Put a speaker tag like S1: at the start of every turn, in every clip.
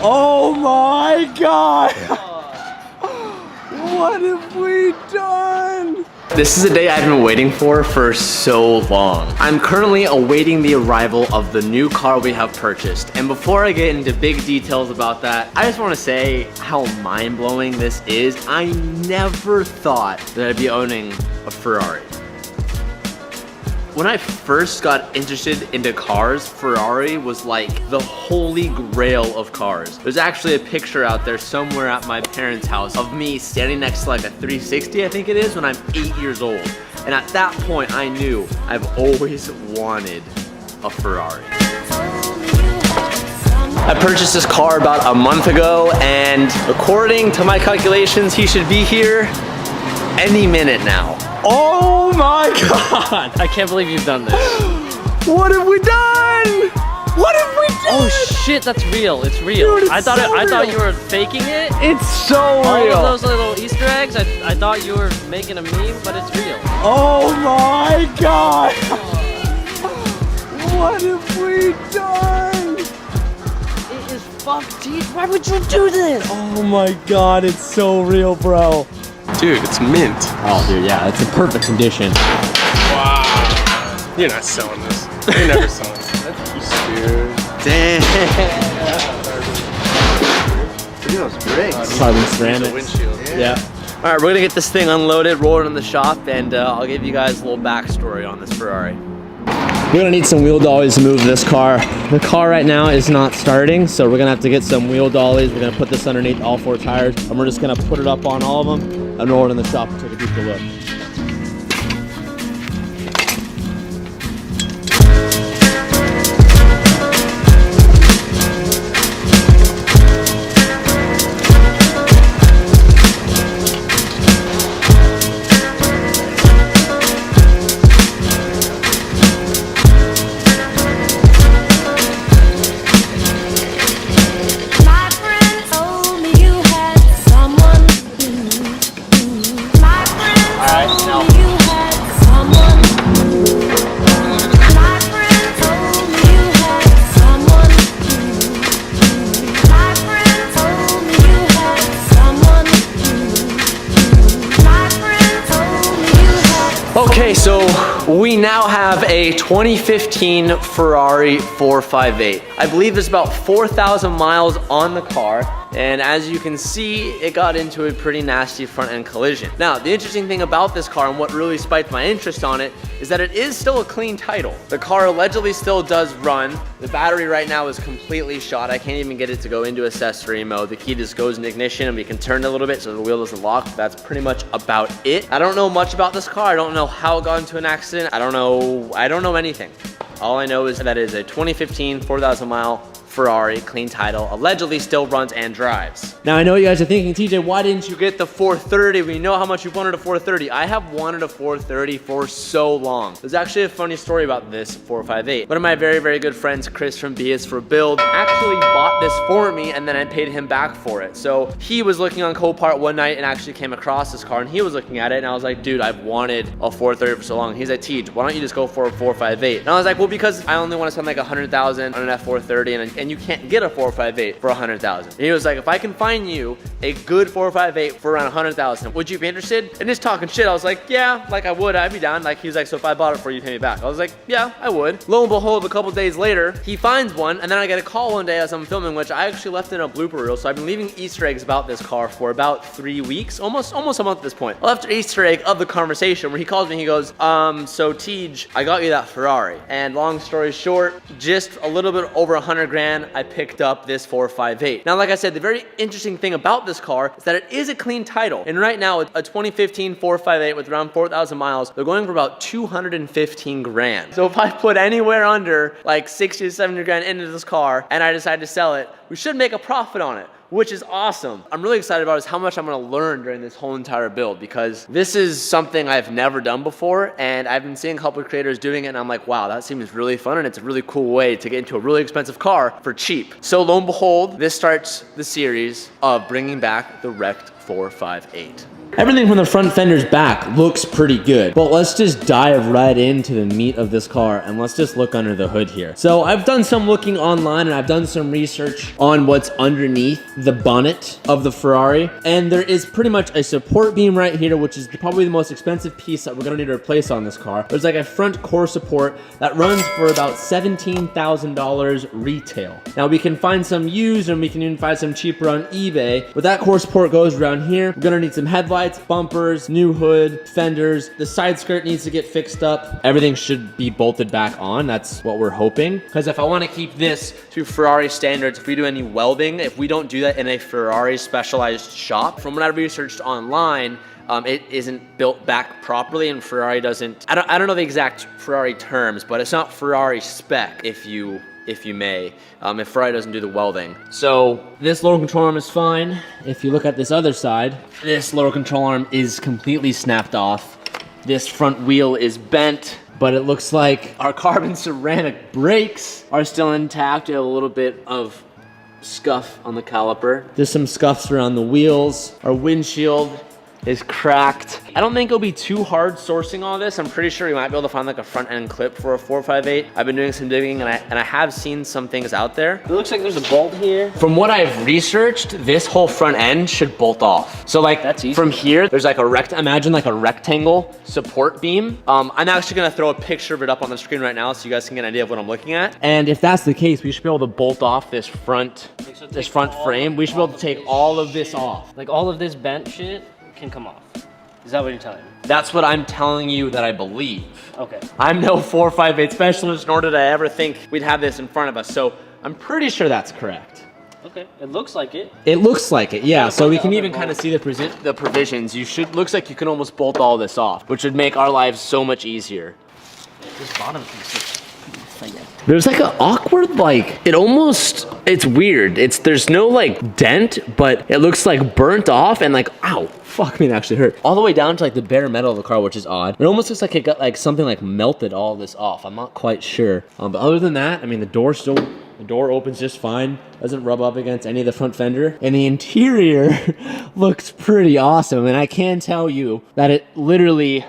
S1: Oh my God! What have we done? This is a day I've been waiting for so long. I'm currently awaiting the arrival of the new car we have purchased. And before I get into big details about that, I just want to say how mind-blowing this is. I never thought that I'd be owning a Ferrari. When I first got interested into cars, Ferrari was like the holy grail of cars. There's actually a picture out there somewhere at my parents' house of me standing next to like a 360, I think it is, when I'm 8 years old. And at that point, I knew I've always wanted a Ferrari. I purchased this car about a month ago, and according to my calculations, he should be here any minute now. Oh my God!
S2: I can't believe you've done this.
S1: What have we done? What have we done?
S2: Oh shit, that's real. It's real.
S1: Dude, it's
S2: I thought you were faking it.
S1: It's so real.
S2: All of those little Easter eggs, I thought you were making a meme, but it's real.
S1: Oh my God! What have we done?
S2: It is fucked, Teach. Why would you do this?
S1: Oh my God, it's so real, bro.
S3: Dude, it's mint.
S1: Oh, dude, yeah, it's in perfect condition.
S3: Wow. You're not selling this. You're never selling this. Dude.
S1: Damn.
S3: Look at those brakes.
S1: Carbon ceramics.
S3: Windshield.
S1: Yeah. All right, we're gonna get this thing unloaded, roll it in the shop, and I'll give you guys a little backstory on this Ferrari. We're gonna need some wheel dollies to move this car. The car right now is not starting, so we're gonna have to get some wheel dollies. We're gonna put this underneath all 4 tires, and we're just gonna put it up on all of them and roll it in the shop and take a deeper look. Okay, so we now have a 2015 Ferrari 458. I believe there's about 4,000 miles on the car, and as you can see, it got into a pretty nasty front end collision. Now, the interesting thing about this car and what really spiked my interest on it is that it is still a clean title. The car allegedly still does run. The battery right now is completely shot. I can't even get it to go into accessory mode. The key just goes in ignition and we can turn it a little bit so the wheel doesn't lock. That's pretty much about it. I don't know much about this car. I don't know how it got into an accident. I don't know anything. All I know is that it is a 2015 4,000 mile Ferrari, clean title, allegedly still runs and drives. Now I know you guys are thinking, TJ, why didn't you get the 430 when you know how much you wanted a 430? I have wanted a 430 for so long. There's actually a funny story about this 458. One of my very, very good friends, Chris from B is for Build, actually bought this for me and then I paid him back for it. So he was looking on Copart one night and actually came across this car and he was looking at it and I was like, dude, I've wanted a 430 for so long. He's like, TJ, why don't you just go for a 458? And I was like, well, because I only want to spend like 100,000 on an F430 and you can't get a 458 for 100,000. And he was like, if I can find you a good 458 for around 100,000, would you be interested? And just talking shit, I was like, yeah, like I would, I'd be down. Like he was like, so if I bought it for you, pay me back. I was like, yeah, I would. Lo and behold, a couple days later, he finds one, and then I get a call one day as I'm filming, which I actually left in a blooper reel. So I've been leaving Easter eggs about this car for about 3 weeks, almost a month at this point. I left an Easter egg of the conversation where he calls me, he goes, so Tej, I got you that Ferrari. And long story short, just a little bit over 100 grand, I picked up this 458. Now, like I said, the very interesting thing about this car is that it is a clean title. And right now, a 2015 458 with around 4,000 miles, they're going for about 215 grand. So if I put anywhere under like 60 to 70 grand into this car and I decide to sell it, we should make a profit on it, which is awesome. I'm really excited about is how much I'm gonna learn during this whole entire build, because this is something I've never done before, and I've been seeing a couple of creators doing it, and I'm like, wow, that seems really fun, and it's a really cool way to get into a really expensive car for cheap. So lo and behold, this starts the series of bringing back the wrecked 458. Everything from the front fenders back looks pretty good, but let's just dive right into the meat of this car and let's just look under the hood here. So I've done some looking online and I've done some research on what's underneath the bonnet of the Ferrari, and there is pretty much a support beam right here, which is probably the most expensive piece that we're gonna need to replace on this car. There's like a front core support that runs for about $17,000 retail. Now we can find some used and we can even find some cheaper on eBay, but that core support goes around here. We're gonna need some headlights, bumpers, new hood, fenders. The side skirt needs to get fixed up. Everything should be bolted back on. That's what we're hoping. Because if I want to keep this to Ferrari standards, if we do any welding, if we don't do that in a Ferrari specialized shop, from what I researched online, it isn't built back properly, and Ferrari doesn't, I don't know the exact Ferrari terms, but it's not Ferrari spec, if you may, if Ferrari doesn't do the welding. So this lower control arm is fine. If you look at this other side, this lower control arm is completely snapped off. This front wheel is bent, but it looks like our carbon ceramic brakes are still intact. We have a little bit of scuff on the caliper. There's some scuffs around the wheels. Our windshield is cracked. I don't think it'll be too hard sourcing all this. I'm pretty sure we might be able to find like a front end clip for a 458. I've been doing some digging and I have seen some things out there.
S2: It looks like there's a bolt here.
S1: From what I've researched, this whole front end should bolt off. So like
S2: that's easy.
S1: From here, there's like imagine like a rectangle support beam. I'm actually gonna throw a picture of it up on the screen right now so you guys can get an idea of what I'm looking at. And if that's the case, we should be able to bolt off this front frame. We should be able to take all of this off.
S2: Like all of this bent shit can come off. Is that what you're telling me?
S1: That's what I'm telling you that I believe.
S2: Okay.
S1: I'm no 458 specialist, nor did I ever think we'd have this in front of us. So I'm pretty sure that's correct.
S2: Okay, it looks like it.
S1: It looks like it, yeah. So we can even kind of see the provisions. Looks like you can almost bolt all this off, which would make our lives so much easier.
S2: This bottom piece is
S1: there's like an awkward, like, it's weird. There's no like dent, but it looks like burnt off and like, ow, fuck me, it actually hurt. All the way down to like the bare metal of the car, which is odd. It almost looks like it got like something like melted all this off. I'm not quite sure. But other than that, I mean, the door opens just fine. Doesn't rub up against any of the front fender. And the interior looks pretty awesome. And I can tell you that it literally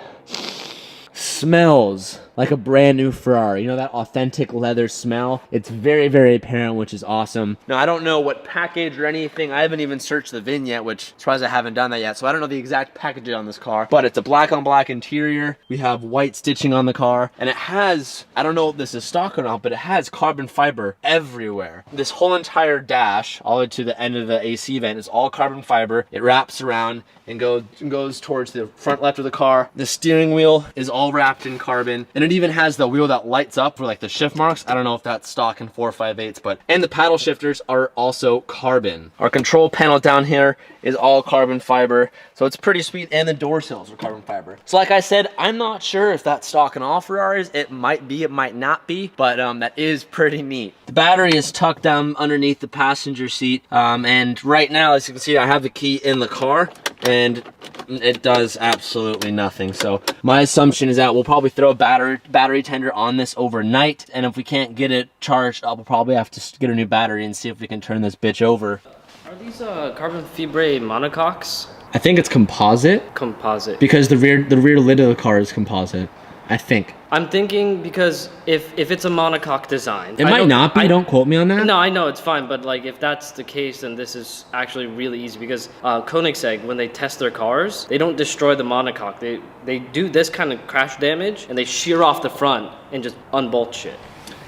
S1: smells like a brand new Ferrari. You know that authentic leather smell? It's very, very apparent, which is awesome. Now, I don't know what package or anything. I haven't even searched the VIN yet, which as far as I haven't done that yet. So I don't know the exact packaging on this car, but it's a black on black interior. We have white stitching on the car, and it has, I don't know if this is stock or not, but it has carbon fiber everywhere. This whole entire dash, all the way to the end of the AC vent, is all carbon fiber. It wraps around and goes towards the front left of the car. The steering wheel is all wrapped in carbon, and it even has the wheel that lights up for like the shift marks. I don't know if that's stock in 458s, but, and the paddle shifters are also carbon. Our control panel down here is all carbon fiber, so it's pretty sweet, and the door sills are carbon fiber. So like I said, I'm not sure if that's stock in all Ferraris. It might be, it might not be, but that is pretty neat. The battery is tucked down underneath the passenger seat, and right now, as you can see, I have the key in the car, and it does absolutely nothing. So my assumption is that we'll probably throw a battery tender on this overnight, and if we can't get it charged up, we'll probably have to get a new battery and see if we can turn this bitch over.
S2: Are these carbon fibre monocoques?
S1: I think it's composite.
S2: Composite.
S1: Because the rear lid of the car is composite, I think.
S2: I'm thinking because if it's a monocoque design,
S1: it might not be. Don't quote me on that.
S2: No, I know it's fine, but like if that's the case, then this is actually really easy because Koenigsegg, when they test their cars, they don't destroy the monocoque. They do this kind of crash damage and they shear off the front and just unbolt shit.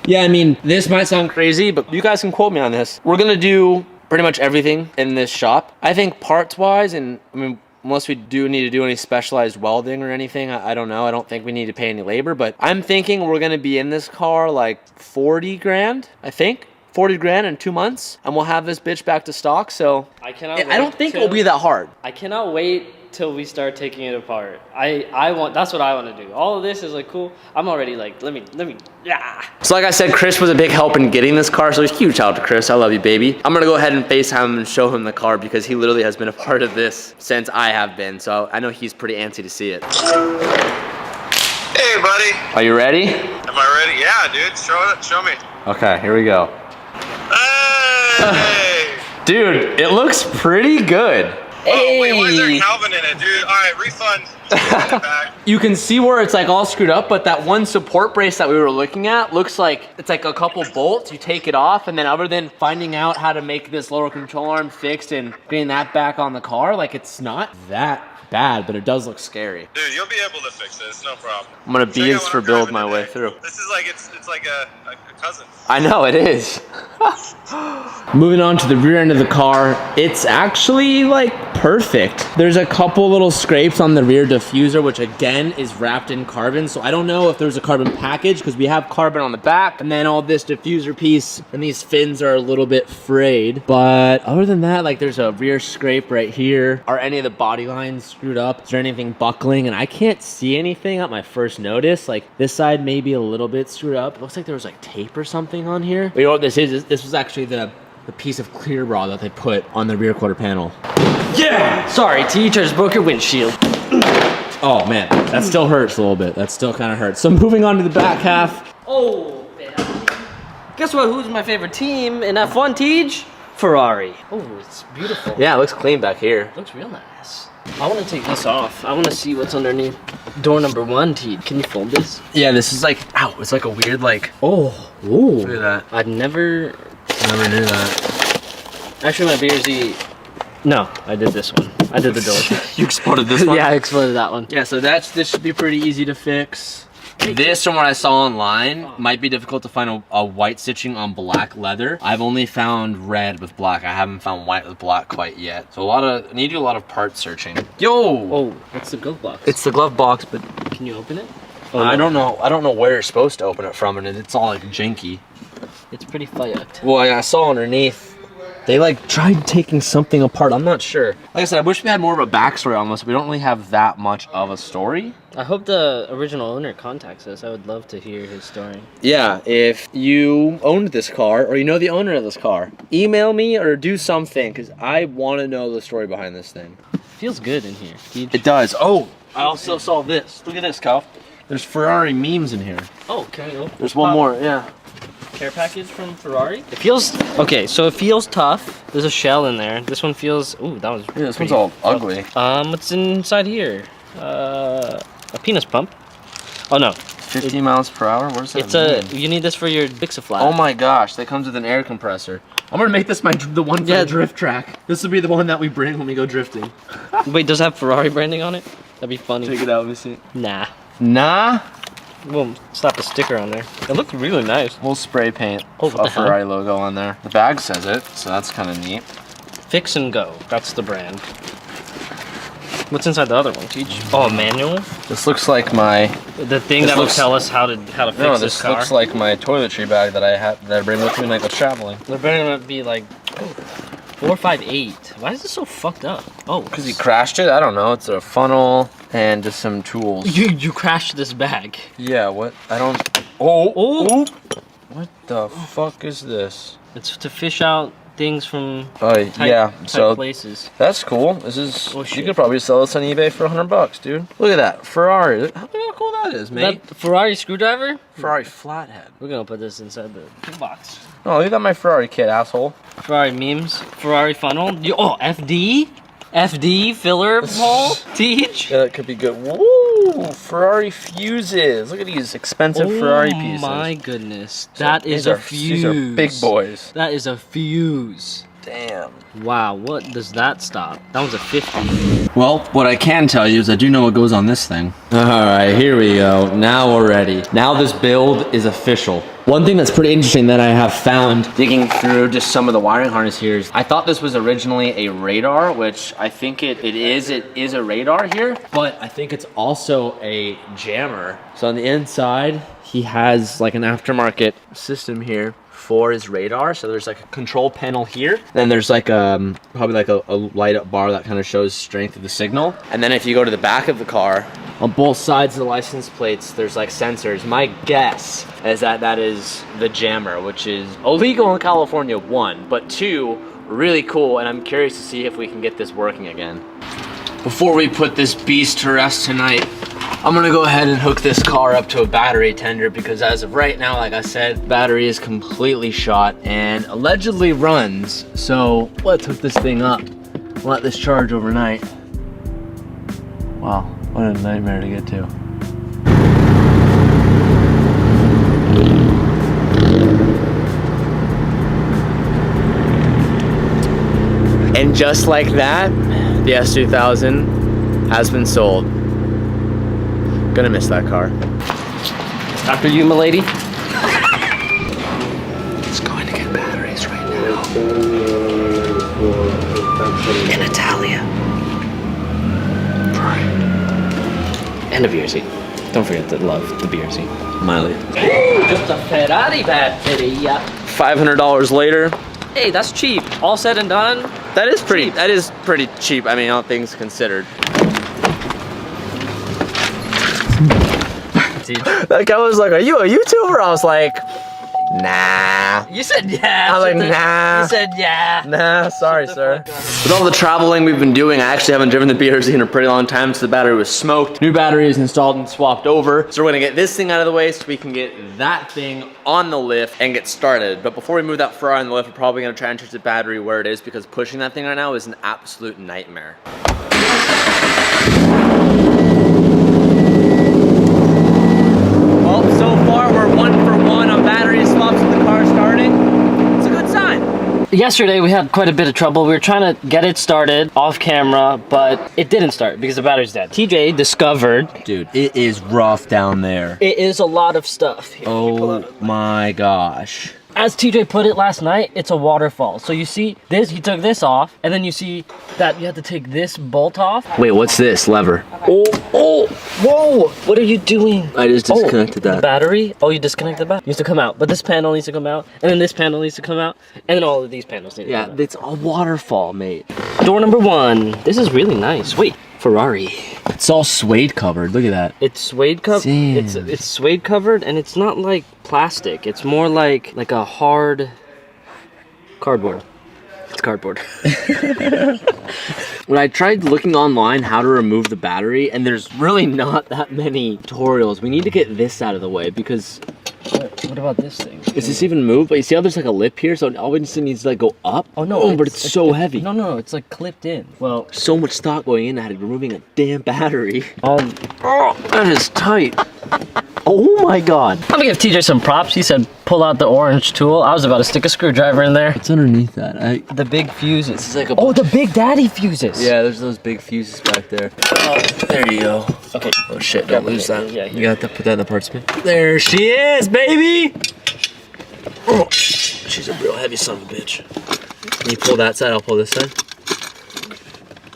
S1: Yeah, I mean, this might sound crazy, but you guys can quote me on this. We're gonna do pretty much everything in this shop. I think parts wise, and I mean, unless we do need to do any specialized welding or anything, I don't know. I don't think we need to pay any labor, but I'm thinking we're gonna be in this car like 40 grand, I think. 40 grand in 2 months, and we'll have this bitch back to stock, so
S2: I
S1: don't think it'll be that hard.
S2: I cannot wait till we start taking it apart. That's what I want to do. All of this is like cool. I'm already like, let me, yeah.
S1: So like I said, Chris was a big help in getting this car, so huge shout out to Chris. I love you, baby. I'm gonna go ahead and FaceTime him and show him the car because he literally has been a part of this since I have been, so I know he's pretty antsy to see it.
S4: Hey, buddy.
S1: Are you ready?
S4: Am I ready? Yeah, dude. Show me.
S1: Okay, here we go.
S4: Hey!
S1: Dude, it looks pretty good.
S4: Oh, wait, why is there
S1: Hey.
S4: Calvin in it, dude? All right, refund. Send it back.
S1: You can see where it's like all screwed up, but that one support brace that we were looking at looks like it's like a couple bolts. You take it off, and then other than finding out how to make this lower control arm fixed and getting that back on the car, like it's not that bad, but it does look scary.
S4: Dude, you'll be able to fix it. It's no problem.
S1: I'm gonna
S4: Check
S1: beans
S4: out what
S1: for
S4: I'm
S1: build
S4: driving
S1: my way
S4: today.
S1: through.
S4: This is like, it's like a cousin.
S1: I know, it is. Moving on to the rear end of the car, it's actually like perfect. There's a couple little scrapes on the rear diffuser, which again is wrapped in carbon. So I don't know if there's a carbon package because we have carbon on the back, and then all this diffuser piece and these fins are a little bit frayed. But other than that, like there's a rear scrape right here. Are any of the body lines screwed up? Is there anything buckling? And I can't see anything at my first notice. Like this side may be a little bit screwed up. It looks like there was like tape or something on here. But you know what this is? This was actually the piece of clear rod that they put on the rear quarter panel.
S2: Yeah! Sorry, Teach, I just broke your windshield.
S1: Oh man, that still hurts a little bit. That still kind of hurts. So moving on to the back half.
S2: Oh, man. Guess what? Who's my favorite team in F1, Teach? Ferrari. Oh, it's beautiful.
S1: Yeah, it looks clean back here.
S2: Looks real nice. I want to take this off. I want to see what's underneath door number 1, Teach. Can you fold this?
S1: Yeah, this is like, ow, it's like a weird like,
S2: Oh.
S1: look at that.
S2: I'd never
S1: Never knew that.
S2: Actually, my beersy. No, I did this one. I did the door.
S1: You exploded this one?
S2: Yeah, I exploded that one.
S1: Yeah, so this should be pretty easy to fix. This, from what I saw online, might be difficult to find a white stitching on black leather. I've only found red with black. I haven't found white with black quite yet. So I need to do a lot of part searching. Yo!
S2: Oh, what's the glove box?
S1: It's the glove box, but
S2: Can you open it?
S1: I don't know. I don't know where you're supposed to open it from, and it's all like janky.
S2: It's pretty fayaked.
S1: Well, I saw underneath. They like tried taking something apart. I'm not sure. Like I said, I wish we had more of a backstory on this. We don't really have that much of a story.
S2: I hope the original owner contacts us. I would love to hear his story.
S1: Yeah, if you owned this car or you know the owner of this car, email me or do something because I want to know the story behind this thing.
S2: Feels good in here.
S1: It does. Oh, I also saw this. Look at this, Cal. There's Ferrari memes in here.
S2: Oh, can I open?
S1: There's one more, yeah.
S2: Care package from Ferrari. It feels okay. So it feels tough. There's a shell in there. This one feels. Ooh, that was.
S1: Yeah, this
S2: pretty
S1: one's all
S2: fucked.
S1: ugly.
S2: What's inside here? A penis pump. Oh no.
S1: 50 miles per hour? What does that
S2: It's
S1: mean?
S2: you need this for your Bixaflat.
S1: Oh my gosh, that comes with an air compressor. I'm gonna make this the one for
S2: Yeah.
S1: the drift track. This will be the one that we bring when we go drifting.
S2: Wait, does it have Ferrari branding on it? That'd be funny.
S1: Take it out, let me see.
S2: Nah.
S1: Nah.
S2: We'll slap a sticker on there. It looks really nice.
S1: We'll spray paint
S2: Oh, what
S1: a
S2: the hell?
S1: Ferrari logo on there. The bag says it, so that's kind of neat.
S2: Fix and Go. That's the brand. What's inside the other one? Teach. Oh, a manual.
S1: This looks like my
S2: The thing
S1: This
S2: that will
S1: looks-
S2: tell us how to fix
S1: no.
S2: this
S1: This
S2: car.
S1: looks like my toiletry bag that I bring with me when I go traveling.
S2: They're better to be like 458. Why is this so fucked up? Oh,
S1: Because he crashed it. I don't know. It's a funnel and just some tools.
S2: you crashed this bag.
S1: Yeah. What? I don't. Oh.
S2: Oh.
S1: What the fuck is this?
S2: It's to fish out things from
S1: Oh yeah.
S2: tight
S1: So
S2: places.
S1: that's cool. This is.
S2: Oh,
S1: you
S2: shit.
S1: could probably sell this on eBay for $100, dude. Look at that Ferrari. Look how cool that is, mate.
S2: That Ferrari screwdriver?
S1: Ferrari flathead.
S2: We're gonna put this inside the toolbox.
S1: No, leave that my Ferrari kit, asshole.
S2: Ferrari memes. Ferrari funnel. Oh, FD? FD filler hole? Teach?
S1: Yeah, that could be good. Woo! Ferrari fuses. Look at these expensive Ferrari pieces.
S2: Oh my goodness. That is
S1: These
S2: a
S1: are-
S2: fuse.
S1: These are big boys.
S2: That is a fuse.
S1: Damn.
S2: Wow, what does that stop? That was a 50.
S1: Well, what I can tell you is I do know what goes on this thing. Alright, here we go. Now we're ready. Now this build is official. One thing that's pretty interesting that I have found digging through just some of the wiring harness here is I thought this was originally a radar, which I think it is. It is a radar here, but I think it's also a jammer. So on the inside, he has like an aftermarket system here for his radar. So there's like a control panel here. Then there's like probably like a light up bar that kind of shows strength of the signal. And then if you go to the back of the car, on both sides of the license plates, there's like sensors. My guess is that that is the jammer, which is illegal in California, 1, but 2, really cool. And I'm curious to see if we can get this working again. Before we put this beast to rest tonight, I'm gonna go ahead and hook this car up to a battery tender because as of right now, like I said, battery is completely shot and allegedly runs. So let's hook this thing up let this charge overnight. Wow, what a nightmare to get to. And just like that, the S2000 has been sold. Gonna miss that car.
S2: After you, milady.
S1: It's going to get batteries right now. In Italia.
S2: And a BRZ. Don't forget to love the BRZ.
S1: Miley.
S2: Just a Ferrari battery.
S1: $500 later.
S2: Hey, that's cheap. All said and done.
S1: That is pretty.
S2: Cheap.
S1: That is pretty cheap. I mean, all things considered. That guy was like, "Are you a YouTuber?" I was like, "Nah."
S2: You said yeah.
S1: I was like, "Nah."
S2: You said yeah.
S1: Nah, sorry, sir. With all the traveling we've been doing, I actually haven't driven the BRZ in a pretty long time, so the battery was smoked. New battery is installed and swapped over. So we're gonna get this thing out of the way so we can get that thing on the lift and get started. But before we move that Ferrari on the lift, we're probably gonna try and change the battery where it is because pushing that thing right now is an absolute nightmare. Well, so far we're 1 for 1 on battery swaps with the car starting. It's a good sign.
S2: Yesterday we had quite a bit of trouble. We were trying to get it started off camera, but it didn't start because the battery's dead. TJ discovered.
S1: Dude, it is rough down there.
S2: It is a lot of stuff. Here,
S1: Oh my gosh.
S2: as TJ put it last night, it's a waterfall. So you see this, he took this off, and then you see that you have to take this bolt off.
S1: Wait, what's this lever?
S2: Oh, whoa, what are you doing?
S1: I just disconnected
S2: The
S1: that.
S2: battery? Oh, you disconnected the battery? It needs to come out, but this panel needs to come out, and then this panel needs to come out, and then all of these panels need to come out.
S1: It's a waterfall, mate.
S2: Door number 1. This is really nice. Wait, Ferrari.
S1: It's all suede covered. Look at that.
S2: It's suede covered. It's suede covered, and it's not like plastic. It's more like a hard cardboard. It's cardboard.
S1: When I tried looking online how to remove the battery, and there's really not that many tutorials. We need to get this out of the way because
S2: What about this thing?
S1: is this even move? But you see how there's like a lip here, so it always needs to like go up.
S2: Oh no!
S1: But it's so heavy.
S2: No, it's like clipped in. Well,
S1: So much thought going into removing a damn battery.
S2: oh,
S1: That is tight. Oh my god.
S2: I'm gonna give TJ some props. He said pull out the orange tool. I was about to stick a screwdriver in there.
S1: What's underneath that?
S2: The big fuses.
S1: This is like a
S2: Oh, the big daddy fuses.
S1: Yeah, there's those big fuses back there. Oh, there you go.
S2: Okay.
S1: Oh shit, don't lose that.
S2: Yeah,
S1: You got to put that in the parts bin. There she is, baby! Oh, she's a real heavy son of a bitch. Can you pull that side? I'll pull this side.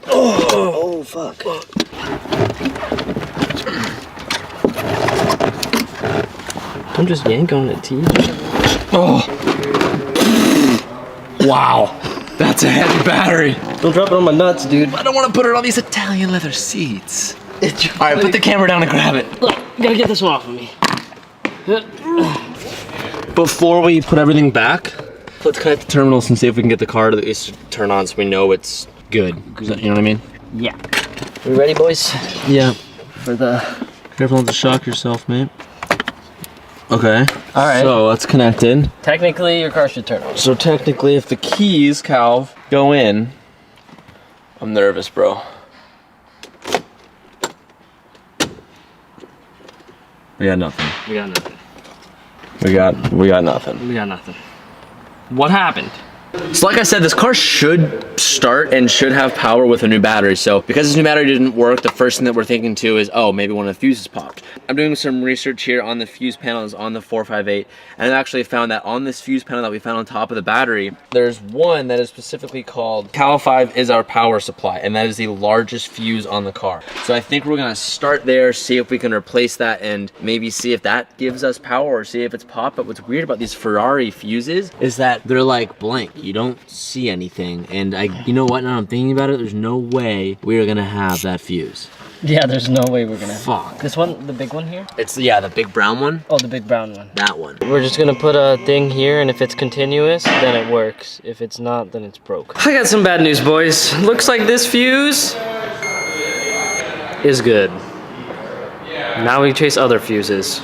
S1: Oh fuck.
S2: Don't just yank on it, TJ.
S1: Oh. Wow. That's a heavy battery.
S2: Don't drop it on my nuts, dude.
S1: I don't want to put it on these Italian leather seats. Alright, put the camera down and grab it.
S2: Look, you gotta get this one off of me.
S1: Before we put everything back, let's connect the terminals and see if we can get the car to at least turn on so we know it's good. You know what I mean?
S2: Yeah. We ready, boys?
S1: Yeah.
S2: For the...
S1: Careful not to shock yourself, mate. Okay.
S2: Alright.
S1: So let's connect in.
S2: Technically, your car should turn on.
S1: So technically, if the keys, Calv, go in, I'm nervous, bro. We got nothing.
S2: We got nothing.
S1: We got nothing.
S2: We got nothing. What happened?
S1: So like I said, this car should start and should have power with a new battery. So because this new battery didn't work, the first thing that we're thinking too is, oh, maybe one of the fuses popped. I'm doing some research here on the fuse panels on the 458, and I actually found that on this fuse panel that we found on top of the battery, there's one that is specifically called Cal 5 is our power supply, and that is the largest fuse on the car. So I think we're gonna start there, see if we can replace that, and maybe see if that gives us power or see if it's popped. But what's weird about these Ferrari fuses is that they're like blank. You don't see anything, and you know what, now I'm thinking about it, there's no way we're gonna have that fuse.
S2: Yeah, there's no way we're gonna...
S1: Fuck.
S2: This one, the big one here?
S1: It's, yeah, the big brown one.
S2: Oh, the big brown one.
S1: That one.
S2: We're just gonna put a thing here, and if it's continuous, then it works. If it's not, then it's broke. I got some bad news, boys. Looks like this fuse is good. Now we chase other fuses.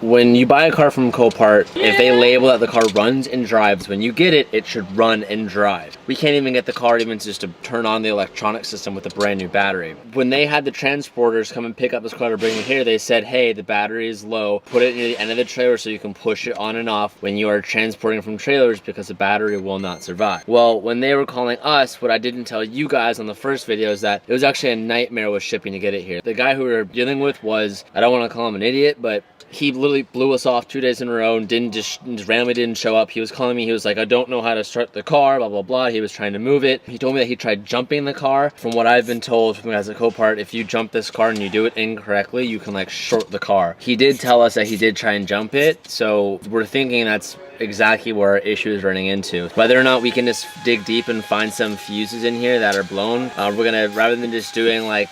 S1: When you buy a car from Copart, if they label that the car runs and drives, when you get it, it should run and drive. We can't even get the car even just to turn on the electronic system with a brand new battery. When they had the transporters come and pick up this car to bring it here, they said, hey, the battery is low. Put it near the end of the trailer so you can push it on and off when you are transporting from trailers because the battery will not survive. Well, when they were calling us, what I didn't tell you guys on the first video is that it was actually a nightmare with shipping to get it here. The guy who we were dealing with was, I don't want to call him an idiot, but he literally blew us off 2 days in a row and just randomly didn't show up. He was calling me, he was like, I don't know how to start the car, blah, blah, blah. He was trying to move it. He told me that he tried jumping the car. From what I've been told from guys at Copart, if you jump this car and you do it incorrectly, you can like short the car. He did tell us that he did try and jump it, so we're thinking that's exactly where our issue is running into. Whether or not we can just dig deep and find some fuses in here that are blown, we're gonna, rather than just doing like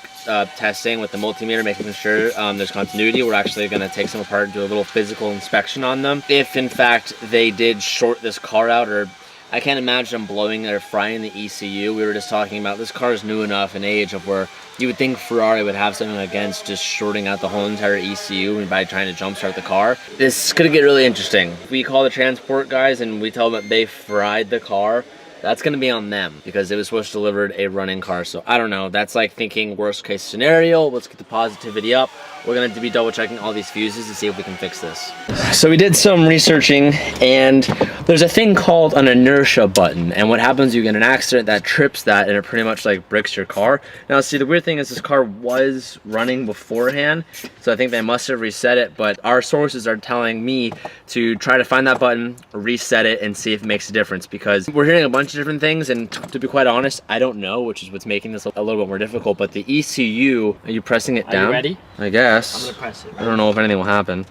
S1: testing with the multimeter, making sure there's continuity, we're actually gonna take some apart and do a little physical inspection on them. If in fact they did short this car out, or I can't imagine them blowing or frying the ECU. We were just talking about this car is new enough in age of where you would think Ferrari would have something against just shorting out the whole entire ECU by trying to jumpstart the car. This could get really interesting. If we call the transport guys and we tell them that they fried the car, that's gonna be on them because it was supposed to deliver a running car. So I don't know, that's like thinking worst case scenario. Let's get the positivity up. We're gonna be double checking all these fuses to see if we can fix this. So we did some researching and there's a thing called an inertia button, and what happens, you get an accident that trips that and it pretty much like bricks your car. Now see, the weird thing is this car was running beforehand, so I think they must have reset it, but our sources are telling me to try to find that button, reset it, and see if it makes a difference, because we're hearing a bunch of different things, and to be quite honest, I don't know, which is what's making this a little bit more difficult. But the ECU, are you pressing it down?
S2: Are you ready?
S1: I guess.
S2: I'm gonna press it.
S1: I don't know if anything will happen.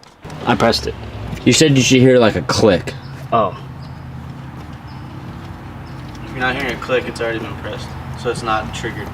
S2: I pressed it.
S1: You said you should hear like a click.
S2: Oh.
S5: If you're not hearing a click, it's already been pressed, so it's not triggered.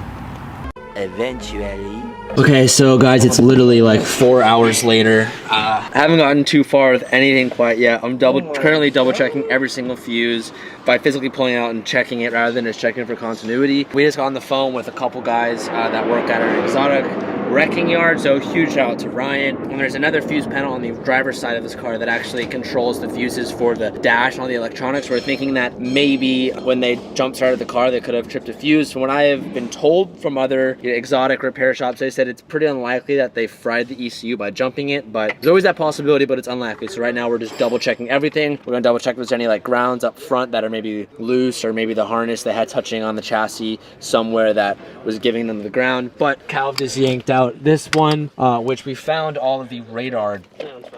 S6: Eventually.
S1: Okay, so guys, it's literally like 4 hours later. I haven't gotten too far with anything quite yet. I'm currently double checking every single fuse by physically pulling out and checking it rather than just checking for continuity. We just got on the phone with a couple guys that work at our exotic wrecking yard, so huge shout out to Ryan. And there's another fuse panel on the driver's side of this car that actually controls the fuses for the dash and all the electronics. We're thinking that maybe when they jump started the car, they could have tripped a fuse. From what I have been told from other exotic repair shops, they said it's pretty unlikely that they fried the ECU by jumping it, but there's always that possibility, but it's unlikely. So right now we're just double checking everything. We're gonna double check if there's any like grounds up front that are maybe loose, or maybe the harness they had touching on the chassis somewhere that was giving them the ground. But Cal just yanked out this one, which we found all of the radar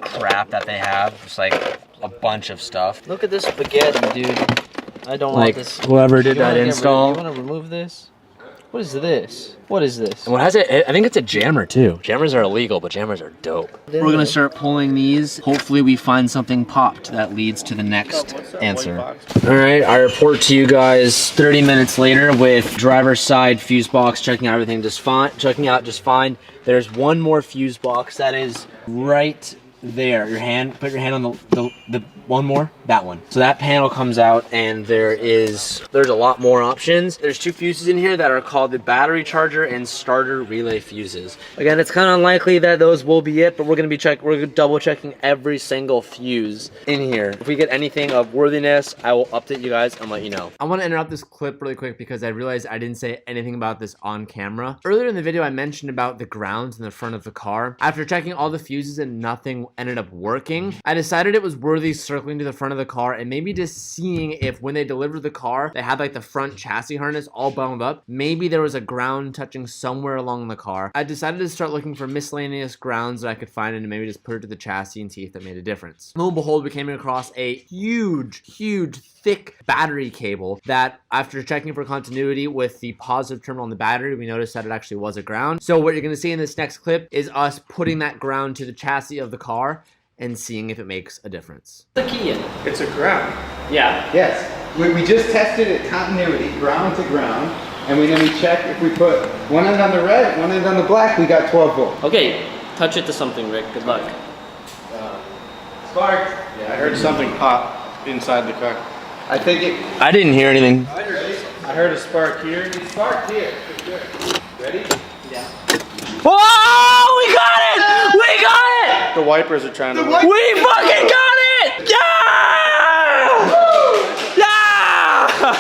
S1: crap that they have, just like a bunch of stuff.
S2: Look at this spaghetti, dude. I don't
S1: Like
S2: want this.
S1: whoever did that install.
S2: You want to remove this? What is this? What is this?
S1: And what has it? I think it's a jammer too. Jammers are illegal, but jammers are dope. We're gonna start pulling these. Hopefully we find something popped that leads to the next answer. All right, I report to you guys 30 minutes later with driver's side fuse box checking out everything just fine. Checking out just fine. There's one more fuse box that is right there. Put your hand on the one more, that one. So that panel comes out and there's a lot more options. There's two fuses in here that are called the battery charger and starter relay fuses. Again, it's kind of unlikely that those will be it, but we're gonna double checking every single fuse in here. If we get anything of worthiness, I will update you guys and let you know. I want to interrupt this clip really quick because I realized I didn't say anything about this on camera. Earlier in the video, I mentioned about the grounds in the front of the car. After checking all the fuses and nothing ended up working, I decided it was worthy circling to the front of the car and maybe just seeing if when they delivered the car, they had like the front chassis harness all bound up. Maybe there was a ground touching somewhere along the car. I decided to start looking for miscellaneous grounds that I could find and maybe just put it to the chassis and see if that made a difference. Lo and behold, we came across a huge, thick battery cable that, after checking for continuity with the positive terminal on the battery, we noticed that it actually was a ground. So what you're gonna see in this next clip is us putting that ground to the chassis of the car and seeing if it makes a difference.
S2: The key in.
S3: It's a ground.
S2: Yeah.
S7: Yes, we just tested it continuity, ground to ground, and then we checked if we put one end on the red, one end on the black, we got 12 volts.
S2: Okay, touch it to something, Rick. Good luck.
S7: Sparked.
S3: Yeah, I heard something pop inside the car.
S7: I think it.
S1: I didn't hear anything.
S3: I heard a spark here.
S7: It sparked here. Ready?
S1: Whoa! We got it! We got it!
S5: The wipers are trying to work.
S1: We fucking got it! Yeah! Yeah!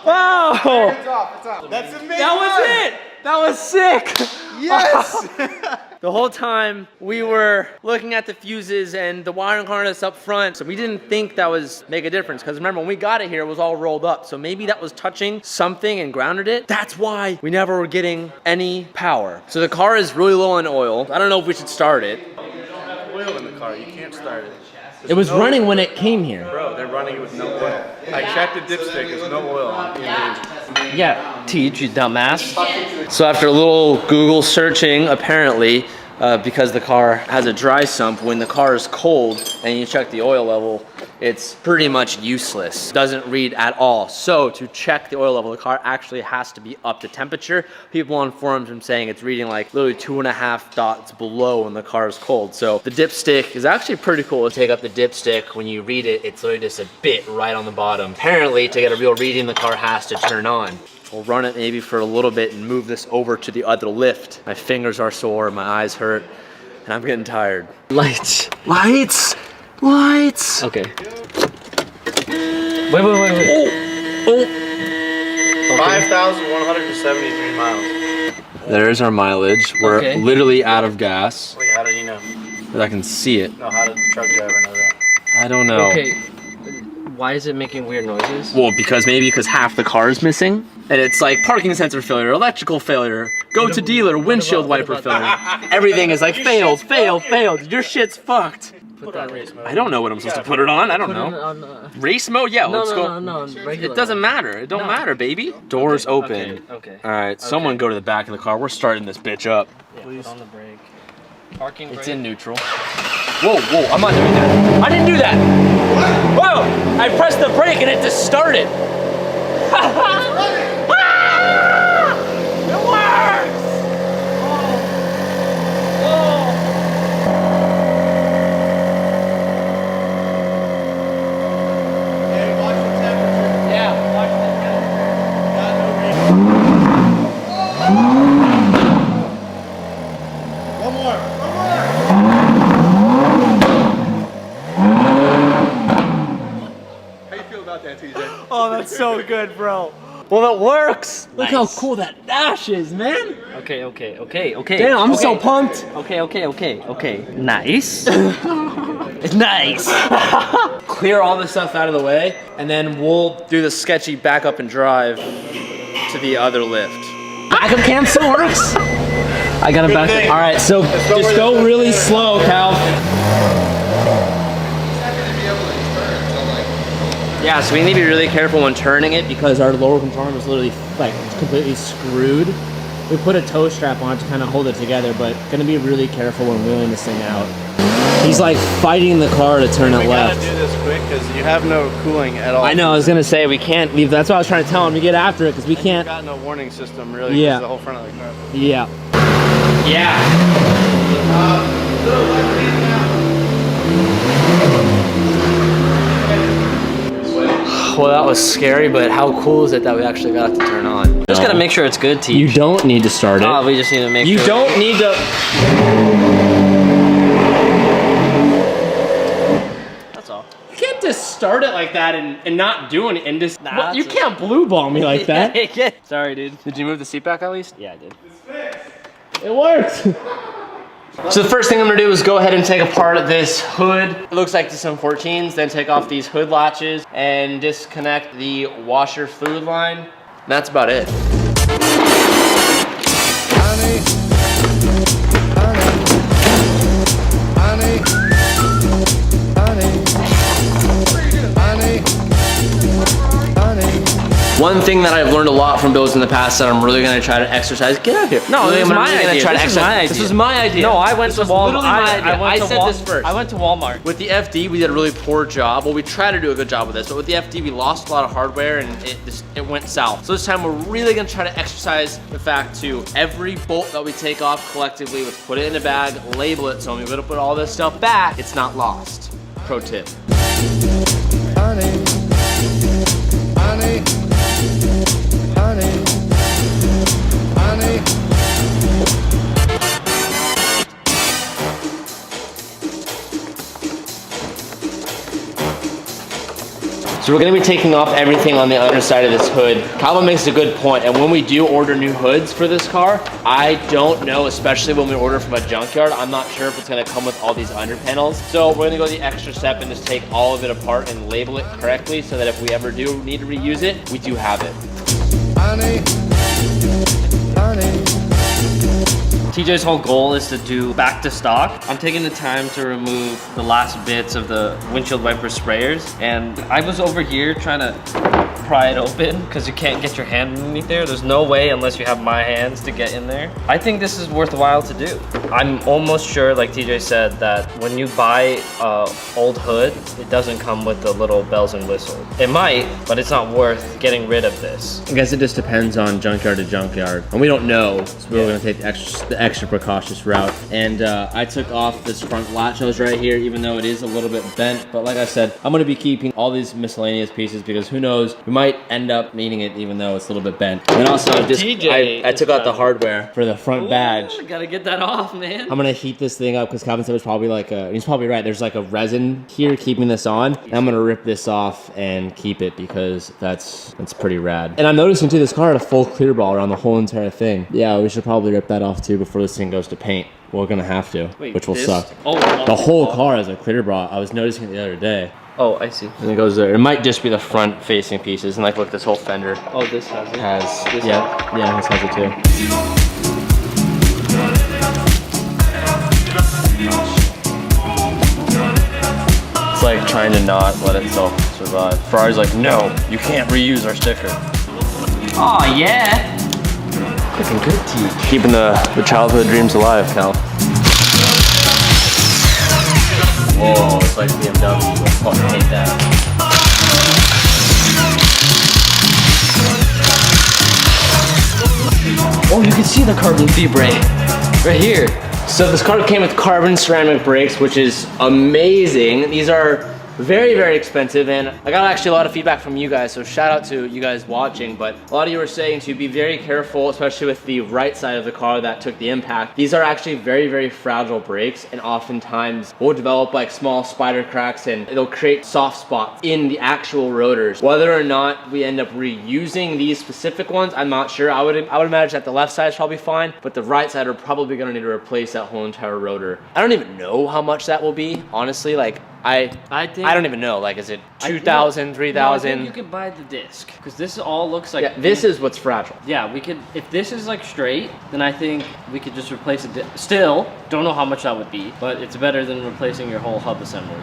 S1: Oh!
S7: It's off. That's amazing.
S1: That was it! That was sick!
S7: Yes!
S1: The whole time we were looking at the fuses and the wiring harness up front, so we didn't think that was make a difference. Because remember, when we got it here, it was all rolled up. So maybe that was touching something and grounded it. That's why we never were getting any power. So the car is really low on oil. I don't know if we should start it.
S5: Oil in the car, you can't start it.
S1: It was running when it came here.
S5: Bro, they're running it with no oil. I checked the dipstick, there's no oil on the engine.
S2: Yeah, teach you dumbass.
S1: So after a little Google searching, apparently, because the car has a dry sump, when the car is cold and you check the oil level, it's pretty much useless. Doesn't read at all. So to check the oil level, the car actually has to be up to temperature. People on forums are saying it's reading like literally 2.5 dots below when the car is cold. So the dipstick is actually pretty cool. To take up the dipstick, when you read it, it's literally just a bit right on the bottom. Apparently, to get a real reading, the car has to turn on. We'll run it maybe for a little bit and move this over to the other lift. My fingers are sore, my eyes hurt, and I'm getting tired.
S2: Lights.
S1: Lights! Lights!
S2: Okay. Wait.
S1: Oh!
S5: 5,173 miles.
S1: There's our mileage. We're
S2: Okay.
S1: literally out of gas.
S5: Wait, how did you know?
S1: I can see it.
S5: No, how did the truck driver know that?
S1: I don't know.
S2: Okay. Why is it making weird noises?
S1: Well, because half the car is missing. And it's like parking sensor failure, electrical failure, go to dealer, windshield wiper failure. Everything is like failed. Your shit's fucked.
S5: Put that race mode.
S1: I don't know what I'm supposed to put it on. I don't know. Race mode? Yeah, let's go.
S2: No, regular.
S1: It doesn't matter. It don't matter, baby. Doors open.
S2: Okay.
S1: All right, someone go to the back of the car. We're starting this bitch up.
S2: Yeah, put on the brake. Parking brake.
S1: It's in neutral. Whoa, I'm not doing that. I didn't do that. Whoa, I pressed the brake and it just started. It works! Oh, that's so good, bro. Well, it works. Look how cool that dash is, man.
S2: Okay.
S1: Damn, I'm so pumped.
S2: Okay. Nice. Nice.
S1: Clear all this stuff out of the way, and then we'll do the sketchy back up and drive to the other lift. Backup cam still works.
S2: I got it back.
S1: All right, so just go really slow, Cal. Yeah, so we need to be really careful when turning it because our lower control arm is literally like completely screwed. We put a toe strap on it to kind of hold it together, but gonna be really careful when wheeling this thing out. He's like fighting the car to turn it left.
S5: We gotta do this quick because you have no cooling at all.
S1: I know, I was gonna say we can't leave. That's what I was trying to tell him to get after it because we can't.
S5: Got no warning system really. 'Cause
S1: Yeah.
S5: The whole front of the car.
S1: Yeah. Yeah. Well, that was scary, but how cool is it that we actually got it to turn on?
S2: Just gotta make sure it's good, T.
S1: You don't need to start it.
S2: Oh, we just need to make
S1: You
S2: sure.
S1: don't need to.
S2: That's all.
S1: You can't just start it like that and not do anything. And just,
S2: Nah,
S1: well, you
S2: that's
S1: can't blue ball me like that.
S2: Sorry, dude.
S1: Did you move the seat back at least?
S2: Yeah, I did.
S1: It worked. So the first thing I'm gonna do is go ahead and take apart this hood. It looks like some 14s, then take off these hood latches and disconnect the washer fluid line. And that's about it. One thing that I've learned a lot from Bills in the past that I'm really gonna try to exercise. Get out of here. No,
S2: This
S1: I'm
S2: is my
S1: really gonna
S2: idea.
S1: try to
S2: This is
S1: exercise.
S2: my idea.
S1: This was my idea.
S2: No, I went
S1: This
S2: to
S1: was
S2: Walmart.
S1: literally my idea. I
S2: to
S1: said this first.
S2: I went to Walmart.
S1: With the FD, we did a really poor job. Well, we tried to do a good job with this, but with the FD, we lost a lot of hardware and it went south. So this time, we're really gonna try to exercise the fact to every bolt that we take off collectively, let's put it in a bag, label it, so when we go to put all this stuff back, it's not lost. Pro tip. So we're gonna be taking off everything on the underside of this hood. Calvin makes a good point, and when we do order new hoods for this car, I don't know, especially when we order from a junkyard, I'm not sure if it's gonna come with all these under panels. So we're gonna go the extra step and just take all of it apart and label it correctly so that if we ever do need to reuse it, we do have it.
S2: TJ's whole goal is to do back to stock. I'm taking the time to remove the last bits of the windshield wiper sprayers, and I was over here trying to pry it open because you can't get your hand underneath there. There's no way unless you have my hands to get in there. I think this is worthwhile to do. I'm almost sure, like TJ said, that when you buy a old hood, it doesn't come with the little bells and whistles. It might, but it's not worth getting rid of this.
S1: I guess it just depends on junkyard to junkyard, and we don't know, so we're gonna take the extra precautious route. And I took off this front latch hose right here, even though it is a little bit bent. But like I said, I'm gonna be keeping all these miscellaneous pieces because who knows, we might end up needing it even though it's a little bit bent. And also, I took out the hardware for the front badge.
S2: Ooh, gotta get that off, man.
S1: I'm gonna heat this thing up because Calvin said it's probably like he's probably right. There's like a resin here keeping this on. And I'm gonna rip this off and keep it because that's pretty rad. And I'm noticing too, this car had a full clear ball around the whole entire thing. Yeah, we should probably rip that off too before this thing goes to paint. We're gonna have to, which will suck.
S2: Oh,
S1: the whole car has a clear bra. I was noticing it the other day.
S2: Oh, I see.
S1: And it goes there. It might just be the front facing pieces. And like, look, this whole fender
S2: Oh, this has it.
S1: has, yeah, this has it too. It's like trying to not let itself survive. Ferrari's like, no, you can't reuse our sticker.
S2: Oh, yeah.
S1: Looking good, T. Keeping the childhood dreams alive, Cal. Whoa, it's like BMW. I fucking hate that.
S2: Oh, you can see the carbon fiber right here.
S1: So this car came with carbon ceramic brakes, which is amazing. These are very, very expensive, and I got actually a lot of feedback from you guys, so shout out to you guys watching. But a lot of you were saying to be very careful, especially with the right side of the car that took the impact. These are actually very, very fragile brakes, and oftentimes will develop like small spider cracks, and it'll create soft spots in the actual rotors. Whether or not we end up reusing these specific ones, I'm not sure. I would imagine that the left side is probably fine, but the right side are probably gonna need to replace that whole entire rotor. I don't even know how much that will be, honestly. Like, I don't even know. Like, is it 2,000, 3,000?
S2: No, I think you could buy the disc because this all looks like.
S1: Yeah, this is what's fragile.
S2: Yeah, we could. If this is like straight, then I think we could just replace it. Still, don't know how much that would be, but it's better than replacing your whole hub assembly.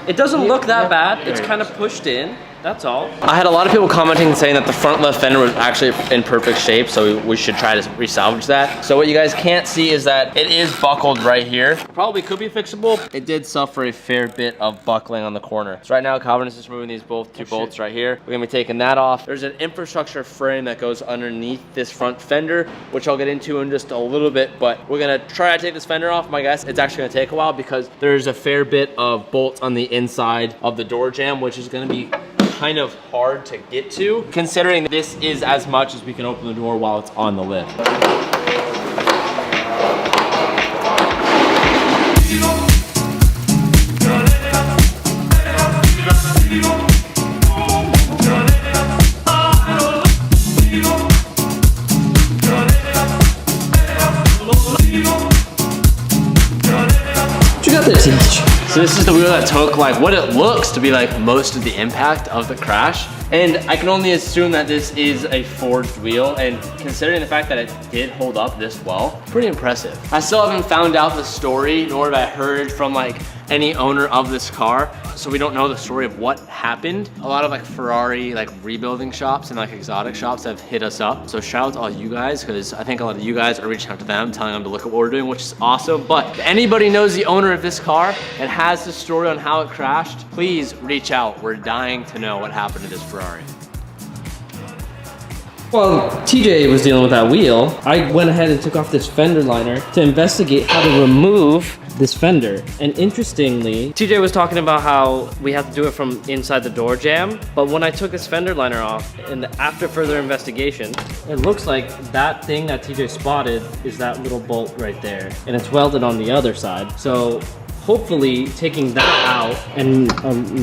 S2: It doesn't look that bad. It's kind of pushed in. That's all.
S1: I had a lot of people commenting saying that the front left fender was actually in perfect shape, so we should try to resalvage that. So what you guys can't see is that it is buckled right here. Probably could be fixable. It did suffer a fair bit of buckling on the corner. So right now, Calvin is just removing these two bolts right here. We're gonna be taking that off. There's an infrastructure frame that goes underneath this front fender, which I'll get into in just a little bit, but we're gonna try to take this fender off. My guess, it's actually gonna take a while because there's a fair bit of bolts on the inside of the door jamb, which is gonna be kind of hard to get to, considering this is as much as we can open the door while it's on the lift.
S2: What you got there, Teach?
S1: So this is the wheel that took like what it looks to be like most of the impact of the crash. And I can only assume that this is a forged wheel, and considering the fact that it did hold up this well, pretty impressive. I still haven't found out the story, nor have I heard from like any owner of this car, so we don't know the story of what happened. A lot of like Ferrari like rebuilding shops and like exotic shops have hit us up, so shout out to all you guys, because I think a lot of you guys are reaching out to them, telling them to look at what we're doing, which is awesome. But if anybody knows the owner of this car and has the story on how it crashed, please reach out. We're dying to know what happened to this Ferrari.
S2: Well, TJ was dealing with that wheel. I went ahead and took off this fender liner to investigate how to remove this fender. And interestingly, TJ was talking about how we have to do it from inside the door jamb. But when I took this fender liner off, and after further investigation, it looks like that thing that TJ spotted is that little bolt right there. And it's welded on the other side. So hopefully taking that out, and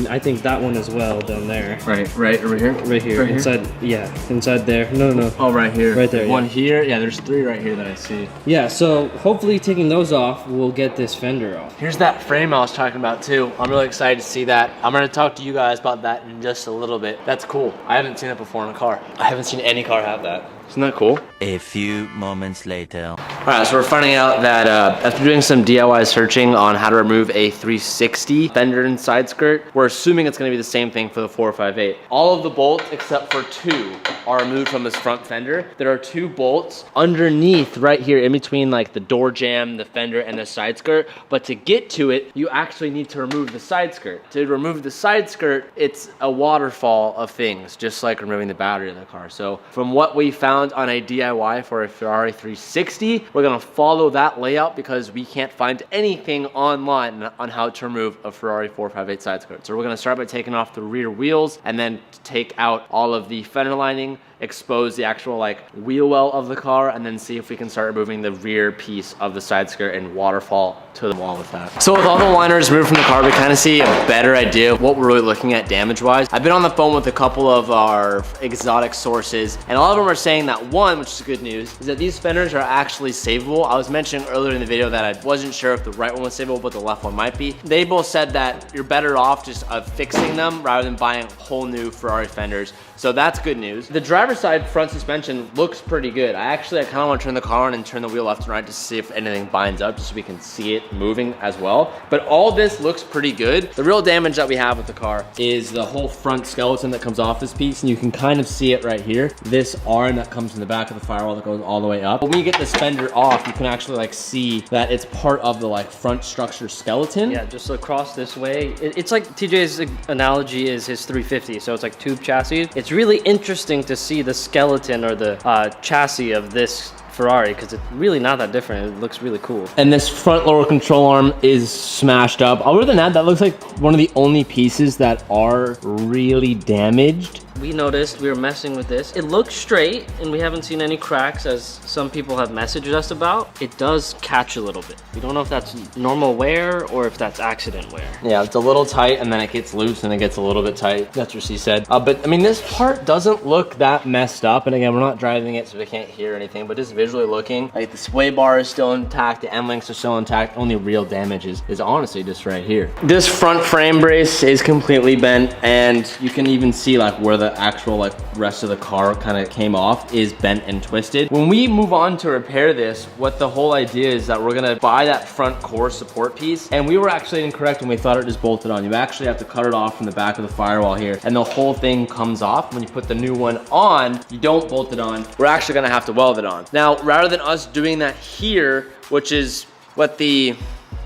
S2: I think that one as well down there.
S1: Right over here?
S2: Right here, inside, yeah, inside there. No.
S1: Oh, right here.
S2: Right there,
S1: One
S2: yeah.
S1: here. Yeah, there's 3 right here that I see.
S2: Yeah, so hopefully taking those off, we'll get this fender off.
S1: Here's that frame I was talking about too. I'm really excited to see that. I'm gonna talk to you guys about that in just a little bit. That's cool. I haven't seen it before in a car. I haven't seen any car have that. Isn't that cool?
S6: A few moments later.
S1: All right, so we're finding out that after doing some DIY searching on how to remove a 360 fender and side skirt, we're assuming it's gonna be the same thing for the 458. All of the bolts except for 2 are removed from this front fender. There are 2 bolts underneath right here in between like the door jamb, the fender, and the side skirt. But to get to it, you actually need to remove the side skirt. To remove the side skirt, it's a waterfall of things, just like removing the battery of the car. So from what we found on a DIY for a Ferrari 360, we're gonna follow that layout because we can't find anything online on how to remove a Ferrari 458 side skirt. So we're gonna start by taking off the rear wheels and then take out all of the fender lining, expose the actual like wheel well of the car, and then see if we can start removing the rear piece of the side skirt and waterfall to the wall with that. So with all the liners removed from the car, we kind of see a better idea of what we're really looking at damage wise. I've been on the phone with a couple of our exotic sources, and all of them are saying that one, which is good news, is that these fenders are actually savable. I was mentioning earlier in the video that I wasn't sure if the right one was savable, but the left one might be. They both said that you're better off just fixing them rather than buying whole new Ferrari fenders. So that's good news. The driver's side front suspension looks pretty good. I kind of want to turn the car on and turn the wheel left and right to see if anything binds up, just so we can see it moving as well. But all this looks pretty good. The real damage that we have with the car is the whole front skeleton that comes off this piece, and you can kind of see it right here. This arm that comes in the back of the firewall that goes all the way up. But when you get this fender off, you can actually like see that it's part of the like front structure skeleton.
S2: Yeah, just across this way. It's like TJ's analogy is his 350, so it's like tube chassis. It's really interesting to see the skeleton or the chassis of this Ferrari because it's really not that different. It looks really cool.
S1: And this front lower control arm is smashed up. Other than that, that looks like one of the only pieces that are really damaged.
S2: We noticed we were messing with this. It looks straight and we haven't seen any cracks as some people have messaged us about. It does catch a little bit. We don't know if that's normal wear or if that's accident wear.
S1: Yeah, it's a little tight and then it gets loose and it gets a little bit tight. That's what she said. But I mean, this part doesn't look that messed up. And again, we're not driving it so we can't hear anything, but just visually looking, like the sway bar is still intact, the end links are still intact. Only real damage is honestly just right here. This front frame brace is completely bent, and you can even see like where the actual like rest of the car kind of came off is bent and twisted. When we move on to repair this, what the whole idea is that we're gonna buy that front core support piece, and we were actually incorrect when we thought it just bolted on. You actually have to cut it off from the back of the firewall here, and the whole thing comes off. When you put the new one on, you don't bolt it on. We're actually gonna have to weld it on. Now, rather than us doing that here, which is what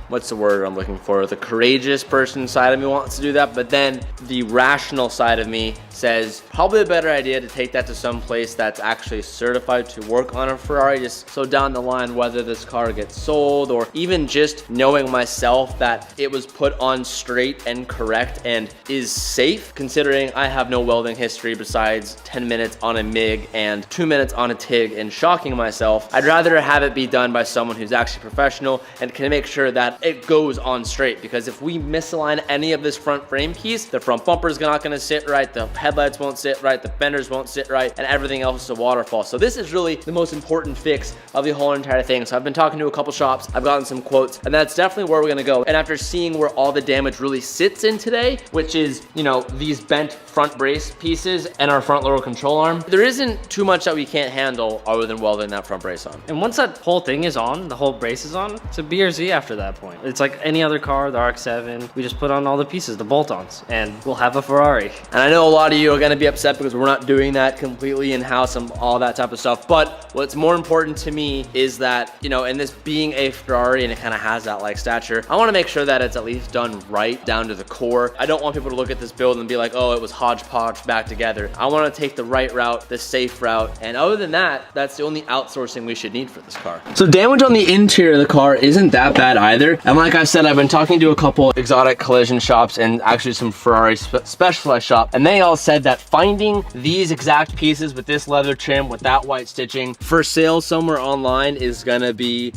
S1: what's the word I'm looking for? The courageous person side of me wants to do that, but then the rational side of me says probably a better idea to take that to some place that's actually certified to work on a Ferrari, just so down the line, whether this car gets sold or even just knowing myself that it was put on straight and correct and is safe, considering I have no welding history besides 10 minutes on a MIG and 2 minutes on a TIG and shocking myself. I'd rather have it be done by someone who's actually professional and can make sure that it goes on straight, because if we misalign any of this front frame piece, the front bumper is not gonna sit right, the headlights won't sit right, the fenders won't sit right, and everything else is a waterfall. So this is really the most important fix of the whole entire thing. So I've been talking to a couple shops, I've gotten some quotes, and that's definitely where we're gonna go. And after seeing where all the damage really sits in today, which is, you know, these bent front brace pieces and our front lower control arm, there isn't too much that we can't handle other than welding that front brace on.
S2: And once that whole thing is on, the whole brace is on, it's a BRZ after that point. It's like any other car, the RX-7, we just put on all the pieces, the bolt-ons, and we'll have a Ferrari.
S1: And I know a lot of you are gonna be upset because we're not doing that completely in-house and all that type of stuff, but what's more important to me is that, you know, in this being a Ferrari and it kind of has that like stature, I wanna make sure that it's at least done right down to the core. I don't want people to look at this build and be like, oh, it was hodgepodge back together. I wanna take the right route, the safe route, and other than that, that's the only outsourcing we should need for this car. So damage on the interior of the car isn't that bad either. interior. And like I said, I've been talking to a couple exotic collision shops and actually some Ferrari specialized shop, and they all said that finding these exact pieces with this leather trim with that white stitching for sale somewhere online is gonna be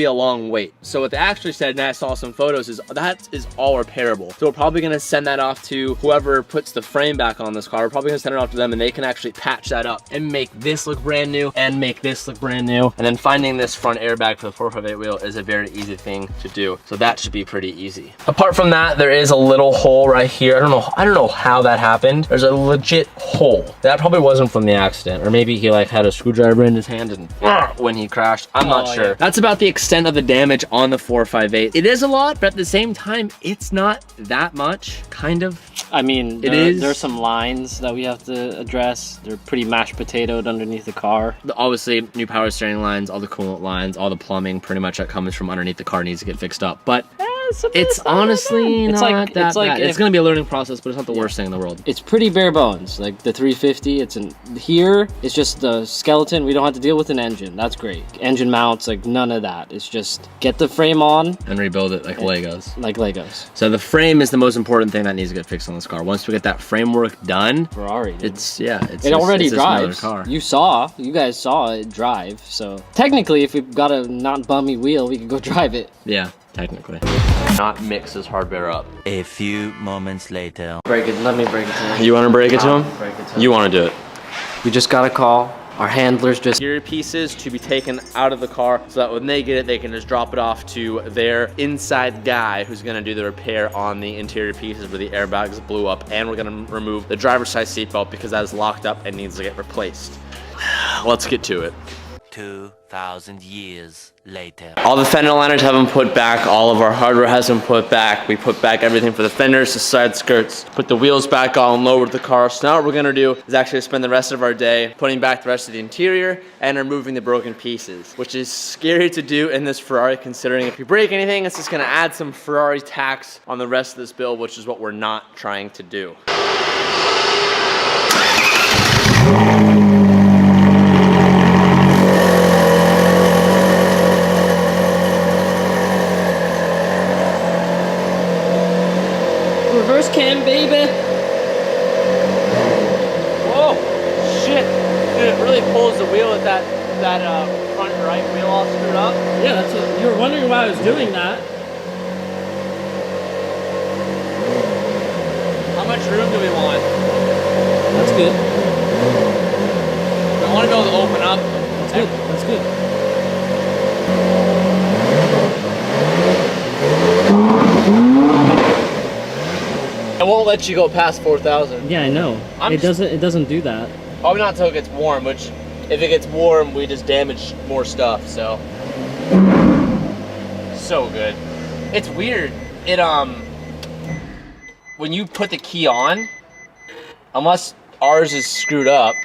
S1: a long wait. So what they actually said, and I saw some photos, is that is all repairable. So we're probably gonna send that off to whoever puts the frame back on this car. We're probably gonna send it off to them, and they can actually patch that up and make this look brand new and make this look brand new. And then finding this front airbag for the 458 wheel is a very easy thing to do. So that should be pretty easy. Apart from that, there is a little hole right here. I don't know how that happened. There's a legit hole. That probably wasn't from the accident, or maybe he like had a screwdriver in his hand and when he crashed. I'm not sure. Yeah. That's about the extent of the damage on the 458. It is a lot, but at the same time, it's not that much, kind of.
S2: I mean, there's some lines that we have to address. They're pretty mashed potatoed underneath the car.
S1: Obviously, new power steering lines, all the coolant lines, all the plumbing, pretty much that comes from underneath the car needs to get fixed up. But it's honestly not that bad. It's gonna be a learning process, but it's not the worst thing in the world.
S2: It's pretty bare bones. Like the 350, here, it's just the skeleton. We don't have to deal with an engine. That's great. Engine mounts, like none of that. It's just get the frame on
S1: and rebuild it like Legos.
S2: Like Legos.
S1: So the frame is the most important thing that needs to get fixed on this car. Once we get that framework done,
S2: Ferrari, dude.
S1: It
S2: already drives. You guys saw it drive. So technically, if we've got a not bummy wheel, we could go drive it.
S1: Yeah, technically. Not mix this hardware up.
S6: A few moments later.
S2: Break it. Let me break it to him.
S1: You want to break it to him?
S2: Break it to him.
S1: You want to do it?
S2: We just got a call. Our handlers just
S1: Interior pieces to be taken out of the car so that when they get it, they can just drop it off to their inside guy who's gonna do the repair on the interior pieces where the airbags blew up, and we're gonna remove the driver's side seatbelt because that is locked up and needs to get replaced. Let's get to it.
S6: 2,000 years later.
S1: All the fender liners have been put back. All of our hardware has been put back. We put back everything for the fenders, the side skirts, put the wheels back on, lowered the car. So now what we're gonna do is actually spend the rest of our day putting back the rest of the interior and removing the broken pieces, which is scary to do in this Ferrari, considering if you break anything, it's just gonna add some Ferrari tax on the rest of this build, which is what we're not trying to do.
S2: reverse cam, baby.
S1: Whoa, shit. Dude, it really pulls the wheel with that front right wheel all screwed up.
S2: Yeah, that's what, you were wondering why I was doing that.
S1: How much room do we want?
S2: That's good.
S1: We want to be able to open up.
S2: That's good. That's good.
S1: It won't let you go past 4,000.
S2: Yeah, I know. It doesn't do that.
S1: Probably not until it gets warm, which if it gets warm, we just damage more stuff, so. So good. It's weird. It, when you put the key on, unless ours is screwed up,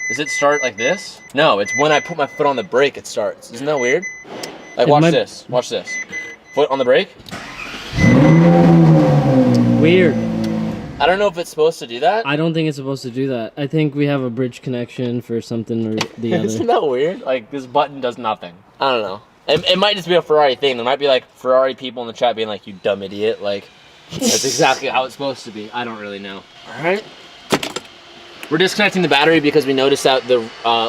S1: does it start like this? No, it's when I put my foot on the brake, it starts. Isn't that weird? Like, watch this. Watch this. Foot on the brake.
S2: Weird.
S1: I don't know if it's supposed to do that.
S2: I don't think it's supposed to do that. I think we have a bridge connection for something or the other.
S1: Isn't that weird? Like, this button does nothing. I don't know. It might just be a Ferrari thing. There might be, like, Ferrari people in the chat being like, you dumb idiot. Like, that's exactly how it's supposed to be. I don't really know. All right. We're disconnecting the battery because we noticed that the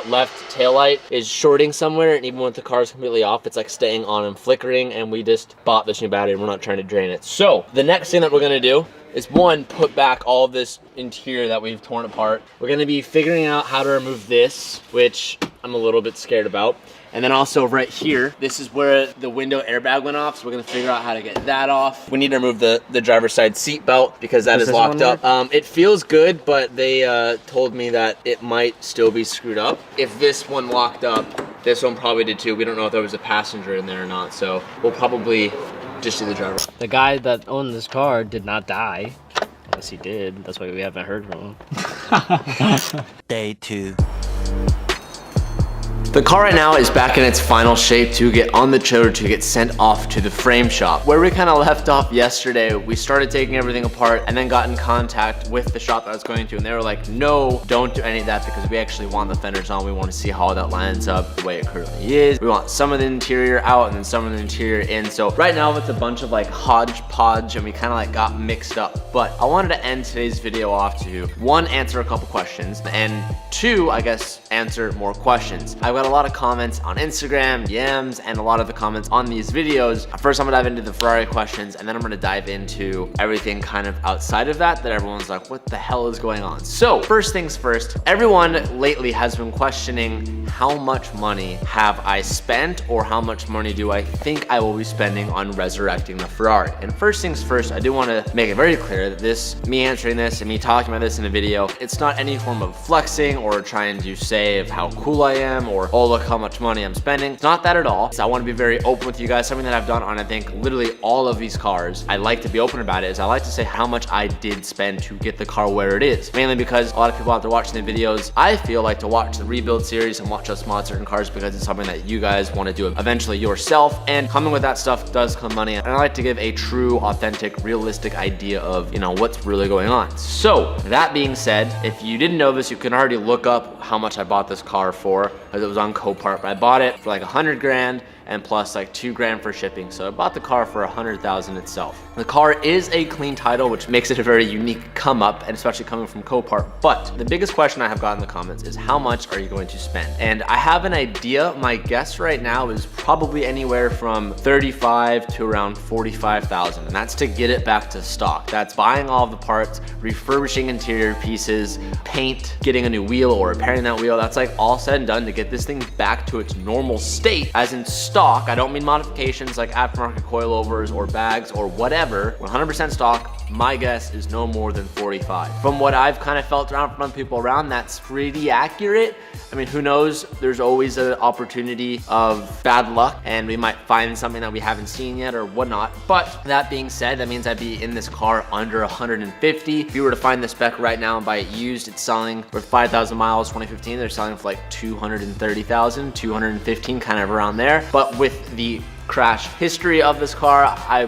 S1: left taillight is shorting somewhere, and even when the car's completely off, it's like staying on and flickering, and we just bought this new battery and we're not trying to drain it. So the next thing that we're gonna do is, one, put back all of this interior that we've torn apart. We're gonna be figuring out how to remove this, which I'm a little bit scared about. And then also right here, this is where the window airbag went off, so we're gonna figure out how to get that off. We need to remove the driver's side seat belt because that is locked up. It feels good, but they told me that it might still be screwed up. If this one locked up, this one probably did too. We don't know if there was a passenger in there or not, so we'll probably just do the driver.
S2: The guy that owned this car did not die. Unless he did. That's why we haven't heard from him.
S6: Day 2.
S1: The car right now is back in its final shape to get on the trailer to get sent off to the frame shop. Where we kind of left off yesterday, we started taking everything apart and then got in contact with the shop that I was going to, and they were like, no, don't do any of that because we actually want the fenders on. We want to see how that lines up the way it currently is. We want some of the interior out and then some of the interior in. So right now it's a bunch of like hodgepodge and we kind of like got mixed up. But I wanted to end today's video off to, one, answer a couple questions, and two, I guess, answer more questions. I've got a lot of comments on Instagram, DMs, and a lot of the comments on these videos. First, I'm gonna dive into the Ferrari questions, and then I'm gonna dive into everything kind of outside of that everyone's like, what the hell is going on? So first things first, everyone lately has been questioning how much money have I spent or how much money do I think I will be spending on resurrecting the Ferrari. And first things first, I do want to make it very clear that me answering this and me talking about this in a video, it's not any form of flexing or trying to say of how cool I am or, oh, look how much money I'm spending. It's not that at all. So I want to be very open with you guys. Something that I've done on, I think, literally all of these cars, I like to be open about it, is I like to say how much I did spend to get the car where it is. Mainly because a lot of people out there watching the videos, I feel like to watch the rebuild series and watch us mod certain cars because it's something that you guys want to do eventually yourself. And coming with that stuff does come money. And I like to give a true, authentic, realistic idea of, you know, what's really going on. So that being said, if you didn't know this, you can already look up how much I bought this car for, because it was on Copart, but I bought it for like 100 grand and plus like 2 grand for shipping. So I bought the car for 100,000 itself. The car is a clean title, which makes it a very unique come up, and especially coming from Copart. But the biggest question I have gotten in the comments is how much are you going to spend? And I have an idea. My guess right now is probably anywhere from 35 to around 45,000. And that's to get it back to stock. That's buying all of the parts, refurbishing interior pieces, paint, getting a new wheel or repairing that wheel. That's like all said and done to get this thing back to its normal state, as in stock. I don't mean modifications like aftermarket coilovers or bags or whatever. 100% stock, my guess is no more than 45. From what I've kind of felt around from people around, that's pretty accurate. I mean, who knows? There's always an opportunity of bad luck and we might find something that we haven't seen yet or whatnot. But that being said, that means I'd be in this car under 150. If you were to find the spec right now and buy it used, it's selling for 5,000 miles, 2015. They're selling for like 230,000, 215, kind of around there. But with the crash history of this car, I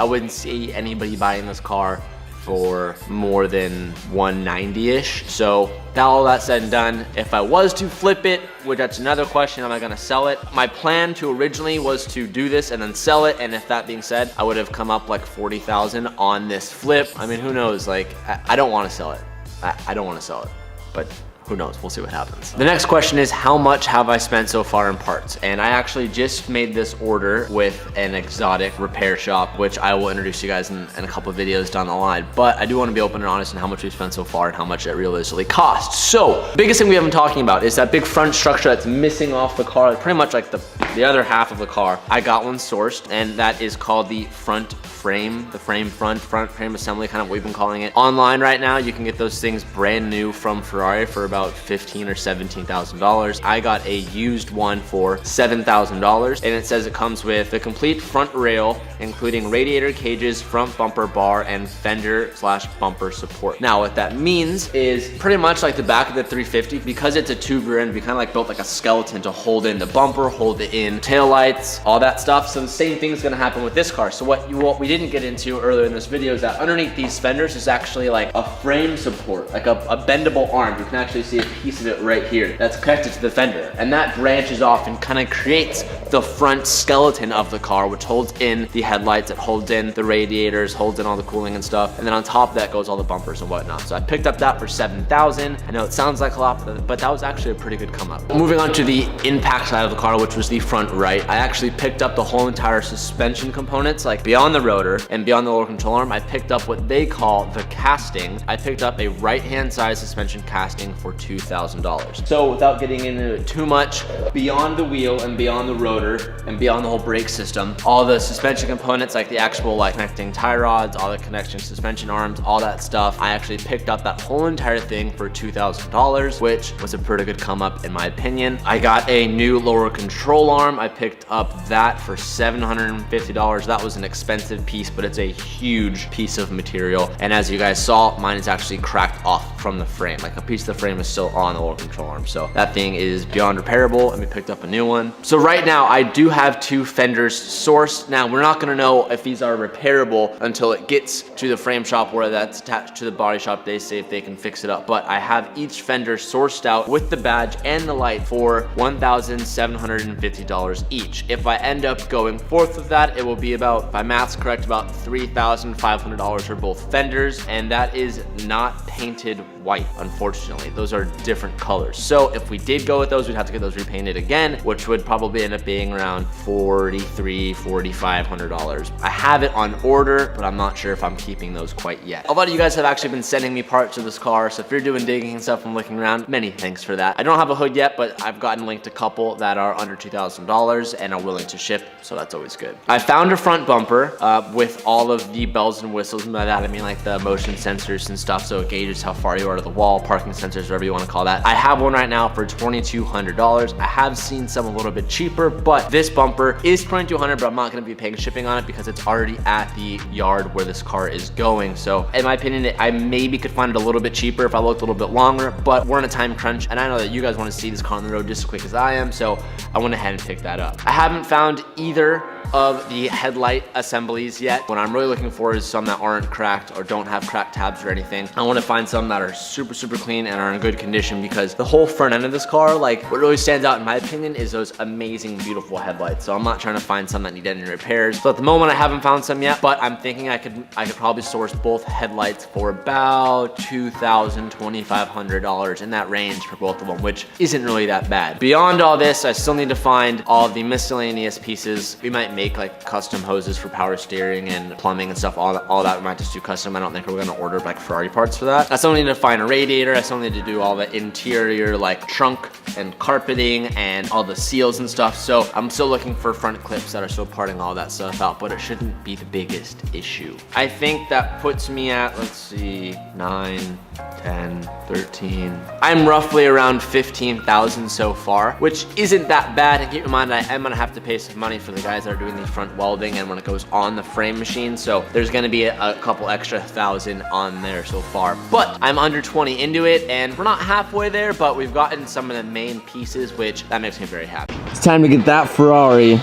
S1: wouldn't see anybody buying this car for more than 190-ish. So all that said and done, if I was to flip it, which that's another question, am I gonna sell it? My plan to originally was to do this and then sell it, and if that being said, I would have come up like 40,000 on this flip. I mean, who knows? Like, I don't want to sell it. I don't want to sell it, but who knows? We'll see what happens. The next question is, how much have I spent so far in parts? And I actually just made this order with an exotic repair shop, which I will introduce you guys in a couple of videos down the line. But I do want to be open and honest in how much we've spent so far and how much it realistically costs. So, biggest thing we have been talking about is that big front structure that's missing off the car, pretty much like the other half of the car. I got one sourced, and that is called the front frame, the front frame assembly, kind of what we've been calling it. Online right now, you can get those things brand new from Ferrari for about $15,000 or $17,000. I got a used one for $7,000, and it says it comes with the complete front rail, including radiator cages, front bumper bar, and fender/bumper support. Now, what that means is pretty much like the back of the 350, because it's a tubular end, we kind of like built like a skeleton to hold in the bumper, hold it in taillights, all that stuff. So the same thing is gonna happen with this car. So what we didn't get into earlier in this video is that underneath these fenders is actually like a frame support, like a bendable arm. You can actually see a piece of it right here that's connected to the fender, and that branches off and kind of creates the front skeleton of the car, which holds in the headlights, it holds in the radiators, holds in all the cooling and stuff, and then on top of that goes all the bumpers and whatnot. So I picked up that for $7,000. I know it sounds like a lot, but that was actually a pretty good come up. Moving on to the impact side of the car, which was the front right, I actually picked up the whole entire suspension components, like beyond the rotor and beyond the lower control arm. I picked up what they call the casting. I picked up a right-hand side suspension casting for $2,000. So without getting into it too much, beyond the wheel and beyond the rotor and beyond the whole brake system, all the suspension components, like the actual like connecting tie rods, all the connecting suspension arms, all that stuff, I actually picked up that whole entire thing for $2,000, which was a pretty good come up in my opinion. I got a new lower control arm. I picked up that for $750. That was an expensive piece, but it's a huge piece of material. And as you guys saw, mine is actually cracked off from the frame. Like a piece of the frame is still on the little control arm. So that thing is beyond repairable, and we picked up a new one. So right now I do have 2 fenders sourced. Now we're not gonna know if these are repairable until it gets to the frame shop where that's attached to the body shop. They say if they can fix it up. But I have each fender sourced out with the badge and the light for $1,750 each. If I end up going forth with that, it will be about, if my math's correct, about $3,500 for both fenders, and that is not painted white, unfortunately. Those are different colors. So if we did go with those, we'd have to get those repainted again, which would probably end up being around $4,500. I have it on order, but I'm not sure if I'm keeping those quite yet. A lot of you guys have actually been sending me parts of this car, so if you're doing digging and stuff and looking around, many thanks for that. I don't have a hood yet, but I've gotten linked a couple that are under $2,000 and are willing to ship, so that's always good. I found a front bumper with all of the bells and whistles, and by that I mean like the motion sensors and stuff, so it gauges how far you are to the wall, parking sensors, whatever you want to call that. I have one right now for $2,200. I have seen some a little bit cheaper, but this bumper is $2,200, but I'm not going to be paying shipping on it because it's already at the yard where this car is going. So in my opinion, I maybe could find it a little bit cheaper if I looked a little bit longer, but we're in a time crunch, and I know that you guys want to see this car on the road just as quick as I am, so I went ahead and picked that up. I haven't found either of the headlight assemblies yet. What I'm really looking for is some that aren't cracked or don't have cracked tabs or anything. I want to find some that are super clean and are in good condition, because the whole front end of this car, like what really stands out in my opinion is those amazing, beautiful headlights. So I'm not trying to find some that need any repairs. So at the moment I haven't found some yet, but I'm thinking I could probably source both headlights for about $2,000, $2,500 in that range for both of them, which isn't really that bad. Beyond all this, I still need to find all of the miscellaneous pieces. We might make like custom hoses for power steering and plumbing and stuff. All that we might just do custom. I don't think we're gonna order like Ferrari parts for that. I still need to find a radiator. I still need to do all the interior like trunk and carpeting and all the seals and stuff. So I'm still looking for front clips that are still parting all that stuff out, but it shouldn't be the biggest issue. I think that puts me at, let's see, 9, 10, 13. I'm roughly around 15,000 so far, which isn't that bad. And keep in mind, I am gonna have to pay some money for the guys that are doing the front welding and when it goes on the frame machine. So there's gonna be a couple extra thousand on there so far. But I'm under 20 into it, and we're not halfway there, but we've gotten some of the main pieces, which that makes me very happy. It's time to get that Ferrari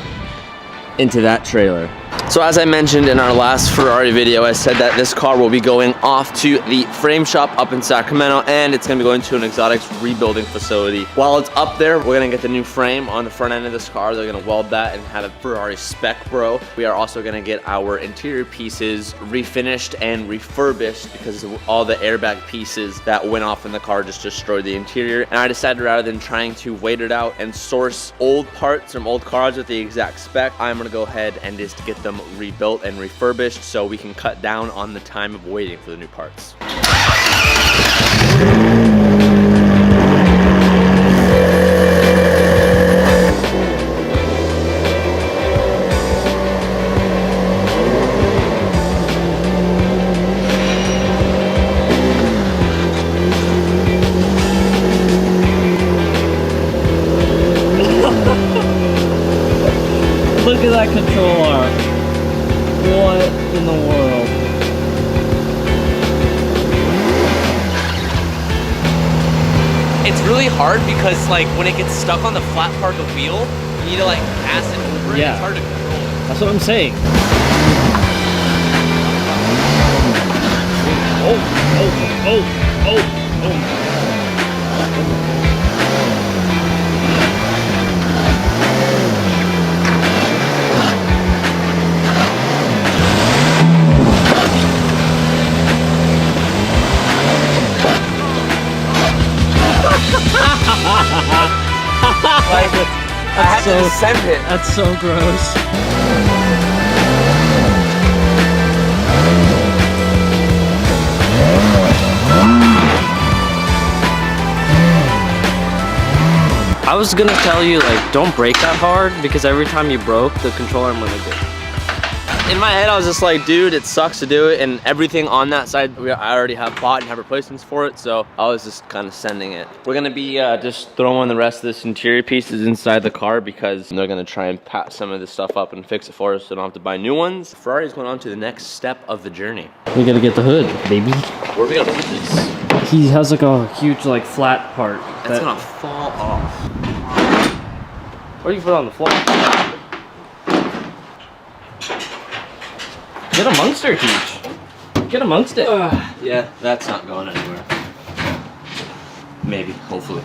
S1: into that trailer. So as I mentioned in our last Ferrari video, I said that this car will be going off to the frame shop up in Sacramento, and it's gonna be going to an exotics rebuilding facility. While it's up there, we're gonna get the new frame on the front end of this car. They're gonna weld that and have a Ferrari spec, bro. We are also gonna get our interior pieces refinished and refurbished because all the airbag pieces that went off in the car just destroyed the interior. And I decided rather than trying to wait it out and source old parts from old cars with the exact spec, I'm gonna go ahead and just get them rebuilt and refurbished so we can cut down on the time of waiting for the new parts.
S2: Look at that control arm. What in the world?
S1: It's really hard because like when it gets stuck on the flat part of the wheel, you need to like pass it over it.
S2: Yeah.
S1: It's hard to control it.
S2: That's what I'm saying. Oh.
S1: Like, I had to descend it.
S2: That's so gross. I was gonna tell you, like, don't break that hard because every time you broke, the control arm went like this.
S1: In my head, I was just like, dude, it sucks to do it, and everything on that side, I already have bought and have replacements for it, so I was just kind of sending it. We're gonna be just throwing the rest of this interior pieces inside the car because they're gonna try and patch some of this stuff up and fix it for us so I don't have to buy new ones. Ferrari's going on to the next step of the journey.
S2: We gotta get the hood, baby.
S1: Where are we gonna put this?
S2: He has like a huge like flat part.
S1: It's gonna fall off.
S2: What do you put on the floor? Get amongst her, Teach. Get amongst it.
S1: Yeah, that's not going anywhere. Maybe, hopefully.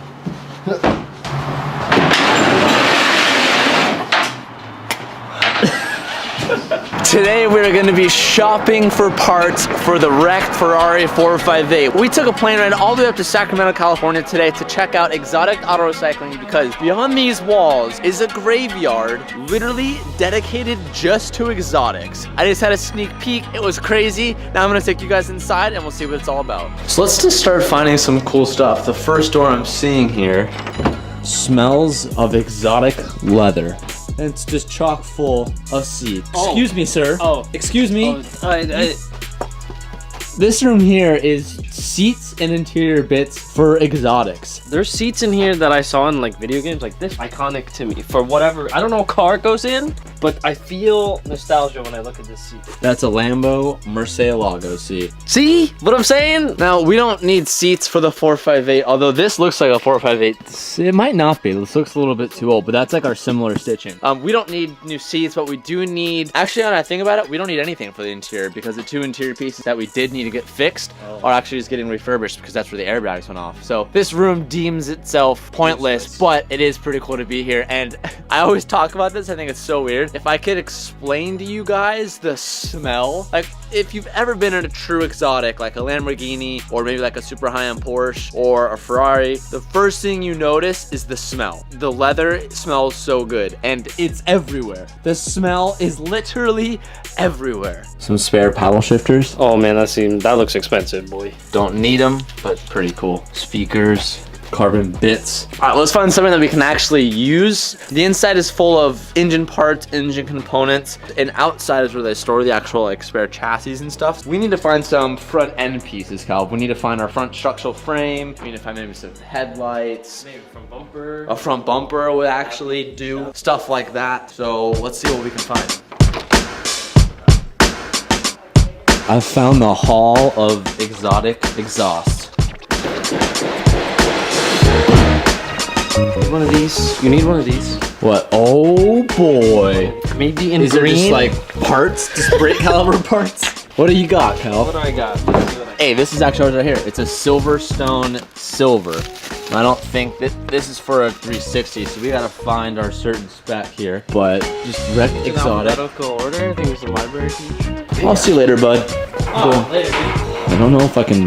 S1: Today we're going to be shopping for parts for the wrecked Ferrari 458. We took a plane ride all the way up to Sacramento, California today to check out Exotic Auto Recycling because beyond these walls is a graveyard literally dedicated just to exotics. I just had a sneak peek. It was crazy. Now I'm going to take you guys inside and we'll see what it's all about. So let's just start finding some cool stuff. The first door I'm seeing here smells of exotic leather. And it's just chock full of seats.
S2: Oh.
S1: Excuse me, sir.
S2: Oh.
S1: Excuse me.
S2: Oh,
S1: This room here is seats and interior bits for exotics.
S2: there's seats in here that I saw in like video games, like this iconic to me for whatever. I don't know what car it goes in, but I feel nostalgia when I look at this seat.
S1: That's a Lambo Murcielago seat.
S2: See what I'm saying?
S1: Now, we don't need seats for the 458, although this looks like a 458. It might not be. This looks a little bit too old, but that's like our similar stitching. We don't need new seats, but we do need... Actually, when I think about it, we don't need anything for the interior because the two interior pieces that we did need to get fixed are actually just getting refurbished because that's where the airbags went off. So this room deems itself pointless, but it is pretty cool to be here. And I always talk about this. I think it's so weird. If I could explain to you guys the smell, like if you've ever been in a true exotic, like a Lamborghini or maybe like a super high-end Porsche or a Ferrari, the first thing you notice is the smell. The leather smells so good and it's everywhere. The smell is literally everywhere. Some spare paddle shifters.
S2: Oh man, that looks expensive, boy.
S1: Don't need them, but pretty cool. Speakers, carbon bits. All right, let's find something that we can actually use. The inside is full of engine parts, engine components, and outside is where they store the actual like spare chassis and stuff. We need to find some front end pieces, Cal. We need to find our front structural frame. We need to find maybe some headlights.
S2: Maybe front bumper.
S1: A front bumper would actually do stuff like that. So let's see what we can find. I found the Hall of Exotic Exhaust.
S2: Need one of these. You need one of these.
S1: What? Oh boy.
S2: Maybe in
S1: Is
S2: green.
S1: there just like parts? Just brake caliber parts? What do you got, Cal?
S2: What do I got? Let's see what I
S1: Hey, this is actually ours right here. It's a Silverstone Silver. I don't think that this is for a 360, so we gotta find our certain spec here. But just wreck
S2: In
S1: exotic.
S2: alphabetical order. I think it's the library teach.
S1: I'll see you later, bud.
S2: Oh, later, dude.
S1: I don't know if I can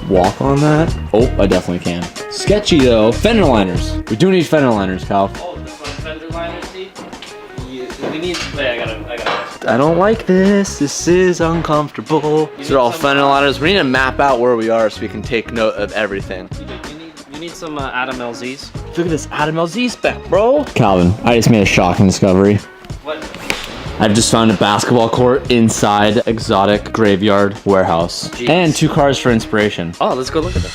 S1: walk on that. Oh, I definitely can. Sketchy though. Fender liners. We do need fender liners, Cal.
S2: Oh, this one fender liner seat. We need. Wait, I gotta.
S1: I don't like this. This is uncomfortable. These are all fender liners. We need to map out where we are so we can take note of everything.
S2: You need some Adam LZs.
S1: Look at this Adam LZ spec, bro.
S8: Calvin, I just made a shocking discovery.
S2: What?
S1: I just found a basketball court inside Exotic Graveyard Warehouse.
S2: Jeez.
S1: And 2 cars for inspiration.
S2: Oh, let's go look at this.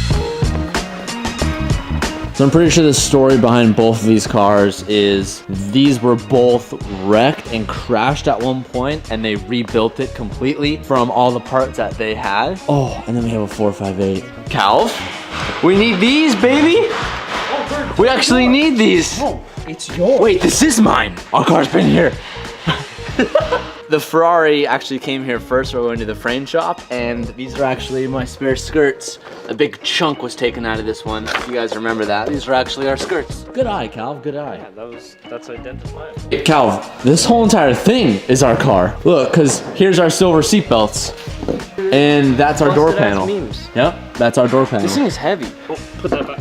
S1: So I'm pretty sure the story behind both of these cars is these were both wrecked and crashed at one point and they rebuilt it completely from all the parts that they had. Oh, and then we have a 458. Calv, we need these, baby. We actually need these.
S8: It's yours.
S1: Wait, this is mine. Our car's been here. The Ferrari actually came here first. We're going to the frame shop, and these are actually my spare skirts. A big chunk was taken out of this one. If you guys remember that, these are actually our skirts. Good eye, Calv. Good eye.
S2: Yeah, that's identifiable.
S1: Hey, Calv, this whole entire thing is our car. Look, because here's our silver seat belts, and that's our door panel.
S2: Memes.
S1: Yep, that's our door panel.
S2: This thing is heavy. Oh, put that back.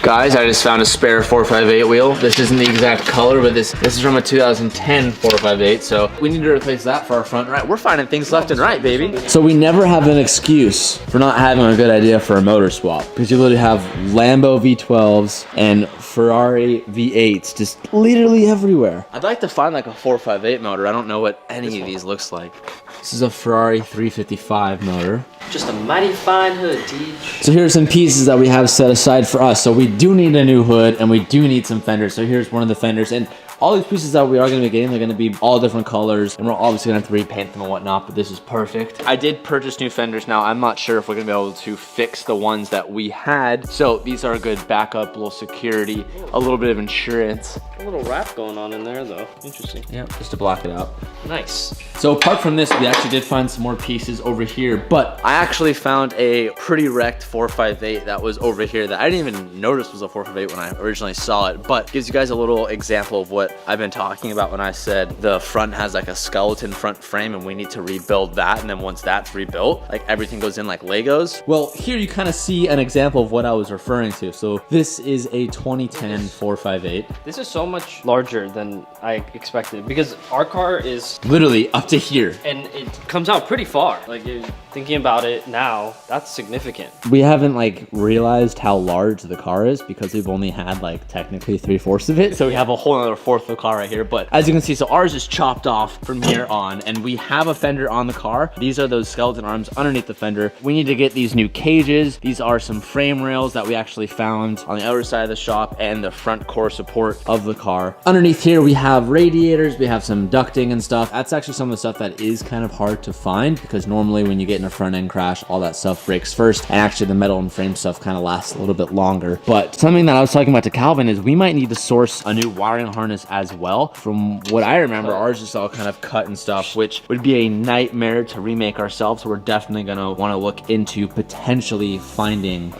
S1: Guys, I just found a spare 458 wheel. This isn't the exact color, but this is from a 2010 458, so we need to replace that for our front right. We're finding things left and right, baby. So we never have an excuse for not having a good idea for a motor swap, because you literally have Lambo V12s and Ferrari V8s just literally everywhere. I'd like to find like a 458 motor. I don't know what any of these looks like. This is a Ferrari 355 motor.
S2: Just a mighty fine hood, Teach.
S1: So here's some pieces that we have set aside for us. So we do need a new hood and we do need some fenders. So here's one of the fenders. And All these pieces that we are gonna be getting, they're gonna be all different colors, and we're obviously gonna have to repaint them and whatnot, but this is perfect. I did purchase new fenders now. I'm not sure if we're gonna be able to fix the ones that we had. So these are a good backup, a little security, a little bit of insurance.
S2: A little wrap going on in there though. Interesting.
S1: Yeah, just to block it out.
S2: Nice.
S1: So apart from this, we actually did find some more pieces over here, but I actually found a pretty wrecked 458 that was over here that I didn't even notice was a 458 when I originally saw it, but gives you guys a little example of what I've been talking about when I said the front has like a skeleton front frame and we need to rebuild that, and then once that's rebuilt, like everything goes in like Legos. Well, here you kind of see an example of what I was referring to. So this is a 2010 458.
S2: This is so much larger than I expected because our car is
S1: Literally up to here.
S2: and it comes out pretty far. Like thinking about it now, that's significant.
S8: We haven't like realized how large the car is because we've only had like technically 3/4 of it.
S1: So we have a whole other fourth of the car right here. But as you can see, so ours is chopped off from here on, and we have a fender on the car. These are those skeleton arms underneath the fender. We need to get these new cages. These are some frame rails that we actually found on the outer side of the shop and the front core support of the car. Underneath here, we have radiators, we have some ducting and stuff. That's actually some of the stuff that is kind of hard to find because normally when you get in a front end crash, all that stuff breaks first, and actually the metal and frame stuff kind of lasts a little bit longer. But something that I was talking about to Calvin is we might need to source a new wiring harness as well. From what I remember, ours is all kind of cut and stuff, which would be a nightmare to remake ourselves. So we're definitely gonna want to look into potentially finding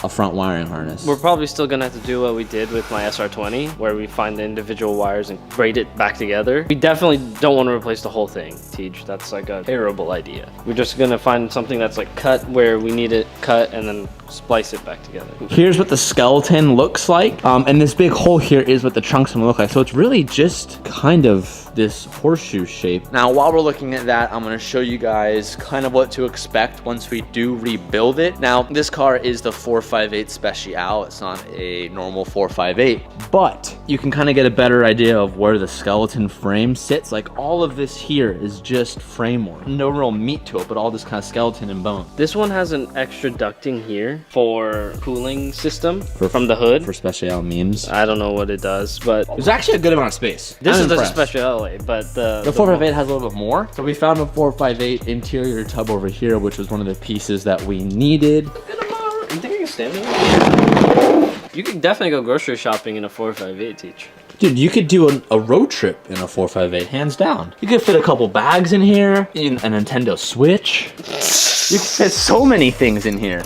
S1: a front wiring harness.
S2: We're probably still gonna have to do what we did with my SR20, where we find the individual wires and braid it back together. We definitely don't want to replace the whole thing, Tej. That's like a terrible idea. We're just gonna find something that's like cut where we need it cut and then splice it back together.
S1: Here's what the skeleton looks like, and this big hole here is what the trunk's gonna look like. So it's really just kind of this horseshoe shape. Now, while we're looking at that, I'm gonna show you guys kind of what to expect once we do rebuild it. Now, this car is the 458 Special. It's not a normal 458, but you can kind of get a better idea of where the skeleton frame sits. Like all of this here is just framework. No real meat to it, but all this kind of skeleton and bone.
S2: This one has an extra ducting here for cooling system from the hood.
S8: For Special memes.
S2: I don't know what it does, but
S1: There's actually a good amount of space.
S2: this
S1: I'm
S2: is the
S1: impressed.
S2: Special, but the
S1: 458 has a little bit more. So we found a 458 interior tub over here, which was one of the pieces that we needed.
S2: You think I can stand it? You could definitely go grocery shopping in a 458, Teach.
S1: Dude, you could do a road trip in a 458, hands down. You could fit a couple bags in here, a Nintendo Switch. You could fit so many things in here.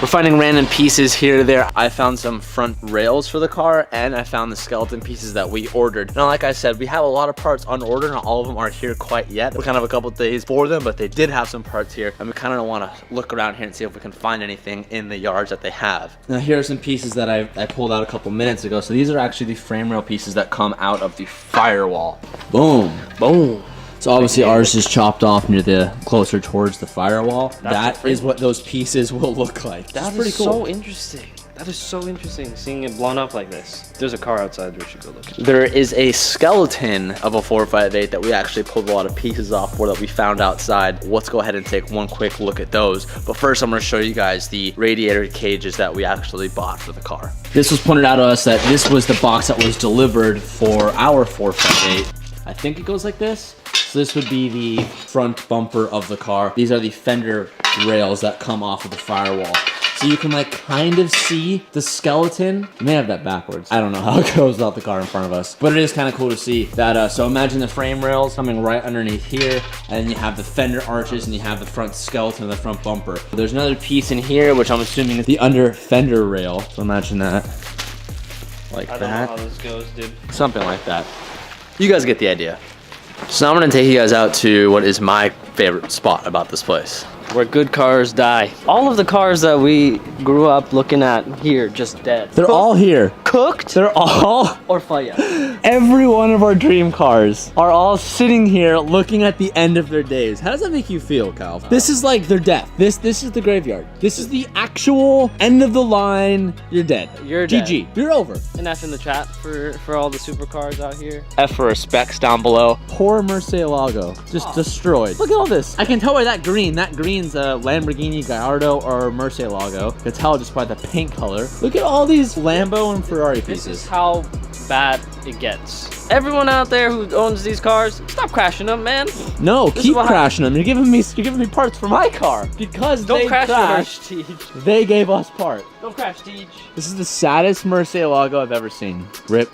S1: We're finding random pieces here or there. I found some front rails for the car, and I found the skeleton pieces that we ordered. Now, like I said, we have a lot of parts on order. Not all of them aren't here quite yet. We're kind of a couple days for them, but they did have some parts here, and we kind of want to look around here and see if we can find anything in the yards that they have. Now, here are some pieces that I pulled out a couple minutes ago. So these are actually the frame rail pieces that come out of the firewall. Boom, boom. So obviously ours is chopped off near the closer towards the firewall. That is what those pieces will look like.
S2: That is so interesting. That is so interesting, seeing it blown up like this. There's a car outside, we should go look.
S1: There is a skeleton of a 458 that we actually pulled a lot of pieces off for that we found outside. Let's go ahead and take one quick look at those. But first, I'm gonna show you guys the radiator cages that we actually bought for the car. This was pointed out to us that this was the box that was delivered for our 458. I think it goes like this. So this would be the front bumper of the car. These are the fender rails that come off of the firewall. So you can like kind of see the skeleton. You may have that backwards. I don't know how it goes without the car in front of us, but it is kind of cool to see that. So imagine the frame rails coming right underneath here, and then you have the fender arches and you have the front skeleton of the front bumper. There's another piece in here, which I'm assuming is the under fender rail. So imagine that, like that.
S2: I don't know how this goes, dude.
S1: Something like that. You guys get the idea. So now I'm gonna take you guys out to what is my favorite spot about this place.
S2: Where good cars die. All of the cars that we grew up looking at here, just dead.
S1: They're all here.
S2: Cooked
S1: They're all,
S2: or fire.
S1: every one of our dream cars are all sitting here looking at the end of their days. How does that make you feel, Cal? This is like their death. This is the graveyard. This is the actual end of the line. You're dead.
S2: You're dead.
S1: GG. You're over.
S2: And F in the chat for all the supercars out here.
S1: F for specs down below. Poor Murcielago. Just destroyed. Look at all this. I can tell by that green. That green's a Lamborghini Gallardo or Murcielago. You can tell just by the paint color. Look at all these Lambo and Ferrari
S2: This
S1: pieces.
S2: is how bad it gets. Everyone out there who owns these cars, stop crashing them, man.
S8: No,
S2: This is
S8: keep
S2: what
S8: crashing them. You're giving me parts for my car because
S2: Don't
S8: they
S2: crash
S8: crashed.
S2: yours, Teach.
S8: They gave us parts.
S2: Don't crash, Teach.
S8: This is the saddest Murcielago I've ever seen. Rip,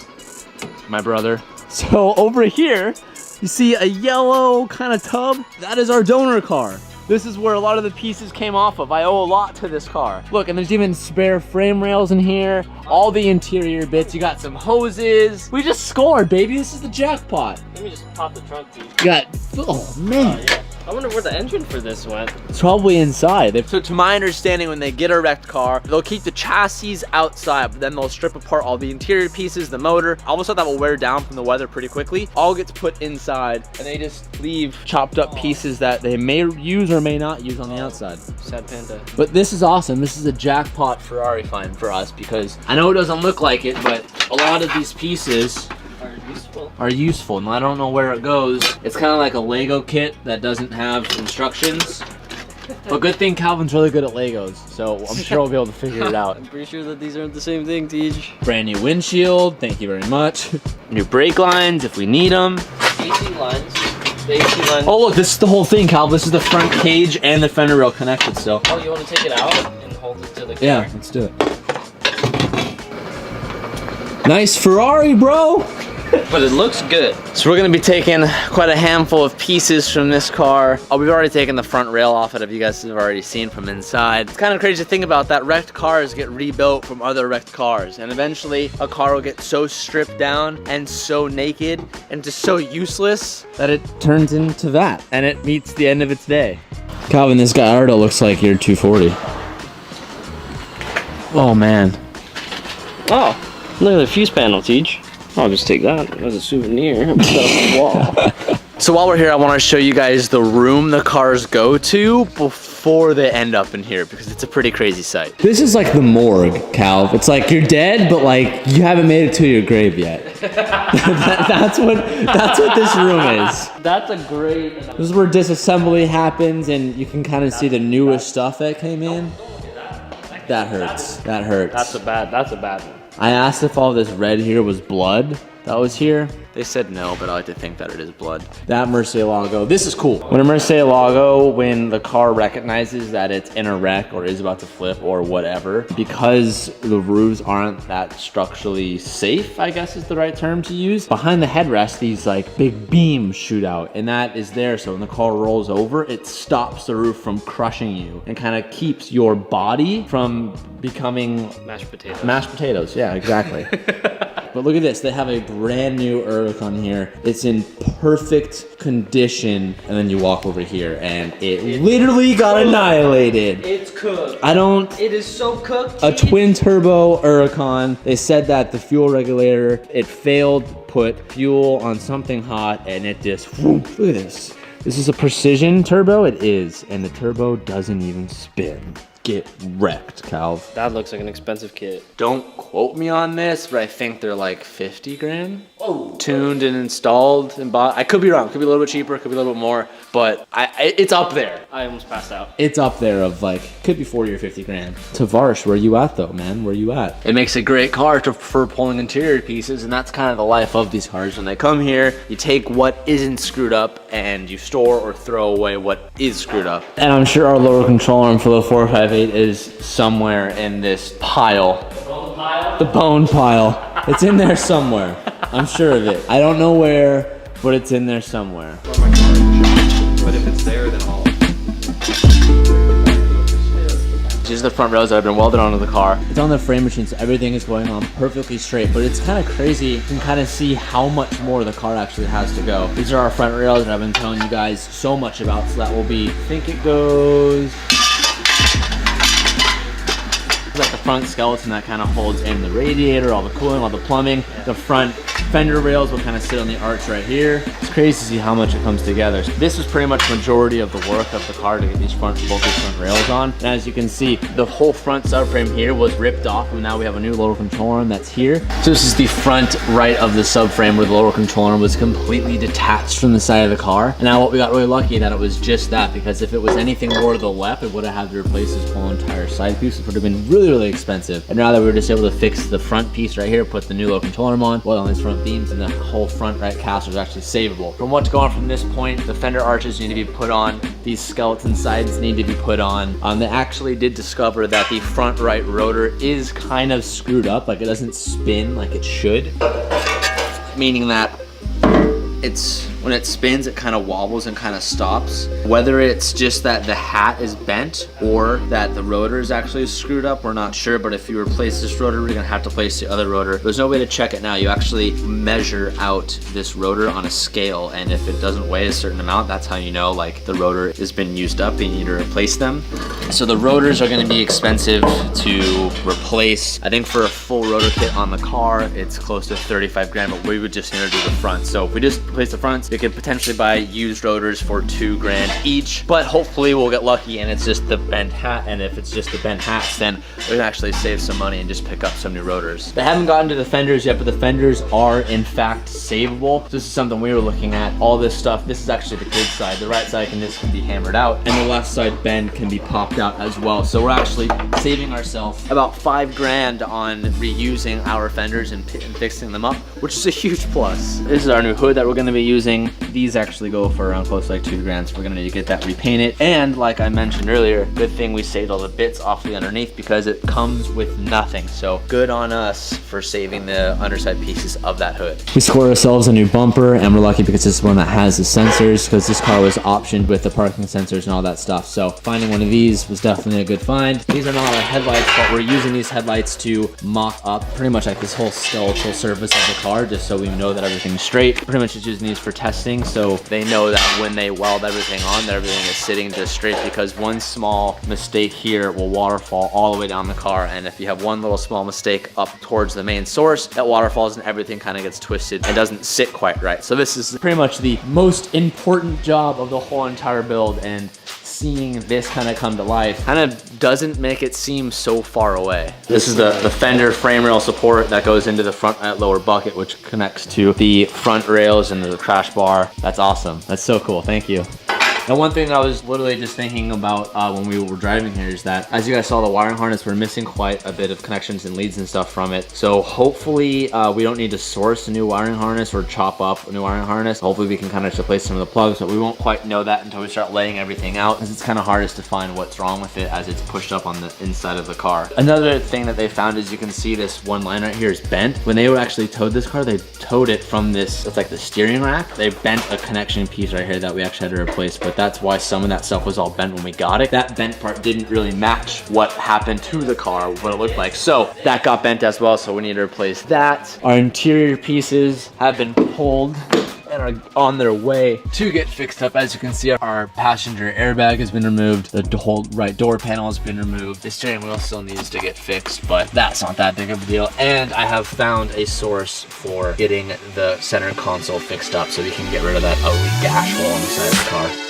S8: my brother. So over here, you see a yellow kind of tub. That is our donor car. This is where a lot of the pieces came off of. I owe a lot to this car. Look, and there's even spare frame rails in here. All the interior bits. You got some hoses. We just scored, baby. This is the jackpot.
S2: Let me just pop the trunk, Teach.
S8: You got, oh man.
S2: Yeah. I wonder where the engine for this went.
S8: It's probably inside.
S1: So to my understanding, when they get a wrecked car, they'll keep the chassis outside, but then they'll strip apart all the interior pieces, the motor. All of a sudden that will wear down from the weather pretty quickly. All gets put inside, and they just leave chopped up pieces that they may use or may not use on the outside.
S2: Sad panda.
S8: But this is awesome. This is a jackpot Ferrari find for us because I know it doesn't look like it, but a lot of these pieces are useful, and I don't know where it goes. It's kind of like a Lego kit that doesn't have instructions. But good thing Calvin's really good at Legos, so I'm sure we'll be able to figure it out.
S2: I'm pretty sure that these aren't the same thing, Teach.
S8: Brand new windshield, thank you very much.
S1: New brake lines if we need them.
S2: AC lines. The AC lines.
S8: Oh look, this is the whole thing, Cal. This is the front cage and the fender rail connected still.
S2: Oh, you want to take it out and hold it to the car?
S8: Yeah, let's do it. Nice Ferrari, bro!
S2: But it looks good.
S1: So we're gonna be taking quite a handful of pieces from this car. Oh, we've already taken the front rail off it, if you guys have already seen from inside. It's kind of crazy to think about that. Wrecked cars get rebuilt from other wrecked cars, and eventually a car will get so stripped down and so naked and just so useless
S8: That it turns into that, and it meets the end of its day. Calvin, this Gallardo looks like your 240.
S1: oh man.
S2: Oh, look at the fuse panel, Teach. I'll just take that as a souvenir. Put that on the wall.
S1: So while we're here, I want to show you guys the room the cars go to before they end up in here, because it's a pretty crazy sight.
S8: This is like the morgue, Cal. It's like you're dead, but like you haven't made it to your grave yet. that's what this room is.
S2: That's a great.
S8: This is where disassembly happens, and you can kind of see the newest stuff that came in. That hurts. That hurts.
S2: That's a bad one.
S8: I asked if all this red here was blood that was here.
S1: They said no, but I like to think that it is blood.
S8: That Murcielago, this is cool. When a Murcielago, when the car recognizes that it's in a wreck or is about to flip or whatever, because the roofs aren't that structurally safe, I guess is the right term to use, behind the headrest, these like big beams shoot out, and that is there so when the car rolls over, it stops the roof from crushing you and kind of keeps your body from becoming
S2: Mashed potatoes.
S8: mashed potatoes. Yeah, exactly. But look at this, they have a brand new Uricon here. It's in perfect condition. And then you walk over here and it literally got annihilated.
S2: It's cooked.
S8: It
S2: is so cooked.
S8: a twin turbo Uricon. They said that the fuel regulator, it failed to put fuel on something hot and it just, whoop, look at this. This is a precision turbo, it is. And the turbo doesn't even spin. Get wrecked, Calv.
S2: That looks like an expensive kit.
S1: Don't quote me on this, but I think they're like 50 grand. Oh. Tuned and installed and bought. I could be wrong. Could be a little bit cheaper. Could be a little bit more. But it's up there.
S2: I almost passed out.
S8: It's up there of like, could be 40 or 50 grand. Tavares, where you at though, man? Where you at?
S1: It makes a great car for pulling interior pieces, and that's kind of the life of these cars. When they come here, you take what isn't screwed up and you store or throw away what is screwed up.
S8: And I'm sure our lower control arm for the 458 is somewhere in this pile. The bone pile. It's in there somewhere. I'm sure of it. I don't know where, but it's in there somewhere.
S5: But if it's there, then I'll.
S1: These are the front rails that have been welded onto the car.
S8: It's on the frame machine, so everything is going on perfectly straight, but it's kind of crazy. You can kind of see how much more the car actually has to go. These are our front rails that I've been telling you guys so much about, so that will be, I think it goes, like the front skeleton that kind of holds in the radiator, all the cooling, all the plumbing. The front Fender rails will kind of sit on the arch right here. It's crazy to see how much it comes together. So this was pretty much majority of the work of the car to get both these front rails on. And as you can see, the whole front subframe here was ripped off, and now we have a new lower control arm that's here. So this is the front right of the subframe where the lower control arm was completely detached from the side of the car. And now what we got really lucky that it was just that, because if it was anything more to the left, it would have had to replace this whole entire side piece, which would have been really, really expensive. And now that we were just able to fix the front piece right here, put the new low control arm on, well, on these front beams, and the whole front right castle is actually savable. From what's going on from this point, the fender arches need to be put on, these skeleton sides need to be put on. They actually did discover that the front right rotor is kind of screwed up, like it doesn't spin like it should, meaning that when it spins, it kind of wobbles and kind of stops. Whether it's just that the hat is bent or that the rotor is actually screwed up, we're not sure. But if you replace this rotor, we're gonna have to place the other rotor. There's no way to check it now. You actually measure out this rotor on a scale, and if it doesn't weigh a certain amount, that's how you know like the rotor has been used up and you need to replace them. So the rotors are gonna be expensive to replace. I think for a full rotor kit on the car, it's close to 35 grand, but we would just need to do the front. So if we just replace the fronts, we could potentially buy used rotors for 2 grand each, but hopefully we'll get lucky and it's just the bent hat. And if it's just the bent hats, then we can actually save some money and just pick up some new rotors. They haven't gotten to the fenders yet, but the fenders are in fact savable. So this is something we were looking at. All this stuff, this is actually the good side. The right side can be hammered out, and the left side bend can be popped out as well. So we're actually saving ourselves about 5 grand on reusing our fenders and fixing them up, which is a huge plus. This is our new hood that we're gonna be using. These actually go for around close to like 2 grand, so we're gonna need to get that repainted. And like I mentioned earlier, good thing we saved all the bits off the underneath because it comes with nothing. So good on us for saving the underside pieces of that hood. We scored ourselves a new bumper, and we're lucky because this is one that has the sensors, because this car was optioned with the parking sensors and all that stuff. So finding one of these was definitely a good find. These are not our headlights, but we're using these headlights to mock up pretty much like this whole skeletal surface of the car, just so we know that everything's straight. Pretty much just using these for testing, so they know that when they weld everything on, that everything is sitting just straight, because one small mistake here will waterfall all the way down the car. And if you have one little small mistake up towards the main source, that waterfalls and everything kind of gets twisted and doesn't sit quite right. So this is pretty much the most important job of the whole entire build, and seeing this kind of come to life kind of doesn't make it seem so far away. This is the fender frame rail support that goes into the front lower bucket, which connects to the front rails and the crash bar. That's awesome. That's so cool. Thank you. Now, one thing I was literally just thinking about when we were driving here is that, as you guys saw, the wiring harness, we're missing quite a bit of connections and leads and stuff from it. So hopefully we don't need to source a new wiring harness or chop up a new wiring harness. Hopefully we can kind of just replace some of the plugs, but we won't quite know that until we start laying everything out, because it's kind of hardest to find what's wrong with it as it's pushed up on the inside of the car. Another thing that they found is, you can see this one line right here is bent. When they actually towed this car, they towed it from this, it's like the steering rack. They bent a connection piece right here that we actually had to replace, but that's why some of that stuff was all bent when we got it. That bent part didn't really match what happened to the car, what it looked like. So that got bent as well, so we need to replace that. Our interior pieces have been pulled and are on their way to get fixed up. As you can see, our passenger airbag has been removed. The whole right door panel has been removed. The steering wheel still needs to get fixed, but that's not that big of a deal. And I have found a source for getting the center console fixed up so we can get rid of that ugly gash hole on the side of the car.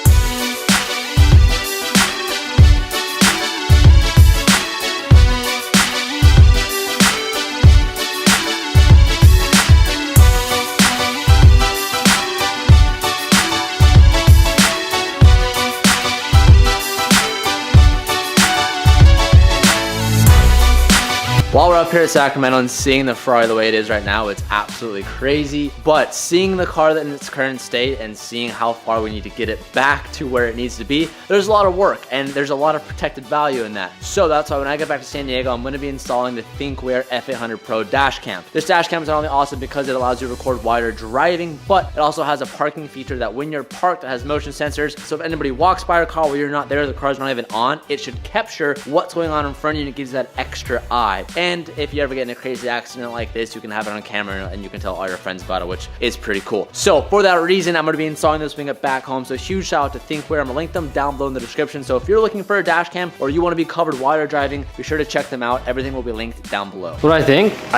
S8: While we're up here at Sacramento and seeing the Ferrari the way it is right now, it's absolutely crazy. But seeing the car in its current state and seeing how far we need to get it back to where it needs to be, there's a lot of work and there's a lot of protected value in that. So that's why when I get back to San Diego, I'm gonna be installing the ThinkWare F800 Pro dash cam. This dash cam is not only awesome because it allows you to record while you're driving, but it also has a parking feature that when you're parked, it has motion sensors. So if anybody walks by your car while you're not there, the car's not even on, it should capture what's going on in front of you and it gives you that extra eye. And
S1: if you ever get in a crazy accident like this, you can have it on camera and you can tell all your friends about it, which is pretty cool. So for that reason, I'm gonna be installing this wing up back home. So huge shout out to Thinkware. I'm gonna link them down below in the description. So if you're looking for a dash cam or you wanna be covered while you're driving, be sure to check them out. Everything will be linked down below.
S2: What I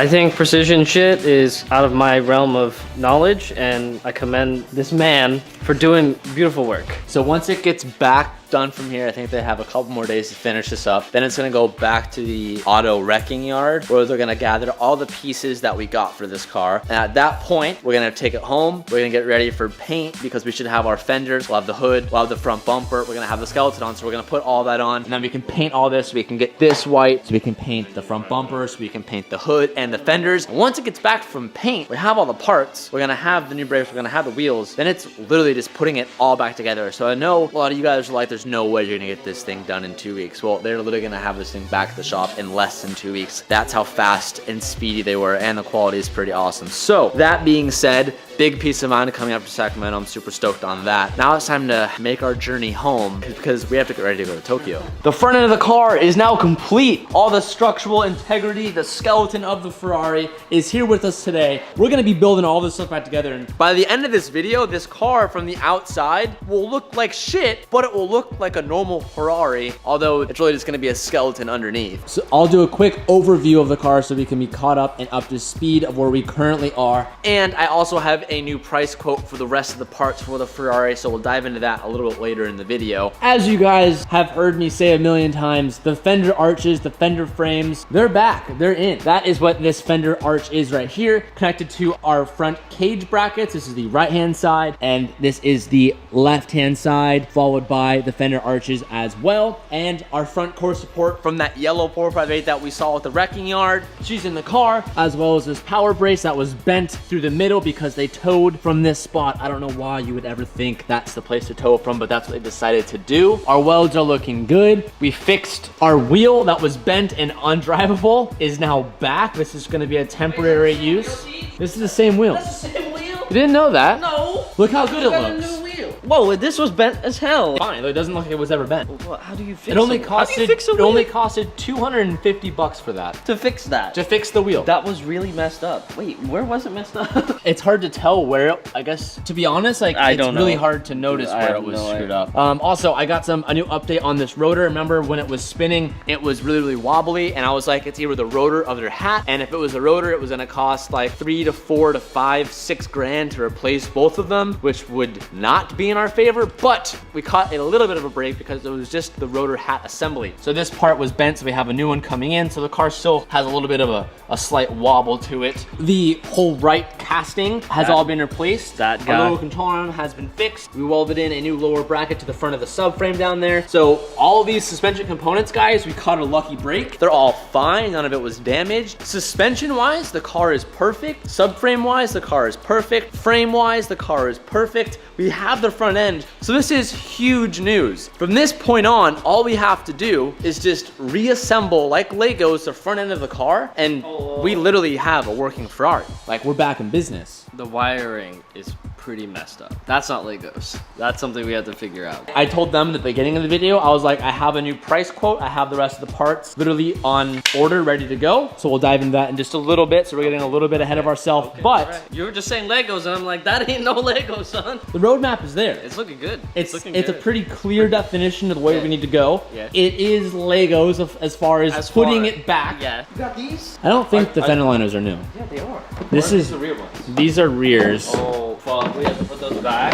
S2: think precision shit is out of my realm of knowledge, and I commend this man for doing beautiful work.
S1: So once it gets back done from here, I think they have a couple more days to finish this up. Then it's gonna go back to the auto wrecking yard where they're gonna gather all the pieces that we got for this car. And at that point, we're gonna take it home. We're gonna get ready for paint because we should have our fenders. We'll have the hood, we'll have the front bumper. We're gonna have the skeleton on, so we're gonna put all that on. And then we can paint all this. So we can get this white, so we can paint the front bumper, so we can paint the hood and the fenders. And once it gets back from paint, we have all the parts. We're gonna have the new brakes, we're gonna have the wheels. Then it's literally just putting it all back together. So I know a lot of you guys are like, there's no way you're gonna get this thing done in 2 weeks. Well, they're literally gonna have this thing back at the shop in less than 2 weeks. That's how fast and speedy they were, and the quality is pretty awesome. So that being said, big piece of mind coming up to Sacramento. I'm super stoked on that. Now it's time to make our journey home because we have to get ready to go to Tokyo. The front end of the car is now complete. All the structural integrity, the skeleton of the Ferrari is here with us today. We're gonna be building all this stuff back together, and by the end of this video, this car from the outside will look like shit, but it will look like a normal Ferrari, although it's really just gonna be a skeleton underneath. So I'll do a quick overview of the car so we can be caught up and up to speed of where we currently are. And I also have a new price quote for the rest of the parts for the Ferrari, so we'll dive into that a little bit later in the video. As you guys have heard me say a million times, the fender arches, the fender frames, they're back, they're in. That is what this fender arch is right here, connected to our front cage brackets. This is the right-hand side, and this is the left-hand side, followed by the fender arches as well, and our front core support from that yellow 458 that we saw at the wrecking yard. She's in the car, as well as this power brace that was bent through the middle because they towed from this spot. I don't know why you would ever think that's the place to tow from, but that's what they decided to do. Our welds are looking good. We fixed our wheel that was bent and undrivable is now back. This is gonna be a temporary use. This is the same wheel.
S2: That's the same wheel?
S1: You didn't know that?
S2: No.
S1: Look how good it
S2: Got a
S1: looks.
S2: new wheel. Whoa, this was bent as hell.
S1: Fine, it doesn't look like it was ever bent.
S2: Well, how do you fix
S1: It only
S2: how do you
S1: costed
S2: fix a
S1: it
S2: wheel?
S1: only costed $250 for that.
S2: to fix that.
S1: To fix the wheel.
S2: That was really messed up. Wait, where was it messed up?
S1: It's hard to tell where, I guess, to be honest, like,
S2: I
S1: it's
S2: don't
S1: really
S2: know.
S1: hard to notice
S2: I
S1: where
S2: have
S1: it was
S2: no
S1: screwed
S2: idea.
S1: up. Also, I got a new update on this rotor. Remember when it was spinning, it was really, really wobbly, and I was like, it's either the rotor of their hat, and if it was the rotor, it was gonna cost like 3 to 4 to 5, 6 grand to replace both of them, which would not be in our favor, but we caught a little bit of a break because it was just the rotor hat assembly. So this part was bent, so we have a new one coming in, so the car still has a little bit of a slight wobble to it. The whole right casting has all been replaced.
S2: That
S1: Our
S2: guy.
S1: lower control arm has been fixed. We welded in a new lower bracket to the front of the subframe down there. So all of these suspension components, guys, we caught a lucky break. They're all fine, none of it was damaged. Suspension-wise, the car is perfect. Subframe-wise, the car is perfect. Frame-wise, the car is perfect. We have the front end. So this is huge news. From this point on, all we have to do is just reassemble, like Legos, the front end of the car, and we literally have a working Ferrari. Like, we're back in business.
S2: The wiring is pretty messed up. That's not Legos. That's something we have to figure out.
S1: I told them at the beginning of the video, I was like, I have a new price quote. I have the rest of the parts literally on order, ready to go. So we'll dive into that in just a little bit. So we're getting a little bit ahead of ourselves, but
S2: You were just saying Legos, and I'm like, that ain't no Legos, son.
S1: the roadmap is there.
S2: It's looking good.
S1: It's
S2: looking
S1: a
S2: good.
S1: pretty clear definition of the way we need to go.
S2: Yeah.
S1: It is Legos as far as putting it back.
S2: Yeah.
S5: You got these?
S1: I don't think the fender liners are new.
S5: Yeah, they are.
S1: This is
S5: the real ones.
S1: these are rears.
S2: Oh, fuck. We have to put those back.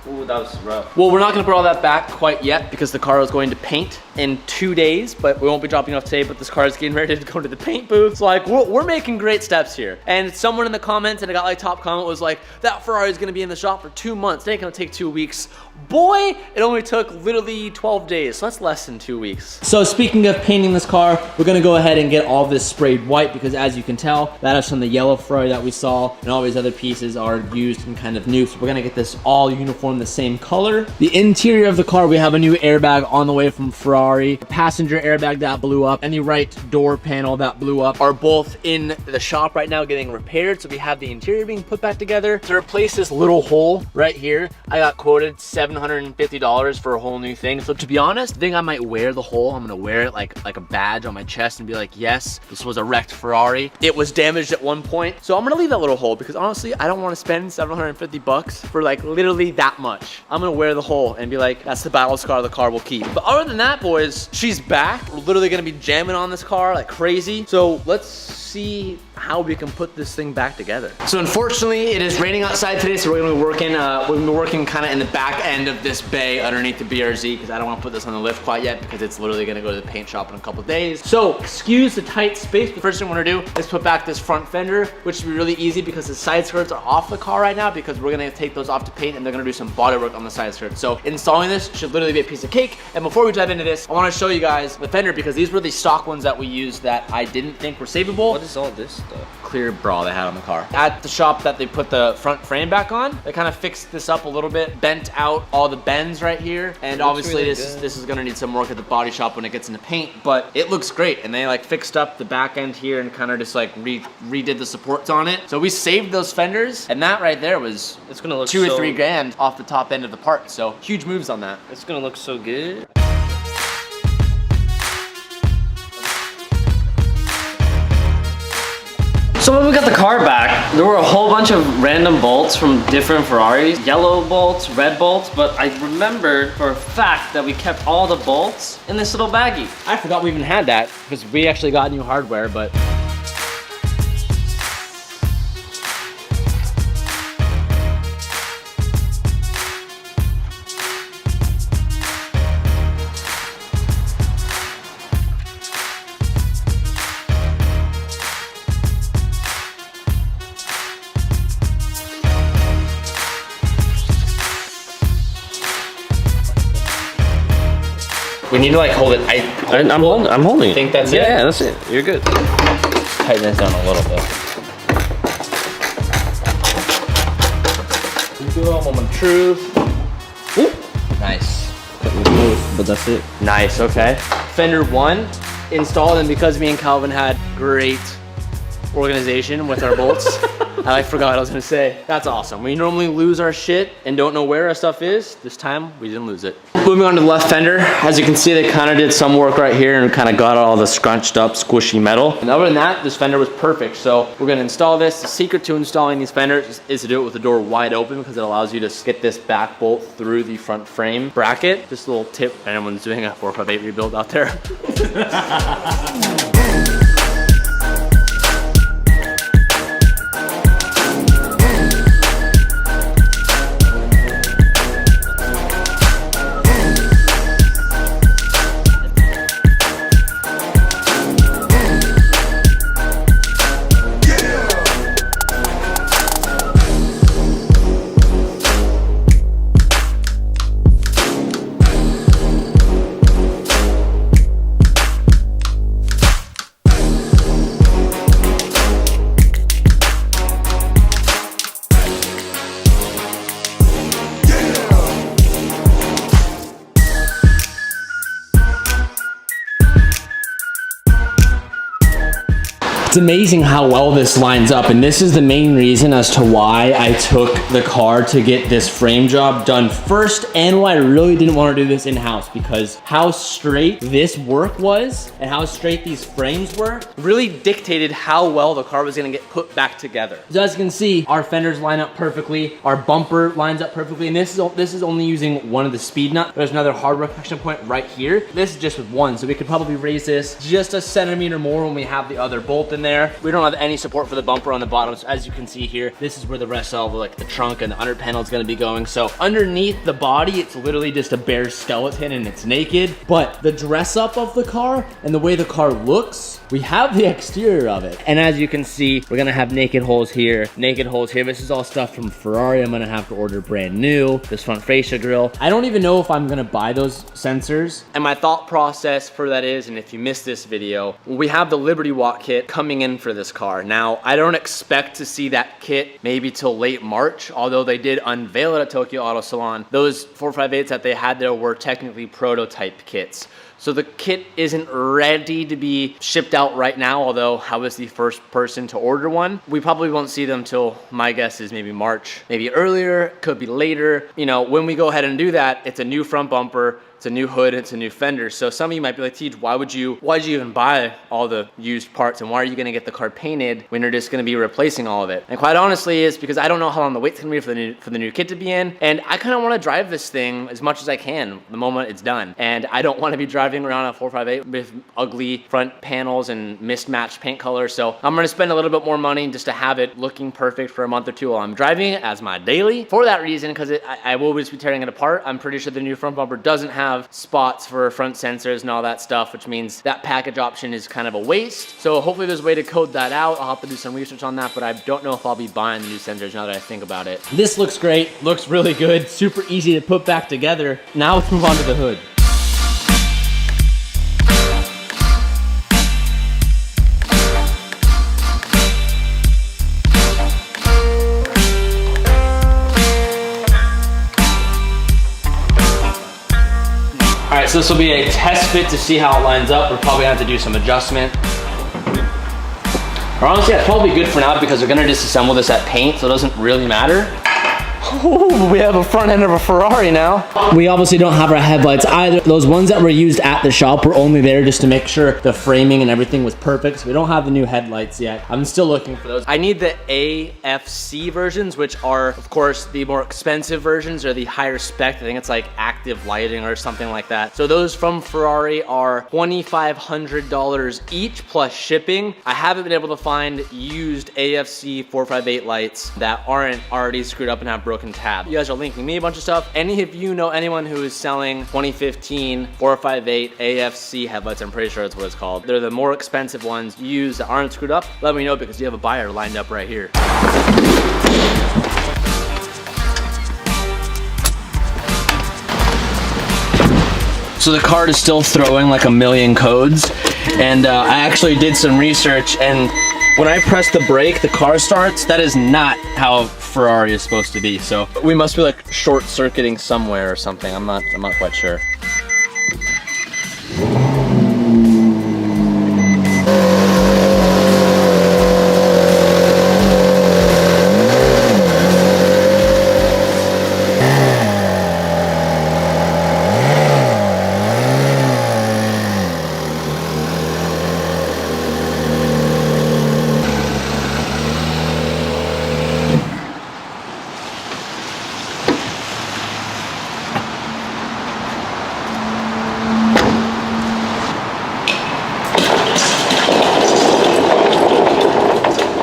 S2: Ooh, that was rough.
S1: Well, we're not gonna put all that back quite yet because the car is going to paint in 2 days, but we won't be dropping off today, but this car is getting ready to go to the paint booth. So like, we're making great steps here. And someone in the comments, and I got like top comment, was like, that Ferrari is gonna be in the shop for 2 months. It ain't gonna take 2 weeks. Boy, it only took literally 12 days. So that's less than 2 weeks. So speaking of painting this car, we're gonna go ahead and get all this sprayed white because as you can tell, that is from the yellow Ferrari that we saw, and all these other pieces are used and kind of new. So we're gonna get this all uniform, the same color. The interior of the car, we have a new airbag on the way from Ferrari. The passenger airbag that blew up and the right door panel that blew up are both in the shop right now getting repaired. So we have the interior being put back together. To replace this little hole right here, I got quoted $7
S8: $750 for a whole new thing. So to be honest, I think I might wear the hole. I'm gonna wear it like a badge on my chest and be like, yes, this was a wrecked Ferrari. It was damaged at one point. So I'm gonna leave that little hole because honestly, I don't wanna spend 750 bucks for like literally that much. I'm gonna wear the hole and be like, that's the battle scar the car will keep. But other than that, boys, she's back. We're literally gonna be jamming on this car like crazy. So let's see how we can put this thing back together. So unfortunately, it is raining outside today, so we're gonna be working kind of in the back end of this bay underneath the BRZ because I don't want to put this on the lift quite yet because it's literally gonna go to the paint shop in a couple days. So excuse the tight space. The first thing we're gonna do is put back this front fender, which should be really easy because the side skirts are off the car right now because we're gonna take those off to paint and they're gonna do some body work on the side skirts. So installing this should literally be a piece of cake. And before we dive into this, I want to show you guys the fender because these were the stock ones that we used that I didn't think were savable.
S2: What is all this stuff?
S8: Clear bra they had on the car. At the shop that they put the front frame back on, they kind of fixed this up a little bit, bent out all the bends right here, and obviously
S2: really
S8: this is gonna need some work at the body shop when it gets into paint, but it looks great. And they like fixed up the back end here and kind of just like redid the supports on it. So we saved those fenders, and that right there was
S2: It's gonna look
S8: $2 or
S2: so-
S8: $3 grand off the top end of the part. So huge moves on that.
S2: It's gonna look so good. So when we got the car back, there were a whole bunch of random bolts from different Ferraris. Yellow bolts, red bolts, but I remembered for a fact that we kept all the bolts in this little baggie.
S8: I forgot we even had that because we actually got new hardware, but we need to like hold it.
S2: I'm holding it.
S8: Think that's it?
S2: Yeah, that's it. You're good.
S8: Tighten this down a little bit. Moment of truth. Ooh. Nice.
S2: But that's it.
S8: Nice, okay. Fender 1 installed, and because me and Calvin had great organization with our bolts, I forgot what I was gonna say. That's awesome. We normally lose our shit and don't know where our stuff is. This time, we didn't lose it. Moving on to the left fender. As you can see, they kind of did some work right here and kind of got all the scrunched up, squishy metal. And other than that, this fender was perfect. So we're gonna install this. The secret to installing these fenders is to do it with the door wide open because it allows you to get this back bolt through the front frame bracket. Just a little tip if anyone's doing a 458 rebuild out there. It's amazing how well this lines up, and this is the main reason as to why I took the car to get this frame job done first, and why I really didn't want to do this in-house, because how straight this work was and how straight these frames were really dictated how well the car was going to get put back together. So as you can see, our fenders line up perfectly, our bumper lines up perfectly, and this is only using one of the speed nuts. There's another hardware connection point right here. This is just with one, so we could probably raise this just a centimeter more when we have the other bolt in there. We don't have any support for the bumper on the bottom, so as you can see here, this is where the rest of like the trunk and the under panel is going to be going. So underneath the body, it's literally just a bare skeleton and it's naked. But the dress up of the car and the way the car looks, we have the exterior of it. And as you can see, we're gonna have naked holes here, naked holes here. This is all stuff from Ferrari. I'm gonna have to order brand new. This front fascia grille. I don't even know if I'm gonna buy those sensors. And my thought process for that is, and if you missed this video, we have the Liberty Walk kit coming in for this car. Now, I don't expect to see that kit maybe till late March, although they did unveil it at Tokyo Auto Salon. Those 458s that they had there were technically prototype kits.
S1: So the kit isn't ready to be shipped out right now, although I was the first person to order one. We probably won't see them till, my guess is maybe March, maybe earlier, could be later. You know, when we go ahead and do that, it's a new front bumper, it's a new hood, it's a new fender. So some of you might be like, Tej, why'd you even buy all the used parts, and why are you gonna get the car painted when you're just gonna be replacing all of it? And quite honestly, it's because I don't know how long the wait's gonna be for the new kit to be in, and I kinda wanna drive this thing as much as I can the moment it's done. And I don't wanna be driving around a 458 with ugly front panels and mismatched paint colors. So I'm gonna spend a little bit more money just to have it looking perfect for a month or two while I'm driving it as my daily. For that reason, because I will just be tearing it apart. I'm pretty sure the new front bumper doesn't have spots for front sensors and all that stuff, which means that package option is kind of a waste. So hopefully there's a way to code that out. I'll have to do some research on that, but I don't know if I'll be buying the new sensors now that I think about it.
S8: This looks great, looks really good, super easy to put back together. Now let's move on to the hood. All right, so this will be a test fit to see how it lines up. We'll probably have to do some adjustment. Or honestly, that's probably good for now because we're gonna disassemble this at paint, so it doesn't really matter. Ooh, we have a front end of a Ferrari now. We obviously don't have our headlights either. Those ones that were used at the shop were only there just to make sure the framing and everything was perfect. So we don't have the new headlights yet. I'm still looking for those.
S1: I need the AFC versions, which are, of course, the more expensive versions or the higher spec. I think it's like active lighting or something like that. So those from Ferrari are $2,500 each plus shipping. I haven't been able to find used AFC 458 lights that aren't already screwed up and have broken tab. You guys are linking me a bunch of stuff. Any of you know anyone who is selling 2015 458 AFC headlights? I'm pretty sure that's what it's called. They're the more expensive ones used that aren't screwed up. Let me know because you have a buyer lined up right here. So the card is still throwing like a million codes, and I actually did some research, and when I press the brake, the car starts. That is not how Ferrari is supposed to be. So we must be like short circuiting somewhere or something. I'm not quite sure.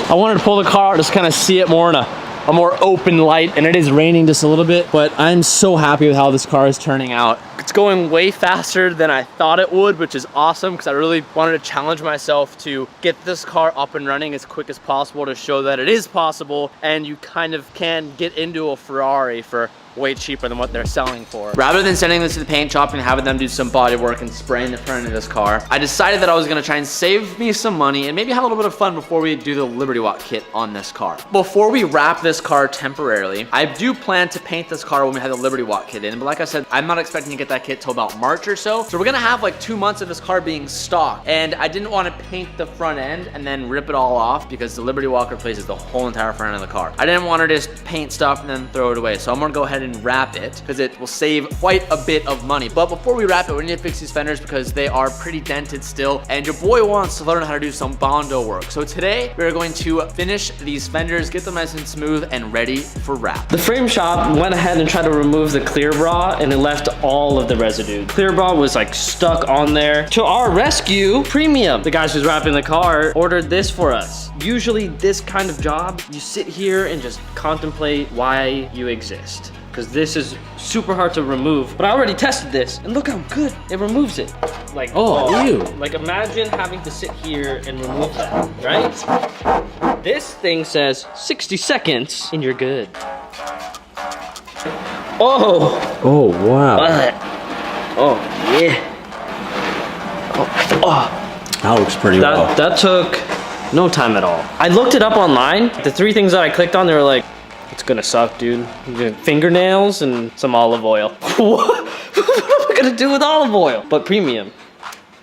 S1: I wanted to pull the car out, just kind of see it more in a more open light, and it is raining just a little bit, but I'm so happy with how this car is turning out. It's going way faster than I thought it would, which is awesome because I really wanted to challenge myself to get this car up and running as quick as possible to show that it is possible and you kind of can get into a Ferrari for way cheaper than what they're selling for. Rather than sending this to the paint shop and having them do some body work and spraying the front of this car, I decided that I was gonna try and save me some money and maybe have a little bit of fun before we do the Liberty Walk kit on this car. Before we wrap this car temporarily, I do plan to paint this car when we have the Liberty Walk kit in, but like I said, I'm not expecting to get that kit till about March or so. So we're gonna have like 2 months of this car being stock, and I didn't wanna paint the front end and then rip it all off because the Liberty Walk replaces the whole entire front end of the car. I didn't wanna just paint stuff and then throw it away. So I'm gonna go ahead and wrap it because it will save quite a bit of money. But before we wrap it, we need to fix these fenders because they are pretty dented still, and your boy wants to learn how to do some Bondo work. So today, we're going to finish these fenders, get them nice and smooth and ready for wrap.
S2: The frame shop went ahead and tried to remove the clear bra, and it left all of the residue. Clear bra was like stuck on there. To our rescue, Premium, the guys who's wrapping the car, ordered this for us. Usually this kind of job, you sit here and just contemplate why you exist, because this is super hard to remove. But I already tested this, and look how good it removes it. Like,
S8: ew.
S2: Like imagine having to sit here and remove that, right? This thing says 60 seconds and you're good. Oh.
S8: Oh, wow.
S2: Oh, yeah. Oh.
S8: That looks pretty well.
S2: That took no time at all. I looked it up online. The 3 things that I clicked on, they were like, it's gonna suck, dude. Fingernails and some olive oil. What am I gonna do with olive oil? But Premium,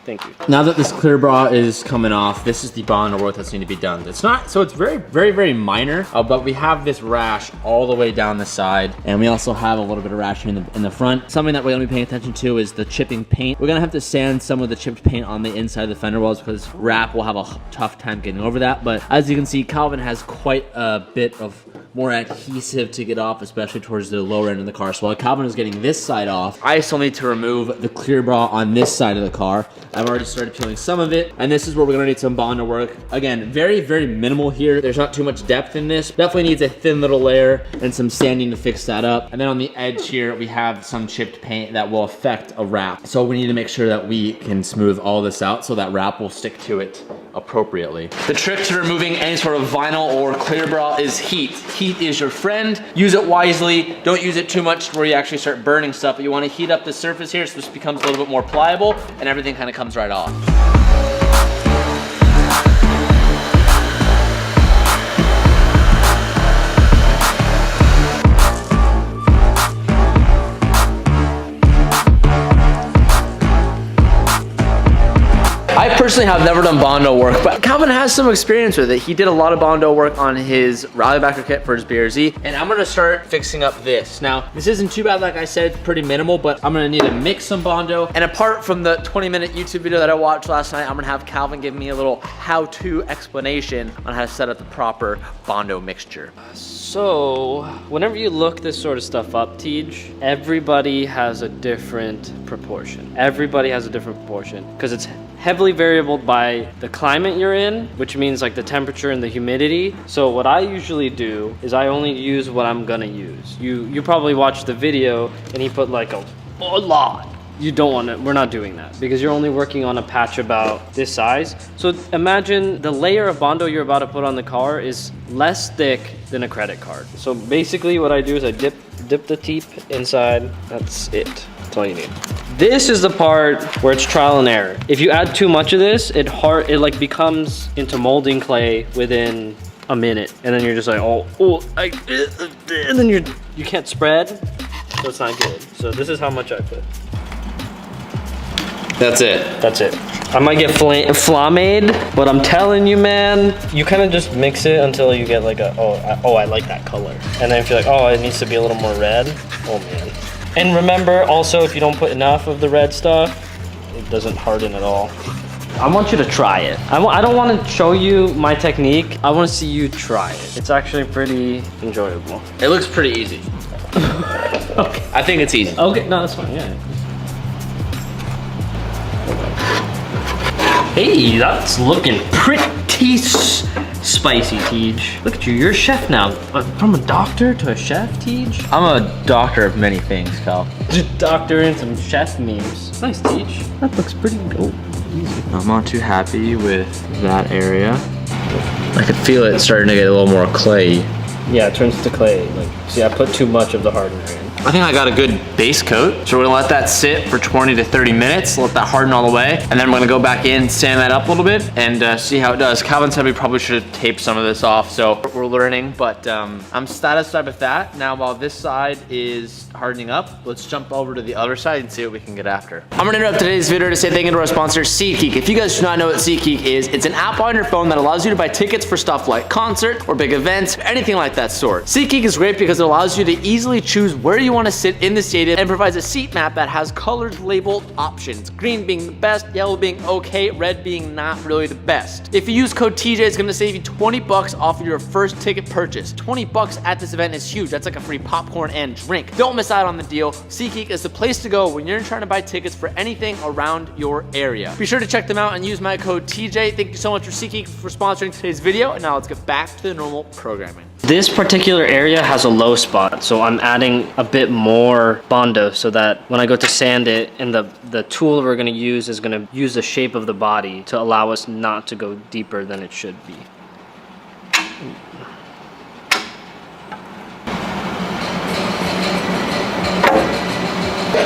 S2: Thank you.
S8: Now that this clear bra is coming off, this is the bond work that's needed to be done. It's not, so it's very minor, but we have this rash all the way down the side, and we also have a little bit of rash in the front. Something that we're gonna be paying attention to is the chipping paint. We're gonna have to sand some of the chipped paint on the inside of the fender wells because wrap will have a tough time getting over that. But as you can see, Calvin has quite a bit of more adhesive to get off, especially towards the lower end of the car. So while Calvin is getting this side off, I still need to remove the clear bra on this side of the car. I've already started peeling some of it, and this is where we're gonna need some Bondo work. Again, very minimal here. There's not too much depth in this. Definitely needs a thin little layer and some sanding to fix that up. And then on the edge here, we have some chipped paint that will affect a wrap. So we need to make sure that we can smooth all this out so that wrap will stick to it appropriately. The trick to removing any sort of vinyl or clear bra is heat. Heat is your friend. Use it wisely. Don't use it too much where you actually start burning stuff, but you want to heat up the surface here so this becomes a little bit more pliable and everything kind of comes right off. I personally have never done Bondo work, but Calvin has some experience with it. He did a lot of Bondo work on his rally backer kit for his BRZ, and I'm gonna start fixing up this. Now, this isn't too bad, like I said, it's pretty minimal, but I'm gonna need to mix some Bondo. And apart from the 20-minute YouTube video that I watched last night, I'm gonna have Calvin give me a little how-to explanation on how to set up the proper Bondo mixture.
S2: So, whenever you look this sort of stuff up, Tej, everybody has a different proportion. Everybody has a different proportion because it's heavily variable by the climate you're in, which means like the temperature and the humidity. So what I usually do is I only use what I'm gonna use. You probably watched the video and he put like a lot. You don't want to, we're not doing that because you're only working on a patch about this size. So imagine the layer of Bondo you're about to put on the car is less thick than a credit card. So basically what I do is I dip the tip inside. That's it. That's all you need. This is the part where it's trial and error. If you add too much of this, it like becomes into molding clay within a minute, and then you're just like, and then you can't spread, so it's not good. So this is how much I put.
S8: That's it.
S2: That's it. I might get flamed, but I'm telling you, man, you kind of just mix it until you get like a, I like that color. And then if you're like, oh, it needs to be a little more red, oh man. And remember also, if you don't put enough of the red stuff, it doesn't harden at all. I want you to try it. I don't want to show you my technique. I want to see you try it. It's actually pretty enjoyable.
S8: It looks pretty easy.
S2: Okay.
S8: I think it's easy.
S2: Okay, no, that's fine, yeah. Hey, that's looking pretty spicy, Tej. Look at you, you're a chef now. From a doctor to a chef, Tej?
S8: I'm a doctor of many things, Cal.
S2: Doctor and some chef memes. Nice, Tej. That looks pretty good. Easy.
S8: I'm not too happy with that area. I could feel it starting to get a little more clay.
S2: Yeah, it turns to clay. Like, see, I put too much of the hardener in.
S8: I think I got a good base coat. So we're gonna let that sit for 20 to 30 minutes, let that harden all the way. And then we're gonna go back in, sand that up a little bit and see how it does. Calvin said we probably should have taped some of this off. So we're learning, but I'm satisfied with that. Now, while this side is hardening up, let's jump over to the other side and see what we can get after. I'm gonna interrupt today's video to say thank you to our sponsor, SeatGeek. If you guys do not know what SeatGeek is, it's an app on your phone that allows you to buy tickets for stuff like concert or big events, anything like that sort. SeatGeek is great because it allows you to easily choose where you want to sit in the stadium and provides a seat map that has colored labeled options. Green being the best, yellow being okay, red being not really the best. If you use code TJ, it's gonna save you 20 bucks off of your first ticket purchase. 20 bucks at this event is huge. That's like a free popcorn and drink. Don't miss out on the deal. SeatGeek is the place to go when you're trying to buy tickets for anything around your area. Be sure to check them out and use my code TJ. Thank you so much for SeatGeek for sponsoring today's video. And now let's get back to the normal programming.
S2: This particular area has a low spot, so I'm adding a bit more Bondo so that when I go to sand it, and the tool we're gonna use is gonna use the shape of the body to allow us not to go deeper than it should be.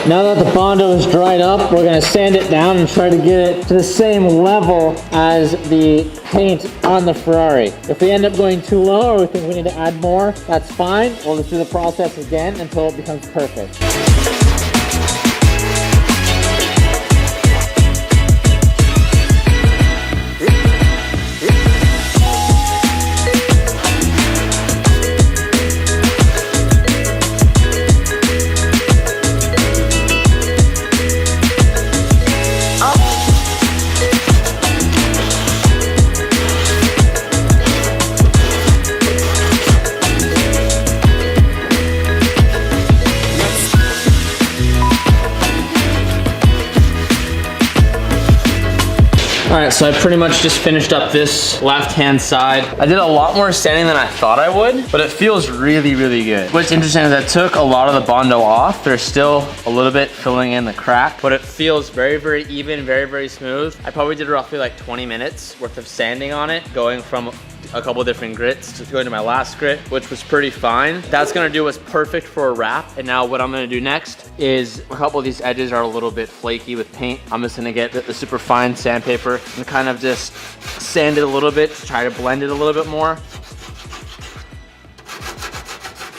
S9: Now that the Bondo is dried up, we're gonna sand it down and try to get it to the same level as the paint on the Ferrari. If we end up going too low or we think we need to add more, that's fine. We'll just do the process again until it becomes perfect.
S8: right, so I pretty much just finished up this left-hand side. I did a lot more sanding than I thought I would, but it feels really, really good. What's interesting is I took a lot of the Bondo off. There's still a little bit filling in the crack, but it feels very, very even, very, very smooth. I probably did roughly like 20 minutes worth of sanding on it, going from a couple different grits to going to my last grit, which was pretty fine. That's gonna do us perfect for a wrap. And now what I'm gonna do next is a couple of these edges are a little bit flaky with paint. I'm just gonna get the super fine sandpaper and kind of just sand it a little bit to try to blend it a little bit more.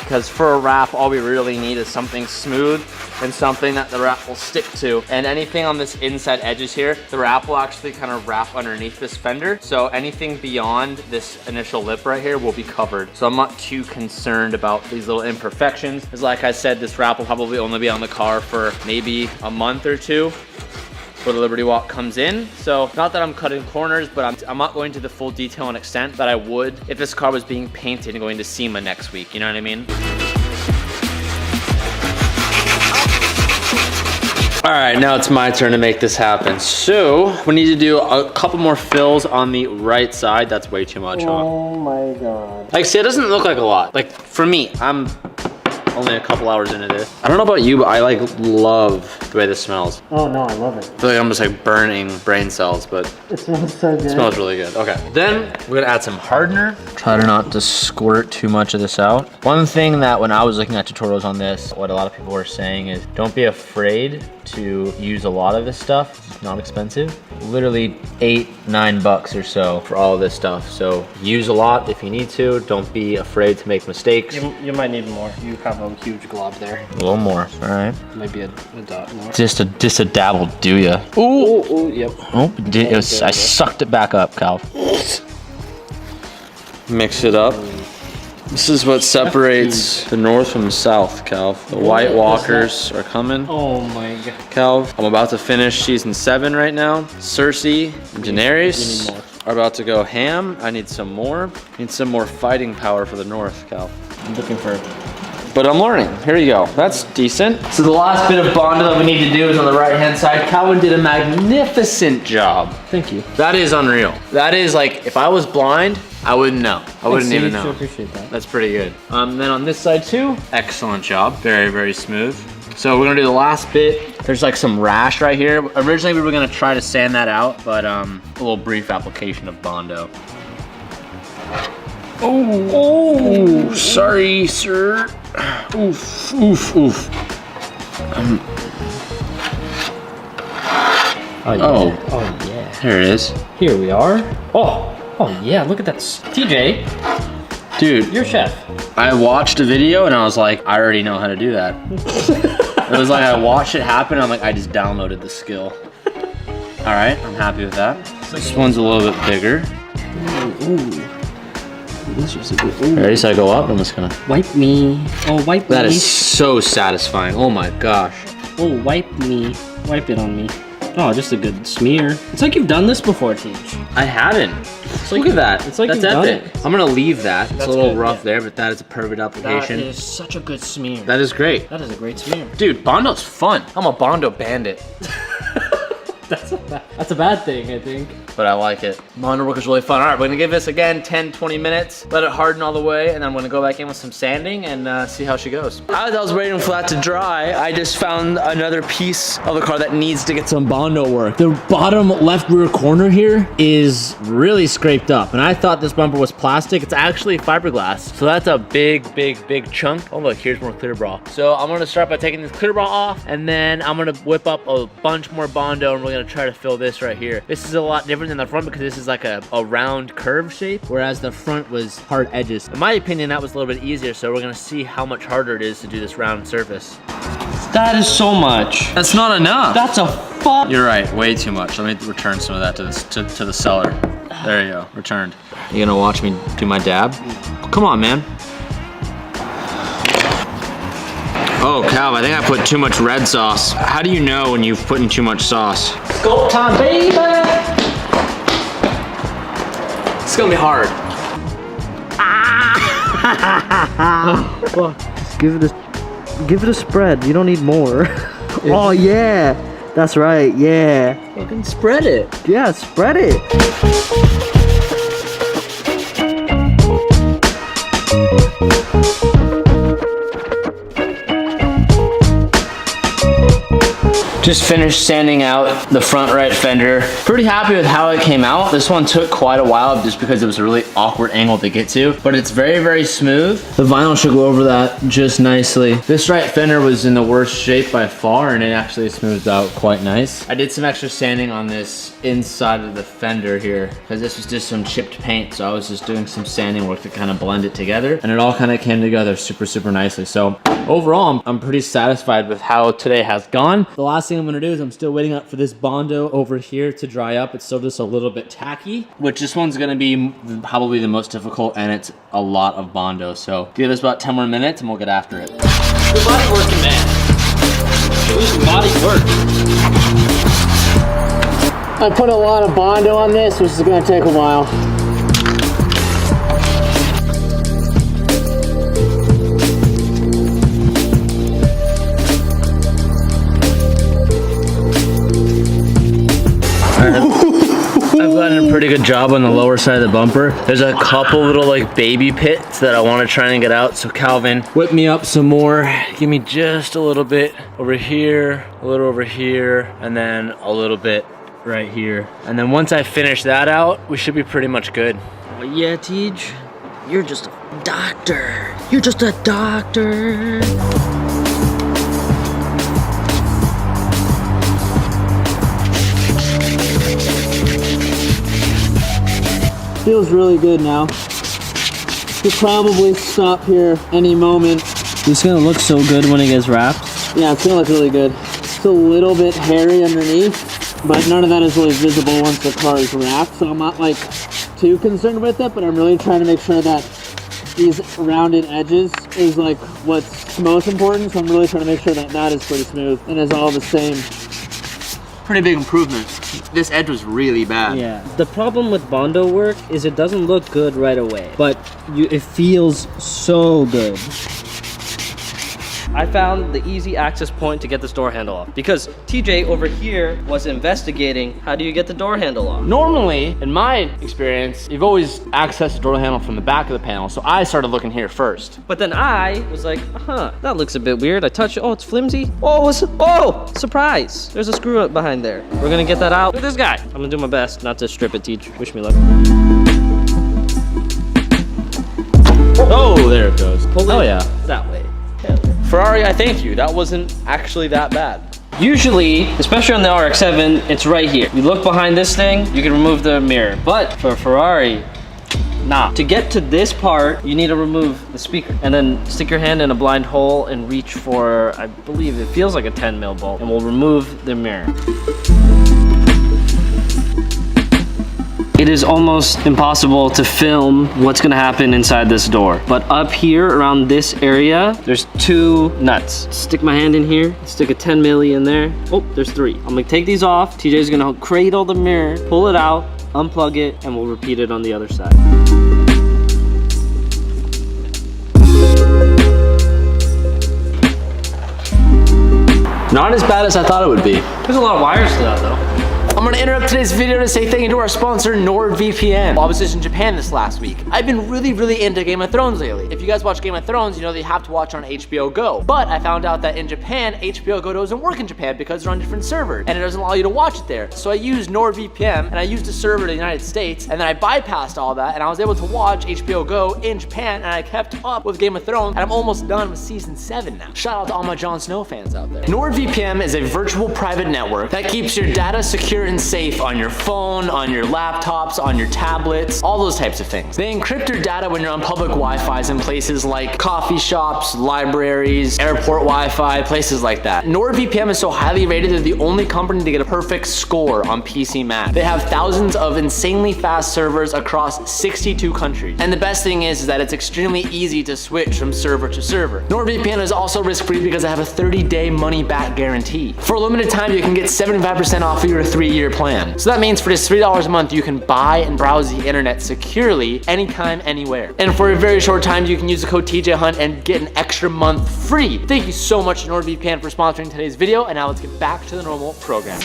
S8: Because for a wrap, all we really need is something smooth and something that the wrap will stick to. And anything on this inside edges here, the wrap will actually kind of wrap underneath this fender. So anything beyond this initial lip right here will be covered. So I'm not too concerned about these little imperfections. Because like I said, this wrap will probably only be on the car for maybe a month or two before the Liberty Walk comes in. So not that I'm cutting corners, but I'm not going to the full detail and extent that I would if this car was being painted and going to SEMA next week, you know what I mean? All right, now it's my turn to make this happen. So we need to do a couple more fills on the right side. That's way too much, huh?
S9: Oh my God.
S8: Like, see, it doesn't look like a lot. Like, for me, I'm only a couple hours into this. I don't know about you, but I like love the way this smells.
S9: Oh no, I love it.
S8: I feel like I'm just like burning brain cells, but
S9: It smells so good.
S8: it smells really good. Okay, then we're gonna add some hardener. Try to not to squirt too much of this out. One thing that when I was looking at tutorials on this, what a lot of people were saying is don't be afraid to use a lot of this stuff. It's not expensive. Literally $8-9 or so for all of this stuff. So use a lot if you need to. Don't be afraid to make mistakes.
S2: You might need more. You have a huge glob there.
S8: A little more, all right.
S2: Maybe a dot more.
S8: Just a dabble, do ya?
S2: Ooh, yep.
S8: Oh, I sucked it back up, Cal. Mix it up. This is what separates the north from the south, Cal. The White Walkers are coming.
S2: Oh my God.
S8: Cal, I'm about to finish season 7 right now. Cersei and Daenerys
S2: You need more.
S8: are about to go ham. I need some more. Need some more fighting power for the north, Cal.
S2: I'm looking for.
S8: But I'm learning. Here you go. That's decent. So the last bit of Bondo that we need to do is on the right-hand side. Calvin did a magnificent job.
S2: Thank you.
S8: That is unreal. That is like, if I was blind, I wouldn't know. I wouldn't even know.
S2: I appreciate that.
S8: That's pretty good. Then on this side too, excellent job. Very, very smooth. So we're gonna do the last bit. There's like some rash right here. Originally we were gonna try to sand that out, but a little brief application of Bondo. Oh, sorry, sir. Oof, oof, oof.
S2: Oh yeah.
S8: Oh.
S2: Oh yeah.
S8: There it is.
S2: Here we are. Oh yeah. Look at that. TJ,
S8: Dude,
S2: you're chef.
S8: I watched a video and I was like, I already know how to do that. It was like I watched it happen. I'm like, I just downloaded the skill. All right, I'm happy with that. This one's a little bit bigger.
S2: Ooh.
S8: Ready? So I go up. I'm just gonna.
S2: Wipe me. Oh, wipe me.
S8: That is so satisfying. Oh my gosh.
S2: Oh, wipe me. Wipe it on me. Oh, just a good smear. It's like you've done this before, Teach.
S8: I haven't.
S2: like
S8: Look at that.
S2: It's like
S8: that's
S2: you've done
S8: epic.
S2: it.
S8: I'm gonna leave that. It's
S2: That's
S8: a little
S2: good,
S8: rough
S2: yeah.
S8: there, but that is a perfect application.
S2: That is such a good smear.
S8: That is great.
S2: That is a great smear.
S8: Dude, Bondo's fun. I'm a Bondo bandit.
S2: That's a bad thing, I think.
S8: But I like it. Bondo work is really fun. All right, we're gonna give this again 10-20 minutes. Let it harden all the way, and then I'm gonna go back in with some sanding and see how she goes. As I was waiting for that to dry, I just found another piece of the car that needs to get some Bondo work. The bottom left rear corner here is really scraped up, and I thought this bumper was plastic. It's actually fiberglass. So that's a big, big, big chunk. Oh look, here's more clear bra. So I'm gonna start by taking this clear bra off, and then I'm gonna whip up a bunch more Bondo, and we're gonna try to fill this right here. This is a lot different than the front because this is like a round curve shape, whereas the front was hard edges. In my opinion, that was a little bit easier, so we're gonna see how much harder it is to do this round surface.
S2: That is so much.
S8: That's not enough.
S2: That's a fuck.
S8: You're right, way too much. Let me return some of that to the seller. There you go, returned. You gonna watch me do my dab? Come on, man. Oh, Cal, I think I put too much red sauce. How do you know when you've put in too much sauce?
S2: Go time, baby.
S8: It's gonna be hard.
S10: Just give it a spread. You don't need more. Oh yeah,
S1: That's right, yeah. Fucking spread it. Yeah, spread it. Just finished sanding out the front right fender. Pretty happy with how it came out. This one took quite a while just because it was a really awkward angle to get to, but it's very, very smooth. The vinyl should go over that just nicely. This right fender was in the worst shape by far, and it actually smoothed out quite nice. I did some extra sanding on this inside of the fender here because this was just some chipped paint, so I was just doing some sanding work to kind of blend it together, and it all kind of came together super, super nicely. So overall, I'm pretty satisfied with how today has gone. The last thing I'm gonna do is I'm still waiting up for this Bondo over here to dry up. It's still just a little bit tacky, which this one's gonna be probably the most difficult, and it's a lot of Bondo. So give us about 10 more minutes and we'll get after it.
S2: Good body work, man. Good body work.
S9: I put a lot of Bondo on this, which is gonna take a while.
S1: I've gotten a pretty good job on the lower side of the bumper. There's a couple little like baby pits that I want to try and get out. So Calvin, whip me up some more. Give me just a little bit over here, a little over here, and then a little bit right here. And then once I finish that out, we should be pretty much good.
S2: Oh, yeah, Tej, you're just a doctor. You're just a doctor.
S9: Feels really good now. Could probably stop here any moment.
S2: It's gonna look so good when it gets wrapped.
S9: Yeah, it's gonna look really good. It's a little bit hairy underneath, but none of that is really visible once the car is wrapped, so I'm not like too concerned with it, but I'm really trying to make sure that these rounded edges is like what's most important, so I'm really trying to make sure that that is pretty smooth and is all the same.
S1: Pretty big improvement. This edge was really bad.
S2: Yeah. The problem with Bondo work is it doesn't look good right away, but it feels so good. I found the easy access point to get this door handle off because TJ over here was investigating how do you get the door handle off.
S8: Normally, in my experience, you've always accessed the door handle from the back of the panel, so I started looking here first.
S2: But then I was like, that looks a bit weird. I touched it, oh, it's flimsy. Oh, surprise. There's a screw up behind there. We're gonna get that out with this guy. I'm gonna do my best not to strip it, Tej. Wish me luck.
S8: Oh, there it goes.
S2: Pull it
S8: oh yeah.
S2: that way.
S1: Ferrari, I thank you. That wasn't actually that bad.
S2: Usually, especially on the RX-7, it's right here. You look behind this thing, you can remove the mirror. But for Ferrari, nah. To get to this part, you need to remove the speaker and then stick your hand in a blind hole and reach for, I believe it feels like a 10 mil bolt, and we'll remove the mirror. It is almost impossible to film what's gonna happen inside this door. But up here around this area, there's 2 nuts. Stick my hand in here, stick a 10 milli in there. Oh, there's 3. I'm gonna take these off. TJ's gonna cradle the mirror, pull it out, unplug it, and we'll repeat it on the other side.
S1: Not as bad as I thought it would be.
S2: There's a lot of wires to that though.
S1: I'm gonna interrupt today's video to say thank you to our sponsor, NordVPN. While I was just in Japan this last week, I've been really into Game of Thrones lately. If you guys watch Game of Thrones, you know that you have to watch on HBO Go. But I found out that in Japan, HBO Go doesn't work in Japan because they're on different servers, and it doesn't allow you to watch it there. So I used NordVPN, and I used a server in the United States, and then I bypassed all that, and I was able to watch HBO Go in Japan, and I kept up with Game of Thrones, and I'm almost done with season 7 now. Shout out to all my Jon Snow fans out there. NordVPN is a virtual private network that keeps your data secure and safe on your phone, on your laptops, on your tablets, all those types of things. They encrypt your data when you're on public Wi-Fi's in places like coffee shops, libraries, airport Wi-Fi, places like that. NordVPN is so highly rated they're the only company to get a perfect score on PC Mac. They have thousands of insanely fast servers across 62 countries. And the best thing is that it's extremely easy to switch from server to server. NordVPN is also risk-free because they have a 30-day money-back guarantee. For a limited time, you can get 75% off of your 3 3-year plan. So that means for just $3 a month, you can buy and browse the internet securely anytime, anywhere. And for a very short time, you can use the code TJ Hunt and get an extra month free. Thank you so much to NordVPN for sponsoring today's video. And now let's get back to the normal program.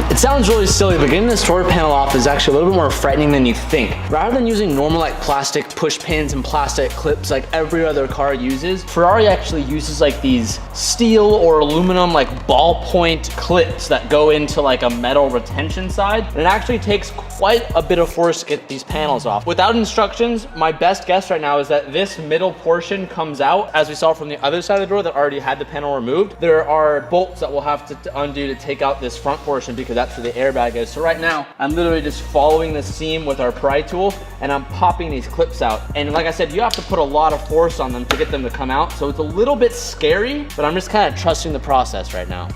S1: It sounds really silly, but getting this door panel off is actually a little bit more frightening than you think. Rather than using normal like plastic push pins and plastic clips like every other car uses, Ferrari actually uses like these steel or aluminum like ballpoint clips that go into like a metal retention side. And it actually takes quite a bit of force to get these panels off. Without instructions, my best guess right now is that this middle portion comes out, as we saw from the other side of the door that already had the panel removed. There are bolts that we'll have to undo to take out this front portion because that's where the airbag is. So right now, I'm literally just following the seam with our pry tool and I'm popping these clips out. And like I said, you have to put a lot of force on them to get them to come out. So it's a little bit scary, but I'm just kind of trusting the process right now.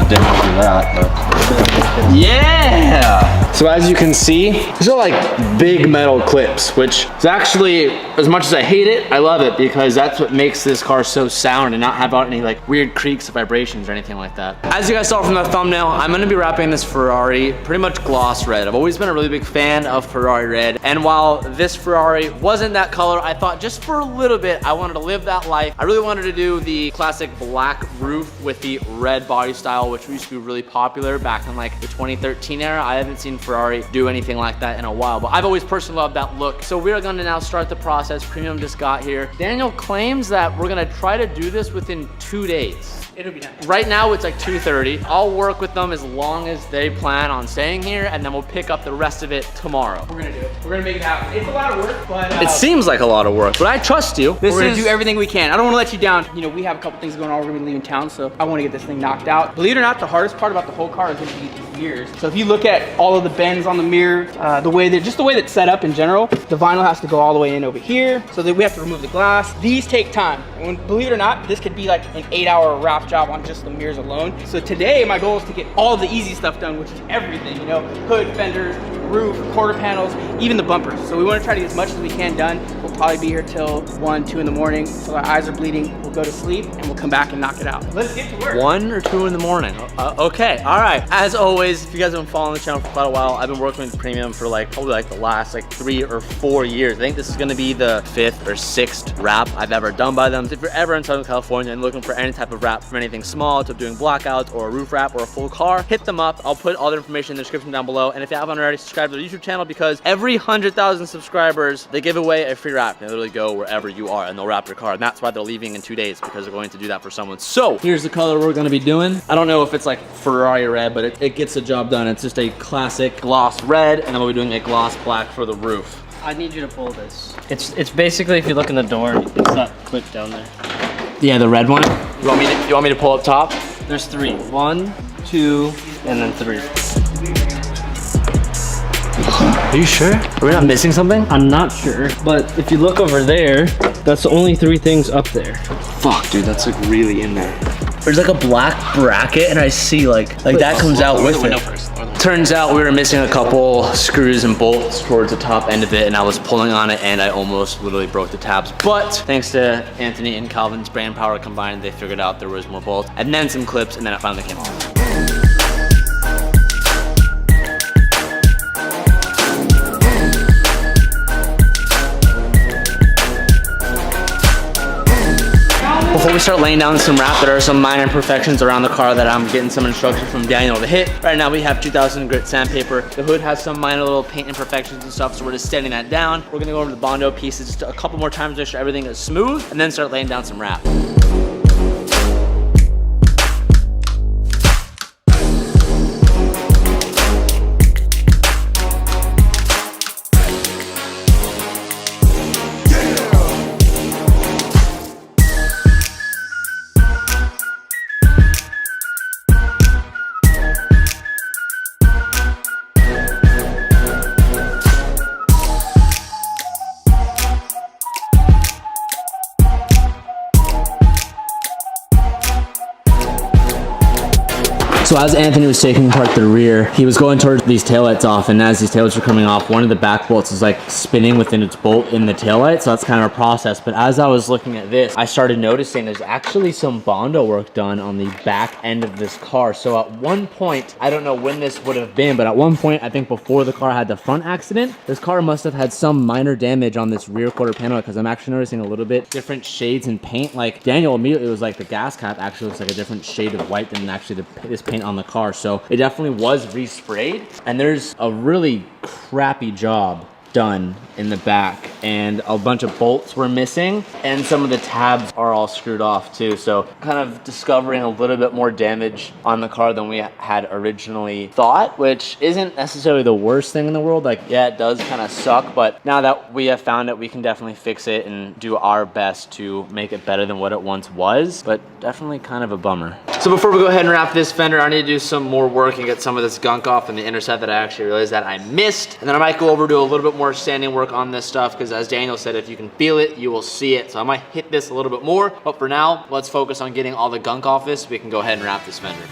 S5: Didn't do that, but
S1: Yeah! So as you can see, these are like big metal clips, which is actually, as much as I hate it, I love it because that's what makes this car so sound and not have any like weird creaks or vibrations or anything like that. As you guys saw from the thumbnail, I'm gonna be wrapping this Ferrari pretty much gloss red. I've always been a really big fan of Ferrari red. And while this Ferrari wasn't that color, I thought just for a little bit, I wanted to live that life. I really wanted to do the classic black roof with the red body style, which used to be really popular back in like the 2013 era. I haven't seen Ferrari do anything like that in a while, but I've always personally loved that look. So we're gonna now start the process. Premium just got here. Daniel claims that we're gonna try to do this within 2 days.
S2: It'll be done.
S1: Right now it's like 2:30. I'll work with them as long as they plan on staying here, and then we'll pick up the rest of it tomorrow.
S10: We're gonna do it. We're gonna make it happen. It's a lot of work, but
S1: It seems like a lot of work, but I trust you.
S10: we're gonna do everything we can. I don't wanna let you down. You know, we have a couple things going on. We're gonna be leaving town, so I wanna get this thing knocked out. Believe it or not, the hardest part about the whole car is gonna be the mirrors. So if you look at all of the bends on the mirror, the way that it's set up in general, the vinyl has to go all the way in over here, so that we have to remove the glass. These take time. And believe it or not, this could be like an 8-hour wrap job on just the mirrors alone. So today, my goal is to get all the easy stuff done, which is everything, you know, hood, fenders, roof, quarter panels, even the bumpers. So we want to try to get as much as we can done. We'll probably be here till 1, 2 in the morning, till our eyes are bleeding. We'll go to sleep and we'll come back and knock it out. Let's get to work.
S1: 1 or 2 in the morning. Okay, all right. As always, if you guys have been following the channel for quite a while, I've been working with Premium for like probably like the last like 3 or 4 years. I think this is gonna be the 5th or 6th wrap I've ever done by them. If you're ever in Southern California and looking for any type of wrap from anything small to doing blackouts or a roof wrap or a full car, hit them up. I'll put all the information in the description down below. And if you haven't already, subscribe to their YouTube channel because every 100,000 subscribers, they give away a free wrap. They literally go wherever you are and they'll wrap your car. And that's why they're leaving in 2 days, because they're going to do that for someone. So here's the color we're gonna be doing. I don't know if it's like Ferrari red, but it gets the job done. It's just a classic gloss red, and then we'll be doing a gloss black for the roof.
S2: I need you to pull this. It's basically, if you look in the door, it's that clip down there.
S1: Yeah, the red one. You want me to pull up top?
S2: There's 3. 1, 2, and then 3.
S1: Are you sure? Are we not missing something?
S2: I'm not sure, but if you look over there, that's the only 3 things up there.
S1: Fuck, dude, that's like really in there. There's like a black bracket, and I see like that comes out with it. Turns out we were missing a couple screws and bolts towards the top end of it, and I was pulling on it, and I almost literally broke the tabs. But thanks to Anthony and Calvin's brain power combined, they figured out there was more bolts, and then some clips, and then it finally came off. Before we start laying down some wrap, there are some minor imperfections around the car that I'm getting some instructions from Daniel to hit. Right now we have 2000 grit sandpaper. The hood has some minor little paint imperfections and stuff, so we're just sanding that down. We're gonna go over the Bondo pieces just a couple more times to make sure everything is smooth, and then start laying down some wrap.
S8: So as Anthony was taking apart the rear, he was going towards these taillights off, and as these taillights were coming off, one of the back bolts is like spinning within its bolt in the taillight, so that's kind of a process. But as I was looking at this, I started noticing there's actually some Bondo work done on the back end of this car. So at one point, I don't know when this would have been, but at one point, I think before the car had the front accident, this car must have had some minor damage on this rear quarter panel, because I'm actually noticing a little bit different shades in paint. Like Daniel immediately was like, the gas cap actually looks like a different shade of white than actually this paint on the car. So it definitely was resprayed, and there's a really crappy job done in the back, and a bunch of bolts were missing, and some of the tabs are all screwed off too. So kind of discovering a little bit more damage on the car than we had originally thought, which isn't necessarily the worst thing in the world. Like, yeah, it does kind of suck, but now that we have found it, we can definitely fix it and do our best to make it better than what it once was, but definitely kind of a bummer. So before we go ahead and wrap this fender, I need to do some more work and get some of this gunk off in the intercept that I actually realized that I missed. And then I might go over to a little bit more sanding work on this stuff, because as Daniel said, if you can feel it, you will see it. So I might hit this a little bit more, but for now, let's focus on getting all the gunk off this so we can go ahead and wrap this fender.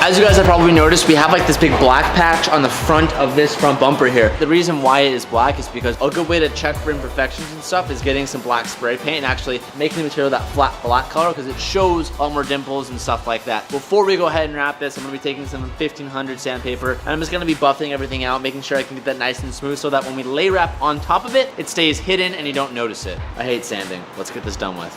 S8: As you guys have probably noticed, we have like this big black patch on the front of this front bumper here. The reason why it is black is because a good way to check for imperfections and stuff is getting some black spray paint and actually making the material that flat black color, because it shows a lot more dimples and stuff like that. Before we go ahead and wrap this, I'm gonna be taking some 1500 sandpaper, and I'm just gonna be buffing everything out, making sure I can get that nice and smooth so that when we lay wrap on top of it, it stays hidden and you don't notice it. I hate sanding. Let's get this done with.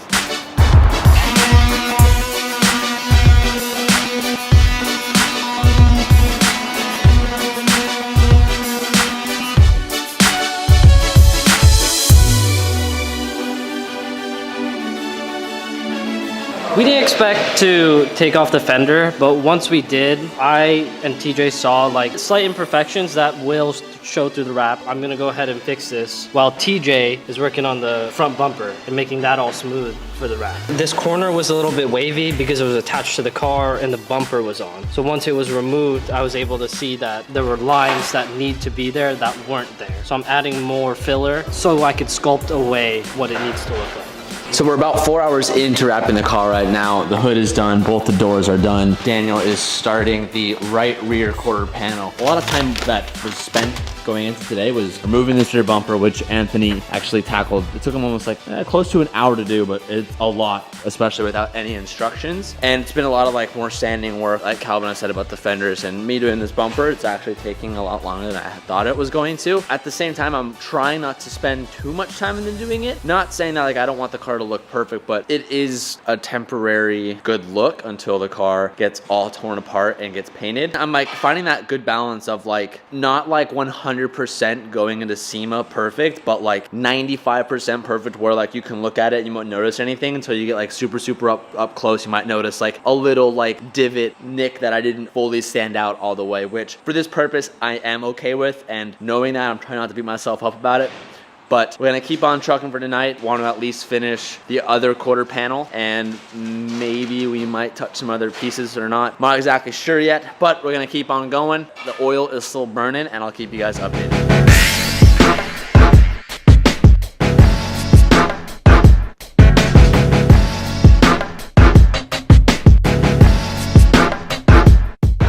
S2: We didn't expect to take off the fender, but once we did, I and TJ saw like slight imperfections that will show through the wrap. I'm gonna go ahead and fix this while TJ is working on the front bumper and making that all smooth for the wrap. This corner was a little bit wavy because it was attached to the car and the bumper was on. So once it was removed, I was able to see that there were lines that need to be there that weren't there. So I'm adding more filler so I could sculpt away what it needs to look like.
S8: So we're about 4 hours into wrapping the car right now. The hood is done, both the doors are done. Daniel is starting the right rear quarter panel. A lot of time that was spent going into today was removing this rear bumper, which Anthony actually tackled. It took him almost like close to an hour to do, but it's a lot, especially without any instructions. And it's been a lot of like more sanding work, like Calvin has said about the fenders, and me doing this bumper, it's actually taking a lot longer than I thought it was going to. At the same time, I'm trying not to spend too much time in doing it. Not saying that like I don't want the car to look perfect, but it is a temporary good look until the car gets all torn apart and gets painted. I'm like finding that good balance of like not like 100% going into SEMA perfect, but like 95% perfect, where like you can look at it and you won't notice anything until you get like super up close. You might notice like a little like divot nick that I didn't fully sand out all the way, which for this purpose I am okay with, and knowing that, I'm trying not to beat myself up about it. But we're gonna keep on trucking for tonight. Want to at least finish the other quarter panel, and maybe we might touch some other pieces or not. Not exactly sure yet, but we're gonna keep on going. The oil is still burning, and I'll keep you guys updated.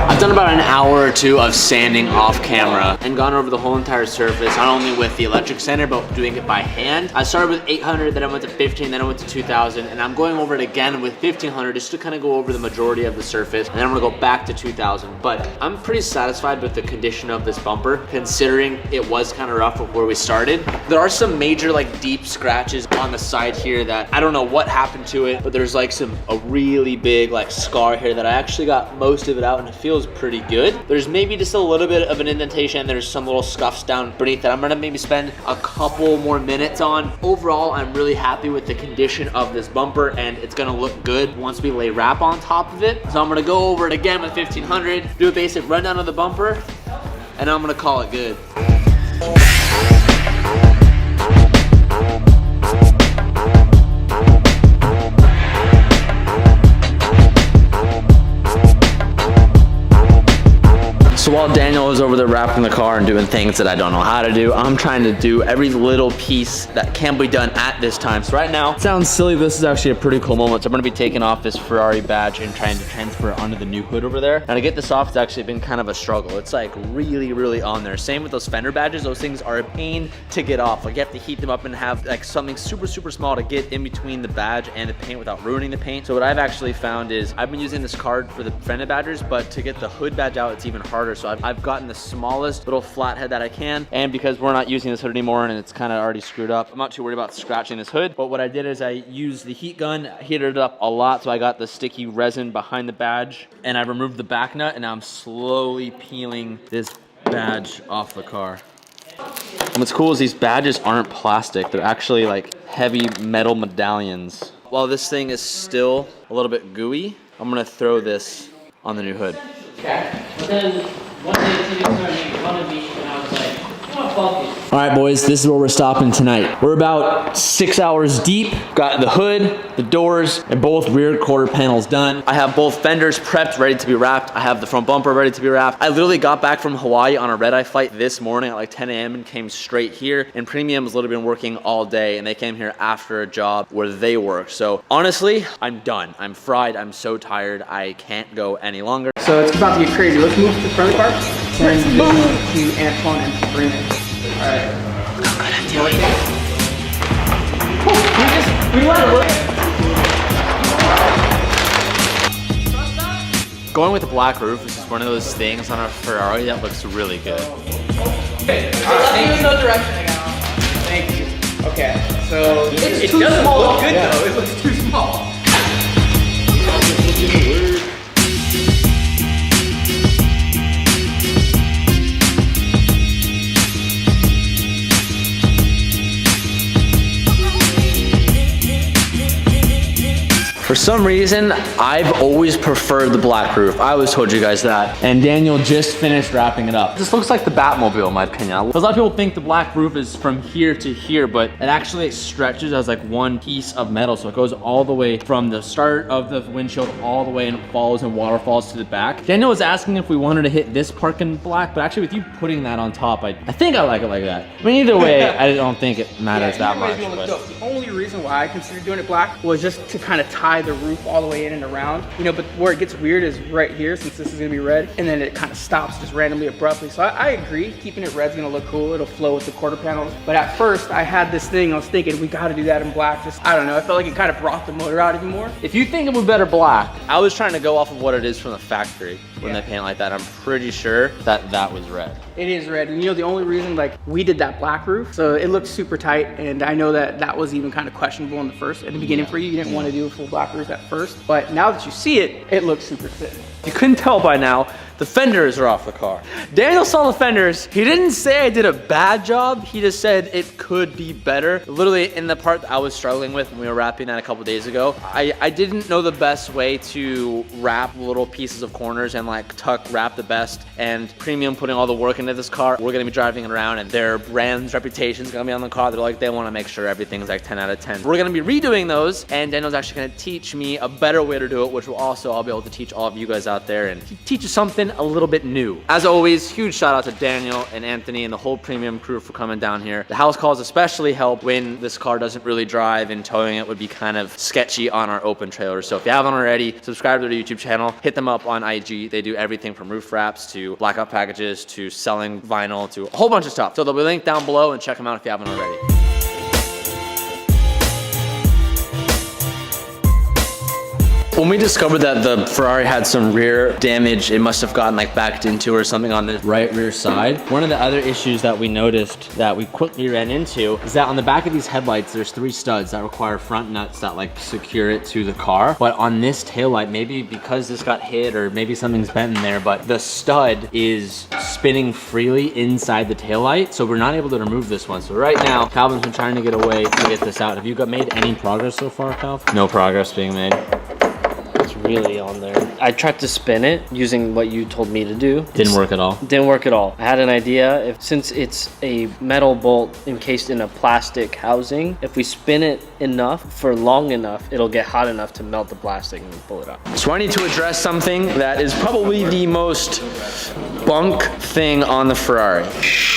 S8: I've done about an hour or two of sanding off camera and gone over the whole entire surface, not only with the electric sander, but doing it by hand. I started with 800, then I went to 15, then I went to 2000, and I'm going over it again with 1500 just to kind of go over the majority of the surface, and then I'm gonna go back to 2000. But I'm pretty satisfied with the condition of this bumper, considering it was kind of rough where we started. There are some major like deep scratches on the side here that I don't know what happened to it, but there's like a really big like scar here that I actually got most of it out, and it feels pretty good. There's maybe just a little bit of an indentation, and there's some little scuffs down beneath that I'm gonna maybe spend a couple more minutes on. Overall, I'm really happy with the condition of this bumper, and it's gonna look good once we lay wrap on top of it. So I'm gonna go over it again with 1500, do a basic rundown of the bumper, and I'm gonna call it good. So while Daniel's over there wrapping the car and doing things that I don't know how to do. I'm trying to do every little piece that can be done at this time. So right now, it sounds silly, this is actually a pretty cool moment. So I'm gonna be taking off this Ferrari badge and trying to transfer it onto the new hood over there. Now to get this off, it's actually been kind of a struggle. It's like really, really on there. Same with those fender badges. Those things are a pain to get off. Like you have to heat them up and have like something super, super small to get in between the badge and the paint without ruining the paint. So what I've actually found is I've been using this card for the fender badges, but to get the hood badge out, it's even harder. So I've gotten the smallest little flathead that I can. And because we're not using this hood anymore and it's kind of already screwed up, I'm not too worried about scratching this hood. But what I did is I used the heat gun, heated it up a lot. So I got the sticky resin behind the badge and I removed the back nut and now I'm slowly peeling this badge off the car. And what's cool is these badges aren't plastic. They're actually like heavy metal medallions. While this thing is still a little bit gooey, I'm gonna throw this on the new hood.
S9: Okay. But then one day TV started making fun of me and I was like, oh, fuck it.
S8: All right, boys, this is where we're stopping tonight. We're about 6 hours deep. Got the hood, the doors, and both rear quarter panels done. I have both fenders prepped, ready to be wrapped. I have the front bumper ready to be wrapped. I literally got back from Hawaii on a red-eye flight this morning at like 10 a.m. and came straight here. And Premium has literally been working all day and they came here after a job where they work. So honestly, I'm done. I'm fried. I'm so tired. I can't go any longer.
S10: So it's about to get crazy. Let's move to the front of the car. Send this to Antoine and Sabrina. All right. We let it work.
S8: Going with the black roof is just one of those things on a Ferrari that looks really good.
S10: Okay. There's no direction to go. Thank you. Okay. So it too small. Look good though. It looks too small.
S8: For some reason, I've always preferred the black roof. I always told you guys that. And Daniel just finished wrapping it up. This looks like the Batmobile in my opinion. A lot of people think the black roof is from here to here, but it actually stretches as like one piece of metal. So it goes all the way from the start of the windshield all the way and falls and waterfalls to the back. Daniel was asking if we wanted to hit this part in black, but actually with you putting that on top, I think I like it like that. I mean, either way, I don't think it matters that much.
S10: The only reason why I considered doing it black was just to kind of tie the roof all the way in and around, you know, but where it gets weird is right here, since this is gonna be red, and then it kind of stops just randomly abruptly. So I agree, keeping it red's gonna look cool. It'll flow with the quarter panels. But at first I had this thing, I was thinking we gotta do that in black. Just, I don't know, I felt like it kind of brought the motor out even more.
S8: If you think it would be better black, I was trying to go off of what it is from the factory when they paint like that. I'm pretty sure that that was red.
S10: It is red, and you know the only reason, like, we did that black roof, so it looked super tight, and I know that that was even kind of questionable in the beginning for you. You didn't want to do a full black roof at first, but now that you see it, it looks super sick.
S8: You couldn't tell by now, the fenders are off the car. Daniel saw the fenders. He didn't say I did a bad job. He just said it could be better. Literally in the part that I was struggling with when we were wrapping that a couple days ago, I didn't know the best way to wrap little pieces of corners and like tuck wrap the best. And Premium putting all the work into this car. We're gonna be driving it around and their brand's reputation is gonna be on the car. They're like, they wanna make sure everything's like 10 out of 10. We're gonna be redoing those, and Daniel's actually gonna teach me a better way to do it, which will also I'll be able to teach all of you guys out there and teach you something a little bit new. As always, huge shout out to Daniel and Anthony and the whole Premium crew for coming down here. The house calls especially help when this car doesn't really drive, and towing it would be kind of sketchy on our open trailer. So if you haven't already, subscribe to their YouTube channel, hit them up on IG. They do everything from roof wraps to blackout packages to selling vinyl to a whole bunch of stuff. So they'll be linked down below, and check them out if you haven't already. When we discovered that the Ferrari had some rear damage, it must have gotten like backed into or something on the right rear side. One of the other issues that we noticed that we quickly ran into is that on the back of these headlights, there's 3 studs that require front nuts that like secure it to the car. But on this taillight, maybe because this got hit or maybe something's bent in there, but the stud is spinning freely inside the taillight. So we're not able to remove this one. So right now, Calvin's been trying to get a way to get this out. Have you made any progress so far, Calv? No progress being made.
S2: really on there. I tried to spin it using what you told me to do.
S8: Didn't work at all.
S2: Didn't work at all. I had an idea. Since it's a metal bolt encased in a plastic housing, if we spin it enough for long enough, it'll get hot enough to melt the plastic and pull it out.
S1: So I need to address something that is probably the most bunk thing on the Ferrari.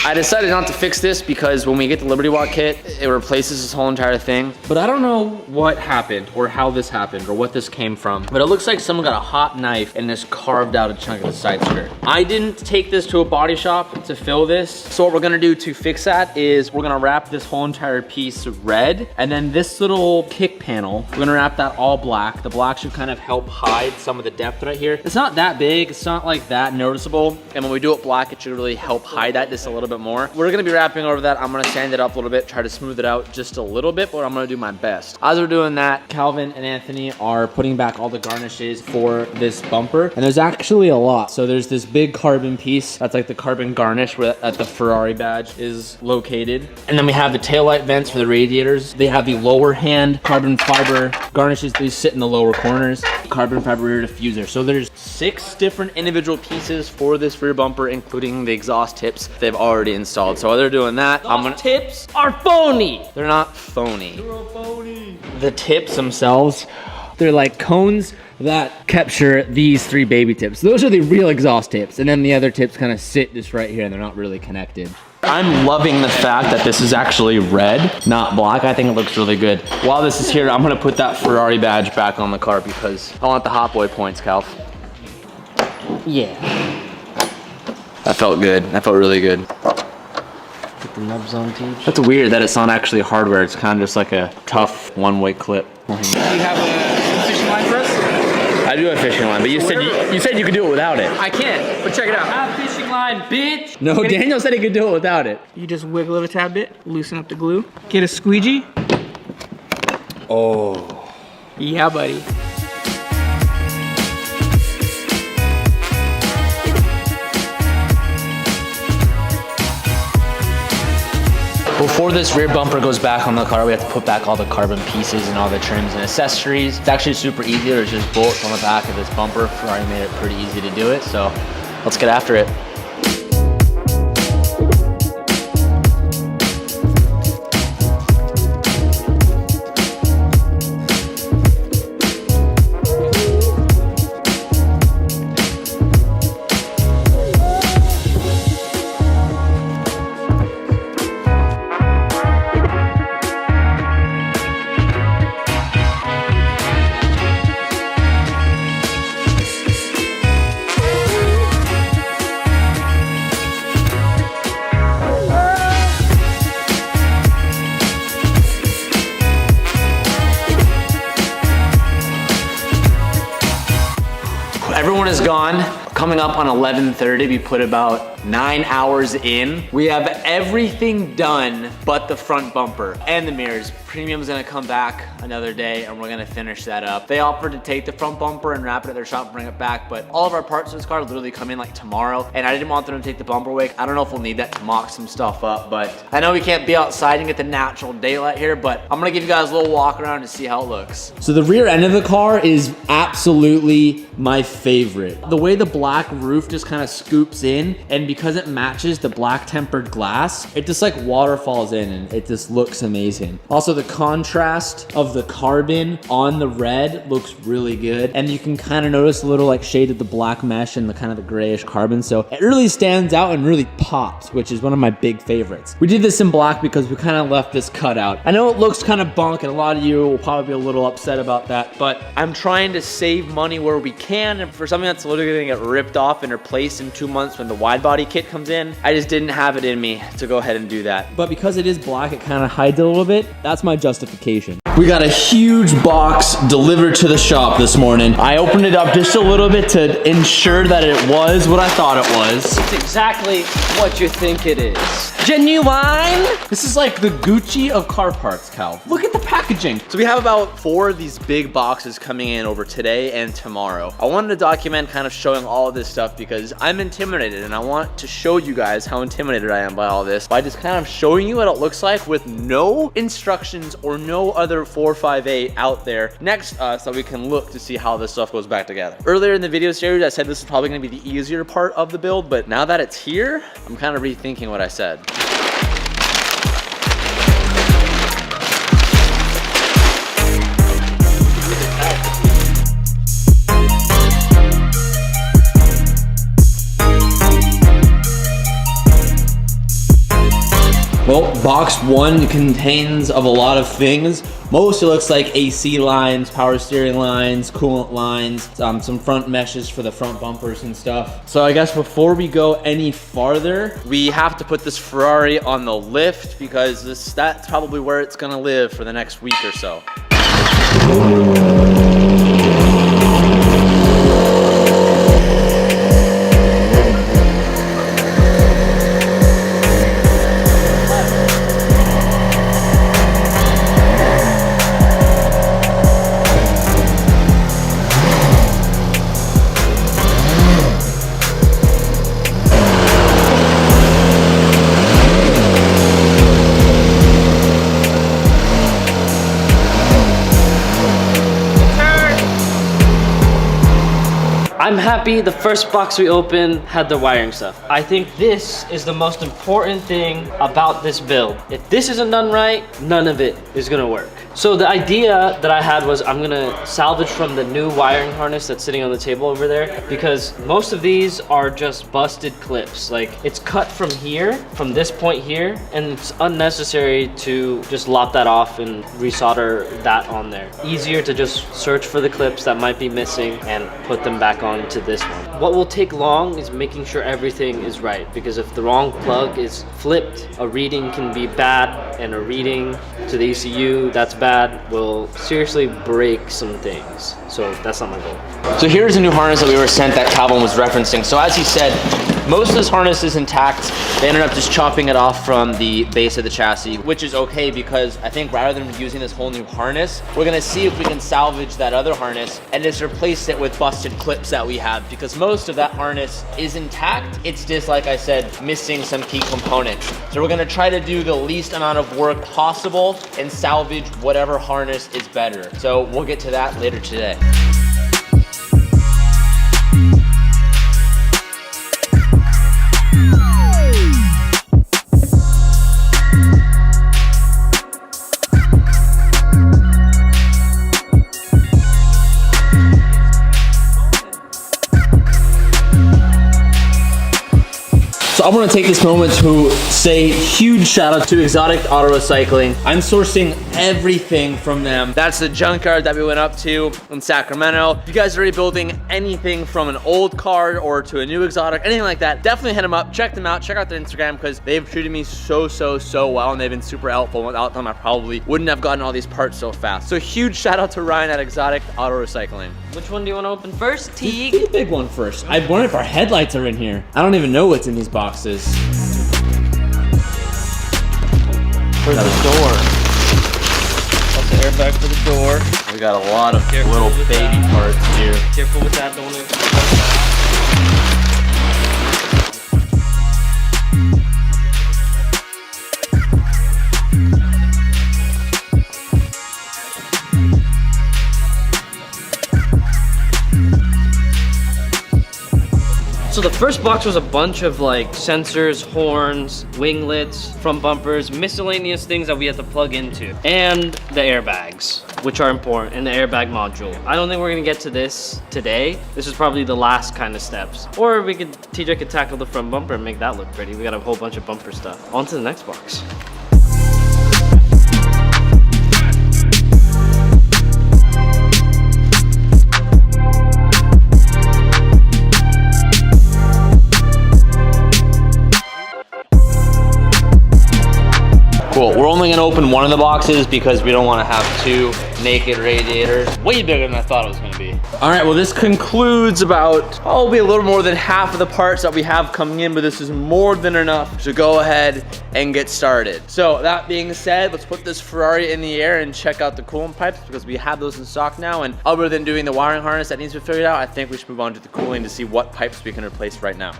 S1: I decided not to fix this because when we get the Liberty Walk kit, it replaces this whole entire thing.
S8: But I don't know what happened or how this happened or what this came from, but it looks like someone got a hot knife and just carved out a chunk of the side skirt. I didn't take this to a body shop to fill this. So what we're gonna do to fix that is we're gonna wrap this whole entire piece red, and then this little kick panel, we're gonna wrap that all black. The black should kind of help hide some of the depth right here. It's not that big, it's not like that noticeable.
S1: And when we do it black, it should really help hide that just a little bit more. We're gonna be wrapping over that. I'm gonna sand it up a little bit, try to smooth it out just a little bit, but I'm gonna do my best. As we're doing that,
S8: Calvin and Anthony are putting back all the garnishes for this bumper, and there's actually a lot. So there's this big carbon piece, that's like the carbon garnish where that the Ferrari badge is located. And then we have the taillight vents for the radiators. They have the lower hand carbon fiber garnishes. These sit in the lower corners. Carbon fiber rear diffuser. So there's
S1: 6 different individual pieces for this rear bumper, including the exhaust tips they've already installed. So while they're doing that, I'm gonna...
S2: Tips are phony.
S1: They're not phony.
S8: the tips themselves, they're like cones that capture these 3 baby tips. Those are the real exhaust tips, and then the other tips kind of sit just right here and they're not really connected. I'm loving the fact that this is actually red, not black. I think it looks really good. While this is here, I'm gonna put that Ferrari badge back on the car because
S1: I want the Hot Boy points, Cal.
S2: Yeah.
S1: That felt good. That felt really good.
S2: Put the nubs on, Teach.
S8: that's weird that it's not actually hardware. It's kind of just like a tough one-way clip.
S10: Do you have a fishing line for us?
S8: I do have a fishing line, but you said you could do it without it.
S10: I can, but check it out.
S2: Have fishing line, bitch.
S8: No, Daniel said he could do it without it.
S10: You just wiggle it a tad bit, loosen up the glue, get a squeegee.
S8: Oh.
S10: Yeah, buddy.
S8: Before this rear bumper goes back on the car, we have to put back all the carbon pieces and all the trims and accessories. It's actually super easy. There's just bolts on the back of this bumper. Ferrari made it pretty easy to do it, so let's get after it. Everyone is gone. Coming up on 11:30, we put about 9 hours in. We have everything done but the front bumper and the mirrors. Premium's gonna come back another day and we're gonna finish that up. They offered to take the front bumper and wrap it at their shop and bring it back, but all of our parts for this car literally come in like tomorrow, and I didn't want them to take the bumper away. I don't know if we'll need that to mock some stuff up, but I know we can't be outside and get the natural daylight here, but I'm gonna give you guys a little walk around to see how it looks. So the rear end of the car is absolutely my favorite. The way the black roof just kind of scoops in, and because it matches the black tempered glass, it just like waterfalls in and it just looks amazing. Also, the contrast of the carbon on the red looks really good, and you can kind of notice a little like shade of the black mesh and the kind of the grayish carbon, so it really stands out and really pops, which is one of my big favorites. We did this in black because we kind of left this cut out. I know it looks kind of bunk and a lot of you will probably be a little upset about that, but I'm trying to save money where we can, and for something that's literally gonna get ripped off and replaced in 2 months when the wide body kit comes in, I just didn't have it in me to go ahead and do that. But because it is black, it kind of hides it a little bit. That's my justification. We got a huge box delivered to the shop this morning. I opened it up just a little bit to ensure that it was what I thought it was.
S2: It's exactly what you think it is. Genuine.
S8: This is like the Gucci of car parts, Cal. Look at the packaging.
S1: So we have about 4 of these big boxes coming in over today and tomorrow. I wanted to document kind of showing all of this stuff because I'm intimidated, and I want to show you guys how intimidated I am by all this by just kind of showing you what it looks like with no instructions or no other 458 out there next to us so we can look to see how this stuff goes back together. Earlier in the video series, I said this is probably gonna be the easier part of the build, but now that it's here, I'm kind of rethinking what I said. Well, box one contains of a lot of things. Most it looks like AC lines, power steering lines, coolant lines, some front meshes for the front bumpers and stuff. So I guess before we go any farther, we have to put this Ferrari on the lift because that's probably where it's gonna live for the next week or so.
S2: I'm happy the first box we opened had the wiring stuff. I think this is the most important thing about this build. If this isn't done right, none of it is gonna work. So the idea that I had was I'm gonna salvage from the new wiring harness that's sitting on the table over there, because most of these are just busted clips. Like, it's cut from here, from this point here, and it's unnecessary to just lop that off and resolder that on there. Easier to just search for the clips that might be missing and put them back on to this one. What will take long is making sure everything is right, because if the wrong plug is flipped, a reading can be bad, and a reading to the ECU that's bad will seriously break some things. So that's not my goal.
S1: So here's a new harness that we were sent that Calvin was referencing. So as he said, most of this harness is intact. They ended up just chopping it off from the base of the chassis, which is okay because I think rather than using this whole new harness, we're gonna see if we can salvage that other harness and just replace it with busted clips that we have, because most of that harness is intact. It's just, like I said, missing some key components. So we're gonna try to do the least amount of work possible and salvage whatever harness is better. So we'll get to that later today. So I want to take this moment to say huge shout out to Exotic Auto Recycling. I'm sourcing everything from them. That's the junkyard that we went up to in Sacramento. If you guys are already building anything from an old car or to a new exotic, anything like that, definitely hit them up, check them out, check out their Instagram, because they've treated me so well, and they've been super helpful. Without them, I probably wouldn't have gotten all these parts so fast. So huge shout out to Ryan at Exotic Auto Recycling.
S2: Which one do you want to open first, Teague?
S8: The big one first. I wonder if our headlights are in here. I don't even know what's in these boxes.
S2: For the door. That's the airbag for the door.
S1: We got a lot of little baby parts here.
S2: Careful with that, don't want to. So the first box was a bunch of like sensors, horns, winglets, front bumpers, miscellaneous things that we had to plug into, and the airbags, which are important, and the airbag module. I don't think we're gonna get to this today. This is probably the last kind of steps. Or TJ could tackle the front bumper and make that look pretty. We got a whole bunch of bumper stuff. On to the next box.
S1: Cool, we're only gonna open one of the boxes because we don't wanna have two naked radiators. Way bigger than I thought it was gonna be. All right, well this concludes about probably a little more than half of the parts that we have coming in, but this is more than enough to go ahead and get started. So that being said, let's put this Ferrari in the air and check out the coolant pipes, because we have those in stock now, and other than doing the wiring harness that needs to be figured out, I think we should move on to the cooling to see what pipes we can replace right now.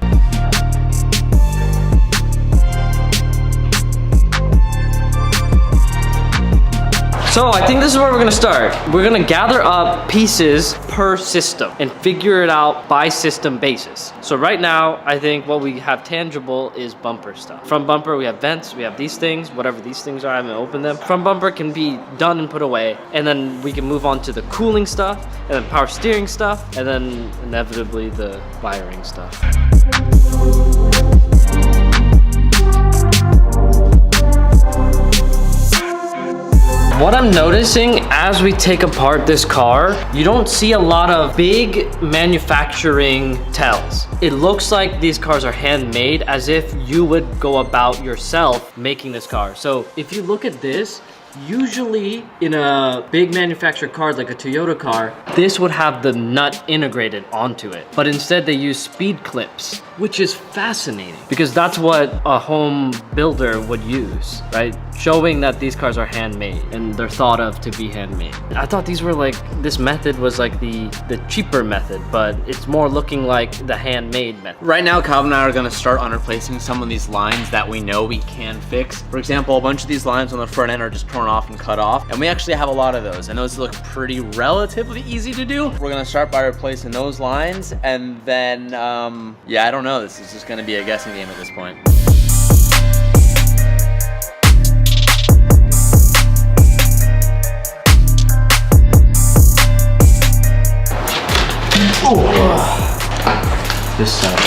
S2: So I think this is where we're gonna start. We're gonna gather up pieces per system and figure it out by system basis. So right now, I think what we have tangible is bumper stuff. From bumper, we have vents, we have these things, whatever these things are, I haven't opened them. From bumper can be done and put away. And then we can move on to the cooling stuff, and then power steering stuff, and then inevitably the wiring stuff. What I'm noticing as we take apart this car, you don't see a lot of big manufacturing tells. It looks like these cars are handmade as if you would go about yourself making this car. So if you look at this, usually in a big manufactured car like a Toyota car, this would have the nut integrated onto it. But instead they use speed clips, which is fascinating because that's what a home builder would use, right? Showing that these cars are handmade and they're thought of to be handmade. I thought these were like, this method was like the cheaper method, but it's more looking like the handmade method.
S8: Right now, Calvin and I are gonna start on replacing some of these lines that we know we can fix. For example, a bunch of these lines on the front end are just torn off and cut off, and we actually have a lot of those, and those look pretty relatively easy to do. We're gonna start by replacing those lines, and then, yeah, I don't know. This is just gonna be a guessing game at this point. This side.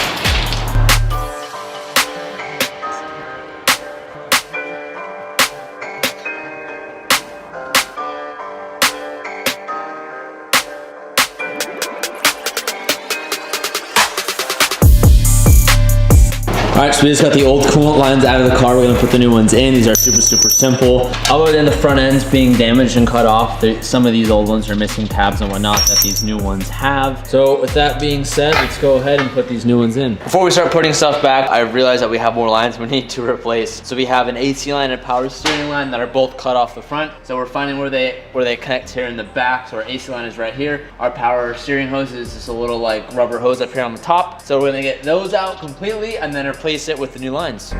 S8: All right, so we just got the old coolant lines out of the car. We're gonna put the new ones in. These are super simple. Other than the front ends being damaged and cut off, some of these old ones are missing tabs and whatnot that these new ones have. So with that being said, let's go ahead and put these new ones in. Before we start putting stuff back, I realized that we have more lines we need to replace. So we have an AC line and a power steering line that are both cut off the front. So we're finding where they connect here in the back. So our AC line is right here. Our power steering hose is just a little like rubber hose up here on the top. So we're gonna get those out completely and then replace it with the new lines.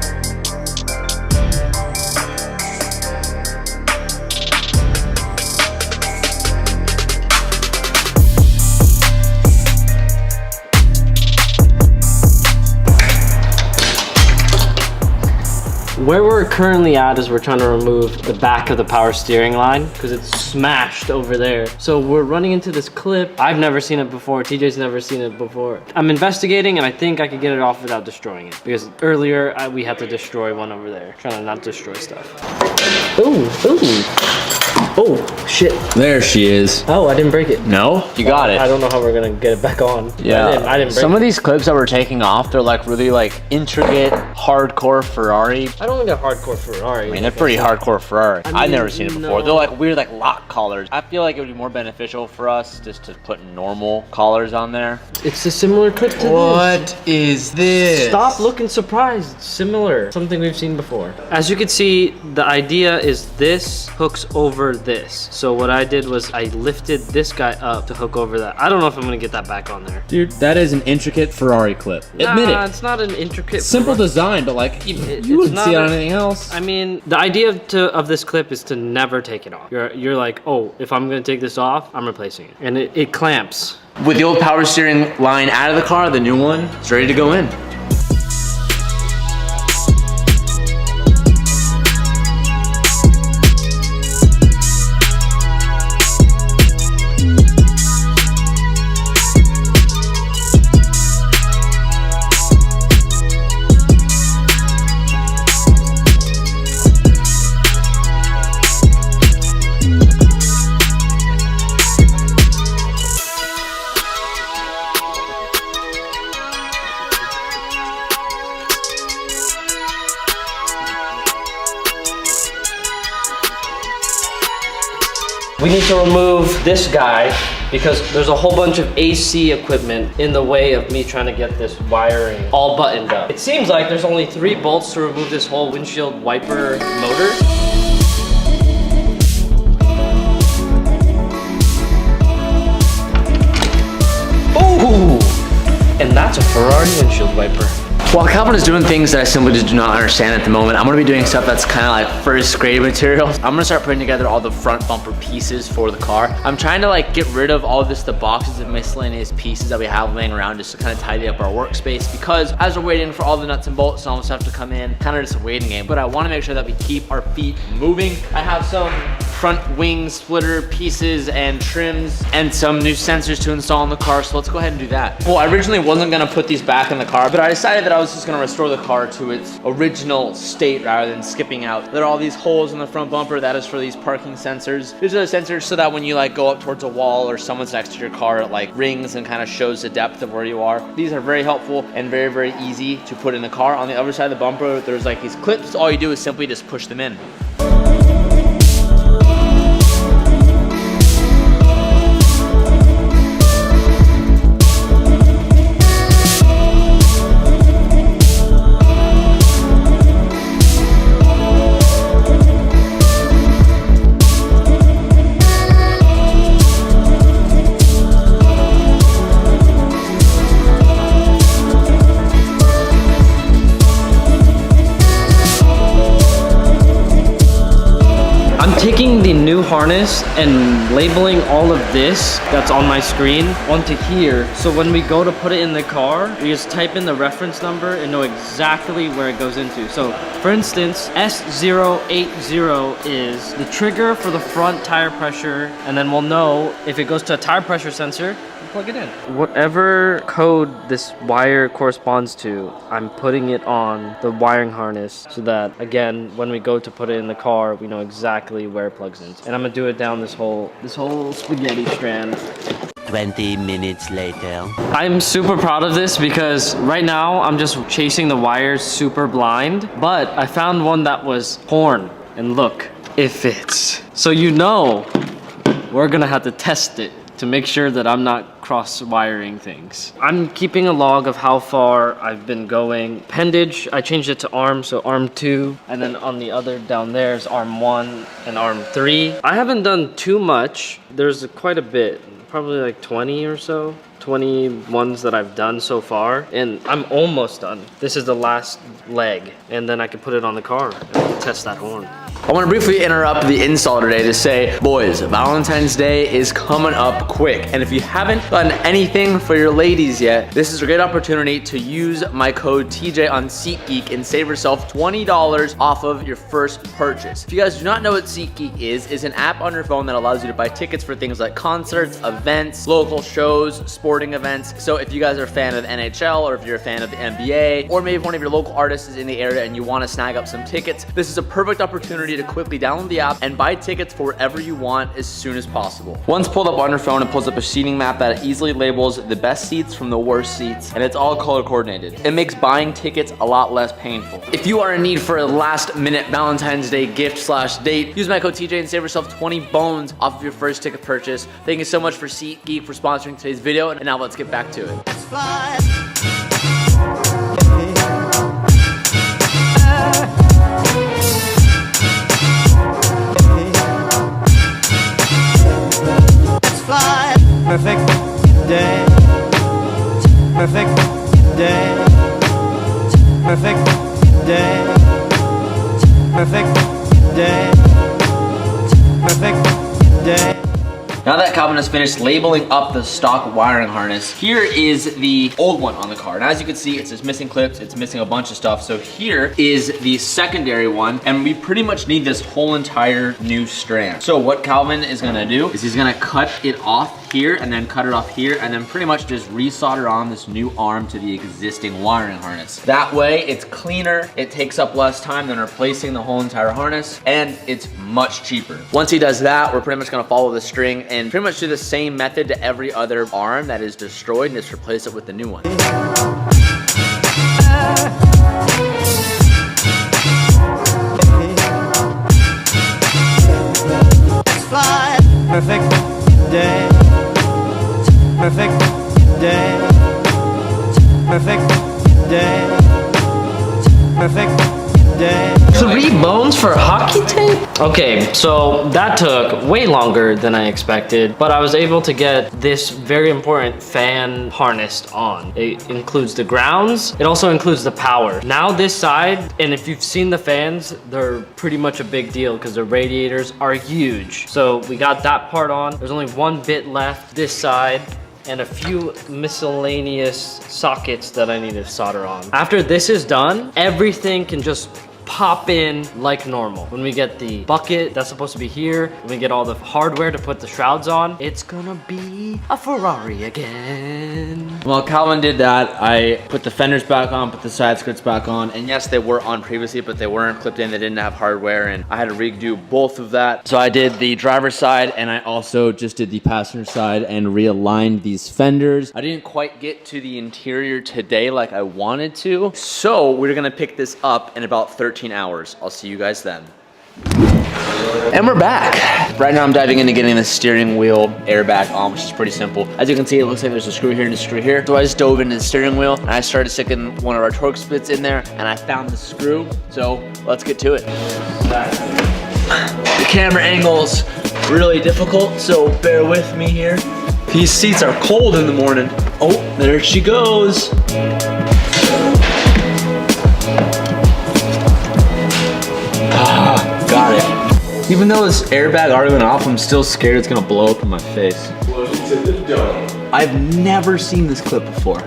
S2: Where we're currently at is we're trying to remove the back of the power steering line because it's smashed over there. So we're running into this clip. I've never seen it before. TJ's never seen it before. I'm investigating and I think I could get it off without destroying it because earlier we had to destroy one over there. Trying to not destroy stuff. Ooh. Oh, shit.
S8: There she is.
S2: Oh, I didn't break it.
S8: No? You got it.
S2: I don't know how we're gonna get it back on.
S8: Yeah.
S2: I didn't break
S8: Some
S2: it.
S8: of these clips that we're taking off, they're like really like intricate, hardcore Ferrari.
S2: I don't think they're hardcore Ferrari.
S8: I mean, they're pretty hardcore Ferrari. I've never seen it before. They're like weird, like lock collars. I feel like it would be more beneficial for us just to put normal collars on there.
S2: It's a similar clip to this.
S8: What is this?
S2: Stop looking surprised. It's similar. Something we've seen before. As you can see, the idea is this hooks over this. So what I did was I lifted this guy up to hook over that. I don't know if I'm gonna get that back on there.
S8: Dude, that is an intricate Ferrari clip. Admit it.
S2: It's not an intricate.
S8: Simple design, but like you wouldn't see it on anything else.
S2: I mean, the idea of this clip is to never take it off. You're like, oh, if I'm gonna take this off, I'm replacing it. And it clamps.
S8: With the old power steering line out of the car, the new one is ready to go in.
S2: We need to remove this guy because there's a whole bunch of AC equipment in the way of me trying to get this wiring all buttoned up. It seems like there's only 3 bolts to remove this whole windshield wiper motor. Ooh! And that's a Ferrari windshield wiper.
S1: While Calvin is doing things that I simply just do not understand at the moment, I'm gonna be doing stuff that's kind of like first grade materials. I'm gonna start putting together all the front bumper pieces for the car. I'm trying to like get rid of all the boxes of miscellaneous pieces that we have laying around just to kind of tidy up our workspace, because as we're waiting for all the nuts and bolts and all the stuff to come in, kind of just a waiting game. But I wanna make sure that we keep our feet moving. I have some front wing splitter pieces and trims and some new sensors to install in the car, so let's go ahead and do that. Well, I originally wasn't gonna put these back in the car, but I decided that I was just gonna restore the car to its original state rather than skipping out. There are all these holes in the front bumper. That is for these parking sensors. These are the sensors so that when you like go up towards a wall or someone's next to your car, it like rings and kind of shows the depth of where you are. These are very helpful and very, very easy to put in the car. On the other side of the bumper, there's like these clips. All you do is simply just push them in.
S2: Taking the new harness and labeling all of this that's on my screen onto here, so when we go to put it in the car, we just type in the reference number and know exactly where it goes into. So for instance, S080 is the trigger for the front tire pressure, and then we'll know if it goes to a tire pressure sensor, plug it in. Whatever code this wire corresponds to, I'm putting it on the wiring harness so that, again, when we go to put it in the car, we know exactly where it plugs in. And I'm gonna do it down this whole spaghetti strand.
S6: 20 minutes later.
S2: I'm super proud of this because right now I'm just chasing the wires super blind, but I found one that was torn, and look, it fits. So you know we're gonna have to test it to make sure that I'm not cross-wiring things. I'm keeping a log of how far I've been going. Appendage, I changed it to arm, so arm 2, and then on the other down there is arm 1 and arm 3. I haven't done too much. There's quite a bit, probably like 20 or so. 20 ones that I've done so far, and I'm almost done. This is the last leg, and then I can put it on the car and test that horn.
S1: I want to briefly interrupt the install today to say, boys, Valentine's Day is coming up quick. And if you haven't done anything for your ladies yet, this is a great opportunity to use my code TJ on SeatGeek and save yourself $20 off of your first purchase. If you guys do not know what SeatGeek is an app on your phone that allows you to buy tickets for things like concerts, events, local shows, sporting events. So if you guys are a fan of the NHL, or if you're a fan of the NBA, or maybe one of your local artists is in the area and you want to snag up some tickets, this is a perfect opportunity to quickly download the app and buy tickets for wherever you want as soon as possible. Once pulled up on your phone, it pulls up a seating map that easily labels the best seats from the worst seats, and it's all color coordinated. It makes buying tickets a lot less painful. If you are in need for a last minute Valentine's Day gift/date, use my code TJ and save yourself 20 bones off of your first ticket purchase. Thank you so much for SeatGeek for sponsoring today's video, and now let's get back to it.
S11: Perfect day. Perfect day. Perfect day. Perfect day. Perfect day.
S1: Now that Calvin has finished labeling up the stock wiring harness, here is the old one on the car. And as you can see, it's just missing clips, it's missing a bunch of stuff. So here is the secondary one, and we pretty much need this whole entire new strand. So what Calvin is gonna do is he's gonna cut it off here and then cut it off here and then pretty much just resolder on this new arm to the existing wiring harness. That way it's cleaner, it takes up less time than replacing the whole entire harness, and it's much cheaper. Once he does that, we're pretty much gonna follow the string and pretty much do the same method to every other arm that is destroyed and just replace it with the new one.
S11: Perfect day. Perfect day. Perfect day. Perfect day.
S2: 3 bones for hockey tape? Okay, so that took way longer than I expected, but I was able to get this very important fan harnessed on. It includes the grounds, it also includes the power. Now this side, and if you've seen the fans, they're pretty much a big deal because the radiators are huge. So we got that part on. There's only 1 bit left this side, and a few miscellaneous sockets that I need to solder on. After this is done, everything can just pop in like normal. When we get the bucket that's supposed to be here, when we get all the hardware to put the shrouds on, it's gonna be a Ferrari again.
S8: Well, Calvin did that. I put the fenders back on, put the side skirts back on, and yes, they were on previously, but they weren't clipped in. They didn't have hardware, and I had to redo both of that. So I did the driver's side, and I also just did the passenger side and realigned these fenders. I didn't quite get to the interior today like I wanted to, so we're gonna pick this up in about 13 hours. I'll see you guys then. And we're back. Right now I'm diving into getting the steering wheel airbag on, which is pretty simple. As you can see, it looks like there's a screw here and a screw here. So I just dove into the steering wheel and I started sticking one of our torque splits in there and I found the screw. So let's get to it. The camera angle's really difficult, so bear with me here. These seats are cold in the morning. Oh, there she goes. Got it. Even though this airbag already went off, I'm still scared it's gonna blow up in my face. I've never seen this clip before.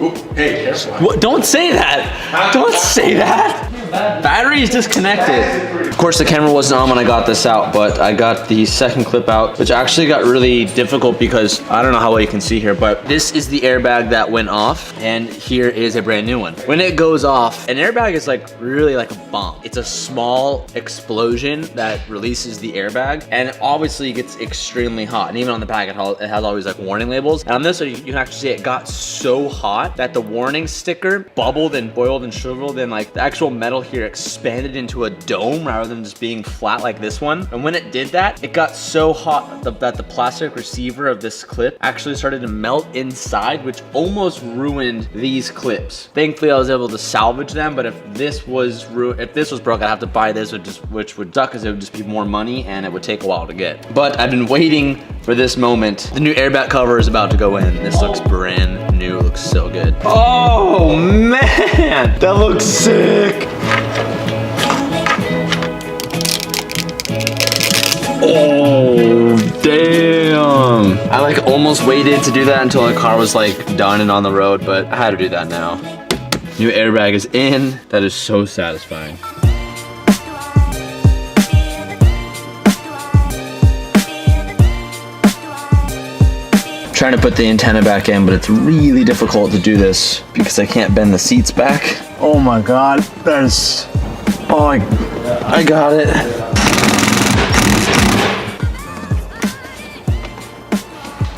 S5: Ooh, hey, careful.
S8: What? Don't say that! Don't say that! Battery is disconnected. Of course, the camera wasn't on when I got this out, but I got the second clip out, which actually got really difficult because I don't know how well you can see here, but this is the airbag that went off, and here is a brand new one. When it goes off, an airbag is like really like a bomb. It's a small explosion that releases the airbag, and obviously it gets extremely hot. And even on the back, it has all these like warning labels. And on this one, you can actually see it got so hot that the warning sticker bubbled and boiled and shriveled, and like the actual metal here expanded into a dome rather than just being flat like this one. And when it did that, it got so hot that the plastic receiver of this clip actually started to melt inside, which almost ruined these clips. Thankfully, I was able to salvage them, but if this was broke, I'd have to buy this, which would suck because it would just be more money and it would take a while to get. But I've been waiting for this moment. The new airbag cover is about to go in. This looks brand new, it looks so good. Oh man, that looks sick. Oh, damn. I like almost waited to do that until the car was like done and on the road, but I had to do that now. New airbag is in. That is so satisfying. Trying to put the antenna back in, but it's really difficult to do this because I can't bend the seats back. Oh my God, that is, oh, I got it.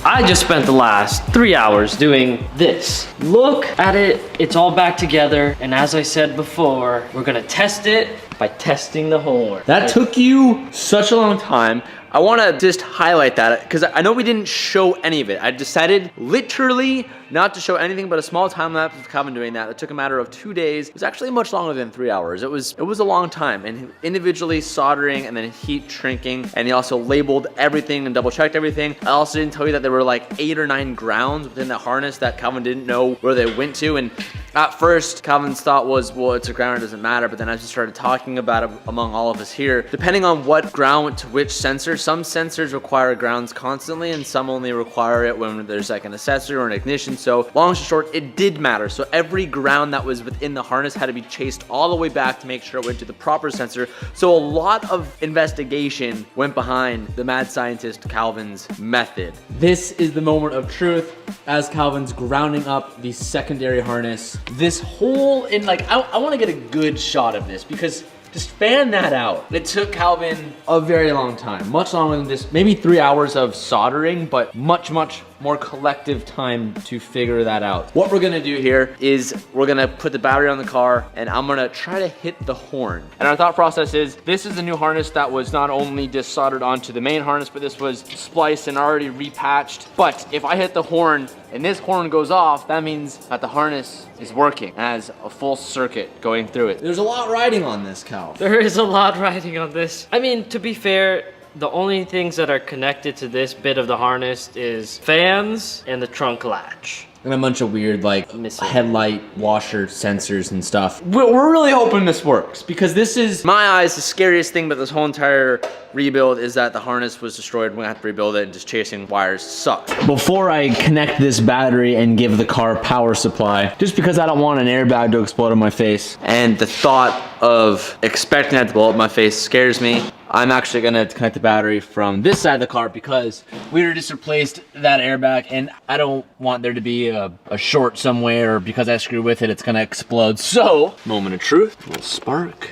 S2: I just spent the last 3 hours doing this. Look at it, it's all back together. And as I said before, we're gonna test it by testing the horn.
S8: That took you such a long time. I want to just highlight that because I know we didn't show any of it. I decided literally not to show anything but a small time lapse of Calvin doing that. It took a matter of 2 days. It was actually much longer than 3 hours. It was a long time, and individually soldering and then heat shrinking, and he also labeled everything and double checked everything. I also didn't tell you that there were like 8 or 9 grounds within the harness that Calvin didn't know where they went to. And at first, Calvin's thought was, well, it's a ground, it doesn't matter. But then as we started talking about it among all of us here, depending on what ground went to which sensor, some sensors require grounds constantly and some only require it when there's like an accessory or an ignition. So long and short, it did matter. So every ground that was within the harness had to be chased all the way back to make sure it went to the proper sensor. So a lot of investigation went behind the mad scientist Calvin's method. This is the moment of truth as Calvin's grounding up the secondary harness. This hole in like, I want to get a good shot of this because just fan that out. It took Calvin a very long time, much longer than just maybe 3 hours of soldering, but much, much more collective time to figure that out. What we're gonna do here is we're gonna put the battery on the car and I'm gonna try to hit the horn. And our thought process is, this is the new harness that was not only just soldered onto the main harness, but this was spliced and already repatched. But if I hit the horn and this horn goes off, that means that the harness is working, has a full circuit going through it. There's a lot riding on this, Cal.
S2: There is a lot riding on this. I mean, to be fair, the only things that are connected to this bit of the harness is fans and the trunk latch.
S8: And a bunch of weird like
S2: Missing.
S8: headlight washer sensors and stuff. We're really hoping this works because this is,
S1: My eyes, the scariest thing about this whole entire rebuild is that the harness was destroyed. We're gonna have to rebuild it, and just chasing wires sucks.
S8: before I connect this battery and give the car power supply, just because I don't want an airbag to explode in my face.
S1: And the thought of expecting that to blow up my face scares me.
S8: I'm actually gonna connect the battery from this side of the car because we just replaced that airbag and I don't want there to be a short somewhere, or because I screw with it, it's gonna explode. So, moment of truth, a little spark.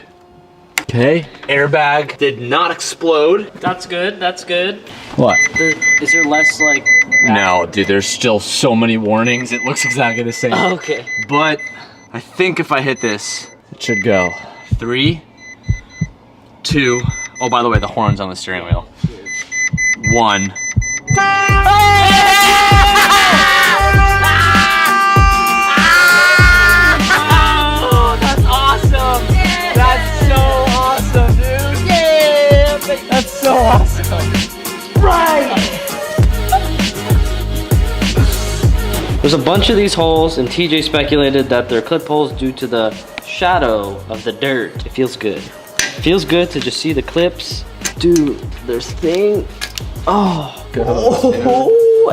S8: Okay, airbag did not explode.
S2: That's good, that's good.
S8: What?
S2: Is there less like...
S8: No, dude, there's still so many warnings. It looks exactly the same.
S2: Okay.
S8: But I think if I hit this, it should go. 3, 2, oh, by the way, the horn's on the steering wheel. 1.
S2: Oh, that's awesome! That's so awesome, dude! Yeah! That's so awesome! Right! There's a bunch of these holes, and TJ speculated that they're clip holes due to the shadow of the dirt. It feels good. It feels good to just see the clips. Dude, there's thing. Oh,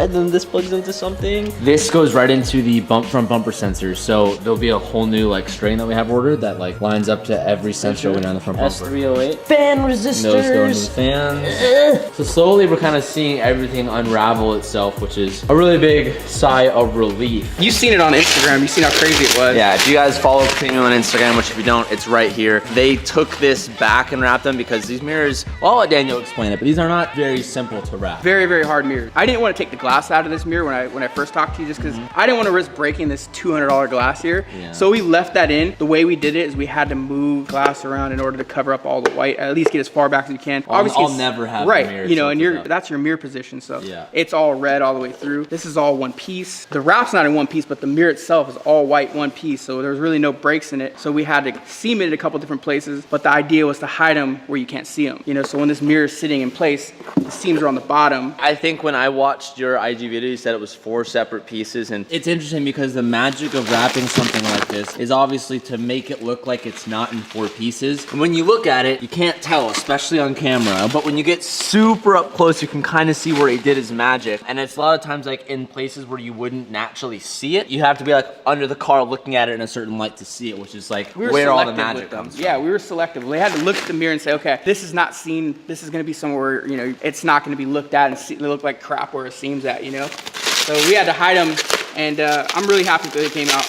S2: and then this plugs into something.
S8: This goes right into the front bumper sensors. So there'll be a whole new like string that we have ordered that like lines up to every sensor going on the front bumper.
S2: S308. Fan resistors.
S8: Those go into the fans. So slowly we're kind of seeing everything unravel itself, which is a really big sigh of relief.
S10: You've seen it on Instagram. You've seen how crazy it was.
S1: Yeah, if you guys follow Premium on Instagram, which if you don't, it's right here. They took this back and wrapped them because these mirrors,
S8: Well, I'll let Daniel explain it, but these are not very simple to wrap.
S10: Very, very hard mirror. I didn't want to take the glass out of this mirror when I first talked to you, just because I didn't want to risk breaking this $200 glass here.
S8: Yeah.
S10: So we left that in. The way we did it is we had to move glass around in order to cover up all the white, at least get as far back as you can.
S8: I'll never have
S10: right,
S8: the mirror
S10: you know, and
S8: tilted up.
S10: that's your mirror position. So
S8: Yeah.
S10: it's all red all the way through. This is all one piece. The wrap's not in one piece, but the mirror itself is all white one piece. So there's really no breaks in it. So we had to seam it in a couple different places, but the idea was to hide them where you can't see them. You know, so when this mirror is sitting in place, the seams are on the bottom.
S1: I think when I watched your IG video, you said it was 4 separate pieces, and
S8: It's interesting because the magic of wrapping something like this is obviously to make it look like it's not in 4 pieces. And when you look at it, you can't tell, especially on camera. But when you get super up close, you can kind of see where he did his magic. And it's a lot of times like in places where you wouldn't naturally see it. You have to be like under the car looking at it in a certain light to see it, which is like
S10: We were
S8: where all the
S10: selective
S8: magic
S10: with them.
S8: comes from.
S10: Yeah, we were selective. They had to look at the mirror and say, okay, this is not seen. This is going to be somewhere, you know, it's not going to be looked at and look like crap where it seems at, you know? So we had to hide them, and I'm really happy that they came out.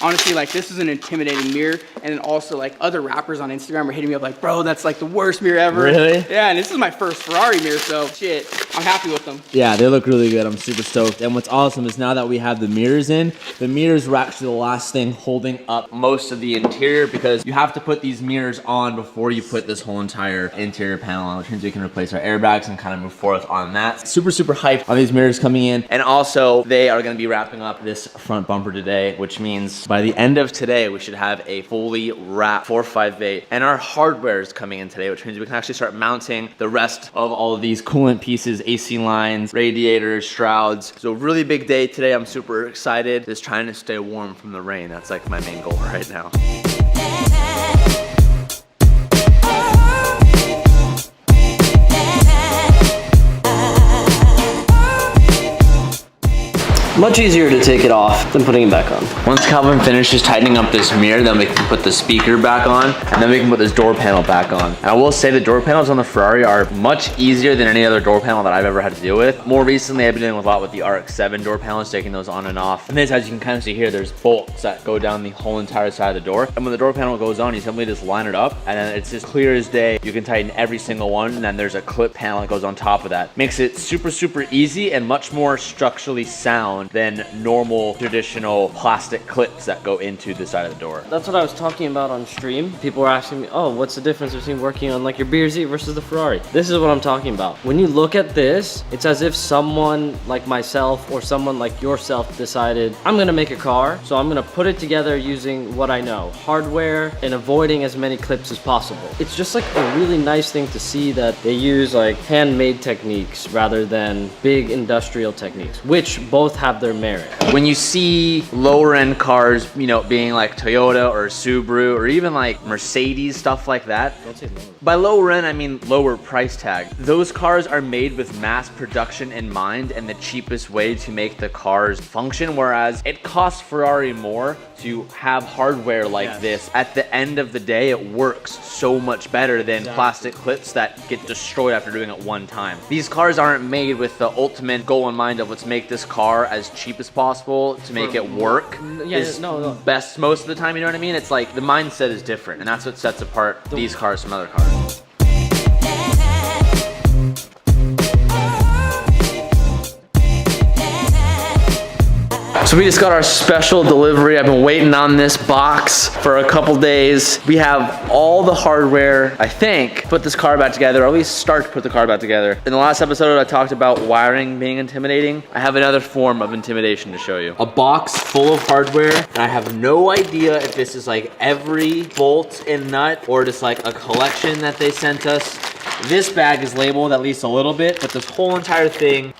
S10: Honestly, like, this is an intimidating mirror, and then also, like, other rappers on Instagram are hitting me up like, bro, that's like the worst mirror ever.
S8: Really?
S10: Yeah, and this is my first Ferrari mirror, so shit, I'm happy with them.
S8: Yeah, they look really good. I'm super stoked. And what's awesome is now that we have the mirrors in, the mirrors were actually the last thing holding up most of the interior, because you have to put these mirrors on before you put this whole entire interior panel on, which means we can replace our airbags and kind of move forth on that. Super, super hyped on these mirrors coming in.
S1: and also they are going to be wrapping up this front bumper today, which means by the end of today we should have a fully wrapped 458, and our hardware is coming in today, which means we can actually start mounting the rest of all of these coolant pieces, AC lines, radiators, shrouds. So really big day today. I'm super excited, just trying to stay warm from the rain. That's like my main goal right now.
S2: Much easier to take it off than putting it back on.
S8: Once Calvin finishes tightening up this mirror, then we can put the speaker back on, and then we can put this door panel back on. And I will say the door panels on the Ferrari are much easier than any other door panel that I've ever had to deal with. More recently, I've been dealing with a lot with the RX-7 door panels, taking those on and off. And this, as you can kind of see here, there's bolts that go down the whole entire side of the door. And when the door panel goes on, you simply just line it up, and then it's just clear as day. You can tighten every single one, and then there's a clip panel that goes on top of that. Makes it super, super easy and much more structurally sound than normal traditional plastic clips that go into the side of the door.
S2: That's what I was talking about on stream. People were asking me, oh, what's the difference between working on like your BRZ versus the Ferrari? This is what I'm talking about. When you look at this, it's as if someone like myself or someone like yourself decided, I'm gonna make a car, so I'm gonna put it together using what I know, hardware, and avoiding as many clips as possible. It's just like a really nice thing to see that they use like handmade techniques rather than big industrial techniques, which both have their merit.
S8: When you see lower end cars, you know, being like Toyota or Subaru or even like Mercedes, stuff like that.
S2: Don't say lower.
S8: By lower end, I mean lower price tag. Those cars are made with mass production in mind and the cheapest way to make the cars function, whereas it costs Ferrari more to have hardware like this. At the end of the day, it works so much better than plastic clips that get destroyed after doing it one time. These cars aren't made with the ultimate goal in mind of let's make this car as cheap as possible to make it work. Best most of the time, you know what I mean? It's like the mindset is different, and that's what sets apart these cars from other cars.
S1: So we just got our special delivery. I've been waiting on this box for a couple days. We have all the hardware, I think, put this car back together, or at least start to put the car back together. In the last episode, I talked about wiring being intimidating. I have another form of intimidation to show you. A box full of hardware, and I have no idea if this is like every bolt and nut or just like a collection that they sent us. This bag is labeled at least a little bit, but this whole entire thing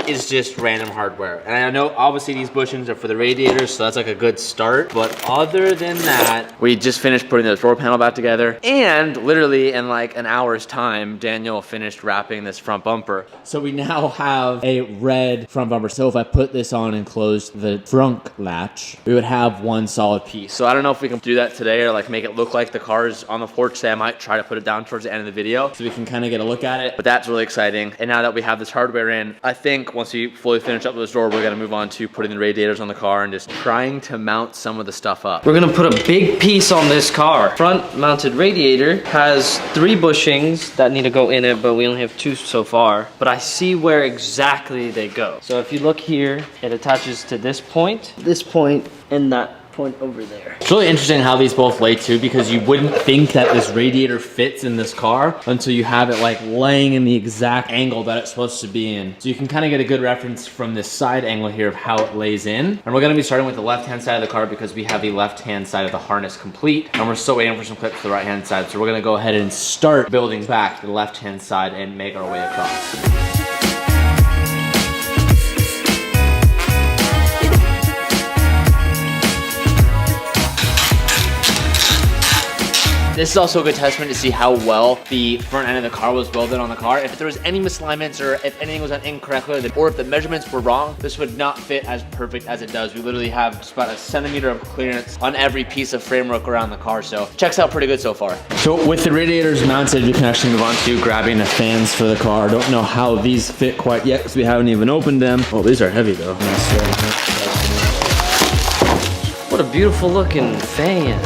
S1: is just random hardware. And I know obviously these bushings are for the radiators, so that's like a good start. But other than that, we just finished putting the door panel back together. And literally in like an hour's time, Daniel finished wrapping this front bumper.
S8: So we now have a red front bumper. So if I put this on and closed the trunk latch, we would have one solid piece.
S1: So I don't know if we can do that today or like make it look like the car's on the porch today. I might try to put it down towards the end of the video
S8: so we can kind of get a look at it.
S1: But that's really exciting. And now that we have this hardware in, I think once we fully finish up this door, we're gonna move on to putting the radiators on the car and just trying to mount some of the stuff up.
S2: We're gonna put a big piece on this car. Front mounted radiator has 3 bushings that need to go in it, but we only have 2 so far. But I see where exactly they go. So if you look here, it attaches to this point, and that point over there.
S8: It's really interesting how these both lay too, because you wouldn't think that this radiator fits in this car until you have it like laying in the exact angle that it's supposed to be in. So you can kind of get a good reference from this side angle here of how it lays in. And we're gonna be starting with the left-hand side of the car because we have the left-hand side of the harness complete, and we're still waiting for some clips to the right-hand side. So we're gonna go ahead and start building back to the left-hand side and make our way across. This is also a good testament to see how well the front end of the car was welded on the car. If there was any misalignments or if anything was done incorrectly or if the measurements were wrong, this would not fit as perfect as it does. We literally have just about a centimeter of clearance on every piece of framework around the car, so checks out pretty good so far. So with the radiators mounted, we can actually move on to grabbing the fans for the car. Don't know how these fit quite yet because we haven't even opened them. Oh, these are heavy though.
S2: What a beautiful looking fan.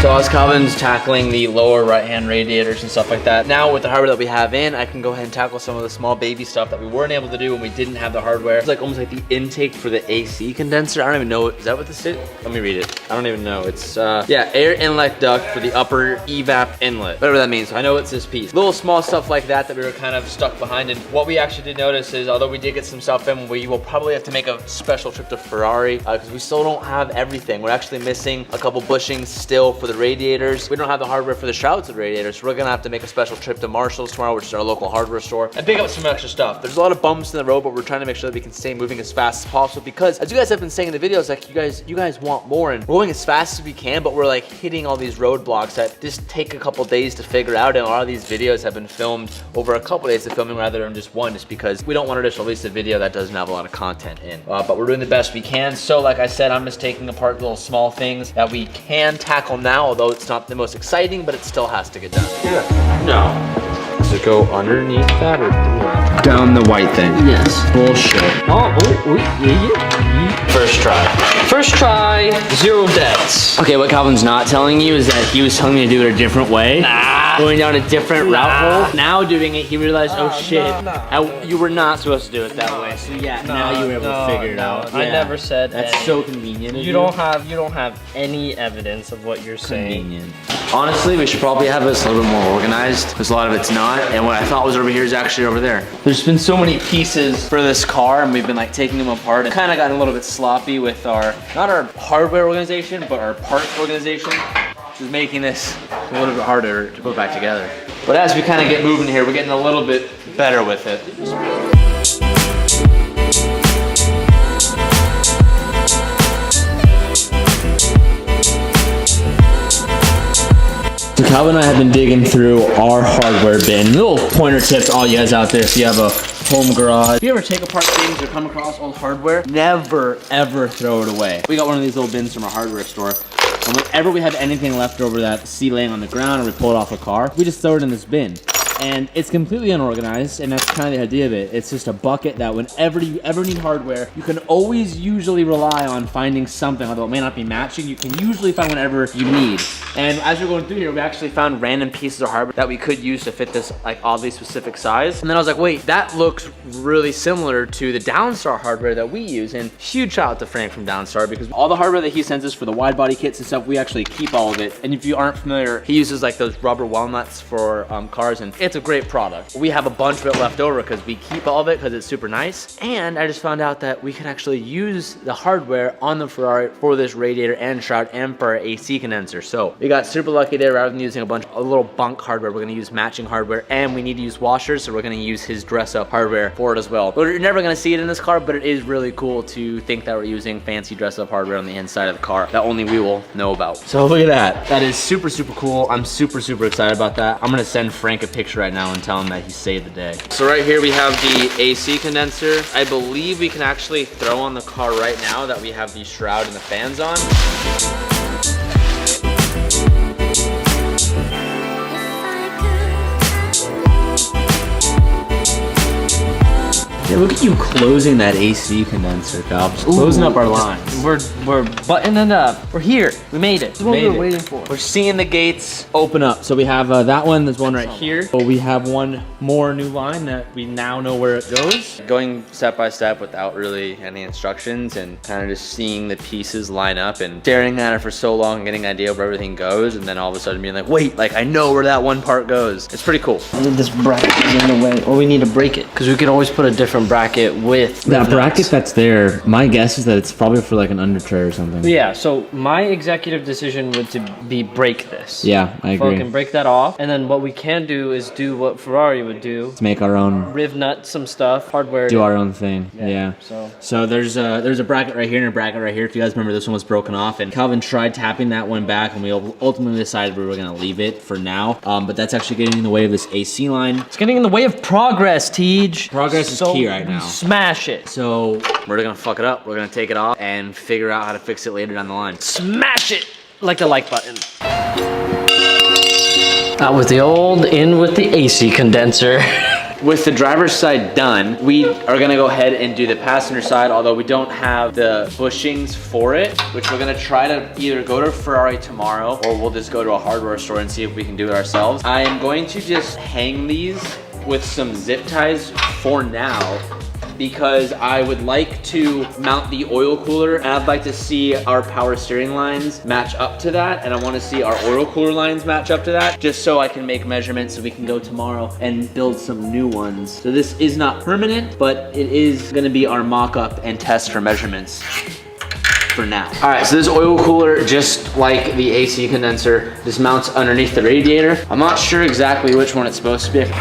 S1: So as Calvin's tackling the lower right-hand radiators and stuff like that, now with the hardware that we have in, I can go ahead and tackle some of the small baby stuff that we weren't able to do when we didn't have the hardware. It's like almost like the intake for the AC condenser. I don't even know, is that what this is? Let me read it. I don't even know. It's, yeah, air inlet duct for the upper evap inlet, whatever that means. So I know it's this piece. Little small stuff like that we were kind of stuck behind. And what we actually did notice is, although we did get some stuff in, we will probably have to make a special trip to Ferrari because we still don't have everything. We're actually missing a couple bushings still for the
S8: radiators. We don't have the hardware for the shrouds of the radiators, so we're gonna have to make a special trip to Marshall's tomorrow, which is our local hardware store, and pick up some extra stuff. There's a lot of bumps in the road, but we're trying to make sure that we can stay moving as fast as possible because, as you guys have been saying in the videos, like you guys want more, and we're going as fast as we can, but we're like hitting all these roadblocks that just take a couple days to figure out, and a lot of these videos have been filmed over a couple days of filming rather than just one, just because we don't want to just release a video that doesn't have a lot of content in. But we're doing the best we can. So like I said, I'm just taking apart little small things that we can tackle now, although it's not the most exciting, but it still has to get done.
S5: Yeah.
S8: No. Does it go underneath that or
S7: Down the white thing.
S2: Yes.
S8: bullshit?
S2: First try. First try, 0 deaths.
S1: Okay, what Calvin's not telling you is that he was telling me to do it a different way. Going down a different route hole. Now doing it, he realized, oh shit, you were not supposed to do it that way. So yeah, now you were able to figure it out.
S2: I
S1: Yeah.
S2: never said
S1: That's
S2: any.
S1: so convenient. of
S2: You don't have any evidence of what you're saying.
S1: Convenient. Honestly, we should probably have this a little bit more organized because a lot of it's not. And what I thought was over here is actually over there. There's been so many pieces for this car, and we've been like taking them apart and kind of gotten a little bit sloppy with not our hardware organization, but our parts organization, which is making this a little bit harder to put back together. But as we kind of get moving here, we're getting a little bit better with it. So Calvin and I have been digging through our hardware bin. Little pointer tips to all you guys out there if you have a home garage. If you ever take apart things or come across old hardware, never ever throw it away. We got one of these little bins from our hardware store. And whenever we have anything left over that see laying on the ground or we pull it off a car, we just throw it in this bin. And it's completely unorganized, and that's kind of the idea of it. It's just a bucket that whenever you ever need hardware, you can always usually rely on finding something, although it may not be matching, you can usually find whatever you need. And as we're going through here, we actually found random pieces of hardware that we could use to fit this like oddly specific size. And then I was like, wait, that looks really similar to the Downstar hardware that we use. And huge shout out to Frank from Downstar, because all the hardware that he sends us for the wide body kits and stuff, we actually keep all of it. And if you aren't familiar, he uses like those rubber walnuts for cars, and it's a great product. We have a bunch of it left over because we keep all of it because it's super nice. And I just found out that we can actually use the hardware on the Ferrari for this radiator and shroud and for our AC condenser. So we got super lucky there. Rather than using a little bunk hardware, we're gonna use matching hardware, and we need to use washers, so we're gonna use his dress up hardware for it as well. But you're never gonna see it in this car, but it is really cool to think that we're using fancy dress up hardware on the inside of the car that only we will know about. So look at that. That is super, super cool. I'm super, super excited about that. I'm gonna send Frank a picture right now and tell him that he saved the day. So right here we have the AC condenser. I believe we can actually throw on the car right now that we have the shroud and the fans on. Yeah, look at you closing that AC condenser, Cal. Just closing up our lines.
S2: We're buttoning it up. We're here. We made it. That's what we were waiting for.
S8: We're seeing the gates open up. So we have that one, there's one right here. So we have one more new line that we now know where it goes. Going step by step without really any instructions and kind of just seeing the pieces line up and staring at it for so long and getting an idea of where everything goes, and then all of a sudden being like, wait, like I know where that one part goes. It's pretty cool.
S2: This bracket is in the way, or we need to break it, because we could always put a different bracket with
S8: That bracket that's there, my guess is that it's probably for like an under tray or something.
S2: Yeah, so my executive decision would to be break this.
S8: Yeah, I agree.
S2: Fucking break that off, and then what we can do is do what Ferrari would do.
S8: Let's make our own,
S2: Riv nut some stuff, hardware.
S8: do our own thing. Yeah.
S2: So
S8: there's a bracket right here and a bracket right here. If you guys remember, this one was broken off, and Calvin tried tapping that one back, and we ultimately decided we were gonna leave it for now. But that's actually getting in the way of this AC line.
S2: it's getting in the way of progress, Tej.
S8: Progress is key right now.
S2: Smash it.
S8: So we're gonna fuck it up. We're gonna take it off and figure out how to fix it later down the line.
S2: Smash it like the like button. That was the old in with the AC condenser.
S8: With the driver's side done, we are gonna go ahead and do the passenger side, although we don't have the bushings for it, which we're gonna try to either go to Ferrari tomorrow or we'll just go to a hardware store and see if we can do it ourselves. I am going to just hang these with some zip ties for now, because I would like to mount the oil cooler, and I'd like to see our power steering lines match up to that, and I want to see our oil cooler lines match up to that, just so I can make measurements so we can go tomorrow and build some new ones. So this is not permanent, but it is gonna be our mock-up and test for measurements. for now. All right, so this oil cooler, just like the AC condenser, this mounts underneath the radiator. I'm not sure exactly which one it's supposed to be.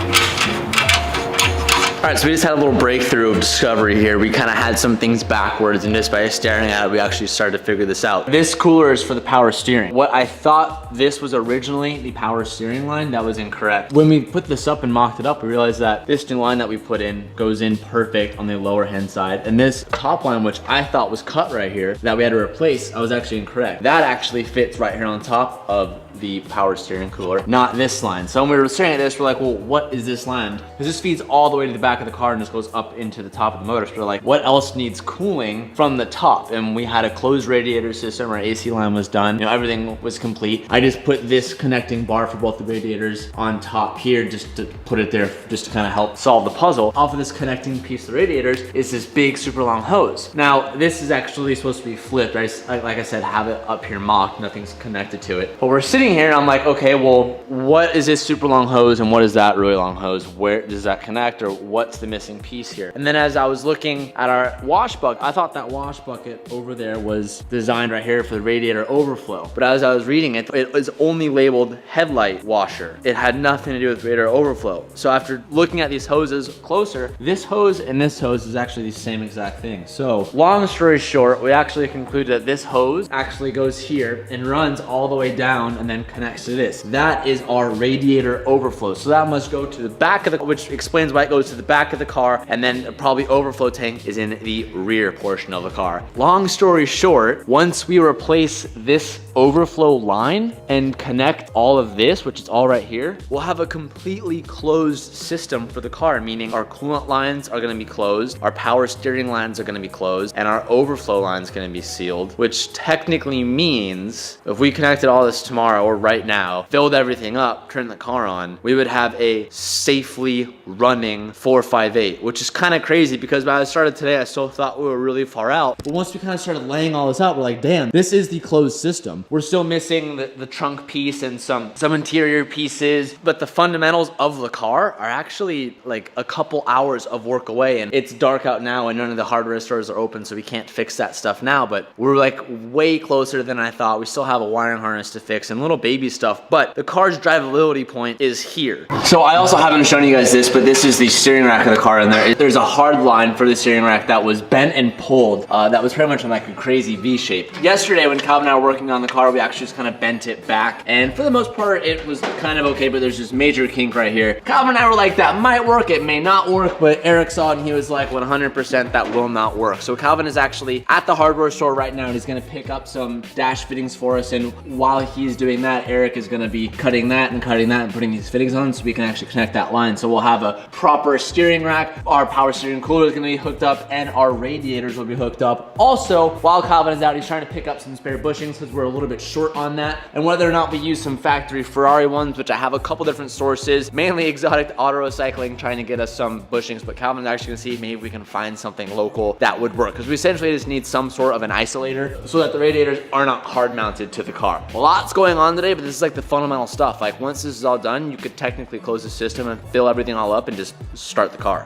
S8: All right, so we just had a little breakthrough of discovery here. We kind of had some things backwards, and just by staring at it, we actually started to figure this out. This cooler is for the power steering. What I thought this was originally the power steering line, that was incorrect. When we put this up and mocked it up, we realized that this new line that we put in goes in perfect on the lower hand side. And this top line, which I thought was cut right here, that we had to replace, I was actually incorrect. That actually fits right here on top of the power steering cooler, not this line. So when we were staring at this, we're like, well, what is this line? Because this feeds all the way to the back of the car and just goes up into the top of the motor. So we're like, what else needs cooling from the top? And we had a closed radiator system. Our AC line was done. You know, everything was complete. I just put this connecting bar for both the radiators on top here, just to put it there, just to kind of help solve the puzzle. Off of this connecting piece of the radiators is this big super long hose. Now, this is actually supposed to be flipped. Like I said, have it up here mocked, nothing's connected to it. But we're sitting here and I'm like, okay, well, what is this super long hose and what is that really long hose? Where does that connect, or what's the missing piece here? And then as I was looking at our wash bucket, I thought that wash bucket over there was designed right here for the radiator overflow. But as I was reading it, it was only labeled headlight washer. It had nothing to do with radiator overflow. So after looking at these hoses closer, this hose and this hose is actually the same exact thing. So long story short, we actually concluded that this hose actually goes here and runs all the way down and then connects to this. That is our radiator overflow. So that must go to the back of the, which explains why it goes to the back of the car, and then probably overflow tank is in the rear portion of the car. Long story short, once we replace this overflow line and connect all of this, which is all right here, we'll have a completely closed system for the car, meaning our coolant lines are gonna be closed, our power steering lines are gonna be closed, and our overflow line is gonna be sealed, which technically means if we connected all this tomorrow or right now, filled everything up, turned the car on, we would have a safely running 458, which is kind of crazy because when I started today, I still thought we were really far out. But once we kind of started laying all this out, we're like, damn, this is the closed system. We're still missing the trunk piece and some interior pieces, but the fundamentals of the car are actually like a couple hours of work away, and it's dark out now and none of the hardware stores are open, so we can't fix that stuff now, but we're like way closer than I thought. We still have a wiring harness to fix and little baby stuff, but the car's drivability point is here. So I also haven't shown you guys this, but this is the steering rack of the car in there. There's a hard line for the steering rack that was bent and pulled. That was pretty much in like a crazy V shape. Yesterday when Calvin and I were working on the car, we actually just kind of bent it back, and for the most part it was kind of okay, but there's this major kink right here. Calvin and I were like, that might work, it may not work, but Eric saw it and he was like, 100% that will not work. So Calvin is actually at the hardware store right now and he's gonna pick up some dash fittings for us, and while he's doing that, Eric is gonna be cutting that and putting these fittings on so we can actually connect that line. So we'll have a proper steering rack, our power steering cooler is gonna be hooked up, and our radiators will be hooked up. Also, while Calvin is out, he's trying to pick up some spare bushings because we're a little bit short on that, and whether or not we use some factory Ferrari ones, which I have a couple different sources, mainly Exotic Auto Recycling trying to get us some bushings, but Calvin's actually gonna see if maybe we can find something local that would work, because we essentially just need some sort of an isolator so that the radiators are not hard mounted to the car. A lot's going on today, but this is like the fundamental stuff. Like once this is all done, you could technically close the system and fill everything all up and just start the car.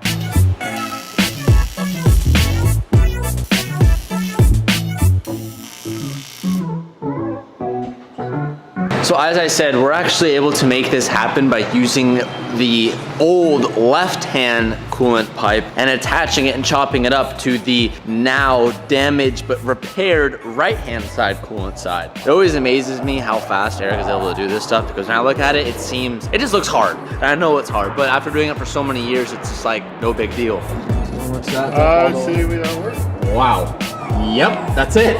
S8: So as I said, we're actually able to make this happen by using the old left-hand coolant pipe and attaching it and chopping it up to the now damaged but repaired right-hand side coolant side. It always amazes me how fast Eric is able to do this stuff, because when I look at it, it just looks hard. And I know it's hard, but after doing it for so many years, it's just like no big deal. What's that?
S5: See, we don't work.
S8: Wow. Yep, that's it.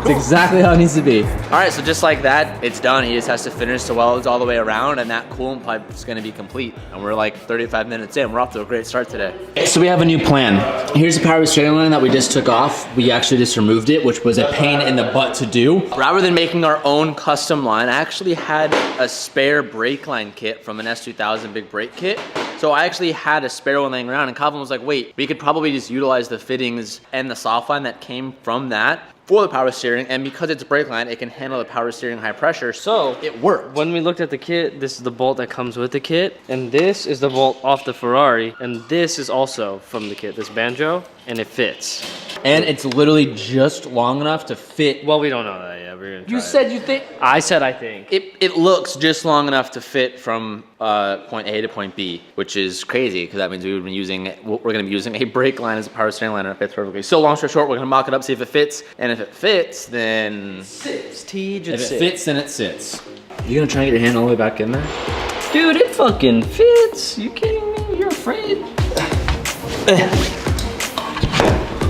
S8: It's exactly how it needs to be. All right, so just like that, it's done. He just has to finish the welds all the way around, and that coolant pipe is gonna be complete. And we're like 35 minutes in. We're off to a great start today. So we have a new plan. Here's the power steering line that we just took off. We actually just removed it, which was a pain in the butt to do. Rather than making our own custom line, I actually had a spare brake line kit from an S2000 big brake kit. So I actually had a spare one laying around, and Calvin was like, wait, we could probably just utilize the fittings and the soft line that came from that for the power steering, and because it's a brake line, it can handle the power steering high pressure, so it worked.
S2: When we looked at the kit, this is the bolt that comes with the kit, and this is the bolt off the Ferrari, and this is also from the kit, this banjo, and it fits.
S8: And it's literally just long enough to fit.
S2: Well, we don't know that yet. We're gonna try
S8: You said you think?
S2: I said I think.
S8: It looks just long enough to fit from point A to point B, which is crazy because that means we're gonna be using a brake line as a power steering line, and it fits perfectly. So long story short, we're gonna mock it up, see if it fits, and if it fits, then
S2: Sits, Tej,
S8: if it fits, then it sits. You gonna try and get your hand all the way back in there?
S2: Dude, it fucking fits. You kidding me? You're afraid?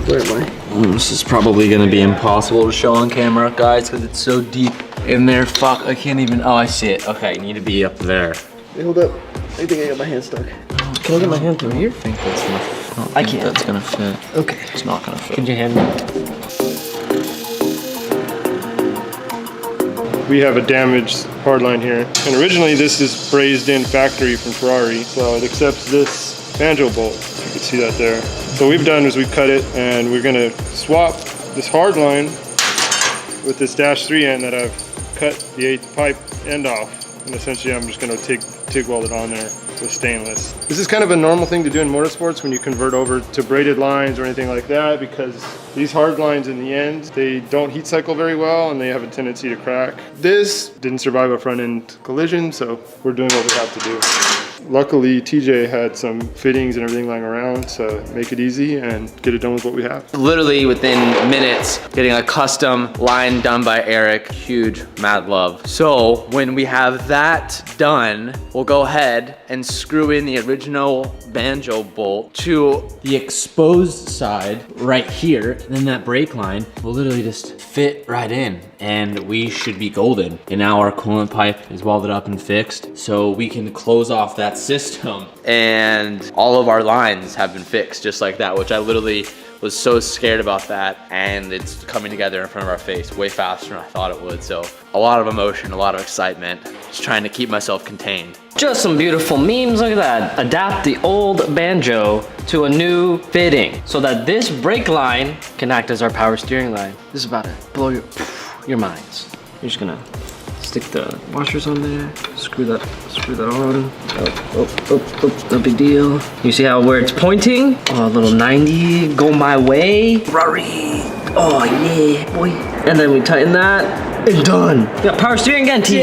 S2: Where am I?
S8: This is probably gonna be impossible to show on camera, guys, because it's so deep in there. Fuck, I can't even. Oh, I see it. Okay, you need to be up there.
S2: Hey, hold up. I think I got my hand stuck. Can I get my hand through here?
S8: I think that's gonna.
S2: I can't.
S8: That's gonna fit.
S2: Okay.
S8: It's not gonna fit.
S2: Can you hand me?
S3: We have a damaged hardline here. And originally this is brazed in factory from Ferrari. So it accepts this banjo bolt. You can see that there. So what we've done is we've cut it and we're gonna swap this hardline with this -3 end that I've cut the 8th pipe end off. And essentially I'm just gonna TIG weld it on there with stainless. This is kind of a normal thing to do in motorsports when you convert over to braided lines or anything like that, because these hard lines in the end, they don't heat cycle very well and they have a tendency to crack. This didn't survive a front end collision, so we're doing what we have to do. Luckily, TJ had some fittings and everything lying around, so make it easy and get it done with what we have.
S8: Literally within minutes, getting a custom line done by Eric. Huge, mad love. So when we have that done, we'll go ahead and screw in the original banjo bolt to the exposed side right here. And then that brake line will literally just fit right in, and we should be golden. And now our coolant pipe is welded up and fixed, so we can close off that system. And all of our lines have been fixed just like that, which I literally was so scared about that, and it's coming together in front of our face way faster than I thought it would. So a lot of emotion, a lot of excitement, just trying to keep myself contained.
S2: Just some beautiful memes, look at that. Adapt the old banjo to a new fitting so that this brake line can act as our power steering line. This is about to blow your minds. You're just gonna stick the washers on there, screw that on. Oh, no big deal. You see how where it's pointing? Oh, a little 90, go my way. Ferrari. Oh yeah, boy. And then we tighten that, and done. We got power steering again, T.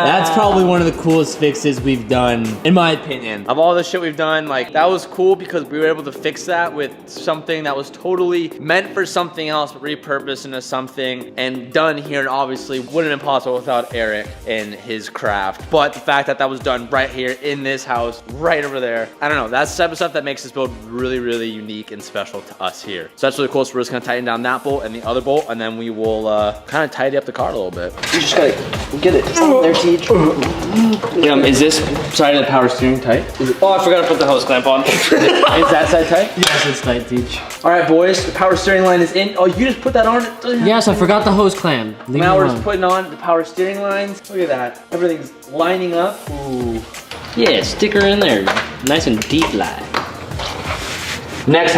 S8: That's probably one of the coolest fixes we've done, in my opinion. Of all the shit we've done, like, that was cool because we were able to fix that with something that was totally meant for something else, but repurposed into something and done here, and obviously wouldn't have been possible without Eric and his craft. But the fact that that was done right here in this house, right over there, I don't know, that's the type of stuff that makes this build really, really unique and special to us here. So that's really cool. So we're just gonna tighten down that bolt and the other bolt, and then we will kind of tidy up the car a little bit.
S2: You just gotta get it there, T.
S8: Is this side of the power steering tight?
S2: Oh, I forgot to put the hose clamp on.
S8: Is that side tight?
S9: Yes, it's tight, Teach.
S8: All right, boys, the power steering line is in. Oh, you just put that on?
S9: Yes, I forgot the hose clamp. Leave
S8: Now
S9: me
S8: we're
S9: alone.
S8: just putting on the power steering lines. Look at that. Everything's lining up. Ooh.
S2: Yeah, stick her in there. Nice and deep line.
S8: Next,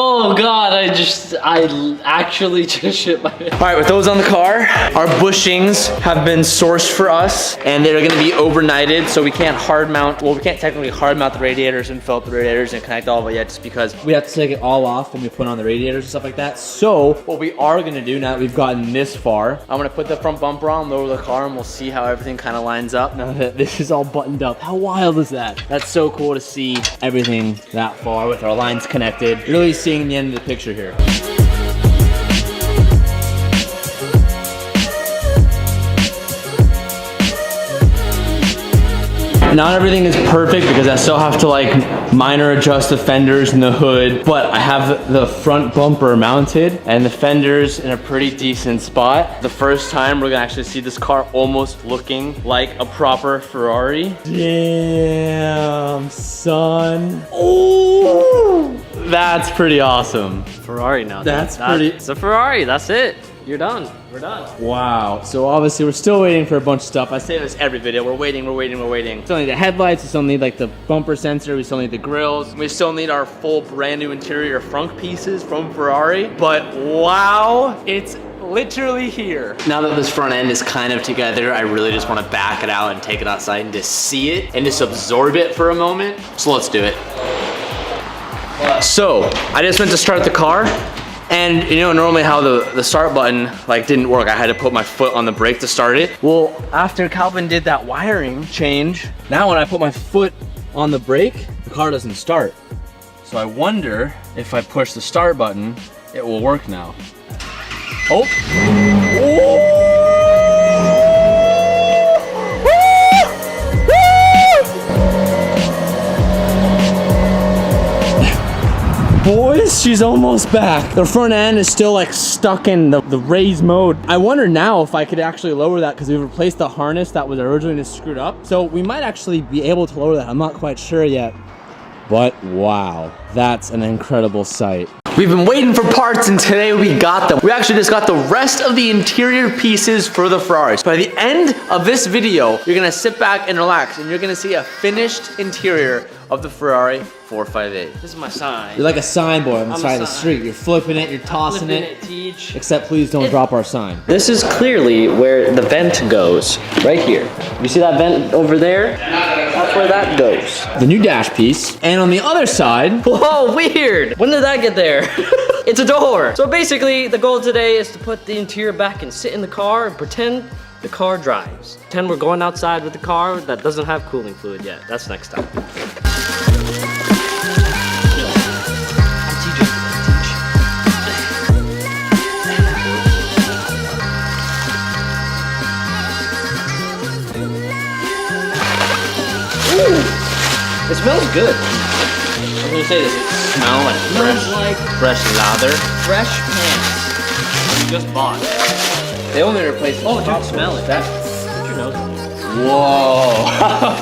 S2: Oh God, I actually just shit my pants.
S8: all right, with those on the car, our bushings have been sourced for us, and they're gonna be overnighted, so we can't hard mount, well, we can't technically hard mount the radiators and fill up the radiators and connect all of it yet, just because we have to take it all off when we put on the radiators and stuff like that. So what we are gonna do now that we've gotten this far, I'm gonna put the front bumper on, lower the car, and we'll see how everything kind of lines up now that this is all buttoned up. How wild is that? That's so cool to see everything that far with our lines connected. Really seeing the end of the picture here. Not everything is perfect because I still have to like minor adjust the fenders and the hood, but I have the front bumper mounted and the fenders in a pretty decent spot. The first time we're gonna actually see this car almost looking like a proper Ferrari. Damn, son. Oh, that's pretty awesome.
S2: Ferrari now.
S8: That's pretty.
S2: It's a Ferrari. That's it. You're done. We're done.
S8: Wow. So obviously we're still waiting for a bunch of stuff. I say this every video. We're waiting. We still need the headlights. We still need like the bumper sensor. We still need the grills. We still need our full brand new interior frunk pieces from Ferrari. But wow, it's
S1: literally here. Now that this front end is kind of together, I really just want to back it out and take it outside and just see it and just absorb it for a moment. So let's do it. So I just went to start the car, and you know normally how the start button like didn't work. I had to put my foot on the brake to start it. Well, after Calvin did that wiring change, now when I put my foot on the brake, the car doesn't start. So I wonder if I push the start button, it will work now. Oh. Boys, she's almost back. The front end is still like stuck in the raise mode. I wonder now if I could actually lower that because we've replaced the harness that was originally just screwed up. So we might actually be able to lower that. I'm not quite sure yet. But wow, that's an incredible sight. We've been waiting for parts and today we got them. We actually just got the rest of the interior pieces for the Ferrari. So by the end of this video, you're gonna sit back and relax and you're gonna see a finished interior of the Ferrari 458.
S2: This is my sign.
S8: You're like a sign boy on the side of the street. You're flipping it, you're tossing it. Except please don't drop our sign.
S2: This is clearly where the vent goes, right here. You see that vent over there? That's where that goes.
S8: The new dash piece. And on the other side,
S2: whoa, weird. When did that get there? It's a door. So basically, the goal today is to put the interior back and sit in the car and pretend the car drives. Pretend we're going outside with the car that doesn't have cooling fluid yet. That's next time. It smells good. I was gonna say, does it smell like fresh leather? Fresh pants. Just bought.
S1: They only replaced the
S2: dude, smell it. Put your nose on it.
S1: Whoa.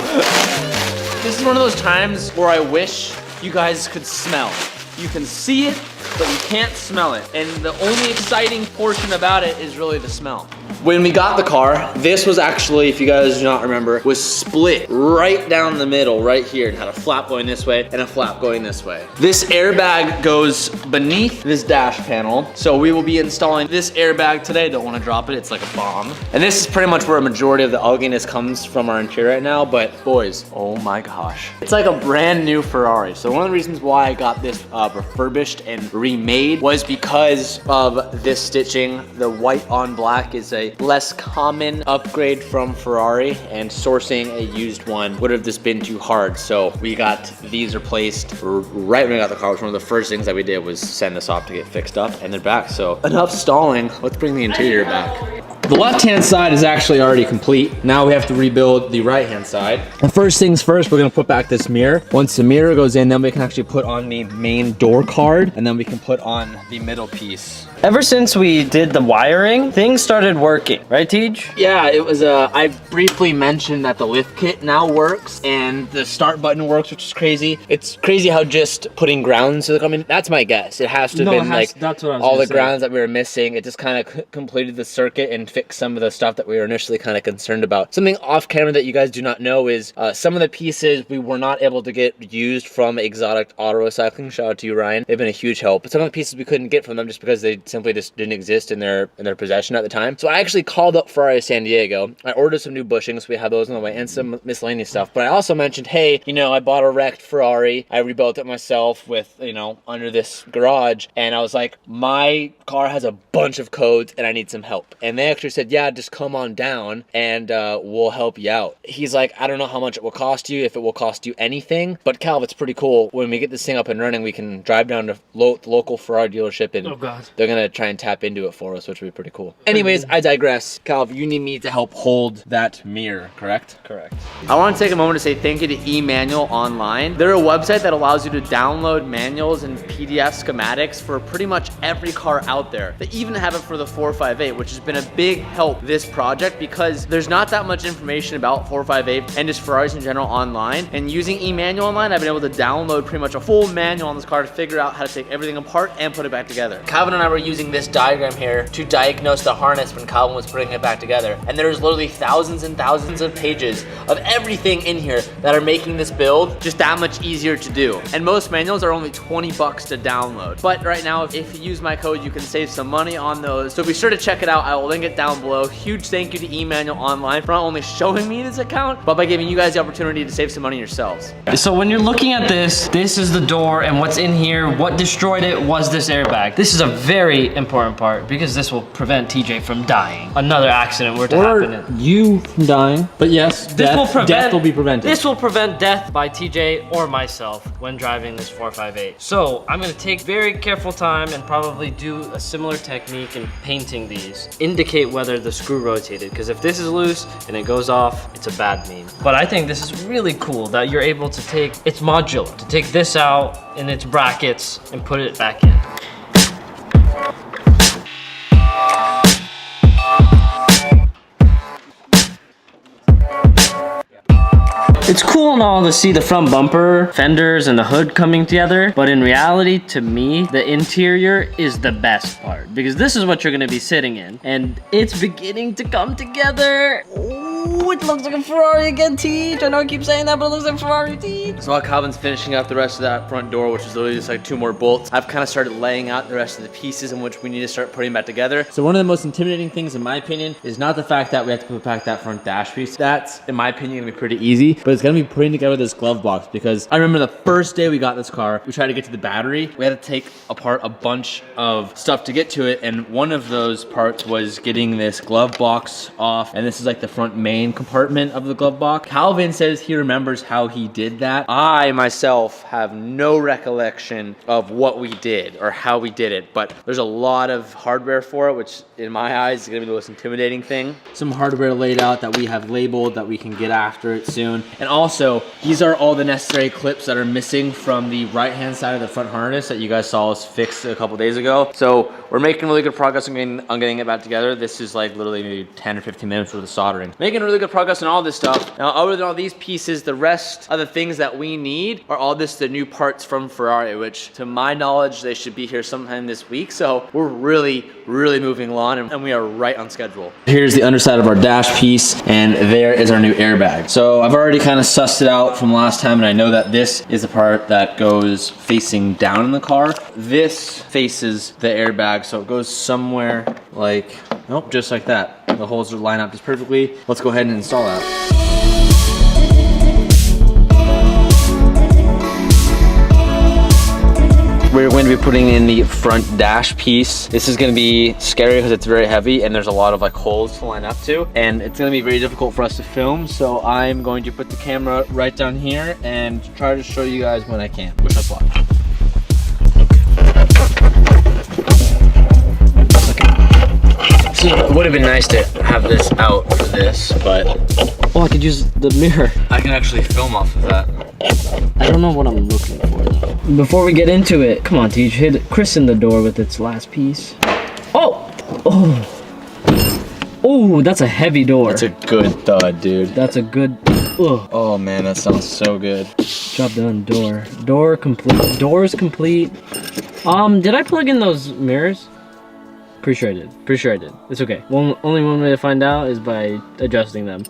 S1: This is one of those times where I wish you guys could smell. You can see it, but you can't smell it. And the only exciting portion about it is really the smell. When we got the car, this was actually, if you guys do not remember, was split right down the middle, right here. It had a flap going this way and a flap going this way. This airbag goes beneath this dash panel. So we will be installing this airbag today. Don't want to drop it, it's like a bomb. And this is pretty much where a majority of the ugliness comes from our interior right now, but boys, oh my gosh. It's like a brand new Ferrari. So one of the reasons why I got this refurbished and remade was because of this stitching. The white on black is a less common upgrade from Ferrari, and sourcing a used one would have just been too hard. So we got these replaced right when we got the car, which one of the first things that we did was send this off to get fixed up, and they're back. So enough stalling, let's bring the interior back. The left-hand side is actually already complete. Now we have to rebuild the right-hand side. And first things first, we're gonna put back this mirror. Once the mirror goes in, then we can actually put on the main door card, and then we can put on the middle piece.
S2: Ever since we did the wiring, things started working, right, Tej?
S1: Yeah, it was, I briefly mentioned that the lift kit now works, and the start button works, which is crazy. It's crazy how just putting grounds, I mean, that's my guess. It has to have been like
S2: that's what I was
S1: all the
S2: say.
S1: grounds that we were missing. It just kind of completed the circuit and fixed some of the stuff that we were initially kind of concerned about. Something off camera that you guys do not know is some of the pieces we were not able to get used from Exotic Auto Recycling. Shout out to you, Ryan. They've been a huge help. But some of the pieces we couldn't get from them just because they simply just didn't exist in their possession at the time. So I actually called up Ferrari San Diego. I ordered some new bushings. We have those on the way and some miscellaneous stuff. But I also mentioned, hey, you know, I bought a wrecked Ferrari. I rebuilt it myself with, you know, under this garage. And I was like, my car has a bunch of codes and I need some help. And they actually said, yeah, just come on down and we'll help you out. He's like, I don't know how much it will cost you, if it will cost you anything. But Calv, it's pretty cool. When we get this thing up and running, we can drive down to the local Ferrari dealership and they're going to try and tap into it for us, which would be pretty cool. Anyways, I digress. Calv, you need me to help hold that mirror, correct?
S2: Correct.
S1: I want to take a moment to say thank you to eManual Online. They're a website that allows you to download manuals and PDF schematics for pretty much every car out there. They even have it for the 458, which has been a big big help this project because there's not that much information about 458 and just Ferraris in general online. And using e-manual online, I've been able to download pretty much a full manual on this car to figure out how to take everything apart and put it back together. Calvin and I were using this diagram here to diagnose the harness when Calvin was putting it back together. And there's literally thousands and thousands of pages of everything in here that are making this build just that much easier to do. And most manuals are only 20 bucks to download. But right now, if you use my code, you can save some money on those. So be sure to check it out. I will link it down below. Huge thank you to e-manual online for not only showing me this account, but by giving you guys the opportunity to save some money yourselves.
S2: So when you're looking at this is the door, and what's in here, what destroyed it was this airbag. This is a very important part because this will prevent TJ from dying. Another accident were to happen.
S8: Or you from dying. But yes, death will be prevented.
S2: This will prevent death by TJ or myself when driving this 458. So I'm gonna take very careful time and probably do a similar technique in painting these. Indicate whether the screw rotated, because if this is loose and it goes off, it's a bad meme. But I think this is really cool that you're able to take, it's modular, to take this out in its brackets and put it back in. It's cool and all to see the front bumper, fenders, and the hood coming together, but in reality, to me, the interior is the best part because this is what you're gonna be sitting in, and it's beginning to come together. Ooh, it looks like a Ferrari again, Teach. I know I keep saying that, but it looks like a Ferrari, Teach.
S1: So while Calvin's finishing up the rest of that front door, which is literally just like 2 more bolts, I've kind of started laying out the rest of the pieces in which we need to start putting back together.
S8: So one of the most intimidating things, in my opinion, is not the fact that we have to put back that front dash piece. That's, in my opinion, gonna be pretty easy, but it's gonna be putting together this glove box because I remember the first day we got this car, we tried to get to the battery. We had to take apart a bunch of stuff to get to it, and one of those parts was getting this glove box off, and this is like the front main compartment of the glove box. Calvin says he remembers how he did that.
S1: I myself have no recollection of what we did or how we did it, but there's a lot of hardware for it, which in my eyes is gonna be the most intimidating thing.
S8: Some hardware laid out that we have labeled that we can get after it soon. And also, these are all the necessary clips that are missing from the right-hand side of the front harness that you guys saw us fix a couple days ago. So we're making really good progress on getting it back together. This is like literally maybe 10 or 15 minutes worth of soldering. Making really good progress on all this stuff. Now, other than all these pieces, the rest of the things that we need are all the new parts from Ferrari, which to my knowledge, they should be here sometime this week. So we're really moving along and we are right on schedule. Here's the underside of our dash piece, and there is our new airbag. So I've already kind of sussed it out from last time, and I know that this is the part that goes facing down in the car. This faces the airbag, so it goes somewhere like, nope, just like that. The holes line up just perfectly. Let's go ahead and install that. We're going to be putting in the front dash piece. This is going to be scary because it's very heavy and there's a lot of like holes to line up to, and it's going to be very difficult for us to film. So I'm going to put the camera right down here and try to show you guys when I can. Wish us luck. So it would have been nice to have this out for this, but
S2: Oh, I could use the mirror.
S8: I can actually film off of that.
S2: I don't know what I'm looking for though. Before we get into it, come on, Teach, hit Chris in the door with its last piece. Oh! Oh, that's a heavy door.
S8: That's a good thud, dude.
S2: That's a good, ugh.
S8: Oh man, that sounds so good.
S2: Job done, door complete. Door's complete. Did I plug in those mirrors? Pretty sure I did. It's okay. Only one way to find out is by adjusting them.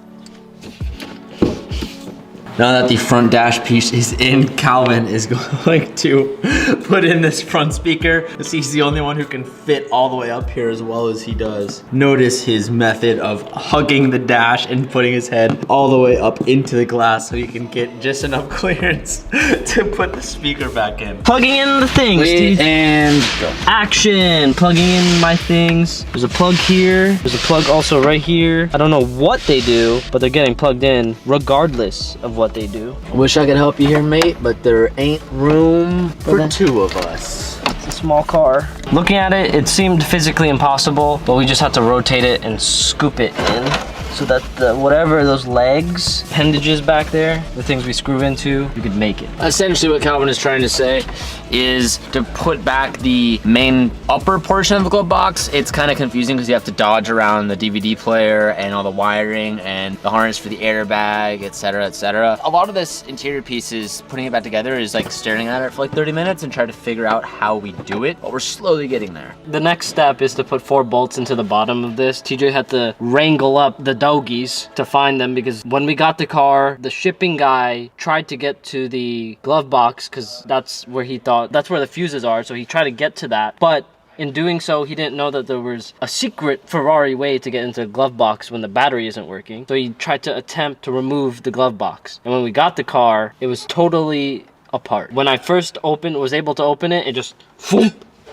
S8: Now that the front dash piece is in, Calvin is going to put in this front speaker, because he's the only one who can fit all the way up here as well as he does. Notice his method of hugging the dash and putting his head all the way up into the glass so he can get just enough clearance to put the speaker back in.
S2: Plugging in the things, Steve.
S8: And go.
S2: Action, plugging in my things. There's a plug here. There's a plug also right here. I don't know what they do, but they're getting plugged in regardless of what they do.
S8: Wish I could help you here, mate, but there ain't room for two of us.
S2: It's a small car. Looking at it, it seemed physically impossible, but we just have to rotate it and scoop it in. so that whatever those legs, appendages back there, the things we screw into, you could make it.
S8: Essentially what Calvin is trying to say is to put back the main upper portion of the glove box. It's kind of confusing because you have to dodge around the DVD player and all the wiring and the harness for the airbag, etc., etc. A lot of this interior pieces, putting it back together is like staring at it for like 30 minutes and try to figure out how we do it, but we're slowly getting there.
S2: The next step is to put 4 bolts into the bottom of this. TJ had to wrangle up the doggies to find them because when we got the car, the shipping guy tried to get to the glove box because that's where he thought, that's where the fuses are, so he tried to get to that, but in doing so, he didn't know that there was a secret Ferrari way to get into the glove box when the battery isn't working. So he tried to attempt to remove the glove box. And when we got the car, it was totally apart. When I first was able to open it, it just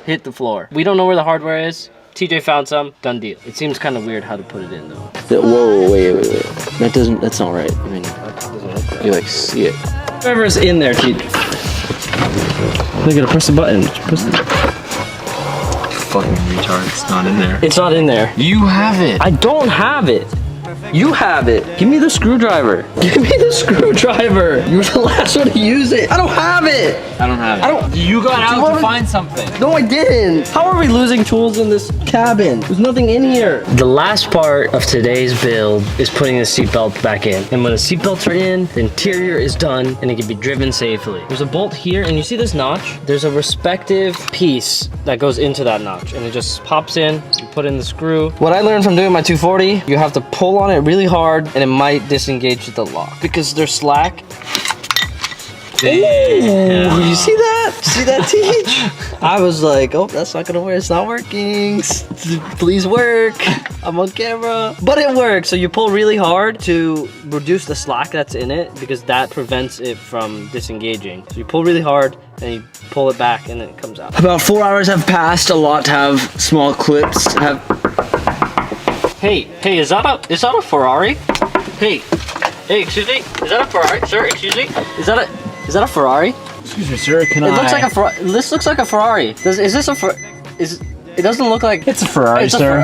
S2: hit the floor. We don't know where the hardware is. TJ found some, done deal. It seems kind of weird how to put it in though.
S8: Whoa, wait. That's not right. I mean, you like see it.
S2: Whatever's in there, TJ. Look at it, press the button. Press the...
S8: Fucking retard, it's not in there.
S2: It's not in there.
S8: You have it.
S2: I don't have it. You have it. Give me the screwdriver. Give me the screwdriver. You were the last one to use it. I don't have it.
S8: I don't have it. You got out to find something.
S2: No, I didn't. How are we losing tools in this cabin? There's nothing in here. The last part of today's build is putting the seatbelt back in. And when the seatbelts are in, the interior is done and it can be driven safely. There's a bolt here and you see this notch? There's a respective piece that goes into that notch and it just pops in. You put in the screw. What I learned from doing my 240, you have to pull on it really hard and it might disengage the lock because they're slack. Ooh, you see that? See that, Teach? I was like, oh, that's not gonna work. It's not working. Please work. I'm on camera. But it works. So you pull really hard to reduce the slack that's in it because that prevents it from disengaging. So you pull really hard and you pull it back and then it comes out. About 4 hours have passed. A lot to have small clips. Hey, is that a Ferrari? Hey, excuse me. Is that a Ferrari, sir? Excuse me. Is that a Ferrari?
S8: Excuse me, sir. Can
S2: It looks like a Ferrari. This looks like a Ferrari. Is this a Ferrari? It doesn't look like...
S8: It's a Ferrari, sir.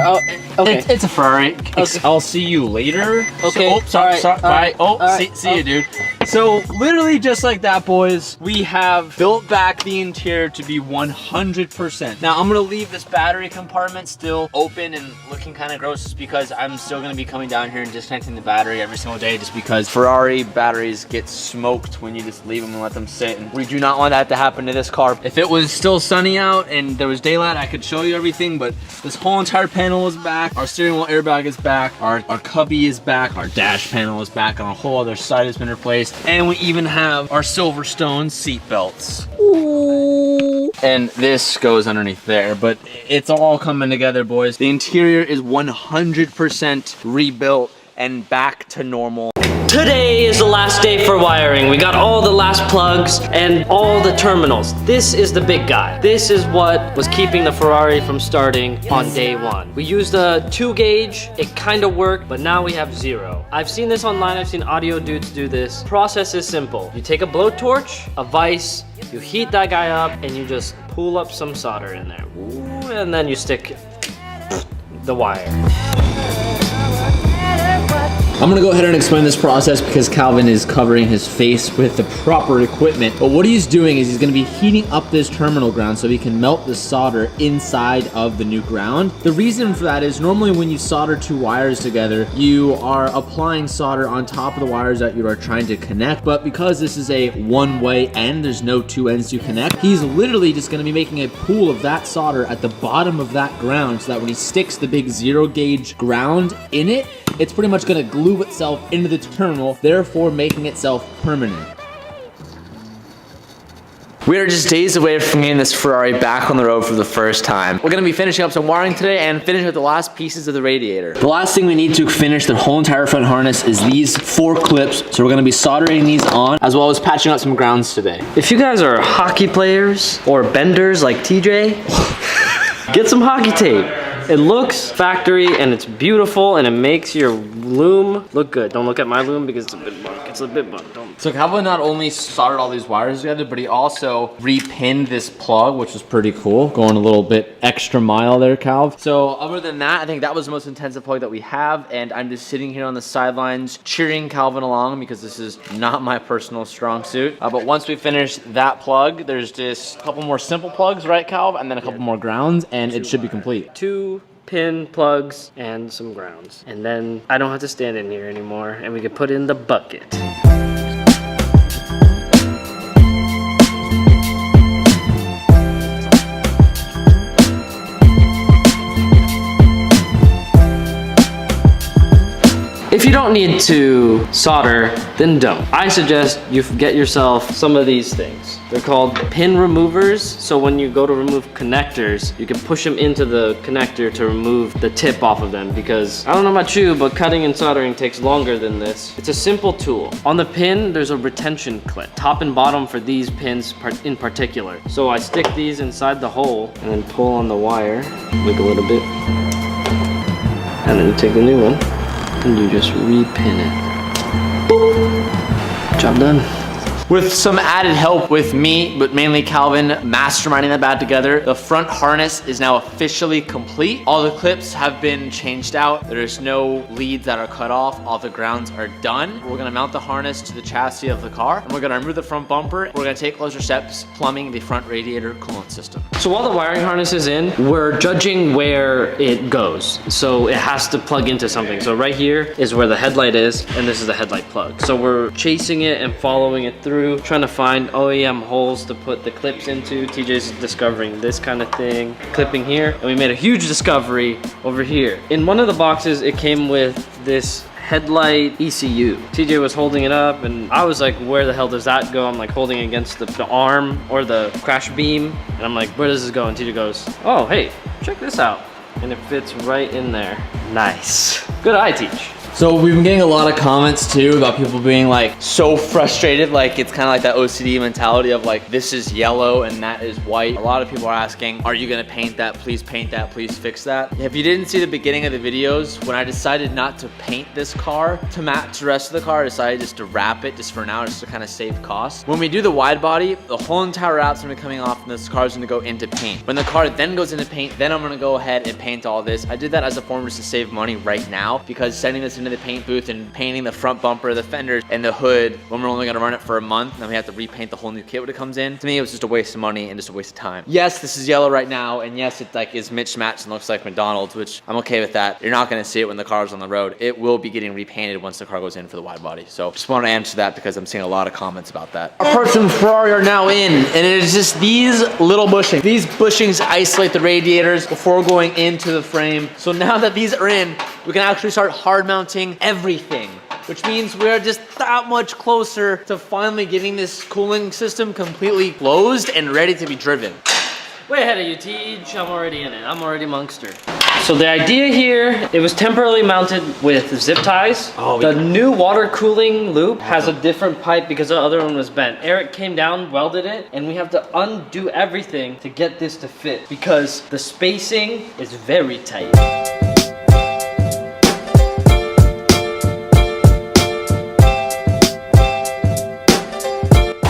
S2: Okay.
S8: It's a Ferrari. Okay. I'll see you later.
S2: Okay.
S8: Sorry. Bye.
S2: Right.
S8: See you, dude. So, literally just like that, boys, we have built back the interior to be 100%. Now, I'm gonna leave this battery compartment still open and looking kind of gross just because I'm still gonna be coming down here and disconnecting the battery every single day just because Ferrari batteries get smoked when you just leave them and let them sit. And we do not want that to happen to this car. If it was still sunny out and there was daylight, I could show you everything, but this whole entire panel is back. Our steering wheel airbag is back. Our cubby is back. Our dash panel is back. On a whole other side has been replaced. And we even have our Silverstone seat belts. Ooh. And this goes underneath there, but it's all coming together, boys. The interior is 100% rebuilt and back to normal.
S2: Today is the last day for wiring. We got all the last plugs and all the terminals. This is the big guy. This is what was keeping the Ferrari from starting on day 1. We used a 2 gauge. It kind of worked, but now we have 0. I've seen this online. I've seen audio dudes do this. Process is simple. You take a blowtorch, a vise, you heat that guy up, and you just pull up some solder in there. Ooh, and then you stick the wire.
S8: I'm gonna go ahead and explain this process because Calvin is covering his face with the proper equipment. But what he's doing is he's gonna be heating up this terminal ground so he can melt the solder inside of the new ground. The reason for that is normally when you solder 2 wires together, you are applying solder on top of the wires that you are trying to connect. But because this is a one-way end, there's no 2 ends to connect, he's literally just gonna be making a pool of that solder at the bottom of that ground so that when he sticks the big 0 gauge ground in it, it's pretty much gonna glue itself into the terminal, therefore making itself permanent.
S1: We are just days away from getting this Ferrari back on the road for the first time. We're gonna be finishing up some wiring today and finish with the last pieces of the radiator. The last thing we need to finish the whole entire front harness is these 4 clips. So we're gonna be soldering these on, as well as patching up some grounds today.
S2: If you guys are hockey players or benders like TJ, get some hockey tape. It looks factory and it's beautiful and it makes your loom look good. Don't look at my loom because it's a bit bunk. It's a bit bunk. Don't.
S8: So Calvin not only soldered all these wires together, but he also repinned this plug, which was pretty cool. Going a little bit extra mile there, Calv. So other than that, I think that was the most intensive plug that we have. And I'm just sitting here on the sidelines cheering Calvin along because this is not my personal strong suit. But once we finish that plug, there's just a couple more simple plugs, right, Calv? And then a couple more grounds, and it should be complete.
S2: 2 pin plugs and some grounds. And then I don't have to stand in here anymore and we can put in the bucket. If you don't need to solder, then don't. I suggest you get yourself some of these things. They're called pin removers. So when you go to remove connectors, you can push them into the connector to remove the tip off of them, because I don't know about you, but cutting and soldering takes longer than this. It's a simple tool. On the pin, there's a retention clip, top and bottom for these pins in particular. So I stick these inside the hole and then pull on the wire, wiggle it a bit, and then you take the new one and you just repin it. Boop. Job done.
S1: With some added help with me, but mainly Calvin, masterminding that bad together, the front harness is now officially complete. All the clips have been changed out. There's no leads that are cut off. All the grounds are done. We're gonna mount the harness to the chassis of the car, and we're gonna remove the front bumper. We're gonna take closer steps plumbing the front radiator coolant system.
S2: So while the wiring harness is in, we're judging where it goes. So it has to plug into something. So right here is where the headlight is, and this is the headlight plug. So we're chasing it and following it through, trying to find OEM holes to put the clips into. TJ's discovering this kind of thing, clipping here, and we made a huge discovery over here. In one of the boxes, it came with this headlight ECU. TJ was holding it up and I was like, where the hell does that go? I'm like holding it against the arm or the crash beam, and I'm like, where does this go? And TJ goes, oh, hey, check this out. And it fits right in there. Nice. Good eye, Teach.
S8: So we've been getting a lot of comments too about people being like
S1: So frustrated, like it's kind of like that OCD mentality of like, this is yellow and that is white. A lot of people are asking, are you gonna paint that? Please paint that, please fix that. If you didn't see the beginning of the videos, when I decided not to paint this car to match the rest of the car, I decided just to wrap it just for now, just to kind of save costs. When we do the wide body, the whole entire wrap's gonna be coming off and this car is gonna go into paint. When the car then goes into paint, then I'm gonna go ahead and paint all this. I did that as a form just to save money right now, because sending this into the paint booth and painting the front bumper, the fenders, and the hood when we're only gonna run it for a month, and then we have to repaint the whole new kit when it comes in. To me, it was just a waste of money and just a waste of time. Yes, this is yellow right now, and yes, it like is mismatched and looks like McDonald's, which I'm okay with that. You're not gonna see it when the car's on the road. It will be getting repainted once the car goes in for the wide body. So just want to answer that because I'm seeing a lot of comments about that. Our parts from Ferrari are now in, and it is just these little bushings. These bushings isolate the radiators before going into the frame. So now that these are in, we can actually start hard mounting everything, which means we're just that much closer to finally getting this cooling system completely closed and ready to be driven.
S2: Way ahead of you, Teej. I'm already in it. I'm already Monkster. So the idea here, it was temporarily mounted with zip ties. The new water cooling loop has a different pipe because the other one was bent. Eric came down, welded it, and we have to undo everything to get this to fit because the spacing is very tight.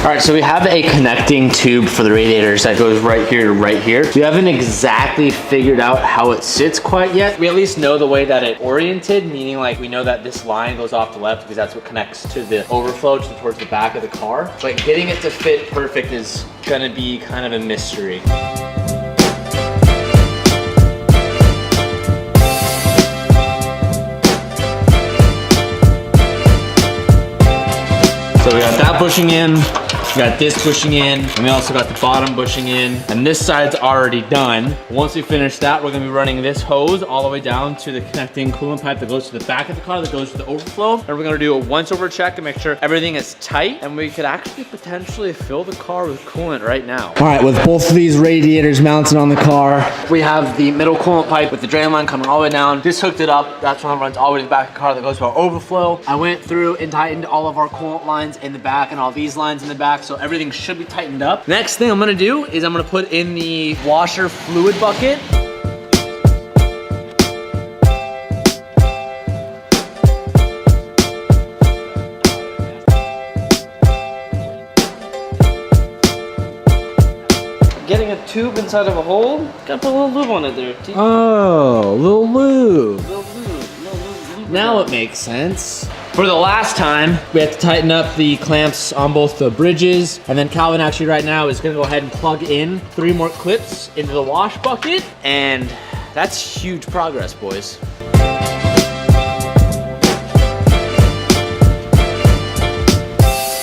S1: All right, so we have a connecting tube for the radiators that goes right here to right here. We haven't exactly figured out how it sits quite yet. We at least know the way that it oriented, meaning like we know that this line goes off the left because that's what connects to the overflow towards the back of the car. But getting it to fit perfect is gonna be kind of a mystery. So we got that bushing in, we got this bushing in, and we also got the bottom bushing in, and this side's already done. Once we finish that, we're gonna be running this hose all the way down to the connecting coolant pipe that goes to the back of the car, that goes to the overflow. And we're gonna do a once-over check to make sure everything is tight, and we could actually potentially fill the car with coolant right now.
S8: All right, with both of these radiators mounted on the car,
S1: we have the middle coolant pipe with the drain line coming all the way down. This hooked it up. That's one that runs all the way to the back of the car that goes to our overflow. I went through and tightened all of our coolant lines in the back and all these lines in the back, so everything should be tightened up. Next thing I'm gonna do is I'm gonna put in the washer fluid bucket.
S2: tube inside of a hole. Gotta put a little lube on it there.
S8: Oh, little lube.
S2: Little lube.
S8: Now it makes sense. For the last time, we have to tighten up the clamps on both the bridges. And then Calvin actually right now is gonna go ahead and plug in 3 more clips into the wash bucket. And that's huge progress, boys.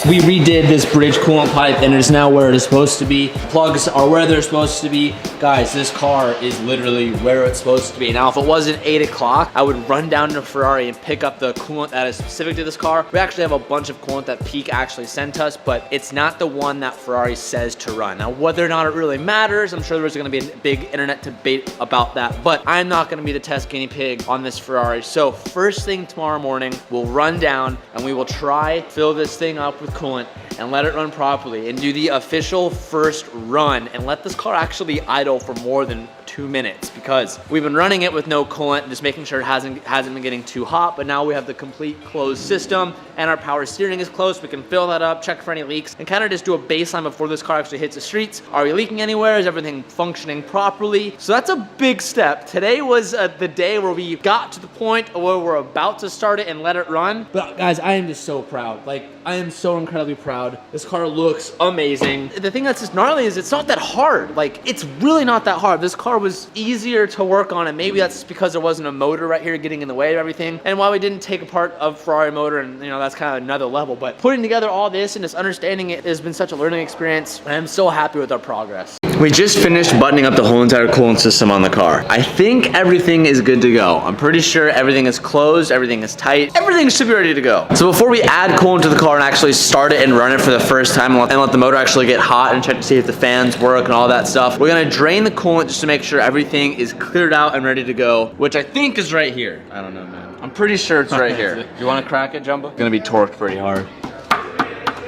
S8: We redid this bridge coolant pipe and it is now where it is supposed to be. Plugs are where they're supposed to be. Guys, this car is literally where it's supposed to be. Now, if it wasn't 8 o'clock, I would run down to Ferrari and pick up the coolant that is specific to this car. We actually have a bunch of coolant that Peak actually sent us, but it's not the one that Ferrari says to run. Now, whether or not it really matters, I'm sure there's gonna be a big internet debate about that, but I'm not gonna be the test guinea pig on this Ferrari. So first thing tomorrow morning, we'll run down and we will try fill this thing up with coolant and let it run properly and do the official first run and let this car actually idle for more than 2 minutes, because we've been running it with no coolant, just making sure it hasn't been getting too hot, but now we have the complete closed system and our power steering is closed. We can fill that up, check for any leaks, and kind of just do a baseline before this car actually hits the streets. Are we leaking anywhere? Is everything functioning properly? So that's a big step. Today was the day where we got to the point where we're about to start it and let it run. But guys, I am just so proud. Like, I am so incredibly proud. This car looks amazing. The thing that's just gnarly is it's not that hard. Like, it's really not that hard. This car was easier to work on, and maybe that's because there wasn't a motor right here getting in the way of everything. And while we didn't take apart a Ferrari motor, and you know, that's kind of another level, but putting together all this and just understanding it has been such a learning experience, and I'm so happy with our progress. We just finished buttoning up the whole entire coolant system on the car. I think everything is good to go. I'm pretty sure everything is closed, everything is tight, everything should be ready to go. So before we add coolant to the car and actually start it and run it for the first time and let the motor actually get hot and check to see if the fans work and all that stuff, we're gonna drain the coolant just to make sure everything is cleared out and ready to go, which I think is right here. I don't know, man. I'm pretty sure it's right here. You wanna crack it, Jumbo? It's gonna be torqued pretty hard.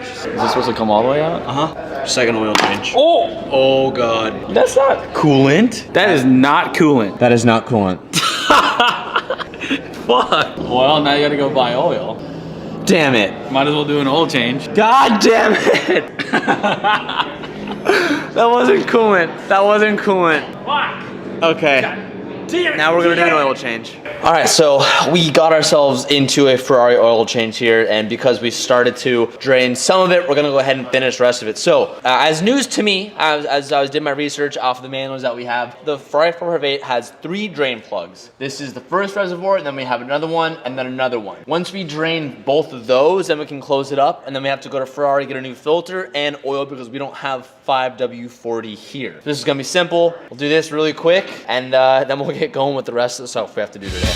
S5: Is this supposed to come all the way out?
S8: Uh-huh. Second oil change.
S5: Oh!
S8: Oh, God.
S5: That's not coolant. That is not coolant.
S8: That is not coolant.
S5: Fuck. Well, now you gotta go buy oil.
S8: Damn it.
S5: Might as well do an oil change.
S8: God damn it. That wasn't coolant. That wasn't coolant.
S5: Fuck.
S8: Okay.
S5: God damn it.
S8: Now we're gonna do an oil change. All right, so we got ourselves into a Ferrari oil change here, and because we started to drain some of it, we're gonna go ahead and finish the rest of it. So, as news to me, as I did my research off of the manuals that we have, the Ferrari 458 has 3 drain plugs. This is the first reservoir, and then we have another one, and then another one. Once we drain both of those, then we can close it up, and then we have to go to Ferrari, get a new filter and oil because we don't have 5W40 here. This is gonna be simple. We'll do this really quick, and then we'll get going with the rest of the stuff we have to do today.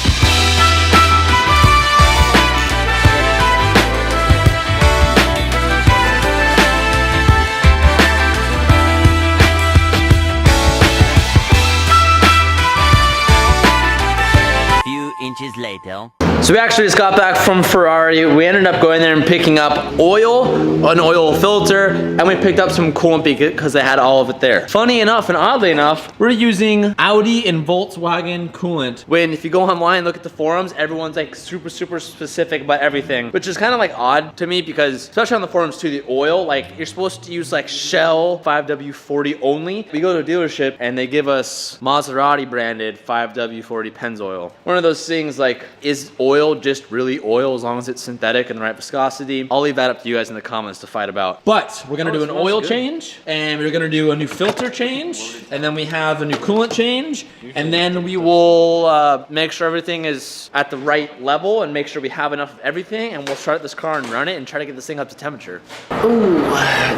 S6: Few inches later.
S1: So we actually just got back from Ferrari. We ended up going there and picking up oil, an oil filter, and we picked up some coolant because they had all of it there. Funny enough and oddly enough, we're using Audi and Volkswagen coolant. When if you go online and look at the forums, everyone's like super specific about everything, which is kind of like odd to me because especially on the forums too, the oil, like you're supposed to use like Shell 5W40 only. We go to a dealership and they give us Maserati branded 5W40 Pennzoil. One of those things like, is oil just really oil as long as it's synthetic and the right viscosity? I'll leave that up to you guys in the comments to fight about. But we're gonna do an oil change, and we're gonna do a new filter change, and then we have a new coolant change, and then we will make sure everything is at the right level and make sure we have enough of everything, and we'll start this car and run it and try to get this thing up to temperature. Ooh,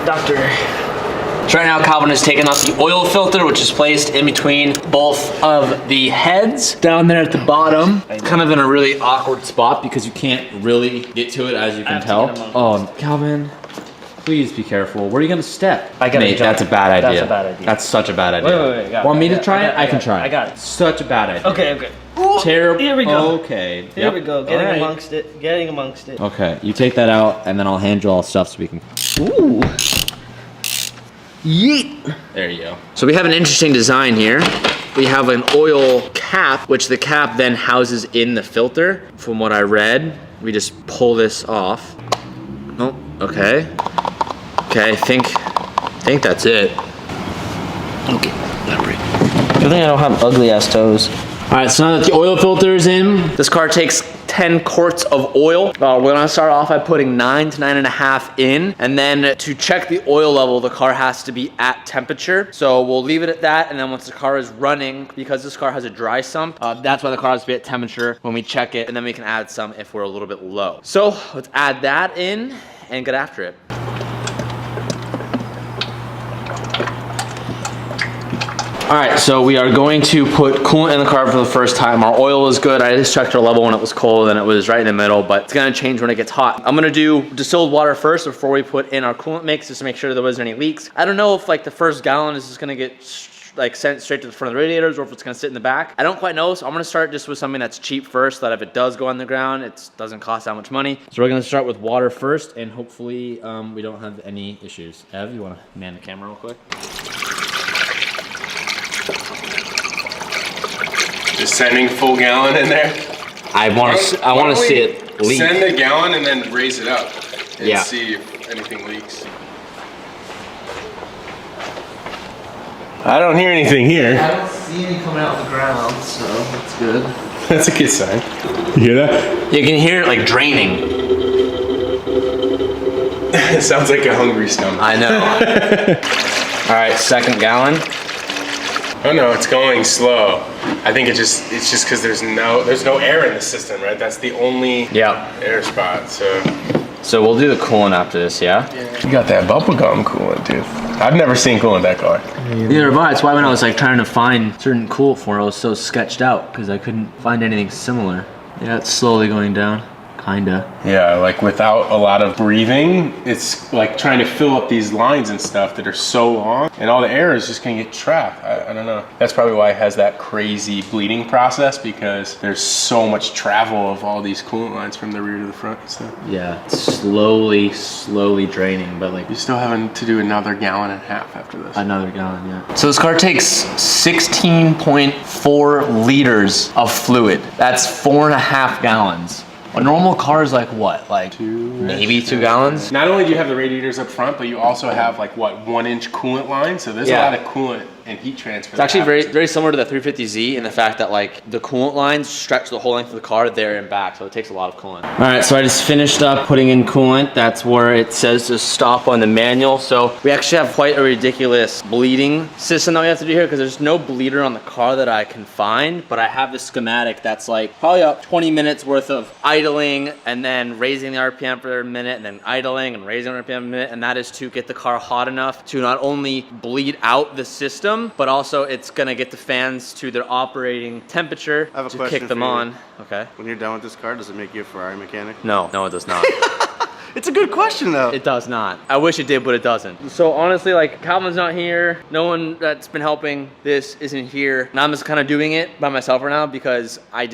S1: doctor. So right now Calvin is taking off the oil filter, which is placed in between both of the heads down there at the bottom. It's kind of in a really awkward spot because you can't really get to it, as you can tell. Oh, Calvin, please be careful. Where are you gonna step?
S2: I got it.
S8: That's a bad idea.
S2: That's a bad idea.
S8: That's such a bad idea.
S2: Wait. Got
S8: Want
S2: it.
S8: me to try it? I can try it.
S2: I got it.
S8: Such a bad idea.
S2: Okay.
S8: Terrible.
S2: Here we go.
S8: Okay.
S2: Here we go. Getting
S8: All right.
S2: amongst it.
S8: Okay, you take that out, and then I'll hand you all the stuff so we can. Ooh. Yeet. There you go. So we have an interesting design here. We have an oil cap, which the cap then houses in the filter. From what I read, we just pull this off. Oh, okay. Okay, I think that's it.
S2: Okay, I think I don't have ugly ass toes.
S8: All right, so now that the oil filter is in,
S1: This car takes 10 quarts of oil. We're gonna start off by putting 9 to 9.5 in, and then to check the oil level, the car has to be at temperature. So we'll leave it at that, and then once the car is running, because this car has a dry sump, that's why the car has to be at temperature when we check it, and then we can add some if we're a little bit low. So let's add that in and get after it. All right, so we are going to put coolant in the car for the first time. Our oil is good. I just checked our level when it was cold and it was right in the middle, but it's gonna change when it gets hot. I'm gonna do distilled water first before we put in our coolant mix, just to make sure there wasn't any leaks. I don't know if like the first gallon is just gonna get like sent straight to the front of the radiators or if it's gonna sit in the back. I don't quite know, so I'm gonna start just with something that's cheap first, so that if it does go on the ground, it doesn't cost that much money. So we're gonna start with water first, and hopefully we don't have any issues. Ev, you wanna man the camera real quick?
S5: Just sending full gallon in there.
S8: I want to see it leak.
S5: Send a gallon and then raise it up and
S8: Yeah.
S5: see if anything leaks. I don't hear anything here.
S1: I don't see any coming out of the ground, so that's good.
S5: That's a good sign. You hear that?
S1: You can hear it like draining.
S5: It sounds like a hungry stomach.
S1: I know. All right, second gallon.
S5: Oh no, it's going slow. I think it's just because there's no air in the system, right? That's the only air spot.
S1: So we'll do the coolant after this, yeah?
S5: You got that bubblegum coolant, dude. I've never seen coolant that color.
S1: Neither have I. That's why when I was like trying to find certain coolant for it, I was so sketched out because I couldn't find anything similar. Yeah, it's slowly going down. Kinda.
S5: Yeah, like without a lot of breathing, it's like trying to fill up these lines and stuff that are so long, and all the air is just gonna get trapped. I don't know. That's probably why it has that crazy bleeding process, because there's so much travel of all these coolant lines from the rear to the front and stuff.
S1: Yeah, it's slowly draining, but like
S5: You're still having to do another gallon and a half after this.
S1: another gallon, yeah. So this car takes 16.4 liters of fluid. That's 4.5 gallons. A normal car is like what? Like maybe 2 gallons?
S5: Not only do you have the radiators up front, but you also have like what, 1-inch coolant line. So there's a lot of coolant and heat transfer.
S1: It's actually very similar to the 350Z in the fact that like the coolant lines stretch the whole length of the car there and back, so it takes a lot of coolant. All right, so I just finished up putting in coolant. That's where it says to stop on the manual. So we actually have quite a ridiculous bleeding system that we have to do here because there's no bleeder on the car that I can find, but I have this schematic that's like probably about 20 minutes worth of idling and then raising the RPM for a minute and then idling and raising the RPM for a minute, and that is to get the car hot enough to not only bleed out the system, but also it's gonna get the fans to their operating temperature
S12: I have a
S1: to
S12: question
S1: kick them
S12: for you.
S1: on. Okay.
S12: When you're done with this car, does it make you a Ferrari mechanic?
S1: No, it does not.
S12: It's a good question though.
S1: It does not. I wish it did, but it doesn't. So honestly, like Calvin's not here. No one that's been helping this isn't here. And I'm just kind of doing it by myself right now because I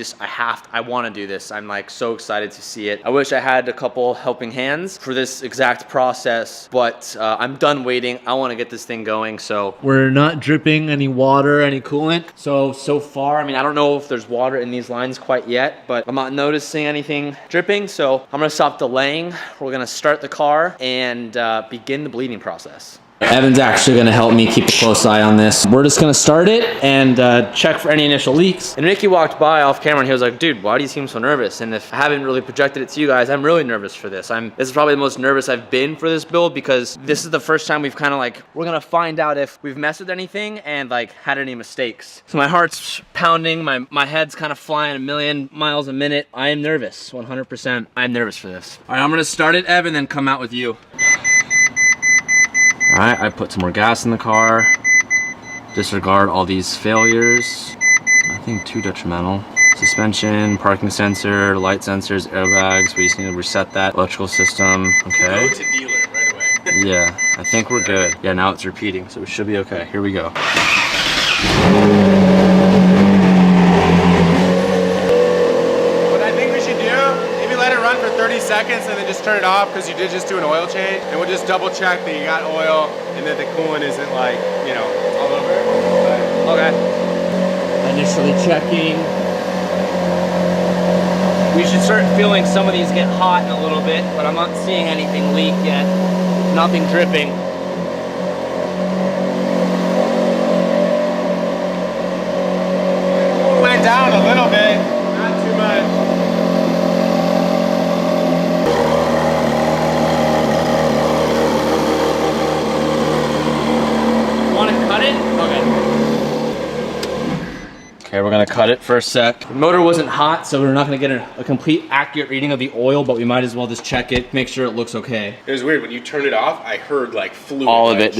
S1: want to do this. I'm like so excited to see it. I wish I had a couple helping hands for this exact process, but I'm done waiting. I want to get this thing going. So we're not dripping any water, any coolant. So far, I mean, I don't know if there's water in these lines quite yet, but I'm not noticing anything dripping. So I'm gonna stop delaying. We're gonna start the car and begin the bleeding process. Evan's actually gonna help me keep a close eye on this. We're just gonna start it and check for any initial leaks. And Ricky walked by off camera and he was like, dude, why do you seem so nervous? And if I haven't really projected it to you guys, I'm really nervous for this. This is probably the most nervous I've been for this build because this is the first time we've kind of like, we're gonna find out if we've messed with anything and like had any mistakes. So my heart's pounding, my head's kind of flying a million miles a minute. I am nervous, 100%. I'm nervous for this. All right, I'm gonna start it, Evan, then come out with you. All right, I put some more gas in the car. Disregard all these failures. Nothing too detrimental. Suspension, parking sensor, light sensors, airbags. We just need to reset that. Electrical system, okay.
S5: Go to dealer right away.
S1: Yeah, I think we're good. Yeah, now it's repeating, so we should be okay. Here we go.
S5: What I think we should do, maybe let it run for 30 seconds and then just turn it off because you did just do an oil change. And we'll just double check that you got oil and that the coolant isn't like, you know, all over.
S1: Okay. Initially checking. We should start feeling some of these get hot in a little bit, but I'm not seeing anything leak yet. Nothing dripping.
S8: Okay, we're gonna cut it for a sec. The motor wasn't hot, so we're not gonna get a complete accurate reading of the oil, but we might as well just check it, make sure it looks okay.
S5: It was weird, when you turned it off, I heard like fluid.
S1: All of it,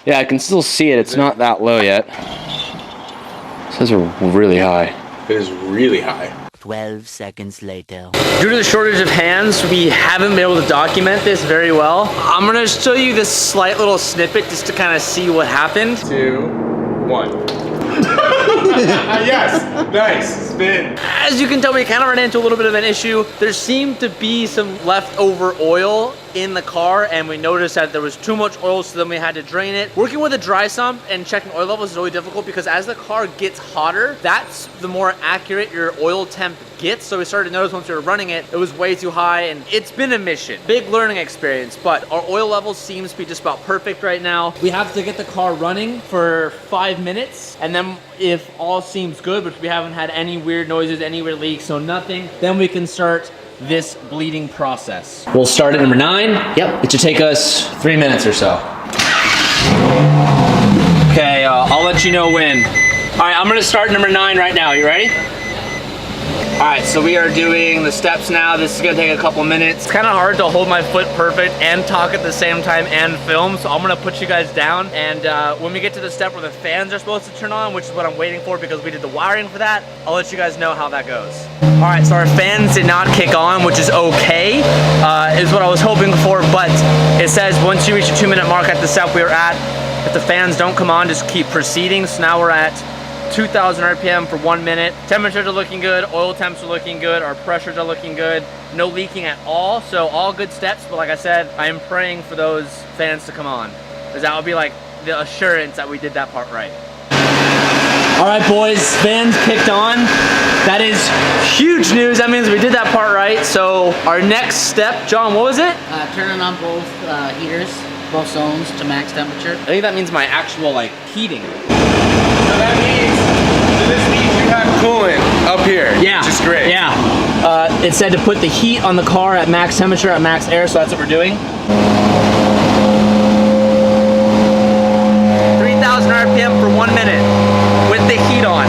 S1: yeah, I can still see it. It's not that low yet. It says we're really high.
S5: It is really high.
S6: 12 seconds later.
S1: Due to the shortage of hands, we haven't been able to document this very well. I'm gonna show you this slight little snippet just to kind of see what happened.
S5: 2, 1. Yes, nice, spin.
S1: As you can tell, we kind of ran into a little bit of an issue. There seemed to be some leftover oil in the car, and we noticed that there was too much oil, so then we had to drain it. Working with a dry sump and checking oil levels is really difficult because as the car gets hotter, that's the more accurate your oil temp gets. So we started to notice once we were running it, it was way too high, and it's been a mission. Big learning experience, but our oil level seems to be just about perfect right now. We have to get the car running for 5 minutes, and then if all seems good, which we haven't had any weird noises, any weird leaks, so nothing, then we can start this bleeding process. We'll start at number 9. Yep, it should take us 3 minutes or so. Okay, I'll let you know when. All right, I'm gonna start number 9 right now. You ready? All right, so we are doing the steps now. This is gonna take a couple minutes. It's kind of hard to hold my foot perfect and talk at the same time and film, so I'm gonna put you guys down. And when we get to the step where the fans are supposed to turn on, which is what I'm waiting for because we did the wiring for that, I'll let you guys know how that goes. All right, so our fans did not kick on, which is okay, is what I was hoping for, but it says once you reach the 2-minute mark at the step we were at, if the fans don't come on, just keep proceeding. So now we're at 2,000 RPM for 1 minute. Temperatures are looking good, oil temps are looking good, our pressures are looking good, no leaking at all, so all good steps, but like I said, I am praying for those fans to come on, because that would be like the assurance that we did that part right. All right, boys, fans kicked on. That is huge news. That means we did that part right. So our next step, John, what was it?
S13: Turning on both heaters, both zones to max temperature.
S1: I think that means my actual like heating.
S5: So that means, this means you have coolant up here.
S1: Yeah.
S5: Which is great.
S1: Yeah. It said to put the heat on the car at max temperature, at max air, so that's what we're doing. 3,000 RPM for 1 minute with the heat on.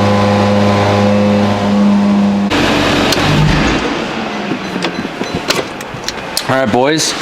S1: All right, boys.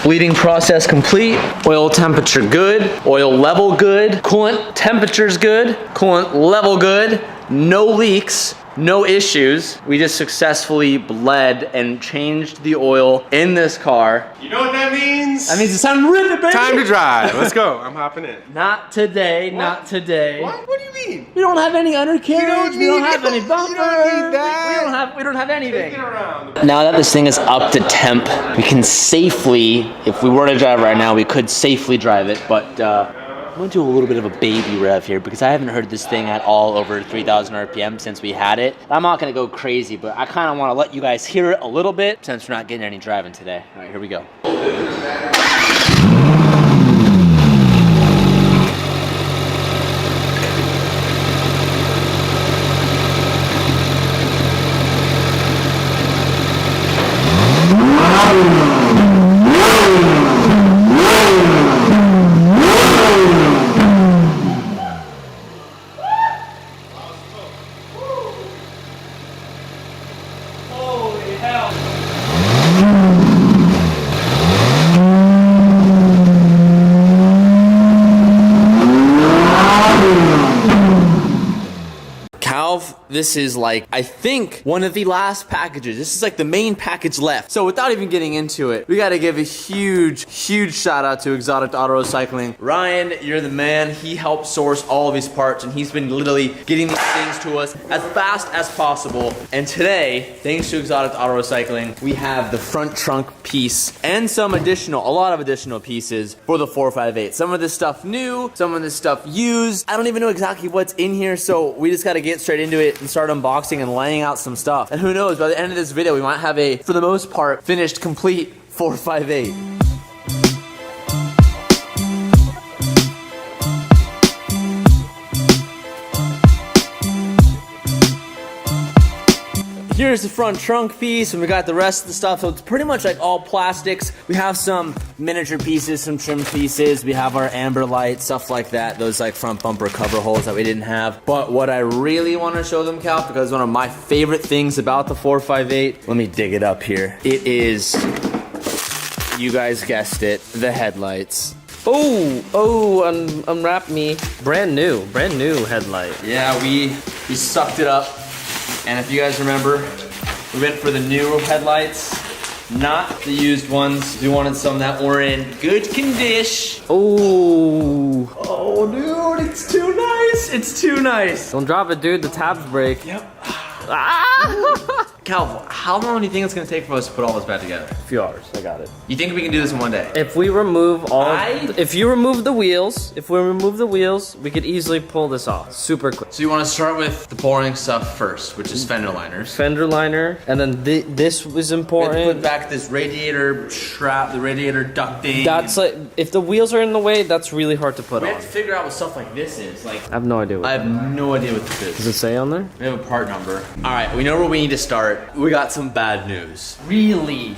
S1: Bleeding process complete. Oil temperature good. Oil level good. Coolant temperature's good. Coolant level good. No leaks. No issues. We just successfully bled and changed the oil in this car.
S5: You know what that means?
S1: That means it's time to rip it, baby.
S5: Time to drive. Let's go. I'm hopping in.
S1: Not today.
S5: What?
S1: Not today.
S5: What? What do you mean?
S1: We don't have any undercarriage. We don't have any bumpers.
S5: You don't need that.
S1: We don't have anything.
S5: Take it around.
S1: Now that this thing is up to temp, we can safely, if we were to drive right now, we could safely drive it, but I'm gonna do a little bit of a baby rev here because I haven't heard this thing at all over 3,000 RPM since we had it. I'm not gonna go crazy, but I kinda wanna let you guys hear it a little bit since we're not getting any driving today. All right, here we go. This is like, I think, one of the last packages. This is like the main package left. So without even getting into it, we gotta give a huge, huge shout out to Exotic Auto Recycling. Ryan, you're the man. He helped source all of these parts and he's been literally getting these things to us as fast as possible. And today, thanks to Exotic Auto Recycling, we have the front trunk piece and a lot of additional pieces for the 458. Some of this stuff new, some of this stuff used. I don't even know exactly what's in here, so we just gotta get straight into it and start unboxing and laying out some stuff. And who knows, by the end of this video, we might have a, for the most part, finished, complete 458. Here
S8: here's the front trunk piece, and we got the rest of the stuff. So it's pretty much like all plastics. We have some miniature pieces, some trim pieces. We have our amber light, stuff like that. Those like front bumper cover holes that we didn't have. But what I really want to show them, Cal, because one of my favorite things about the 458, let me dig it up here. It is, you guys guessed it, the headlights.
S2: Unwrap me. Brand new headlight.
S8: Yeah, we sucked it up. And if you guys remember, we went for the new headlights, not the used ones. We wanted some that were in good condition. Oh, dude, it's too nice. It's too nice.
S2: Don't drop it, dude. The tabs break.
S8: Yep. Cal, how long do you think it's gonna take for us to put all this back together?
S2: A few hours. I got it.
S8: You think we can do this in one day?
S2: If we remove if you remove the wheels, we could easily pull this off super quick.
S8: So you want to start with the boring stuff first, which is fender liners.
S2: Fender liner, and then this was important.
S8: We have to put back this radiator strap, the radiator ducting.
S2: That's like, if the wheels are in the way, that's really hard to put on.
S8: We have to figure out what stuff like this is. Like,
S2: I have no idea what
S8: I have no idea what this is.
S2: Does it say on there?
S8: We have a part number. All right, we know where we need to start. We got some bad news.
S2: Really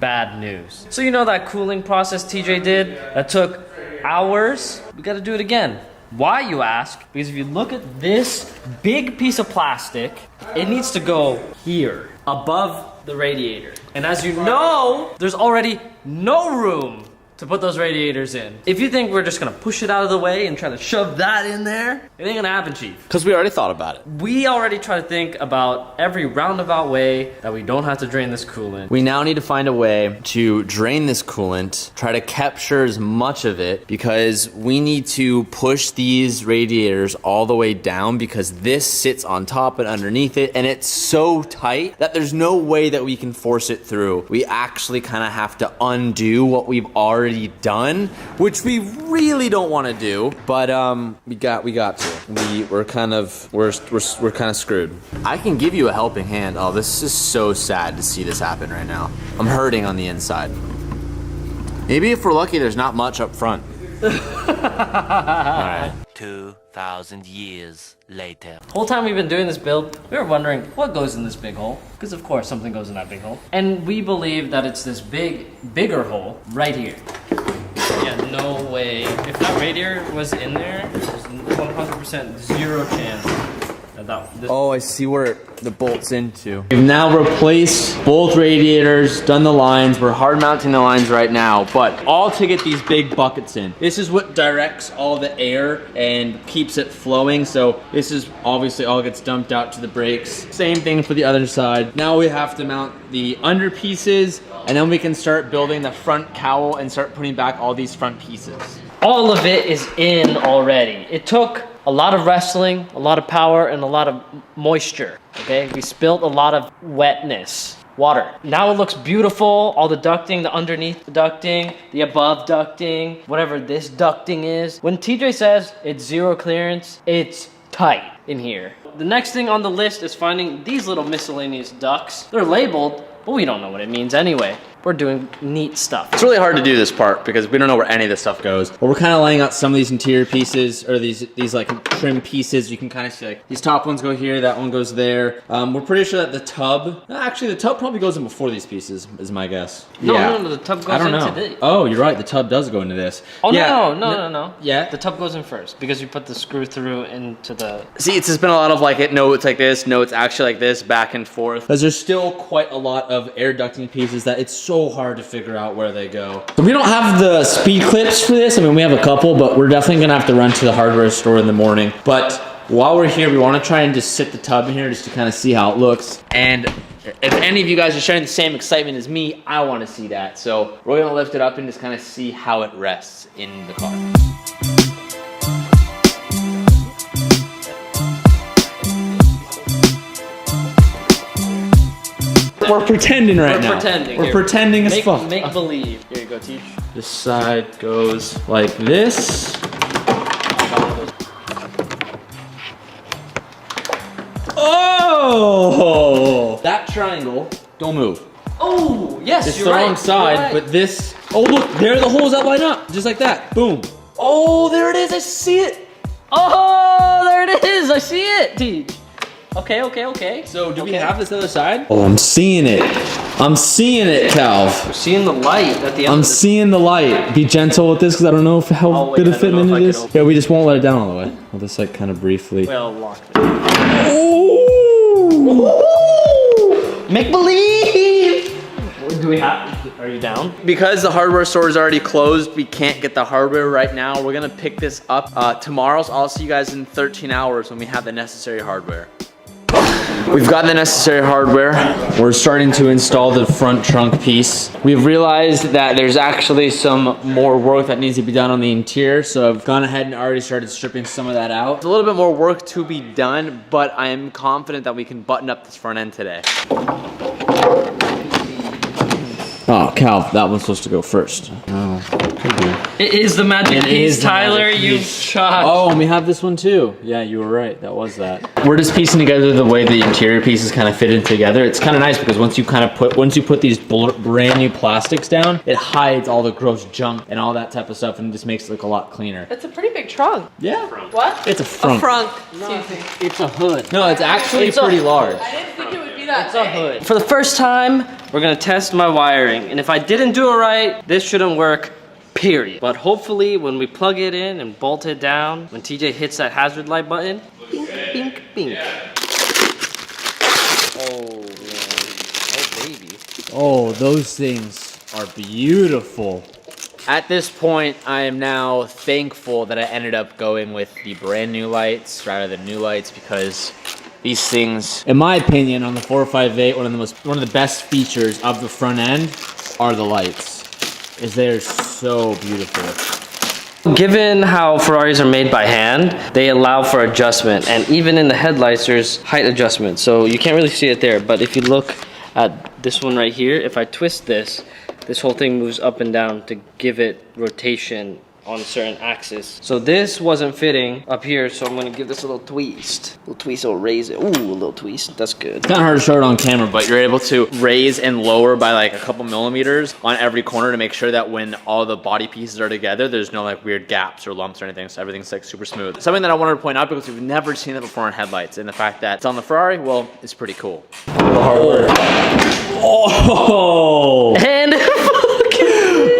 S2: bad news. So you know that cooling process TJ did that took hours? We gotta do it again. Why, you ask? Because if you look at this big piece of plastic, it needs to go here, above the radiator. And as you know, there's already no room to put those radiators in. If you think we're just gonna push it out of the way and try to shove that in there, it ain't gonna happen, Chief.
S8: Because we already thought about it.
S2: We already try to think about every roundabout way that we don't have to drain this coolant.
S8: We now need to find a way to drain this coolant, try to capture as much of it, because we need to push these radiators all the way down, because this sits on top and underneath it, and it's so tight that there's no way that we can force it through. We actually kind of have to undo what we've already done, which we really don't want to do, but we got to. We're kind of screwed. I can give you a helping hand. Oh, this is so sad to see this happen right now. I'm hurting on the inside. Maybe if we're lucky, there's not much up front. All right.
S6: 2,000 years later.
S2: The whole time we've been doing this build, we were wondering what goes in this big hole, because of course something goes in that big hole. And we believe that it's this bigger hole right here. Yeah, no way. If that radiator was in there, there's 100% zero chance that this.
S8: Oh, I see where the bolt's into. We've now replaced both radiators, done the lines. We're hard mounting the lines right now, but all to get these big buckets in. This is what directs all the air and keeps it flowing. So this is obviously all gets dumped out to the brakes. Same thing for the other side. Now we have to mount the under pieces, and then we can start building the front cowl and start putting back all these front pieces.
S2: All of it is in already. It took a lot of wrestling, a lot of power, and a lot of moisture, okay? We spilled a lot of wetness, water. Now it looks beautiful, all the ducting, the underneath ducting, the above ducting, whatever this ducting is. When TJ says it's zero clearance, it's tight in here. The next thing on the list is finding these little miscellaneous ducts. They're labeled, but we don't know what it means anyway. We're doing neat stuff.
S8: It's really hard to do this part because we don't know where any of this stuff goes. But we're kind of laying out some of these interior pieces, or these like trim pieces. You can kind of see like these top ones go here, that one goes there. We're pretty sure that the tub, actually the tub probably goes in before these pieces, is my guess.
S2: No, the tub goes into this.
S8: Oh, you're right, the tub does go into this.
S2: Oh, yeah. No.
S8: Yeah?
S2: The tub goes in first because you put the screw through into the...
S8: See, it's just been a lot of like, no, it's like this, no, it's actually like this, back and forth. Because there's still quite a lot of air ducting pieces that it's so hard to figure out where they go. So we don't have the speed clips for this. I mean, we have a couple, but we're definitely gonna have to run to the hardware store in the morning. But while we're here, we wanna try and just sit the tub in here just to kind of see how it looks. And if any of you guys are sharing the same excitement as me, I wanna see that. So we're gonna lift it up and just kind of see how it rests in the car. We're pretending right now. We're pretending as fuck.
S2: Make believe. Here you go, Teach.
S8: This side goes like this. Oh! That triangle, don't move.
S2: Oh, yes,
S8: it's the wrong side, but this... Oh, look, there are the holes that line up, just like that. Boom. Oh, there it is, I see it.
S2: Oh, there it is, I see it, Teach. Okay.
S8: So do we have this other side? Oh, I'm seeing it. I'm seeing it, Calv.
S2: We're seeing the light at the end.
S8: I'm seeing the light. Be gentle with this because I don't know how good a fitment it is. Yeah, we just won't let it down all the way. We'll just like kind of briefly.
S2: Well, lock it.
S8: Ooh!
S2: Make believe. Do we have? Are you down?
S1: Because the hardware store is already closed, we can't get the hardware right now. We're gonna pick this up tomorrow. So I'll see you guys in 13 hours when we have the necessary hardware. We've got the necessary hardware.
S8: We're starting to install the front trunk piece. We've realized that there's actually some more work that needs to be done on the interior, so I've gone ahead and already started stripping some of that out.
S1: It's a little bit more work to be done, but I am confident that we can button up this front end today.
S8: Oh, Cal, that one's supposed to go first. Oh,
S2: it is the magic piece, Tyler. You shot.
S8: Oh, and we have this one too. Yeah, you were right. That was that. We're just piecing together the way the interior pieces kind of fitted together. It's kind of nice because once you put these brand new plastics down, it hides all the gross junk and all that type of stuff, and it just makes it look a lot cleaner.
S14: It's a pretty big trunk.
S8: Yeah.
S14: What?
S8: It's a frunk.
S14: A frunk. Excuse me.
S2: It's a hood.
S8: No, it's actually pretty large.
S14: I didn't think it would be that
S2: It's a hood. For the first time, we're gonna test my wiring, and if I didn't do it right, this shouldn't work, period. But hopefully, when we plug it in and bolt it down, when TJ hits that hazard light button, bink, bink, bink. Oh, man. Oh, baby.
S8: Oh, those things are beautiful.
S1: At this point, I am now thankful that I ended up going with the brand new lights rather than new lights because these things,
S8: in my opinion, on the 458, one of the best features of the front end are the lights, is they're so beautiful.
S2: Given how Ferraris are made by hand, they allow for adjustment, and even in the headlights, there's height adjustment. So you can't really see it there, but if you look at this one right here, if I twist this whole thing moves up and down to give it rotation on a certain axis. So this wasn't fitting up here, so I'm gonna give this a little twist. A little twist, will raise it. Ooh, a little twist, that's good.
S8: It's kind of hard to show it on camera, but
S1: you're able to raise and lower by like a couple millimeters on every corner to make sure that when all the body pieces are together, there's no like weird gaps or lumps or anything, so everything's like super smooth. Something that I wanted to point out because we've never seen that before in headlights, and the fact that it's on the Ferrari, well, it's pretty cool.
S8: Oh!
S2: And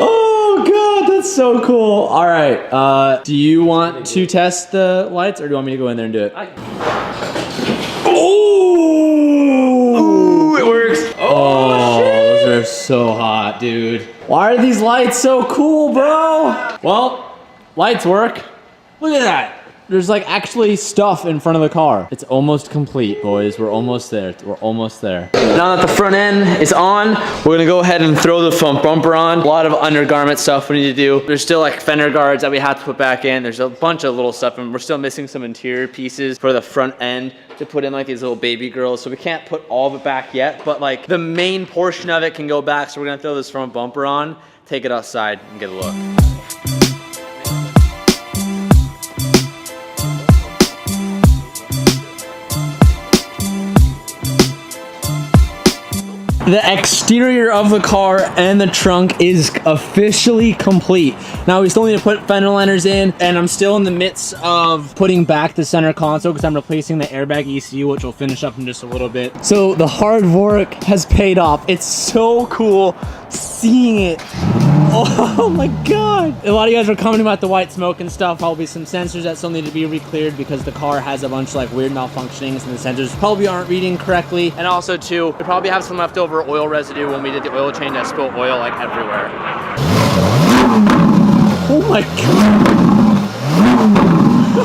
S8: oh god, that's so cool. All right, do you want to test the lights, or do you want me to go in there and do it?
S1: Ooh, it works.
S8: Oh, those are so hot, dude. Why are these lights so cool, bro? Well, lights work. Look at that. There's like actually stuff in front of the car. It's almost complete, boys. We're almost there. We're almost there.
S1: Now that the front end is on, we're gonna go ahead and throw the front bumper on. A lot of undergarment stuff we need to do. There's still like fender guards that we have to put back in. There's a bunch of little stuff, and we're still missing some interior pieces for the front end to put in like these little baby girls. So we can't put all of it back yet, but like the main portion of it can go back. So we're gonna throw this front bumper on, take it outside, and get a look.
S8: The exterior of the car and the trunk is officially complete. Now we still need to put fender liners in, and I'm still in the midst of putting back the center console because I'm replacing the airbag ECU, which we'll finish up in just a little bit. So the hard work has paid off. It's so cool seeing it. Oh my god. A lot of you guys were commenting about the white smoke and stuff. Probably some sensors that still need to be re-cleared because the car has a bunch of like weird malfunctionings and the sensors probably aren't reading correctly.
S1: And also too, we probably have some leftover oil residue when we did the oil change that spilled oil like everywhere.
S8: Oh my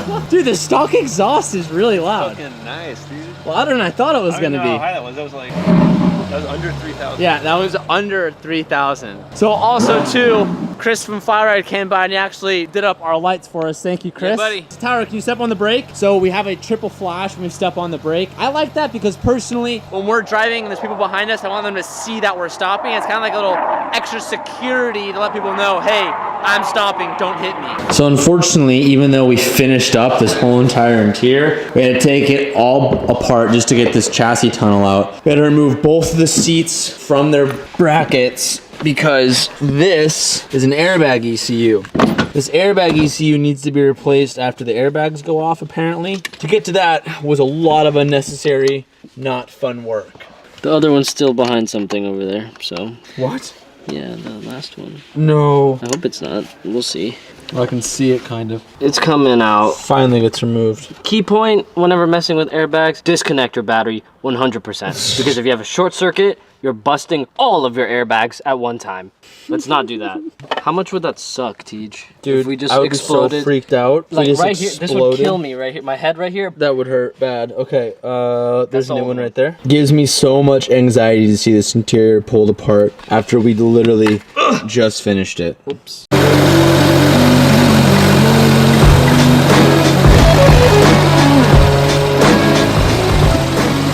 S8: god. Dude, the stock exhaust is really loud.
S12: Fucking nice, dude.
S8: Louder than I thought it was gonna be.
S12: How high that was. That was like, that was under 3,000.
S1: Yeah, that was under 3,000. So also too, Chris from Flyride came by and he actually
S8: did up our lights for us. Thank you, Chris.
S1: Yeah, buddy.
S8: Tyler, can you step on the brake? So we have a triple flash when we step on the brake. I like that because personally,
S1: when we're driving and there's people behind us, I want them to see that we're stopping. It's kind of like a little extra security to let people know, hey, I'm stopping, don't hit me.
S8: So unfortunately, even though we finished up this whole entire interior, we had to take it all apart just to get this chassis tunnel out. We had to remove both of the seats from their brackets because this is an airbag ECU. This airbag ECU needs to be replaced after the airbags go off, apparently. To get to that was a lot of unnecessary, not fun work.
S2: The other one's still behind something over there, so.
S8: What?
S2: Yeah, the last one.
S8: No.
S2: I hope it's not. We'll see.
S8: Well, I can see it kind of.
S2: It's coming out.
S8: Finally gets removed.
S2: Key point, whenever messing with airbags, disconnect your battery 100%. Because if you have a short circuit, you're busting all of your airbags at one time. Let's not do that. How much would that suck, Tej?
S8: Dude,
S2: if we just
S8: I would
S2: exploded,
S8: be so freaked out.
S2: Like
S8: just
S2: right here, this would kill me right here. My head right here.
S8: That would hurt bad. Okay, there's a new one right there. Gives me so much anxiety to see this interior pulled apart after we literally just finished it.
S2: Oops.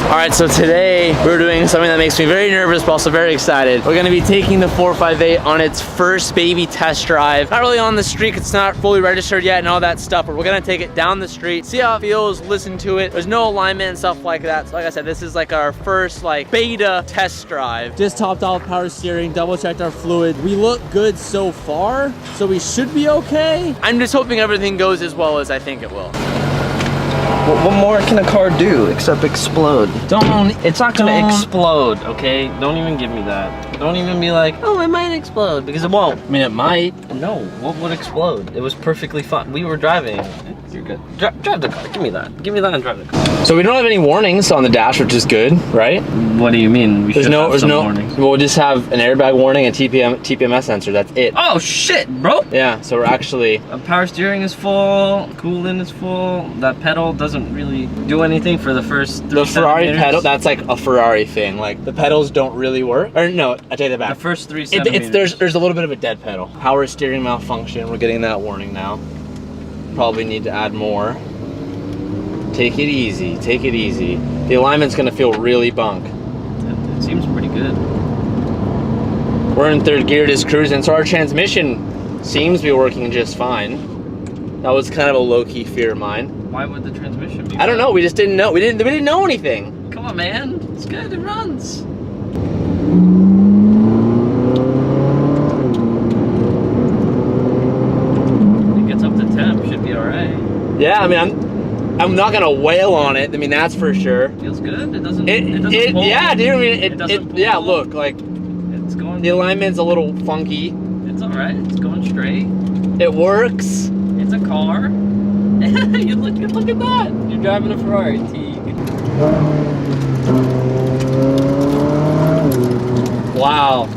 S1: All right, so today we're doing something that makes me very nervous, but also very excited. We're gonna be taking the 458 on its first baby test drive. Not really on the street, it's not fully registered yet and all that stuff, but we're gonna take it down the street, see how it feels, listen to it. There's no alignment and stuff like that. So like I said, this is like our first like beta test drive. Just topped off power steering, double checked our fluid. We look good so far, so we should be okay. I'm just hoping everything goes as well as I think it will.
S2: What more can a car do except explode? It's not gonna explode, okay? Don't even give me that. Don't even be like, oh, it might explode, because it won't.
S8: I mean, it might.
S2: No, what would explode? It was perfectly fine. We were driving. You're good. Drive the car. Give me that. Give me that and drive the car.
S8: So we don't have any warnings on the dash, which is good, right?
S2: What do you mean?
S8: There's no warnings. We'll just have an airbag warning and TPMS sensor. That's it.
S2: Oh shit, bro!
S8: Yeah. So we're actually.
S2: Power steering is full. Coolant is full. That pedal doesn't really do anything for the first.
S8: The Ferrari pedal. That's like a Ferrari thing. Like the pedals don't really work. Or no, I take that back.
S2: The first 3 centimeters.
S8: There's a little bit of a dead pedal. Power steering malfunction. We're getting that warning now. Probably need to add more. Take it easy. Take it easy. The alignment's gonna feel really bunk.
S2: It seems pretty good.
S8: We're in third gear, just cruising, so our transmission seems to be working just fine. That was kind of a low-key fear of mine.
S2: Why would the transmission be?
S8: I don't know. We just didn't know. We didn't know anything.
S2: Come on, man. It's good. It runs. It gets up to temp. Should be all right.
S8: Yeah, I mean, I'm not gonna wail on it. I mean, that's for sure.
S2: Feels good. It doesn't. Pull.
S8: Yeah, dude. I mean,
S2: it doesn't.
S8: Yeah, look, like
S2: it's going.
S8: The alignment's a little funky.
S2: It's all right. It's going straight.
S8: It works.
S2: It's a car. You look at that. You're driving a Ferrari, Teague.
S8: Wow.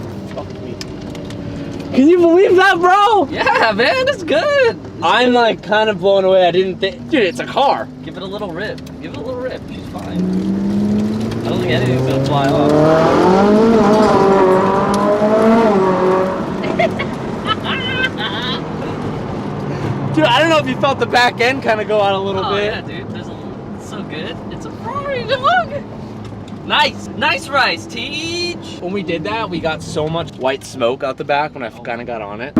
S8: Can you believe that, bro?
S2: Yeah, man, it's good.
S8: I'm like kind of blown away. I didn't think, dude, it's a car.
S2: Give it a little rip. Give it a little rip. She's fine. I don't think anything's gonna fly off.
S8: Dude, I don't know if you felt the back end kind of go out a little bit.
S2: Yeah, dude. It's so good. It's a Ferrari, dog. Nice rice, Teach.
S8: When we did that, we got so much white smoke out the back when I kind of got on it.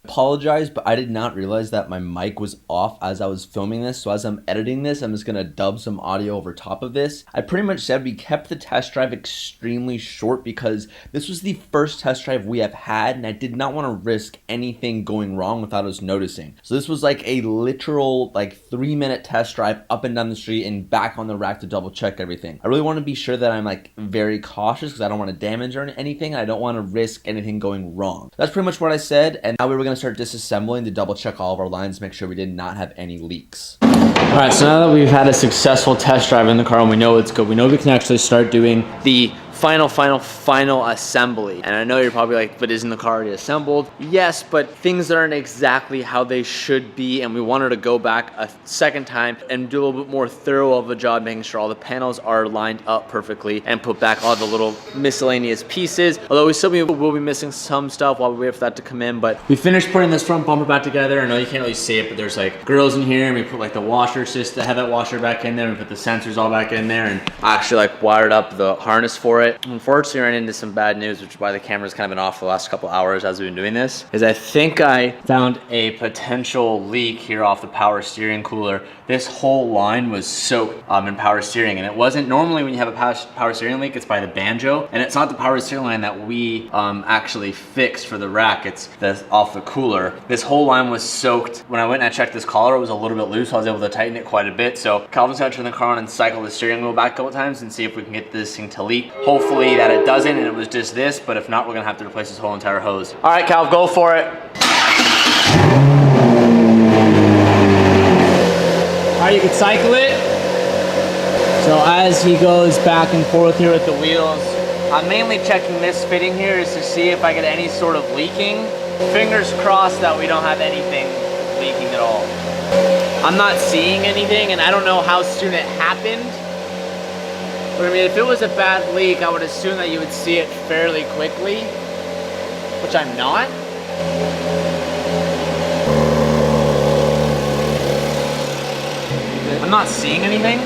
S15: Apologize, but I did not realize that my mic was off as I was filming this. So as I'm editing this, I'm just gonna dub some audio over top of this. I pretty much said we kept the test drive extremely short because this was the first test drive we have had, and I did not want to risk anything going wrong without us noticing. So this was like a literal like 3-minute test drive up and down the street and back on the rack to double check everything. I really want to be sure that I'm like very cautious because I don't want to damage or anything, and I don't want to risk anything going wrong. That's pretty much what I said, and now we were gonna start disassembling to double check all of our lines, make sure we did not have any leaks.
S8: All right, so now that we've had a successful test drive in the car and we know it's good, we know we can actually start doing the final assembly. And I know you're probably like, but isn't the car already assembled? Yes, but things aren't exactly how they should be, and we wanted to go back a second time and do a little bit more thorough of a job, making sure all the panels are lined up perfectly and put back all the little miscellaneous pieces. Although we still will be missing some stuff while we wait for that to come in, but we finished putting this front bumper back together. I know you can't really see it, but there's like grills in here, and we put like the washer system, the headlight washer back in there, and we put the sensors all back in there, and I actually like wired up the harness for it.
S1: it. Unfortunately, I ran into some bad news, which is why the camera's kind of been off for the last couple hours as we've been doing this, is I think I found a potential leak here off the power steering cooler. This whole line was soaked in power steering, and it wasn't normally when you have a power steering leak, it's by the banjo, and it's not the power steering line that we actually fixed for the rack. It's off the cooler. This whole line was soaked. When I went and I checked this collar, it was a little bit loose, so I was able to tighten it quite a bit. So Calvin's gonna turn the car on and cycle the steering wheel back a couple times and see if we can get this thing to leak. Hopefully that it doesn't and it was just this, but if not, we're gonna have to replace this whole entire hose. All right, Calv, go for it.
S9: All right, you can cycle it. So as he goes back and forth here with the wheels,
S1: I'm mainly checking this fitting here is to see if I get any sort of leaking. Fingers crossed that we don't have anything leaking at all. I'm not seeing anything, and I don't know how soon it happened. But I mean, if it was a bad leak, I would assume that you would see it fairly quickly, which I'm not. I'm not seeing anything.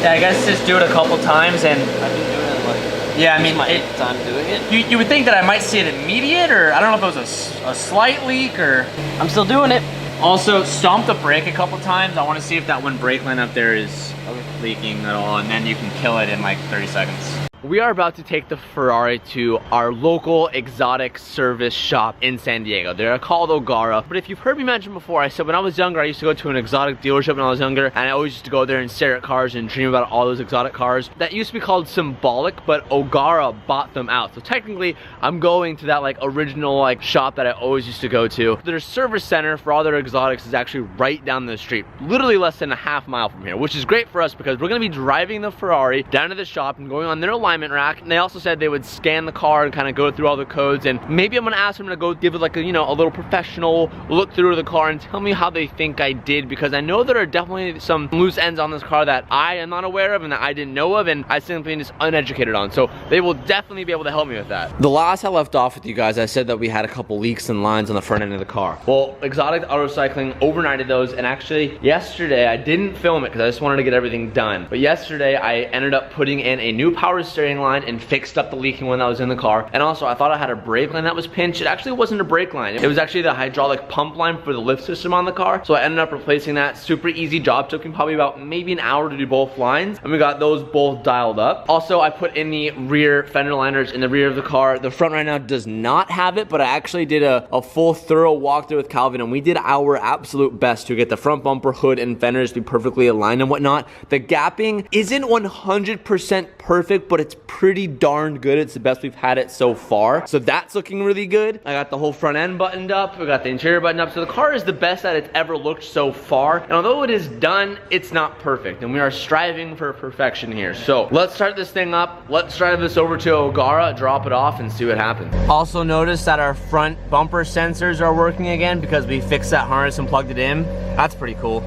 S1: Yeah, I guess just do it a couple times and...
S2: I've been doing it like...
S1: Yeah, I mean,
S2: my 8th time doing it.
S1: You would think that I might see it immediate, or I don't know if it was a slight leak, or...
S2: I'm still doing it.
S1: Also, stomp the brake a couple times. I want to see if that one brake line up there is leaking at all, and then you can kill it in like 30 seconds. We are about to take the Ferrari to our local exotic service shop in San Diego. They're called Ogara, but if you've heard me mention before, I said when I was younger, I used to go to an exotic dealership when I was younger, and I always used to go there and stare at cars and dream about all those exotic cars. That used to be called Symbolic, but Ogara bought them out. So technically, I'm going to that like original like shop that I always used to go to. Their service center for all their exotics is actually right down the street, literally less than a half mile from here, which is great for us because we're gonna be driving the Ferrari down to the shop and going on their alignment rack. And they also said they would scan the car and kind of go through all the codes, and maybe I'm gonna ask them to go give it like a, you know, a little professional look through the car and tell me how they think I did, because I know there are definitely some loose ends on this car that I am not aware of and that I didn't know of, and I simply just uneducated on. So they will definitely be able to help me with that. The last I left off with you guys, I said that we had a couple leaks and lines on the front end of the car. Well, Exotic Auto Cycling overnighted those, and actually yesterday I didn't film it because I just wanted to get everything done. But yesterday I ended up putting in a new power steering line and fixed up the leaking one that was in the car. And also I thought I had a brake line that was pinched. It actually wasn't a brake line. It was actually the hydraulic pump line for the lift system on the car. So I ended up replacing that. Super easy job. Took me probably about maybe an hour to do both lines. And we got those both dialed up. Also, I put in the rear fender liners in the rear of the car. The front right now does not have it, but I actually did a full thorough walkthrough with Calvin, and we did our absolute best to get the front bumper, hood, and fenders to be perfectly aligned and whatnot. The gapping isn't 100% perfect, but it's pretty darn good. It's the best we've had it so far. So that's looking really good. I got the whole front end buttoned up. We got the interior buttoned up. So the car is the best that it's ever looked so far. And although it is done, it's not perfect. And we are striving for perfection here. So let's start this thing up. Let's drive this over to Ogara, drop it off, and see what happens. Also notice that our front bumper sensors are working again because we fixed that harness and plugged it in. That's pretty cool.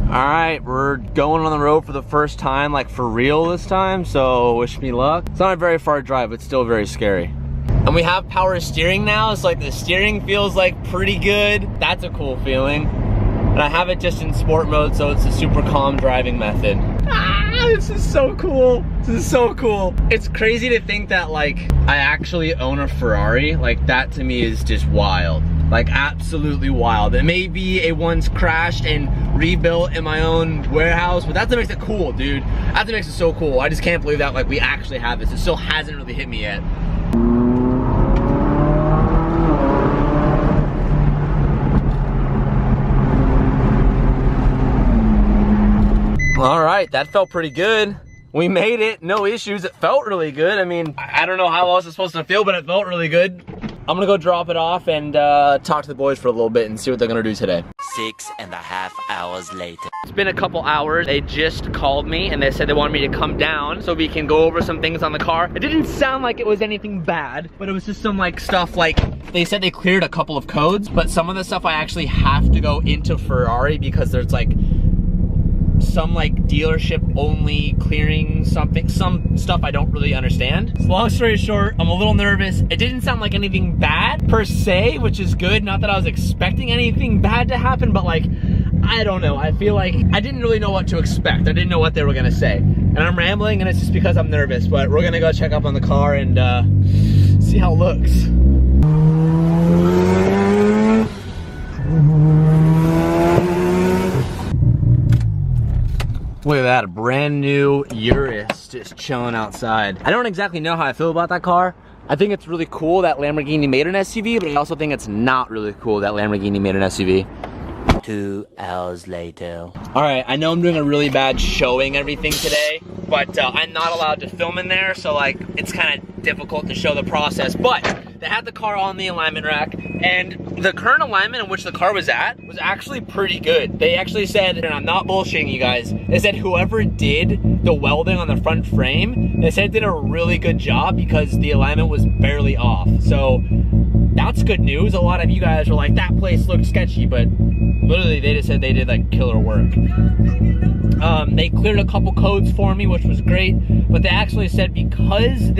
S1: All right, we're going on the road for the first time, like for real this time, so wish me luck. It's not a very far drive, but still very scary. And we have power steering now. It's like the steering feels like pretty good. That's a cool feeling. And I have it just in sport mode, so it's a super calm driving method. Ah, this is so cool. This is so cool. It's crazy to think that like I actually own a Ferrari. Like that to me is just wild. Like absolutely wild. It may be a once crashed and rebuilt in my own warehouse, but that's what makes it cool, dude. That's what makes it so cool. I just can't believe that like we actually have this. It still hasn't really hit me yet. All right, that felt pretty good. We made it, no issues. It felt really good. I mean, I don't know how else it's supposed to feel, but it felt really good. I'm gonna go drop it off and talk to the boys for a little bit and see what they're gonna do today.
S6: 6.5 hours later.
S1: It's been a couple hours. They just called me and they said they wanted me to come down so we can go over some things on the car. It didn't sound like it was anything bad, but it was just some like stuff like, they said they cleared a couple of codes, but some of the stuff I actually have to go into Ferrari because there's like some like dealership only clearing something, some stuff I don't really understand. So long story short, I'm a little nervous. It didn't sound like anything bad per se, which is good. Not that I was expecting anything bad to happen, but like,
S8: I don't know. I feel like I didn't really know what to expect. I didn't know what they were gonna say. And I'm rambling and it's just because I'm nervous, but we're gonna go check up on the car and see how it looks. Look at that, a brand new Urus just chilling outside. I don't exactly know how I feel about that car. I think it's really cool that Lamborghini made an SUV, but I also think it's not really cool that Lamborghini made an SUV.
S6: 2 hours later.
S8: All right, I know I'm doing a really bad showing everything today, but I'm not allowed to film in there, so like it's kind of difficult to show the process. But they had the car on the alignment rack, and the current alignment in which the car was at was actually pretty good. They actually said, and I'm not bullshitting you guys, they said whoever did the welding on the front frame, they said did a really good job because the alignment was barely off. So that's good news. A lot of you guys were like, that place looked sketchy, but literally they just said they did like killer work. They cleared a couple codes for me, which was great, but they actually said because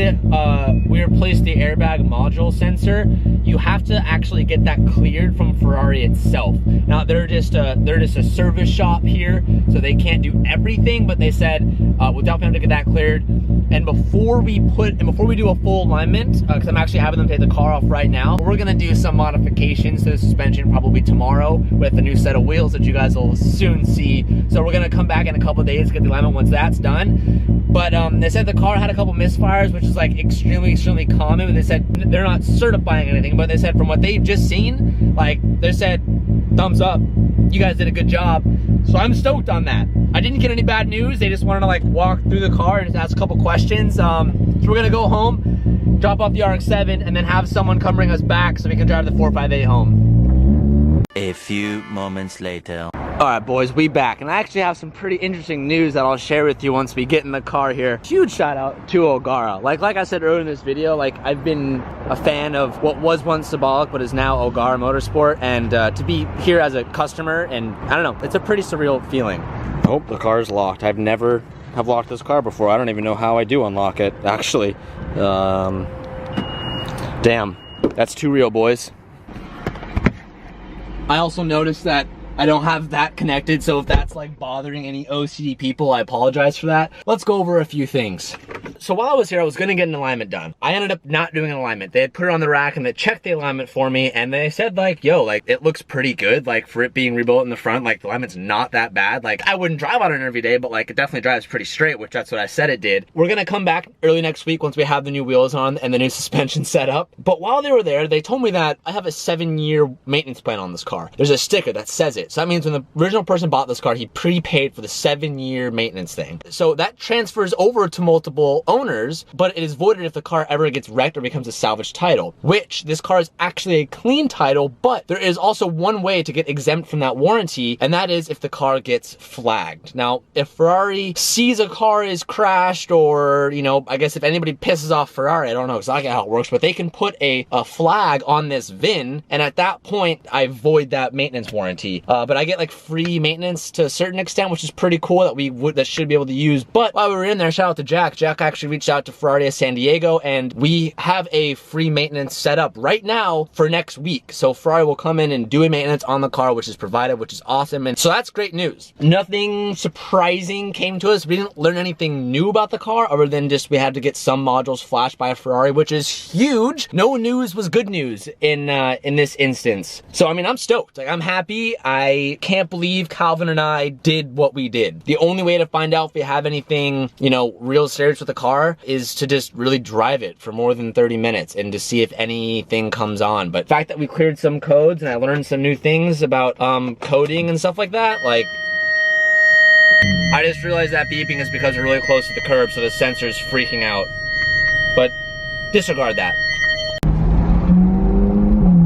S8: we replaced the airbag module sensor, you have to actually get that cleared from Ferrari itself. Now they're just a service shop here, so they can't do everything, but they said we'll definitely have to get that cleared. And before we do a full alignment, because I'm actually having them take the car off right now, we're gonna do some modifications to the suspension probably tomorrow with a new set of wheels that you guys will soon see. So we're gonna come back in a couple of days, get the alignment once that's done. But they said the car had a couple misfires, which is like extremely common. They said they're not certifying anything, but they said from what they've just seen, like they said, thumbs up, you guys did a good job. So I'm stoked on that. I didn't get any bad news. They just wanted to like walk through the car and just ask a couple questions. So we're gonna go home, drop off the RX-7, and then have someone come bring us back so we can drive the 458 home.
S6: A few moments later.
S8: All right, boys, we back, and I actually have some pretty interesting news that I'll share with you once we get in the car here. Huge shout out to Ogara. Like I said earlier in this video, like I've been a fan of what was once Symbolic but is now Ogara Motorsport, and to be here as a customer, and I don't know, it's a pretty surreal feeling. Oh, the car's locked. I've never have locked this car before. I don't even know how I do unlock it, actually. Damn, that's too real, boys. I also noticed that I don't have that connected, so if that's like bothering any OCD people, I apologize for that. Let's go over a few things. So while I was here, I was gonna get an alignment done. I ended up not doing an alignment. They had put it on the rack and they checked the alignment for me, and they said like, yo, like it looks pretty good. Like for it being rebuilt in the front, like the alignment's not that bad. Like I wouldn't drive on it every day, but like it definitely drives pretty straight, which that's what I said it did. We're gonna come back early next week once we have the new wheels on and the new suspension set up. But while they were there, they told me that I have a 7-year maintenance plan on this car. There's a sticker that says it. So that means when the original person bought this car, he prepaid for the 7-year maintenance thing. So that transfers over to multiple owners, but it is voided if the car ever gets wrecked or becomes a salvage title, which this car is actually a clean title, but there is also one way to get exempt from that warranty, and that is if the car gets flagged. Now, if Ferrari sees a car is crashed, or, you know, I guess if anybody pisses off Ferrari, I don't know exactly how it works, but they can put a flag on this VIN, and at that point, I void that maintenance warranty. But I get like free maintenance to a certain extent, which is pretty cool that should be able to use. But while we were in there, shout out to Jack. Jack actually reached out to Ferrari of San Diego, and we have a free maintenance set up right now for next week. So Ferrari will come in and do a maintenance on the car, which is provided, which is awesome. And so that's great news. Nothing surprising came to us. We didn't learn anything new about the car other than just we had to get some modules flashed by a Ferrari, which is huge. No news was good news in this instance. So I mean, I'm stoked. Like I'm happy. I can't believe Calvin and I did what we did. The only way to find out if we have anything, you know, real serious with the car is to just really drive it for more than 30 minutes and to see if anything comes on. But the fact that we cleared some codes and I learned some new things about coding and stuff like that, like, I just realized that beeping is because we're really close to the curb, so the sensor's freaking out. But disregard that.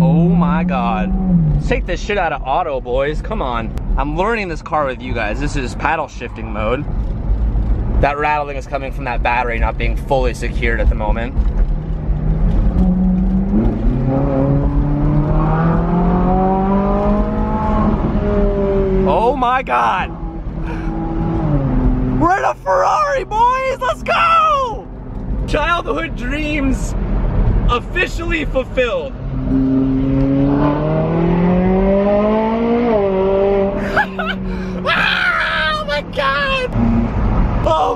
S8: Oh my God. Let's take this shit out of auto, boys. Come on. I'm learning this car with you guys. This is paddle shifting mode. That rattling is coming from that battery not being fully secured at the moment. Oh my God. We're in a Ferrari, boys. Let's go. Childhood dreams officially fulfilled.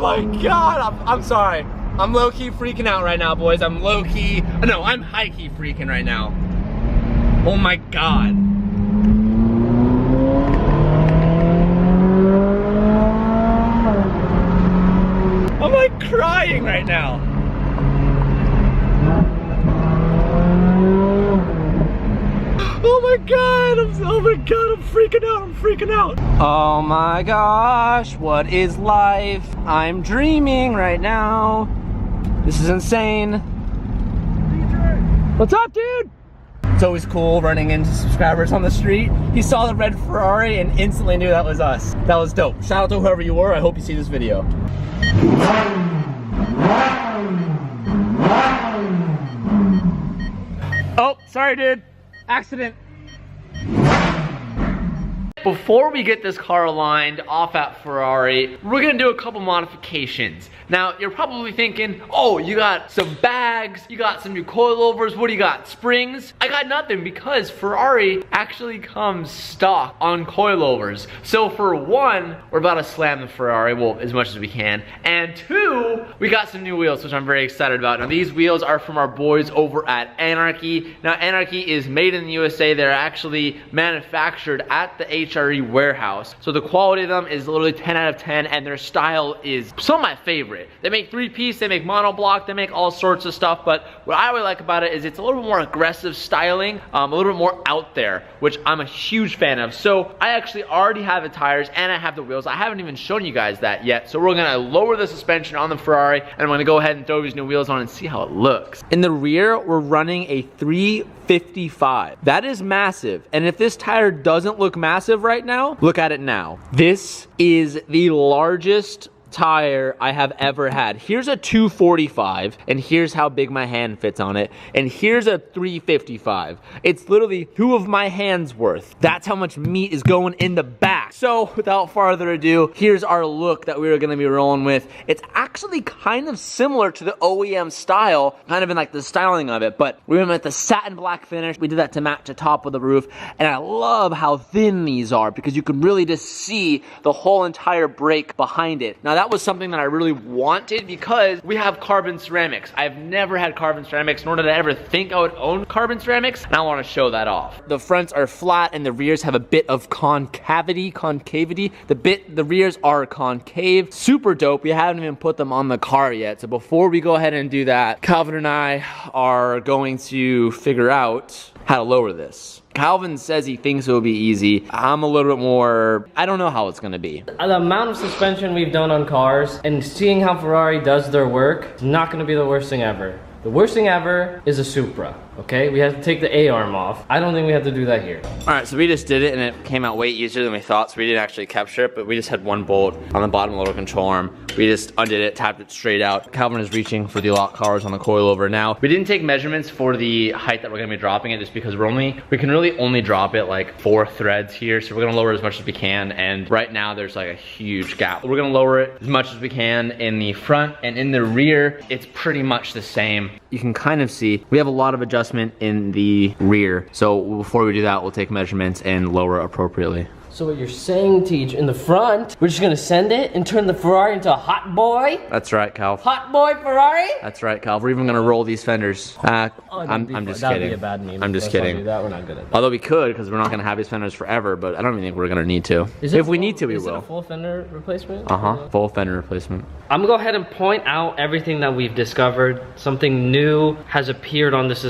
S8: my God, I'm sorry. I'm low-key freaking out right now, boys. I'm low-key, no, I'm high-key freaking right now. Oh my God. I'm like crying right now. Oh my God, I'm freaking out, I'm freaking out. Oh my gosh, what is life? I'm dreaming right now. This is insane. What's up, dude? It's always cool running into subscribers on the street. He saw the red Ferrari and instantly knew that was us. That was dope. Shout out to whoever you were. I hope you see this video. Oh, sorry, dude. Accident. Before we get this car aligned off at Ferrari, we're gonna do a couple modifications. Now, you're probably thinking, oh, you got some bags, you got some new coilovers, what do you got, springs? I got nothing because Ferrari actually comes stock on coilovers. So for one, we're about to slam the Ferrari, well, as much as we can. And two, we got some new wheels, which I'm very excited about. Now, these wheels are from our boys over at Anarchy. Now, Anarchy is made in the USA. They're actually manufactured at the HRE warehouse. So the quality of them is literally 10 out of 10, and their style is some of my favorite. They make 3-piece, they make monoblock, they make all sorts of stuff, but what I really like about it is it's a little bit more aggressive styling, a little bit more out there, which I'm a huge fan of. So I actually already have the tires and I have the wheels. I haven't even shown you guys that yet. So we're gonna lower the suspension on the Ferrari and I'm gonna go ahead and throw these new wheels on and see how it looks. In the rear, we're running a 355. That is massive. And if this tire doesn't look massive right now, look at it now. This is the largest tire I have ever had. Here's a 245 and here's how big my hand fits on it, and here's a 355. It's literally 2 of my hands worth. That's how much meat is going in the back. So without further ado, here's our look that we're gonna be rolling with. It's actually kind of similar to the OEM style, kind of in like the styling of it, but we went with the satin black finish. We did that to match the top of the roof, and I love how thin these are because you can really just see the whole entire brake behind it. Now that was something that I really wanted because we have carbon ceramics. I've never had carbon ceramics, nor did I ever think I would own carbon ceramics, and I want to show that off. The fronts are flat and the rears have a bit of concavity. The rears are concave. Super dope. We haven't even put them on the car yet. So before we go ahead and do that, Calvin and I are going to figure out how to lower this. Calvin says he thinks it will be easy. I'm a little bit more, I don't know how it's gonna be.
S2: The amount of suspension we've done on cars and seeing how Ferrari does their work, it's not gonna be the worst thing ever. The worst thing ever is a Supra, okay? We have to take the A-arm off. I don't think we have to do that here.
S8: All right, so we just did it and it came out way easier than we thought, so we didn't actually capture it, but we just had one bolt on the bottom lower control arm. We just undid it, tapped it straight out. Calvin is reaching for the lock collars on the coilover. Now, we didn't take measurements for the height that we're gonna be dropping it just because we can really only drop it like 4 threads here, so we're gonna lower it as much as we can, and right now there's like a huge gap. We're gonna lower it as much as we can in the front, and in the rear, it's pretty much the same. You can kind of see, we have a lot of adjustment in the rear, so before we do that, we'll take measurements and lower appropriately.
S2: So what you're saying, Teach, in the front, we're just gonna send it and turn the Ferrari into a hot boy?
S8: That's right, Cal.
S2: Hot boy Ferrari?
S8: That's right, Cal. We're even gonna roll these fenders. I'm just
S2: That'd
S8: kidding.
S2: be a bad meme.
S8: I'm just
S2: Let's
S8: kidding.
S2: not do that. We're not good at that.
S8: Although we could, because we're not gonna have these fenders forever, but I don't even think we're gonna need to. If we need to, we
S2: Is
S8: will.
S2: it a full fender replacement?
S8: Full fender replacement.
S2: I'm gonna go ahead and point out everything that we've discovered. Something new has appeared on this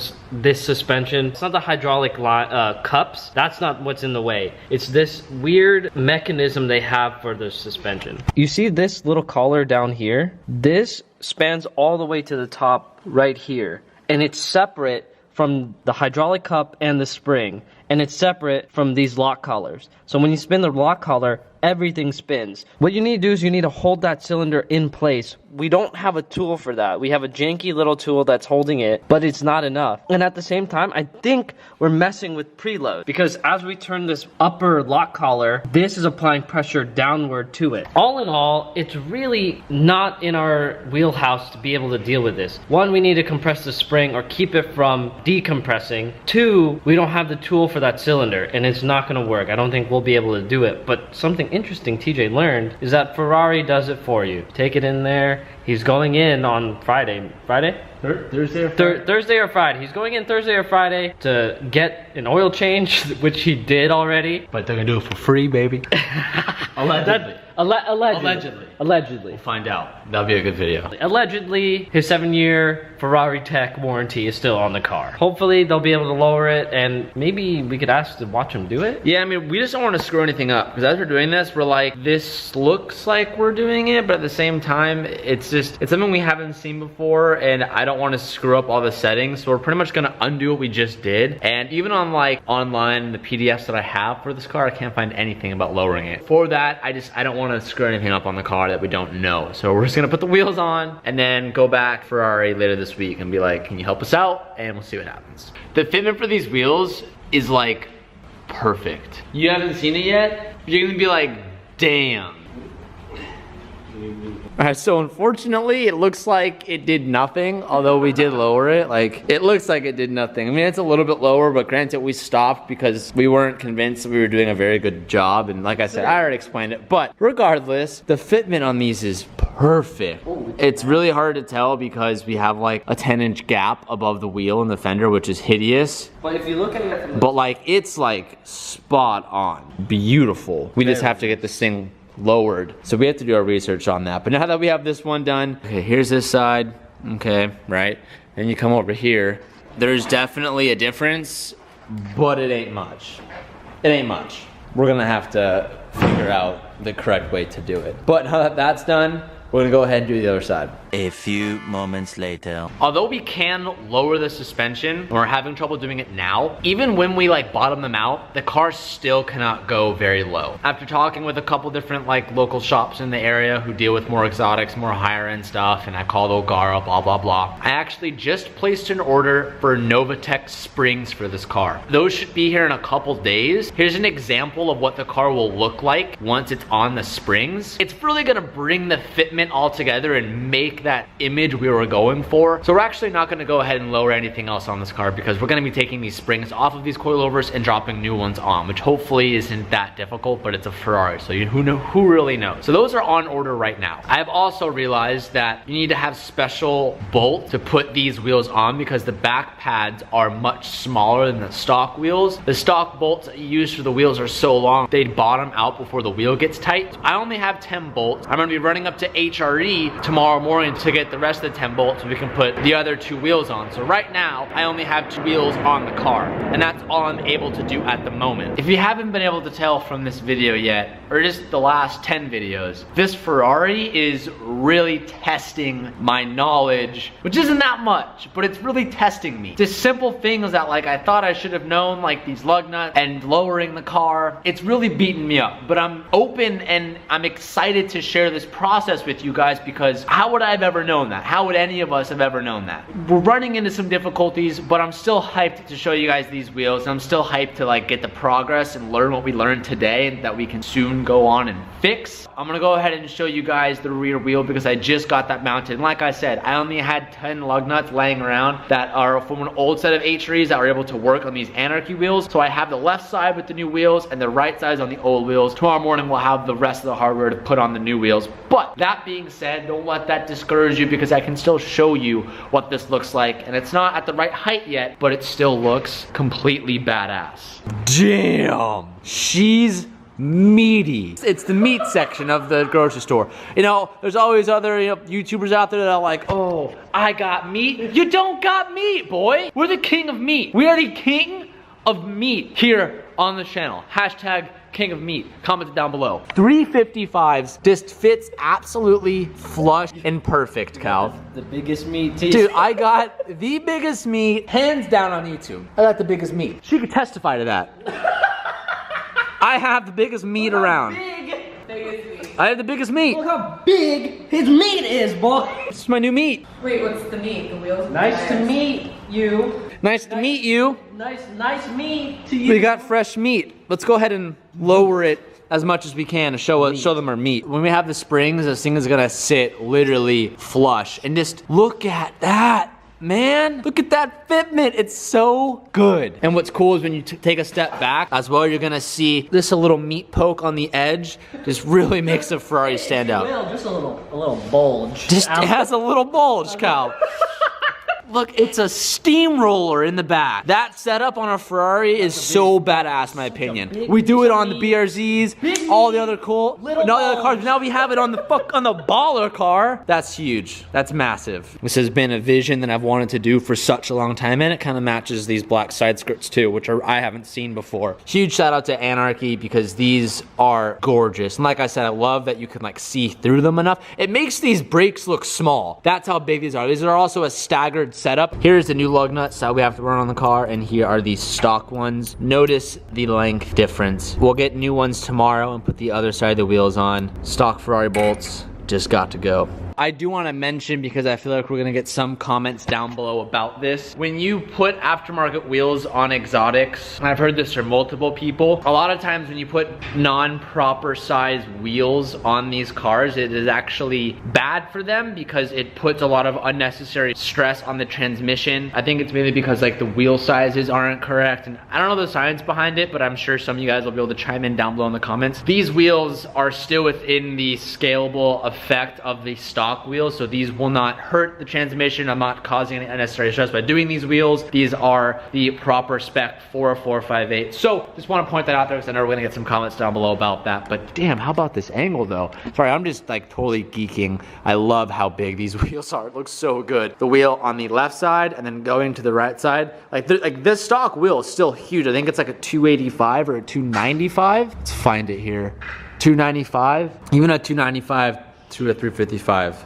S2: suspension. It's not the hydraulic cups. That's not what's in the way. It's this weird mechanism they have for the suspension. You see this little collar down here? This spans all the way to the top right here. And it's separate from the hydraulic cup and the spring. And it's separate from these lock collars. So when you spin the lock collar, everything spins. What you need to do is you need to hold that cylinder in place. We don't have a tool for that. We have a janky little tool that's holding it, but it's not enough. And at the same time, I think we're messing with preload, because as we turn this upper lock collar, this is applying pressure downward to it. All in all, it's really not in our wheelhouse to be able to deal with this. One, we need to compress the spring or keep it from decompressing. Two, we don't have the tool for that cylinder, and it's not gonna work. I don't think we'll be able to do it. But something interesting TJ learned is that Ferrari does it for you. Take it in there. He's going in on Friday.
S8: Thursday or Friday?
S2: Thursday or Friday. He's going in Thursday or Friday to get an oil change, which he did already.
S8: But they're gonna do it for free, baby. Allegedly.
S2: Allegedly.
S8: We'll find out. That'll be a good video.
S2: Allegedly, his 7-year Ferrari Tech warranty is still on the car. Hopefully, they'll be able to lower it, and maybe we could ask to watch him do it.
S8: Yeah, I mean, we just don't want to screw anything up, because as we're doing this, we're like, this looks like we're doing it, but at the same time, it's something we haven't seen before, and I don't want to screw up all the settings, so we're pretty much gonna undo what we just did. And even on like online, the PDFs that I have for this car, I can't find anything about lowering it. For that, I don't want to screw anything up on the car that we don't know. So we're just gonna put the wheels on and then go back Ferrari later this week and be like, can you help us out? And we'll see what happens. The fitment for these wheels is like perfect. You haven't seen it yet? You're gonna be like, damn.
S1: Alright, so unfortunately, it looks like it did nothing, although we did lower it. Like, it looks like it did nothing. I mean, it's a little bit lower, but granted, we stopped because we weren't convinced that we were doing a very good job. And like I said, I already explained it. But regardless, the fitment on these is perfect. It's really hard to tell because we have like a 10-inch gap above the wheel in the fender, which is hideous.
S2: But if you look at it from
S1: But like, it's like spot on. Beautiful. We just have to get this thing lowered. So we have to do our research on that. But now that we have this one done, okay, here's this side, okay, right? Then you come over here. There's definitely a difference, but it ain't much. It ain't much. We're gonna have to figure out the correct way to do it. But now that that's done, we're gonna go ahead and do the other side.
S6: A few moments later.
S8: Although we can lower the suspension, and we're having trouble doing it now, even when we like bottom them out, the car still cannot go very low. After talking with a couple different like local shops in the area who deal with more exotics, more higher end stuff, and I called Ogara, blah, blah, blah, I actually just placed an order for Novatech springs for this car. Those should be here in a couple days. Here's an example of what the car will look like once it's on the springs. It's really gonna bring the fitment all together and make that image we were going for. So we're actually not gonna go ahead and lower anything else on this car because we're gonna be taking these springs off of these coilovers and dropping new ones on, which hopefully isn't that difficult, but it's a Ferrari, so who really knows? So those are on order right now. I have also realized that you need to have special bolts to put these wheels on because the back pads are much smaller than the stock wheels. The stock bolts that you use for the wheels are so long, they bottom out before the wheel gets tight. So I only have 10 bolts. I'm gonna be running up to HRE tomorrow morning to get the rest of the 10 bolts so we can put the other 2 wheels on. So right now, I only have 2 wheels on the car, and that's all I'm able to do at the moment. If you haven't been able to tell from this video yet, or just the last 10 videos, this Ferrari is really testing my knowledge, which isn't that much, but it's really testing me. Just simple things that like I thought I should have known, like these lug nuts and lowering the car, it's really beaten me up. But I'm open and I'm excited to share this process with you guys because how would I have ever known that? How would any of us have ever known that? We're running into some difficulties, but I'm still hyped to show you guys these wheels. And I'm still hyped to like get the progress and learn what we learned today and that we can soon go on and fix. I'm gonna go ahead and show you guys the rear wheel because I just got that mounted. And like I said, I only had 10 lug nuts laying around that are from an old set of H-Rees that were able to work on these Anarchy wheels. So I have the left side with the new wheels and the right side is on the old wheels. Tomorrow morning we'll have the rest of the hardware to put on the new wheels. But that being said, don't let that discourage you because I can still show you what this looks like. And it's not at the right height yet, but it still looks completely badass.
S1: Damn, she's meaty. It's the meat section of the grocery store. You know, there's always other YouTubers out there that are like, oh, I got meat. You don't got meat, boy. We're the king of meat. We are the king of meat here on the channel. Hashtag king of meat. Comment it down below. 355s just fits absolutely flush and perfect, Cal.
S2: the biggest meat teeth.
S1: Dude, I got the biggest meat, hands down on YouTube. I got the biggest meat. She could testify to that. I have the biggest meat around. I have the biggest meat.
S13: Look how big his meat is, boy.
S1: This is my new meat.
S14: Wait, what's the meat? The wheels?
S2: Nice to meet you.
S1: Nice to meet you.
S2: Nice meat to you.
S1: We got fresh meat. Let's go ahead and lower it as much as we can to show them our meat. When we have the springs, this thing is gonna sit literally flush. And just look at that
S8: man. Look at that fitment. It's so good. And what's cool is when you take a step back as well, you're gonna see this a little meat poke on the edge. Just really makes the Ferrari stand out.
S2: Well, just a little bulge.
S8: Just it has a little bulge, Cal. Look, it's a steamroller in the back. That setup on a Ferrari is so badass, in my opinion. We do it on the BRZs, all the other all the other cars. Now we have it on the baller car. That's huge. That's massive. This has been a vision that I've wanted to do for such a long time, and it kind of matches these black side skirts too, which I haven't seen before. Huge shout out to Anarchy because these are gorgeous. And like I said, I love that you can like see through them enough. It makes these brakes look small. That's how big these are. These are also a staggered setup. Here's the new lug nuts that we have to run on the car, and here are the stock ones. Notice the length difference. We'll get new ones tomorrow and put the other side of the wheels on. Stock Ferrari bolts just got to go. I do want to mention, because I feel like we're gonna get some comments down below about this. When you put aftermarket wheels on exotics, and I've heard this from multiple people, a lot of times when you put non-proper size wheels on these cars, it is actually bad for them because it puts a lot of unnecessary stress on the transmission. I think it's mainly because like the wheel sizes aren't correct, and I don't know the science behind it, but I'm sure some of you guys will be able to chime in down below in the comments. These wheels are still within the scalable effect of the stock wheels, so these will not hurt the transmission. I'm not causing any unnecessary stress by doing these wheels. These are the proper spec for a 458. So just want to point that out there because I know we're gonna get some comments down below about that. But damn, how about this angle though? Sorry, I'm just like totally geeking. I love how big these wheels are. It looks so good. The wheel on the left side and then going to the right side, like this stock wheel is still huge. I think it's like a 285 or a 295. Let's find it here. 295. Even a 295 to a 355.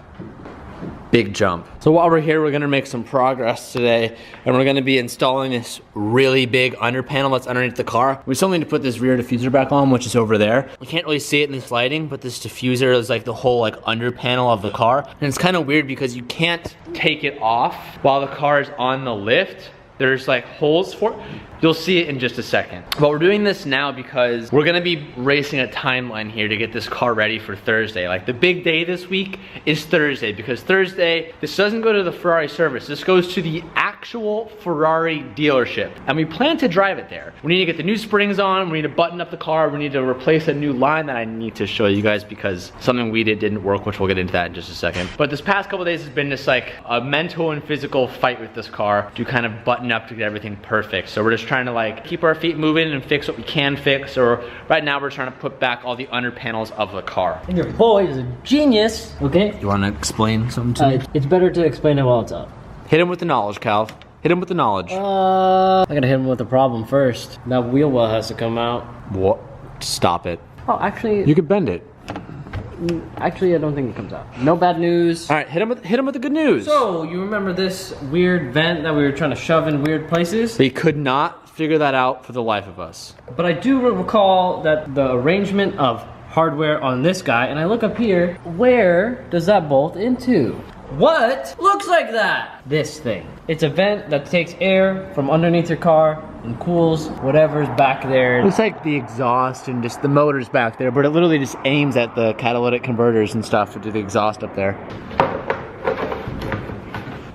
S8: Big jump. So while we're here, we're gonna make some progress today, and we're gonna be installing this really big under panel that's underneath the car. We still need to put this rear diffuser back on, which is over there. You can't really see it in this lighting, but this diffuser is like the whole like under panel of the car. And it's kind of weird because you can't take it off while the car is on the lift. There's like holes for it. You'll see it in just a second. But we're doing this now because we're gonna be racing a timeline here to get this car ready for Thursday. Like the big day this week is Thursday, because Thursday, this doesn't go to the Ferrari service. This goes to the actual Ferrari dealership. And we plan to drive it there. We need to get the new springs on, we need to button up the car, we need to replace a new line that I need to show you guys because something we did didn't work, which we'll get into that in just a second. But this past couple days has been just like a mental and physical fight with this car to kind of button up to get everything perfect. So we're just trying to like keep our feet moving and fix what we can fix, or right now we're trying to put back all the under panels of the car.
S2: And your boy is a genius, okay?
S8: You want to explain something to me?
S2: It's better to explain it while it's up.
S8: Hit him with the knowledge, Cal. Hit him with the knowledge.
S2: I gotta hit him with the problem first. That wheel well has to come out.
S8: What? Stop it.
S2: Oh, actually,
S8: You could bend it.
S2: actually, I don't think it comes out. No bad news.
S8: All right, hit him with the good news.
S2: So, you remember this weird vent that we were trying to shove in weird places?
S8: They could not figure that out for the life of us.
S2: But I do recall that the arrangement of hardware on this guy, and I look up here, where does that bolt into? What looks like that? This thing. It's a vent that takes air from underneath your car and cools whatever's back there.
S8: It's like the exhaust and just the motor's back there, but it literally just aims at the catalytic converters and stuff to do the exhaust up there.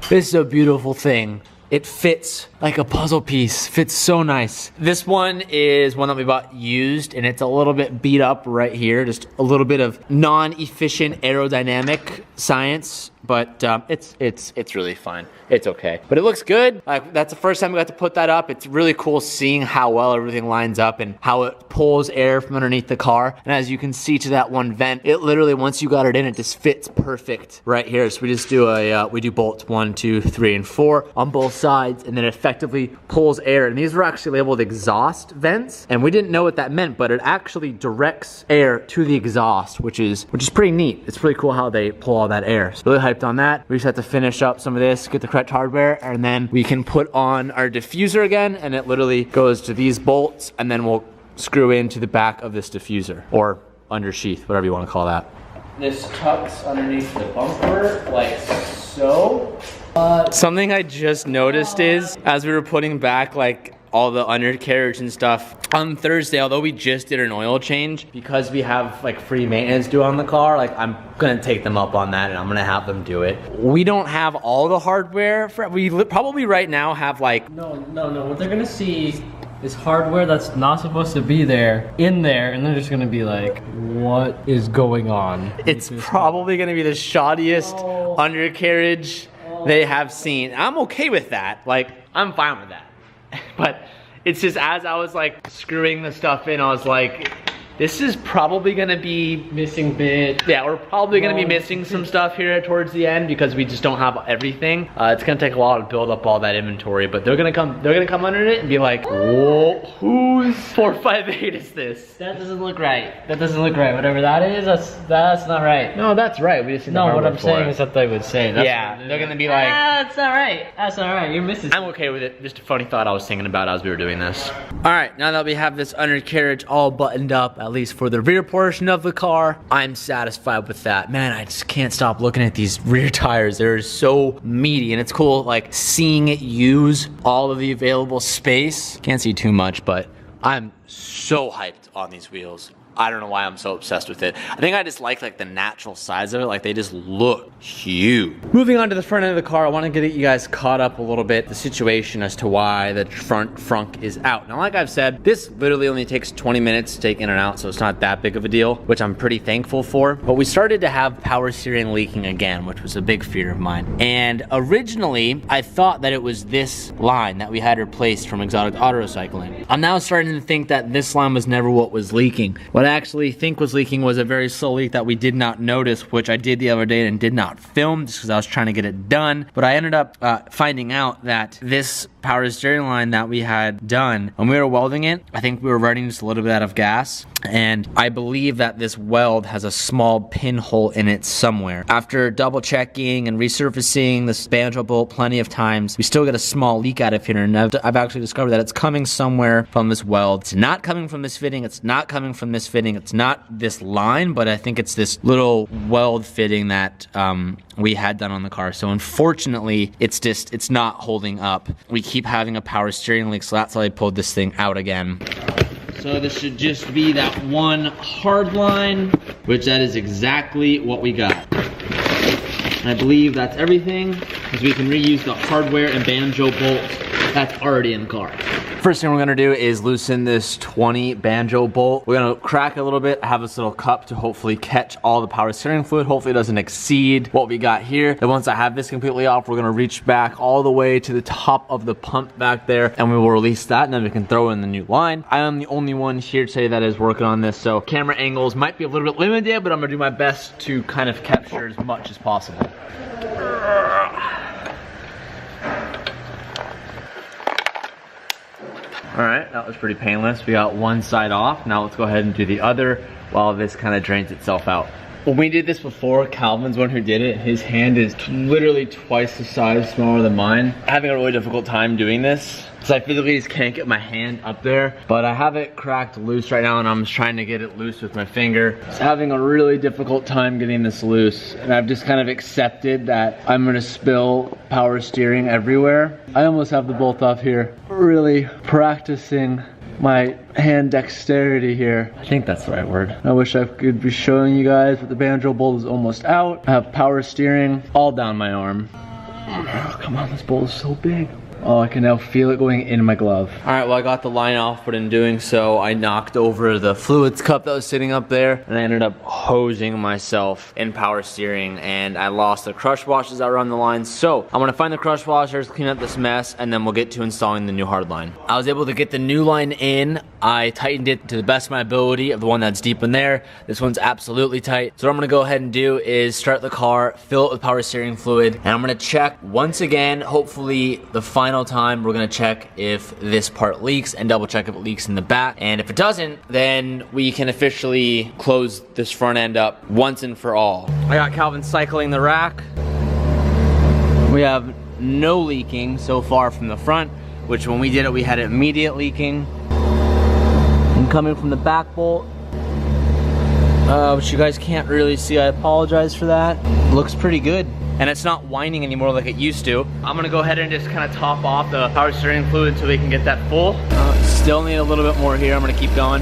S8: This is a beautiful thing. It fits like a puzzle piece, fits so nice. This one is one that we bought used, and it's a little bit beat up right here. Just a little bit of non-efficient aerodynamic science, but it's really fine. It's okay, but it looks good. Like that's the first time we got to put that up. It's really cool seeing how well everything lines up and how it pulls air from underneath the car. And as you can see to that one vent, it literally, once you got it in, it just fits perfect right here. So we just do we do bolts 1, 2, 3, and 4 on both sides, and then it effectively pulls air. And these were actually labeled exhaust vents, and we didn't know what that meant, but it actually directs air to the exhaust, which is pretty neat. It's pretty cool how they pull all that air. So really hyped on that. We just have to finish up some of this, get the correct hardware, and then we can put on our diffuser again, and it literally goes to these bolts, and then we'll screw into the back of this diffuser, or undersheath, whatever you want to call that. This tucks underneath the bumper like so. Something I just noticed is, as we were putting back like all the undercarriage and stuff on Thursday, although we just did an oil change, because we have like free maintenance due on the car, like I'm gonna take them up on that and I'm gonna have them do it. We don't have all the hardware for, we probably right now have like,
S2: No, what they're gonna see is hardware that's not supposed to be there, in there, and they're just gonna be like, what is going on?
S8: It's probably gonna be the shoddiest undercarriage they have seen. I'm okay with that. Like, I'm fine with that. But it's just as I was like screwing the stuff in, I was like, this is probably gonna be
S2: missing bit.
S8: Yeah, we're probably gonna be missing some stuff here towards the end because we just don't have everything. It's gonna take a while to build up all that inventory, but they're gonna come under it and be like, whoa, whose 458 is this?
S2: That doesn't look right. That doesn't look right. Whatever that is, that's not right.
S8: No, that's right. We just need the
S2: No, what
S8: hardware
S2: I'm
S8: for
S2: saying
S8: it.
S2: is that they would say. That's
S8: Yeah, they're gonna be like,
S2: that's not right. That's not right. You're missing.
S8: I'm okay with it. Just a funny thought I was thinking about as we were doing this. All right, now that we have this undercarriage all buttoned up, at least for the rear portion of the car, I'm satisfied with that. Man, I just can't stop looking at these rear tires. They're so meaty, and it's cool like seeing it use all of the available space. Can't see too much, but I'm so hyped on these wheels. I don't know why I'm so obsessed with it. I think I just like the natural size of it. Like, they just look huge. Moving on to the front end of the car, I want to get you guys caught up a little bit, the situation as to why the front frunk is out. Now, like I've said, this literally only takes 20 minutes to take in and out, so it's not that big of a deal, which I'm pretty thankful for. But we started to have power steering leaking again, which was a big fear of mine. And originally, I thought that it was this line that we had replaced from Exotic Auto Recycling. I'm now starting to think that this line was never what was leaking. What I actually think was leaking was a very slow leak that we did not notice, which I did the other day and did not film just because I was trying to get it done. But I ended up finding out that this power steering line that we had done, when we were welding it, I think we were running just a little bit out of gas. And I believe that this weld has a small pinhole in it somewhere. After double checking and resurfacing this banjo bolt plenty of times, we still get a small leak out of here. And I've actually discovered that it's coming somewhere from this weld. It's not coming from this fitting. It's not coming from this fitting. It's not this line, but I think it's this little weld fitting that we had done on the car. So unfortunately, it's not holding up. We keep having a power steering leak, so that's why I pulled this thing out again. So this should just be that one hard line, which that is exactly what we got. And I believe that's everything, because we can reuse the hardware and banjo bolts that's already in the car. First thing we're gonna do is loosen this 20 banjo bolt. We're gonna crack a little bit. I have this little cup to hopefully catch all the power steering fluid. Hopefully it doesn't exceed what we got here. And once I have this completely off, we're gonna reach back all the way to the top of the pump back there, and we will release that, and then we can throw in the new line. I am the only one here today that is working on this, so camera angles might be a little bit limited, but I'm gonna do my best to kind of capture as much as possible. All right, that was pretty painless. We got one side off. Now let's go ahead and do the other while this kind of drains itself out. When we did this before, Calvin's one who did it. His hand is literally twice the size smaller than mine. I'm having a really difficult time doing this, so I physically just can't get my hand up there. But I have it cracked loose right now, and I'm just trying to get it loose with my finger. Just having a really difficult time getting this loose, and I've just kind of accepted that I'm gonna spill power steering everywhere. I almost have the bolt off here. Really practicing my hand dexterity here. I think that's the right word. I wish I could be showing you guys, but the banjo bolt is almost out. I have power steering all down my arm. Oh, come on, this bolt is so big. Oh, I can now feel it going in my glove. All right, well, I got the line off, but in doing so, I knocked over the fluids cup that was sitting up there, and I ended up hosing myself in power steering, and I lost the crush washers that were on the line. So I'm gonna find the crush washers, clean up this mess, and then we'll get to installing the new hard line. I was able to get the new line in. I tightened it to the best of my ability of the one that's deep in there. This one's absolutely tight. So what I'm gonna go ahead and do is start the car, fill it with power steering fluid, and I'm gonna check once again, hopefully the final time, we're gonna check if this part leaks and double check if it leaks in the back. And if it doesn't, then we can officially close this front end up once and for all. I got Calvin cycling the rack. We have no leaking so far from the front, which when we did it, we had immediate leaking. And coming from the back bolt, which you guys can't really see, I apologize for that. Looks pretty good. and it's not whining anymore like it used to. I'm gonna go ahead and just kind of top off the power steering fluid until we can get that full. Still need a little bit more here. I'm gonna keep going.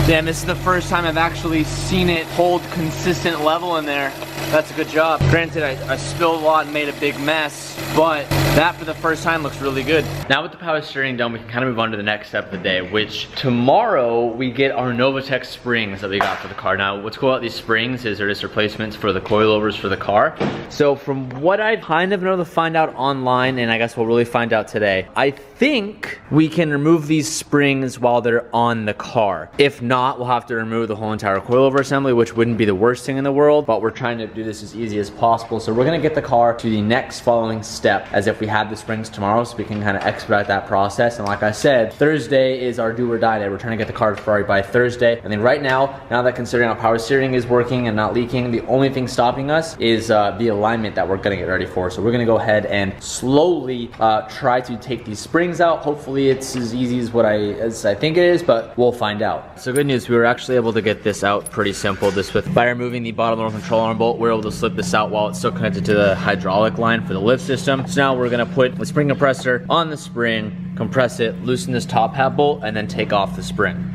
S8: Damn, this is the first time I've actually seen it hold consistent level in there. That's a good job. Granted, I spilled a lot and made a big mess, but that for the first time looks really good. Now with the power steering done, we can kind of move on to the next step of the day, which tomorrow we get our Novatech springs that we got for the car. Now, what's cool about these springs is they're just replacements for the coilovers for the car. So from what I've kind of been able to find out online, and I guess we'll really find out today, I think we can remove these springs while they're on the car. If not, we'll have to remove the whole entire coilover assembly, which wouldn't be the worst thing in the world, but we're trying to do this as easy as possible. So we're gonna get the car to the next following step as if we had the springs tomorrow, so we can kind of expedite that process. And like I said, Thursday is our do or die day. We're trying to get the car to Ferrari by Thursday. And then right now that considering our power steering is working and not leaking, the only thing stopping us is the alignment that we're gonna get ready for. So we're gonna go ahead and slowly try to take these springs out. Hopefully it's as easy as I think it is, but we'll find out. So good news, we were actually able to get this out pretty simple. By removing the bottom lower control arm bolt, we're able to slip this out while it's still connected to the hydraulic line for the lift system. So now we're gonna put the spring compressor on the spring, compress it, loosen this top hat bolt, and then take off the spring.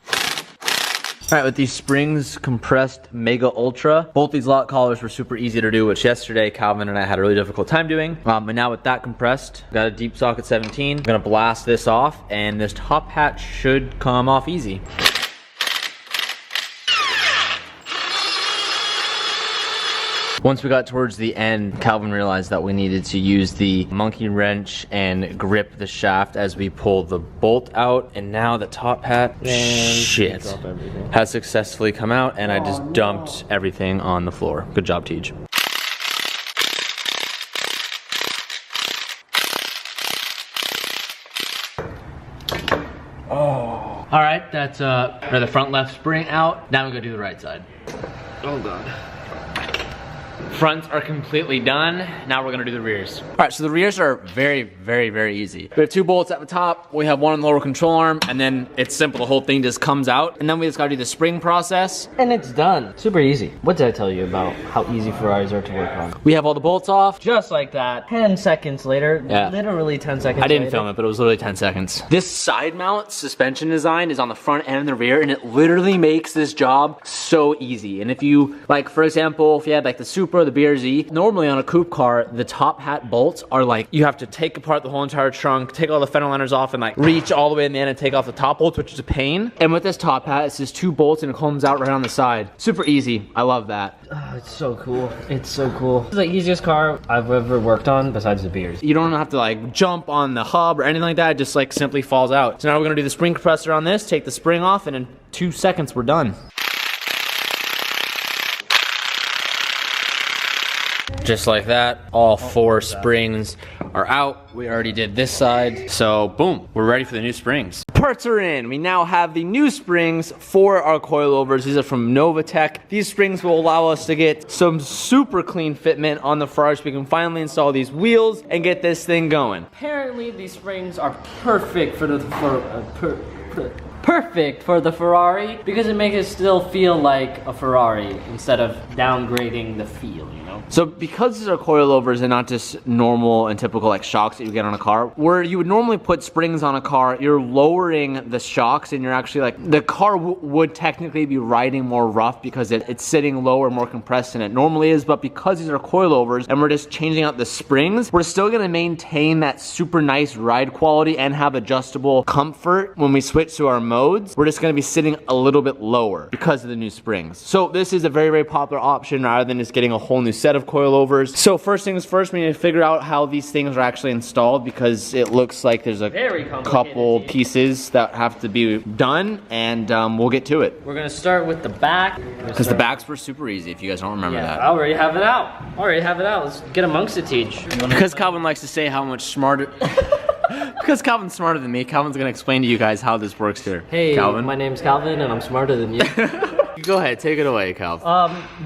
S8: All right, with these springs compressed Mega Ultra, both these lock collars were super easy to do, which yesterday Calvin and I had a really difficult time doing. But now with that compressed, got a deep socket 17. I'm gonna blast this off, and this top hat should come off easy. Once we got towards the end, Calvin realized that we needed to use the monkey wrench and grip the shaft as we pull the bolt out. And now the top hat, shit, has successfully come out, and I just dumped everything on the floor. Good job, Tej. Oh. All right, that's the front left spring out. Now we're gonna do the right side. Oh God. Fronts are completely done. Now we're gonna do the rears. All right, so the rears are very, very, very easy. We have two bolts at the top. We have one on the lower control arm, and then it's simple. The whole thing just comes out, and then we just gotta do the spring process.
S2: And it's done. Super easy. What did I tell you about how easy Ferraris are to work on?
S8: We have all the bolts off.
S2: Just like that. 10 seconds later.
S8: Yeah.
S2: Literally 10 seconds
S8: I didn't
S2: later.
S8: film it, but it was literally 10 seconds. This side mount suspension design is on the front and the rear, and it literally makes this job so easy. And if you, like, for example, if you had like the Supra or the BRZ, normally on a coupe car, the top hat bolts are like, you have to take apart the whole entire trunk, take all the fender liners off, and like reach all the way in the end and take off the top bolts, which is a pain. And with this top hat, it's just two bolts and it comes out right on the side. Super easy. I love that.
S2: Oh, it's so cool. It's so cool. It's the easiest car I've ever worked on besides the beers.
S8: You don't have to like jump on the hub or anything like that. It just like simply falls out. So now we're gonna do the spring compressor on this, take the spring off, and in 2 seconds we're done. Just like that, all 4 springs are out. We already did this side, so boom, we're ready for the new springs. Parts are in. We now have the new springs for our coilovers. These are from Novatech. These springs will allow us to get some super clean fitment on the Ferrari, so we can finally install these wheels and get this thing going.
S2: Apparently these springs are perfect for the perfect for the Ferrari because it makes it still feel like a Ferrari instead of downgrading the feel, you know?
S8: So because these are coilovers and not just normal and typical like shocks that you get on a car, where you would normally put springs on a car, you're lowering the shocks and you're actually like, the car would technically be riding more rough because it's sitting lower, more compressed than it normally is, but because these are coilovers and we're just changing out the springs, we're still gonna maintain that super nice ride quality and have adjustable comfort when we switch to our modes. We're just gonna be sitting a little bit lower because of the new springs. So this is a very, very popular option rather than just getting a whole new set of coilovers. So first things first, we need to figure out how these things are actually installed because it looks like there's a couple pieces that have to be done, and we'll get to it.
S2: We're gonna start with the back.
S8: Because the backs were super easy if you guys don't remember that.
S2: I already have it out. Let's get amongst it, Teach.
S8: Because Calvin likes to say how much smarter... Because Calvin's smarter than me, Calvin's gonna explain to you guys how this works here.
S2: Hey,
S8: Calvin.
S2: My name's Calvin and I'm smarter than you.
S8: Go ahead, take it away, Cal.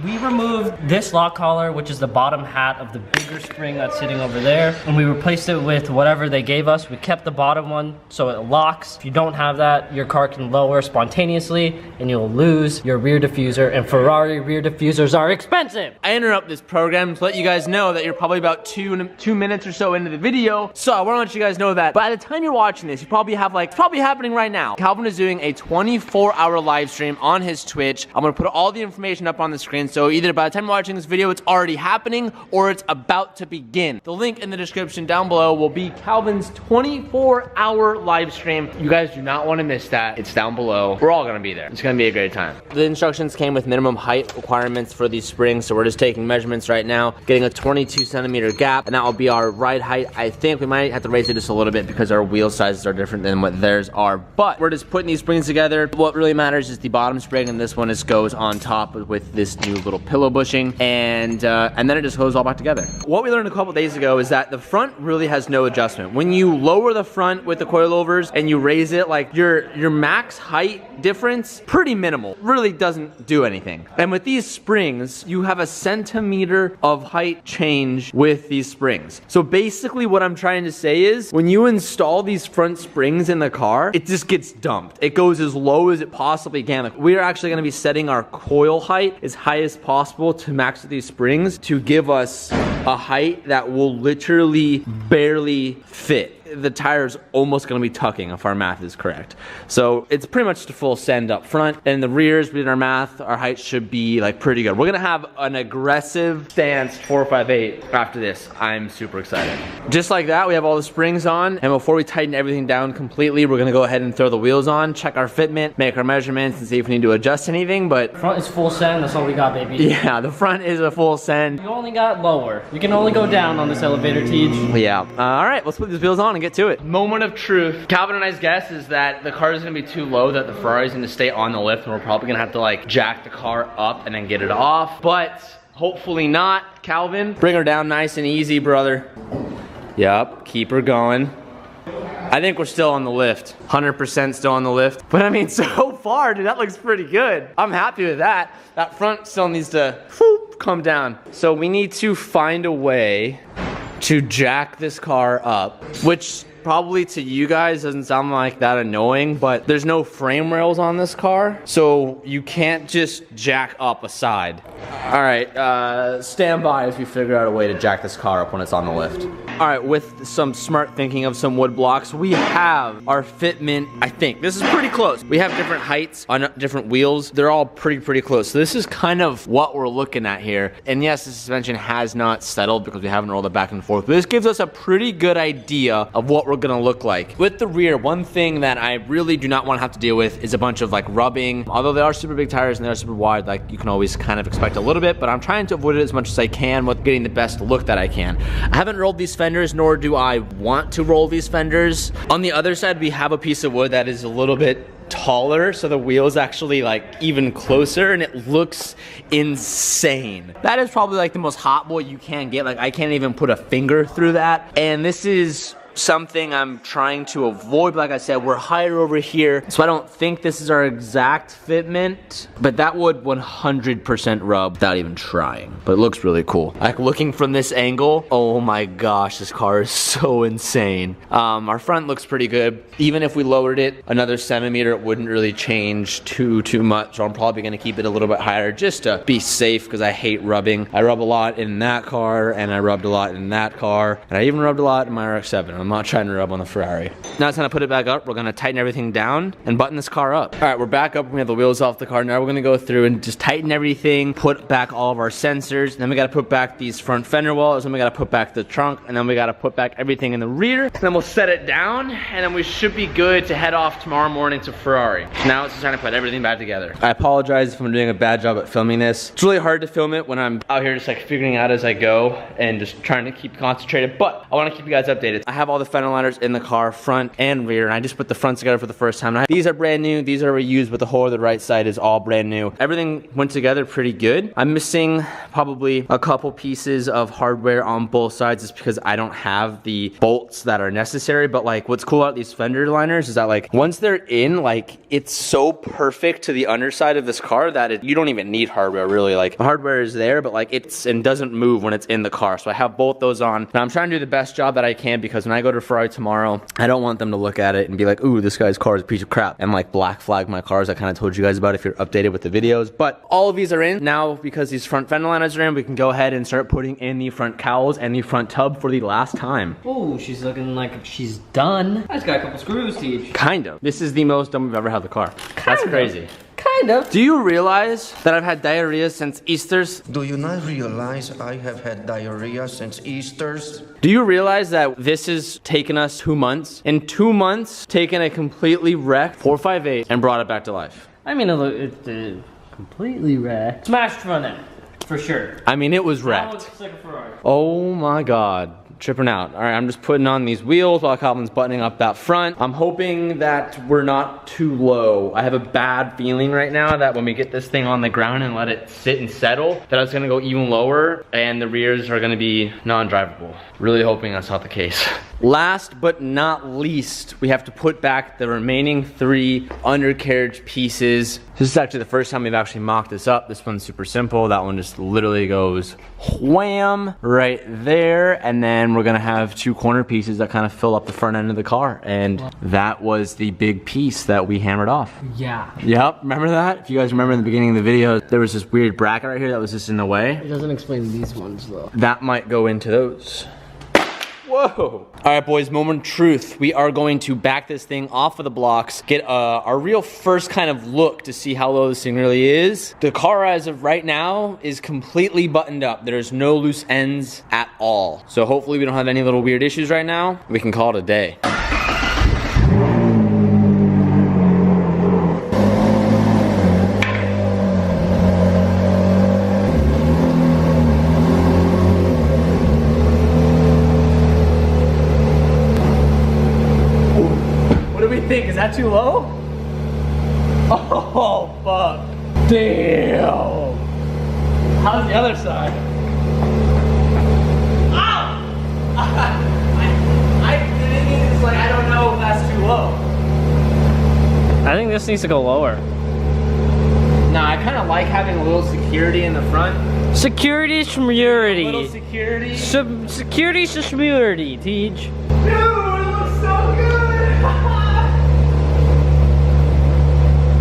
S2: We removed this lock collar, which is the bottom hat of the bigger spring that's sitting over there, and we replaced it with whatever they gave us. We kept the bottom one so it locks. If you don't have that, your car can lower spontaneously and you'll lose your rear diffuser, and Ferrari rear diffusers are expensive.
S8: I interrupt this program to let you guys know that you're probably about two minutes or so into the video. So I want to let you guys know that by the time you're watching this, you probably have like, it's probably happening right now. Calvin is doing a 24-hour live stream on his Twitch. I'm gonna put all the information up on the screen, so either by the time you're watching this video, it's already happening or it's about to begin. The link in the description down below will be Calvin's 24-hour live stream. You guys do not want to miss that. It's down below. We're all gonna be there. It's gonna be a great time. The instructions came with minimum height requirements for these springs, so we're just taking measurements right now, getting a 22 centimeter gap, and that will be our ride height. I think we might have to raise it just a little bit because our wheel sizes are different than what theirs are, but we're just putting these springs together. What really matters is the bottom spring, and this one goes on top with this new little pillow bushing, and then it just goes all back together. What we learned a couple days ago is that the front really has no adjustment. When you lower the front with the coilovers and you raise it, like your max height difference, pretty minimal, really doesn't do anything. And with these springs, you have a centimeter of height change with these springs. So basically what I'm trying to say is when you install these front springs in the car, it just gets dumped. It goes as low as it possibly can. Like, we are actually going to be setting our coil height as high as possible to max with these springs to give us a height that will literally barely fit. The tire's almost going to be tucking if our math is correct. So it's pretty much the full send up front. And the rears, we did our math, our height should be like pretty good. We're going to have an aggressive stance 458 after this. I'm super excited. Just like that, we have all the springs on. And before we tighten everything down completely, we're going to go ahead and throw the wheels on, check our fitment, make our measurements, and see if we need to adjust anything. But
S2: Front is full send, that's all we got, baby.
S8: yeah, the front is a full send.
S2: You only got lower. You can only go down on this elevator, Tej.
S8: Yeah. All right, let's put these wheels on and get to it. Moment of truth. Calvin and I's guess is that the car is going to be too low, that the Ferrari's going to stay on the lift, and we're probably going to have to like jack the car up and then get it off. But hopefully not. Calvin, bring her down nice and easy, brother. Yup, keep her going. I think we're still on the lift. 100% still on the lift. But I mean, so far, dude, that looks pretty good. I'm happy with that. That front still needs to come down. So we need to find a way to jack this car up, which probably to you guys doesn't sound like that annoying, but there's no frame rails on this car, so you can't just jack up a side. All right, stand by as we figure out a way to jack this car up when it's on the lift. All right, with some smart thinking of some wood blocks, we have our fitment. I think this is pretty close. We have different heights on different wheels. They're all pretty close. So this is kind of what we're looking at here. And yes, the suspension has not settled because we haven't rolled it back and forth, but this gives us a pretty good idea of what we're gonna look like. With the rear, one thing that I really do not want to have to deal with is a bunch of like rubbing. Although they are super big tires and they are super wide, like you can always kind of expect a little bit, but I'm trying to avoid it as much as I can with getting the best look that I can. I haven't rolled these fenders, nor do I want to roll these fenders. On the other side, we have a piece of wood that is a little bit taller, so the wheel's actually like even closer, and it looks insane. That is probably like the most hot boy you can get. Like I can't even put a finger through that, and this is something I'm trying to avoid. Like I said, we're higher over here, so I don't think this is our exact fitment, but that would 100% rub without even trying. But it looks really cool. Like looking from this angle, oh my gosh, this car is so insane. Our front looks pretty good. Even if we lowered it another centimeter, it wouldn't really change too much. So I'm probably gonna keep it a little bit higher just to be safe, because I hate rubbing. I rub a lot in that car, and I rubbed a lot in that car, and I even rubbed a lot in my RX-7. I'm not trying to rub on the Ferrari. Now it's time to put it back up. We're gonna tighten everything down and button this car up. All right, we're back up. We have the wheels off the car. Now we're gonna go through and just tighten everything, put back all of our sensors. Then we gotta put back these front fender wells. Then we gotta put back the trunk. And then we gotta put back everything in the rear. Then we'll set it down, and then we should be good to head off tomorrow morning to Ferrari. Now it's just time to put everything back together. I apologize if I'm doing a bad job at filming this. It's really hard to film it when I'm out here just like figuring out as I go and just trying to keep concentrated, but I wanna keep you guys updated. I have all all the fender liners in the car, front and rear, and I just put the fronts together for the first time. These are brand new, these are reused, but the whole of the right side is all brand new. Everything went together pretty good. I'm missing probably a couple pieces of hardware on both sides just because I don't have the bolts that are necessary, but like what's cool about these fender liners is that like once they're in, like it's so perfect to the underside of this car that you don't even need hardware really. Like the hardware is there, but like it's and doesn't move when it's in the car. So I have both those on, and I'm trying to do the best job that I can because when I go to Ferrari tomorrow, I don't want them to look at it and be like, ooh, this guy's car is a piece of crap, and like black flag my cars. I kind of told you guys about if you're updated with the videos. But all of these are in now because these front fender liners are in. We can go ahead and start putting in the front cowls and the front tub for the last time.
S2: Oh, she's looking like she's done. I just got a couple screws to each.
S8: Kind of. This is the most done we've ever had the car. That's crazy.
S2: Kind of.
S8: Do you realize that I've had diarrhea since Easter's?
S16: Do you not realize I have had diarrhea since Easter's?
S8: Do you realize that this has taken us 2 months? In 2 months, taken a completely wrecked 458 and brought it back to life.
S2: I mean, it's completely wrecked. Smashed front end, for sure.
S8: I mean, it was
S2: That
S8: wrecked.
S2: looks like a Ferrari.
S8: Oh my God. Tripping out. All right, I'm just putting on these wheels while Calvin's buttoning up that front. I'm hoping that we're not too low. I have a bad feeling right now that when we get this thing on the ground and let it sit and settle, that it's gonna go even lower and the rears are gonna be non-drivable. Really hoping that's not the case. Last but not least, we have to put back the remaining 3 undercarriage pieces. This is actually the first time we've actually mocked this up. This one's super simple. That one just literally goes wham right there. And then we're gonna have 2 corner pieces that kind of fill up the front end of the car. And that was the big piece that we hammered off.
S2: Yeah.
S8: Yep, remember that? If you guys remember in the beginning of the video, there was this weird bracket right here that was just in the way.
S2: It doesn't explain these ones though.
S8: That might go into those. Whoa. All right, boys, moment of truth. We are going to back this thing off of the blocks, get our real first kind of look to see how low this thing really is. The car as of right now is completely buttoned up. There's no loose ends at all. So hopefully we don't have any little weird issues right now. We can call it a day. Think, is that too low? Oh, fuck. Damn. How's the other side? Ow! The thing is, like, I don't know if that's too low.
S2: I think this needs to go lower.
S8: Nah, I kind of like having a little security in the front.
S2: Security, schmurity.
S8: A little security.
S2: Security, schmurity, Teach.
S8: Dude, it looks so good!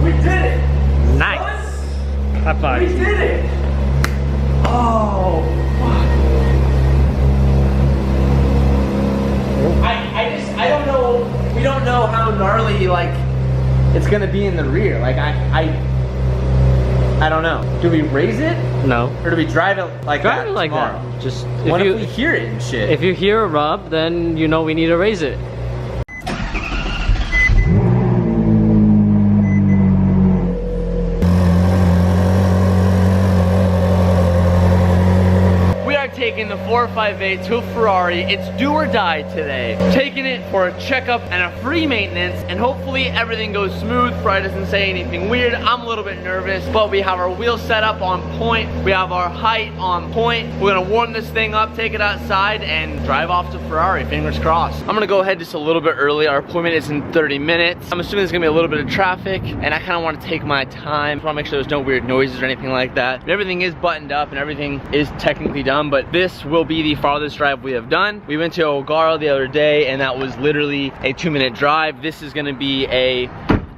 S8: We did it!
S2: Nice! High five.
S8: We did it! Oh, fuck. I don't know, we don't know how gnarly, like, it's gonna be in the rear. Like, I don't know. Do we raise it?
S2: No.
S8: Or do we drive it like
S2: Drive
S8: that
S2: it like
S8: tomorrow?
S2: that. Just
S8: What if we hear it and shit?
S2: If you hear a rub, then you know we need to raise it.
S8: Taking the 458 to Ferrari. It's do or die today. Taking it for a checkup and a free maintenance, and hopefully everything goes smooth. Ferrari doesn't say anything weird. I'm a little bit nervous, but we have our wheel set up on point. We have our height on point. We're gonna warm this thing up, take it outside, and drive off to Ferrari, fingers crossed. I'm gonna go ahead just a little bit early. Our appointment is in 30 minutes. I'm assuming there's gonna be a little bit of traffic, and I kinda wanna take my time. I wanna make sure there's no weird noises or anything like that. But everything is buttoned up and everything is technically done, but this will be the farthest drive we have done. We went to O'Gara the other day and that was literally a 2-minute drive. This is gonna be a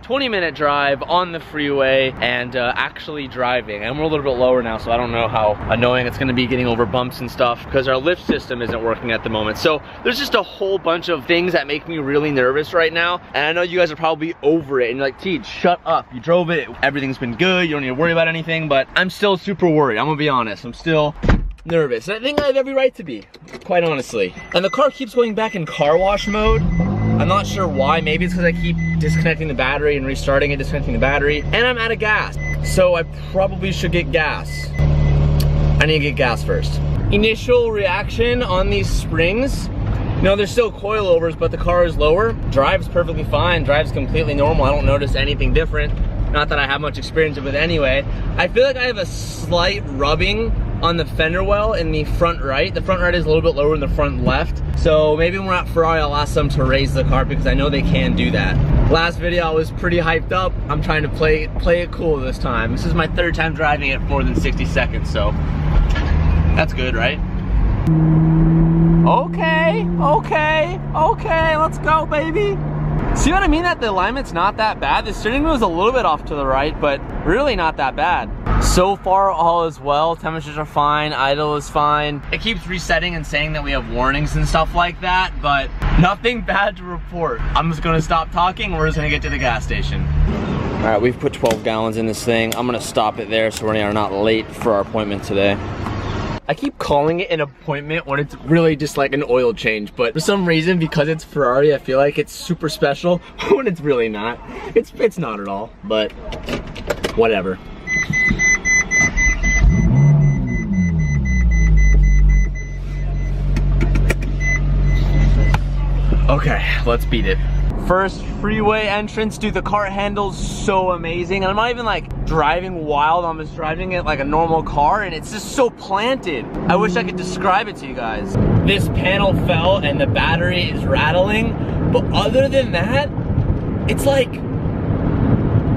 S8: 20-minute drive on the freeway and actually driving. And we're a little bit lower now, so I don't know how annoying it's gonna be getting over bumps and stuff because our lift system isn't working at the moment. So there's just a whole bunch of things that make me really nervous right now. And I know you guys are probably over it and you're like, Teach, shut up. You drove it, everything's been good, you don't need to worry about anything, but I'm still super worried. I'm gonna be honest, I'm still nervous. And I think I have every right to be, quite honestly. And the car keeps going back in car wash mode. I'm not sure why. Maybe it's because I keep disconnecting the battery and restarting it, disconnecting the battery. And I'm out of gas. So I probably should get gas. I need to get gas first. Initial reaction on these springs You know, there's still coilovers, but the car is lower. Drives perfectly fine, drives completely normal. I don't notice anything different. Not that I have much experience with it anyway. I feel like I have a slight rubbing on the fender well in the front right. The front right is a little bit lower than the front left. So maybe when we're at Ferrari, I'll ask them to raise the car because I know they can do that. Last video, I was pretty hyped up. I'm trying to play it cool this time. This is my third time driving it more than 60 seconds, so that's good, right? Okay, let's go, baby. See what I mean? That the alignment's not that bad. The steering wheel is a little bit off to the right, but really not that bad. So far, all is well. Temperatures are fine, idle is fine. It keeps resetting and saying that we have warnings and stuff like that, but nothing bad to report. I'm just gonna stop talking. We're just gonna get to the gas station. All right, we've put 12 gallons in this thing. I'm gonna stop it there so we are not late for our appointment today. I keep calling it an appointment when it's really just like an oil change, but for some reason, because it's Ferrari, I feel like it's super special when it's really not. It's not at all, but whatever. Okay, let's beat it. First freeway entrance, dude, the car handles so amazing. And I'm not even like driving wild, I'm just driving it like a normal car and it's just so planted. I wish I could describe it to you guys. This panel fell and the battery is rattling, but other than that, it's like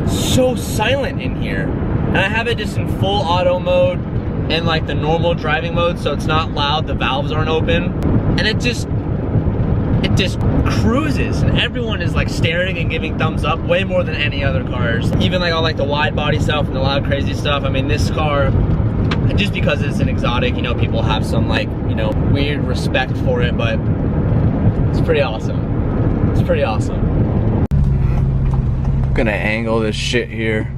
S8: so silent in here. And I have it just in full auto mode and like the normal driving mode, so it's not loud, the valves aren't open. And it just cruises and everyone is like staring and giving thumbs up way more than any other cars. Even like all like the wide body stuff and the loud crazy stuff. I mean, this car, just because it's an exotic, you know, people have some like, you know, weird respect for it, but it's pretty awesome. It's pretty awesome. I'm gonna angle this shit here.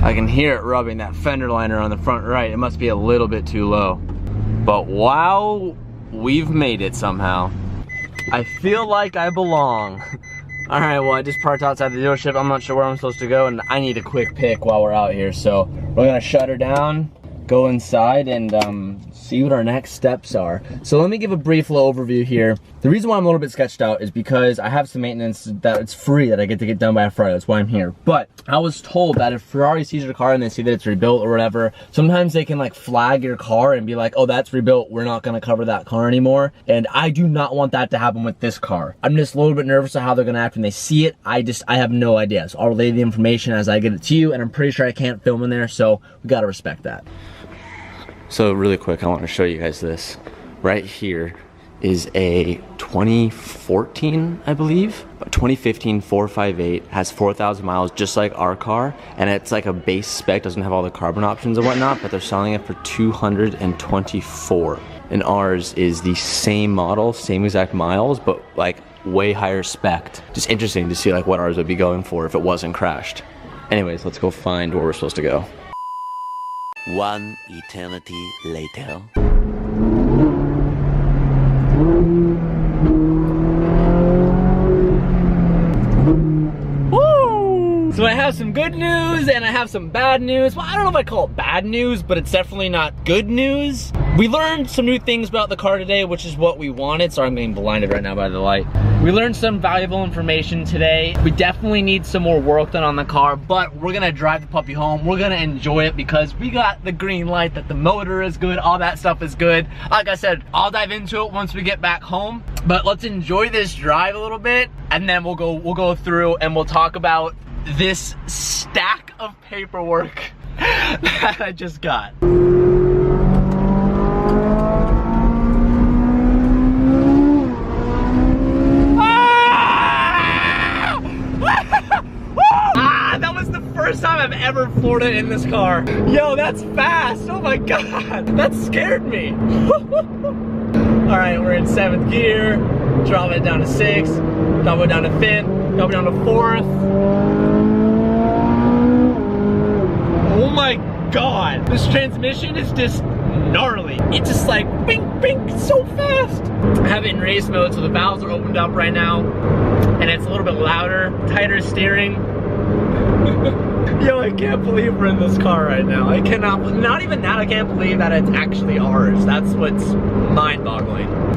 S8: I can hear it rubbing that fender liner on the front right. It must be a little bit too low. But wow, we've made it somehow. I feel like I belong. All right, well, I just parked outside the dealership. I'm not sure where I'm supposed to go, and I need a quick pick while we're out here. So we're gonna shut her down, go inside, and see what our next steps are. So let me give a brief little overview here. The reason why I'm a little bit sketched out is because I have some maintenance that it's free that I get to get done by a Friday. That's why I'm here. But I was told that if Ferrari sees your car and they see that it's rebuilt or whatever, sometimes they can like flag your car and be like, oh, that's rebuilt, we're not gonna cover that car anymore. And I do not want that to happen with this car. I'm just a little bit nervous of how they're gonna act when they see it. I have no idea. So I'll relay the information as I get it to you, and I'm pretty sure I can't film in there, so we gotta respect that. So really quick, I want to show you guys this. Right here is a 2014, I believe, a 2015 458, has 4,000 miles just like our car, and it's like a base spec, doesn't have all the carbon options and whatnot, but they're selling it for 224. And ours is the same model, same exact miles, but like way higher spec. Just interesting to see like what ours would be going for if it wasn't crashed. Anyways, let's go find where we're supposed to go.
S6: One eternity later.
S8: Woo! So I have some good news and I have some bad news. Well, I don't know if I call it bad news, but it's definitely not good news. We learned some new things about the car today, which is what we wanted. Sorry, I'm being blinded right now by the light. We learned some valuable information today. We definitely need some more work done on the car, but we're gonna drive the puppy home. We're gonna enjoy it because we got the green light that the motor is good, all that stuff is good. Like I said, I'll dive into it once we get back home, but let's enjoy this drive a little bit, and then we'll go through and we'll talk about this stack of paperwork that I just got. That was the first time I've ever floored it in this car. Yo, that's fast. Oh my God, that scared me. All right, we're in 7th gear. Drop it down to 6th, drop it down to 5th, drop it down to 4th. Oh my God, this transmission is just gnarly. It's just like bing, bing, so fast. I have it in race mode, so the valves are opened up right now, and it's a little bit louder, tighter steering. Yo, I can't believe we're in this car right now. I cannot, not even that, I can't believe that it's actually ours. That's what's mind-boggling.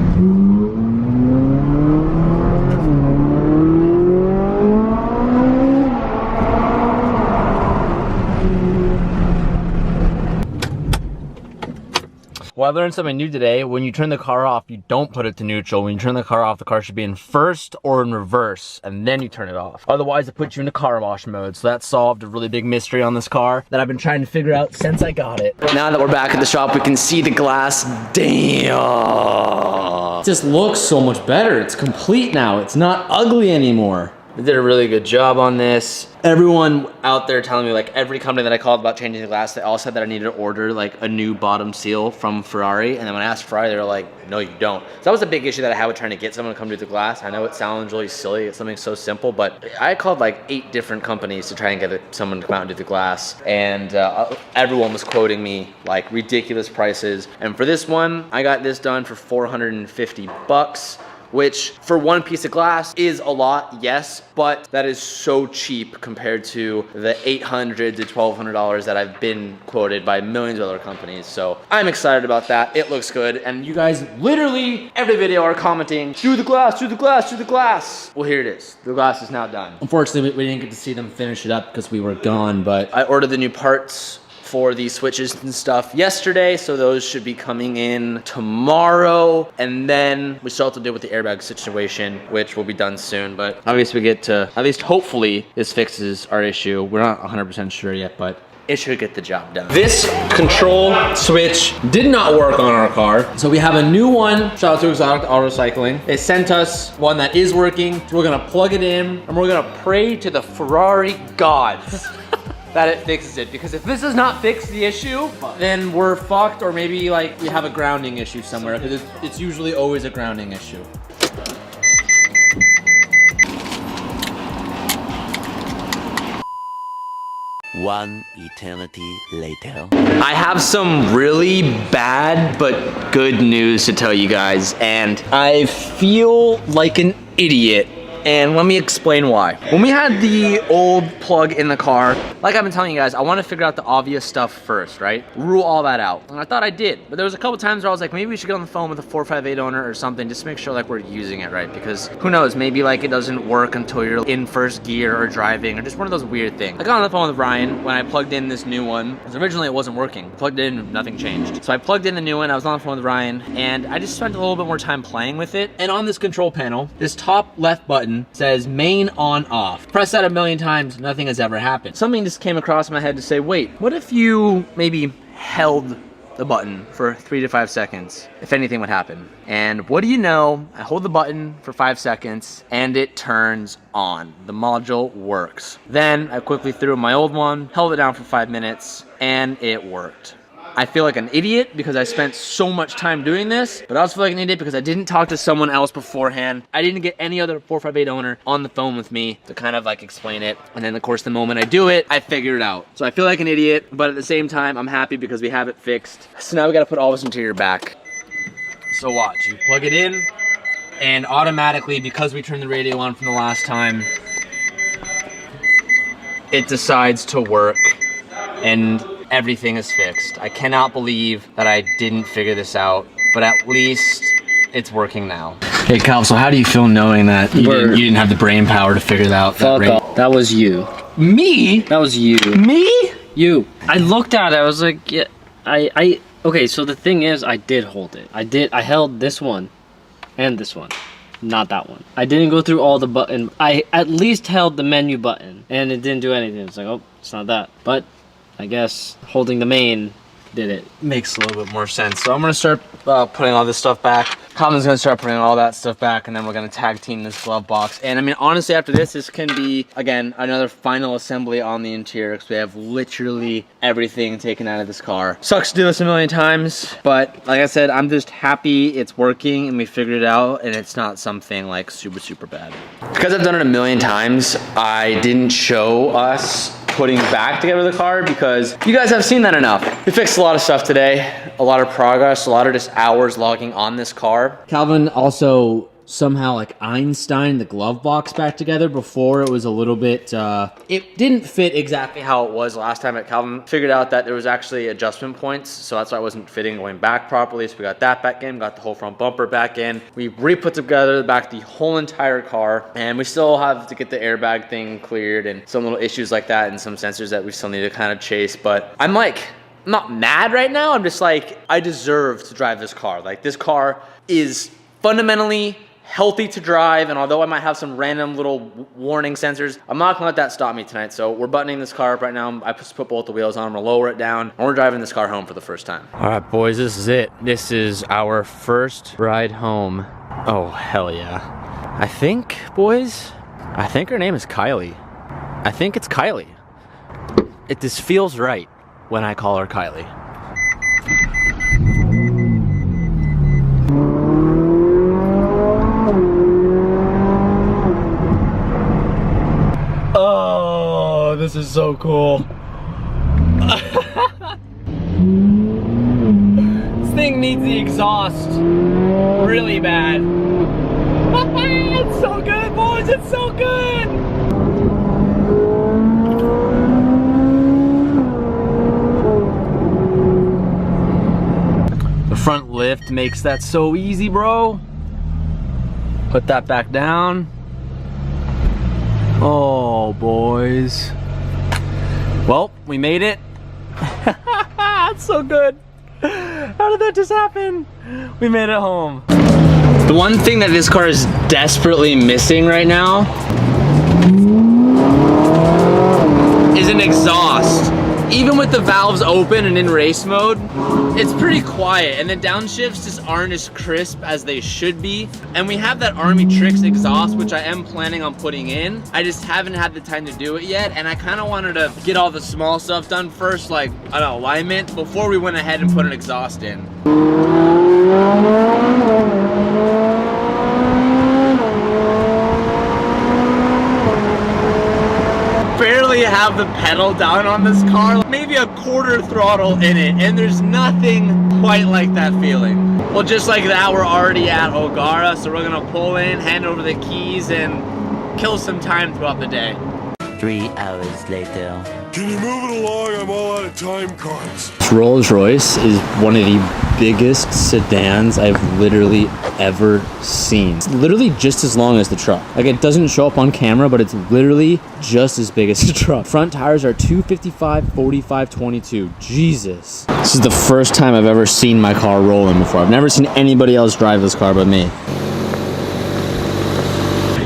S8: Well, I learned something new today. When you turn the car off, you don't put it to neutral. When you turn the car off, the car should be in first or in reverse, and then you turn it off. Otherwise, it puts you into car wash mode. So that solved a really big mystery on this car that I've been trying to figure out since I got it.
S1: Now that we're back at the shop, we can see the glass. Damn.
S8: It just looks so much better. It's complete now. It's not ugly anymore. They did a really good job on this. Everyone out there telling me, like every company that I called about changing the glass, they all said that I needed to order like a new bottom seal from Ferrari. And then when I asked Ferrari, they were like, no, you don't. So that was a big issue that I had with trying to get someone to come do the glass. I know it sounds really silly. It's something so simple, but I called like 8 different companies to try and get someone to come out and do the glass. And everyone was quoting me like ridiculous prices. And for this one, I got this done for $450. Which for one piece of glass is a lot, yes, but that is so cheap compared to the $800 to $1,200 that I've been quoted by millions of other companies. So I'm excited about that. It looks good. And you guys literally every video are commenting, do the glass, do the glass, do the glass. Well, here it is. The glass is now done. Unfortunately, we didn't get to see them finish it up because we were gone, but I ordered the new parts for the switches and stuff yesterday, so those should be coming in tomorrow. And then we still have to deal with the airbag situation, which will be done soon, but obviously we get to, at least hopefully this fixes our issue. We're not 100% sure yet, but it should get the job done. This control switch did not work on our car, so we have a new one. Shout out to Exotic Auto Cycling. They sent us one that is working. So we're gonna plug it in and we're gonna pray to the Ferrari gods that it fixes it, because if this does not fix the issue, then we're fucked, or maybe like we have a grounding issue somewhere, because it's usually always a grounding issue.
S6: One eternity later.
S1: I have some really bad but good news to tell you guys, and I feel like an idiot. And let me explain why. When we had the old plug in the car, like I've been telling you guys, I want to figure out the obvious stuff first, right? Rule all that out. And I thought I did, but there was a couple times where I was like, maybe we should get on the phone with a 458 owner or something, just to make sure like we're using it right, because who knows, maybe like it doesn't work until you're in first gear or driving, or just one of those weird things. I got on the phone with Ryan when I plugged in this new one, because originally it wasn't working. Plugged in, nothing changed. So I plugged in the new one, I was on the phone with Ryan, and I just spent a little bit more time playing with it. And on this control panel, this top left button says main on off. Press that a million times, nothing has ever happened. Something just came across my head to say, wait, what if you maybe held the button for 3 to 5 seconds, if anything would happen? And what do you know, I hold the button for 5 seconds and it turns on. The module works. Then I quickly threw my old one, held it down for 5 minutes, and it worked. I feel like an idiot because I spent so much time doing this, but I also feel like an idiot because I didn't talk to someone else beforehand. I didn't get any other 458 owner on the phone with me to kind of like explain it. And then of course, the moment I do it, I figure it out. So I feel like an idiot, but at the same time, I'm happy because we have it fixed. So now we gotta put all this interior back. So watch, you plug it in and automatically, because we turned the radio on from the last time, it decides to work and everything is fixed. I cannot believe that I didn't figure this out, but at least it's working now. Hey Cal, so how do you feel knowing that you didn't have the brain power to figure it out?
S2: Fuck off. That was you.
S1: Me?
S2: That was you.
S1: Me?
S2: You. I looked at it, I was like, yeah, okay, so the thing is, I did hold it. I held this one and this one. Not that one. I didn't go through all the button. I at least held the menu button and it didn't do anything. It's like, oh, it's not that. But I guess holding the main did it.
S8: Makes a little bit more sense. So I'm gonna start putting all this stuff back. Colin's gonna start putting all that stuff back, and then we're gonna tag team this glove box. And I mean, honestly, after this can be, again, another final assembly on the interior, because we have literally everything taken out of this car. Sucks to do this a million times, but like I said, I'm just happy it's working and we figured it out, and it's not something like super, super bad.
S1: Because I've done it a million times, I didn't show us putting back together the car because you guys have seen that enough. We fixed a lot of stuff today, a lot of progress, a lot of just hours logging on this car.
S8: Calvin also somehow like Einstein the glove box back together. Before it was a little bit, it didn't fit exactly how it was last time at Calvin. Figured out that there was actually adjustment points, so that's why I wasn't fitting going back properly. So we got that back in, got the whole front bumper back in. We re-put together the whole entire car, and we still have to get the airbag thing cleared and some little issues like that and some sensors that we still need to kind of chase. But I'm not mad right now. I'm just like, I deserve to drive this car. Like, this car is fundamentally healthy to drive, and although I might have some random little warning sensors, I'm not gonna let that stop me tonight. So we're buttoning this car up right now. I just put both the wheels on, I'm gonna lower it down, and we're driving this car home for the first time. All right, boys, this is it. This is our first ride home. Oh, hell yeah. I think, boys, I think her name is Kylie. I think it's Kylie. This feels right when I call her Kylie. Oh, this is so cool. This thing needs the exhaust really bad. It's so good, boys, it's so good. The front lift makes that so easy, bro. Put that back down. Oh, boys. Well, we made it. That's so good. How did that just happen? We made it home. The one thing that this car is desperately missing right now is an exhaust. Even with the valves open and in race mode, it's pretty quiet, and the downshifts just aren't as crisp as they should be. And we have that Army Tricks exhaust, which I am planning on putting in. I just haven't had the time to do it yet, and I kind of wanted to get all the small stuff done first, like, I don't know, alignment, before we went ahead and put an exhaust in. Barely have the pedal down on this car, maybe a quarter throttle in it, and there's nothing quite like that feeling. Well, just like that, we're already at O'Gara, so we're gonna pull in, hand over the keys, and kill some time throughout the day.
S6: 3 hours later.
S17: Can you move it along? I'm all out of time cards.
S8: This Rolls Royce is one of the biggest sedans I've literally ever seen. It's literally just as long as the truck. Like, it doesn't show up on camera, but it's literally just as big as the truck. Front tires are 255, 45, 22. Jesus. This is the first time I've ever seen my car rolling before. I've never seen anybody else drive this car but me.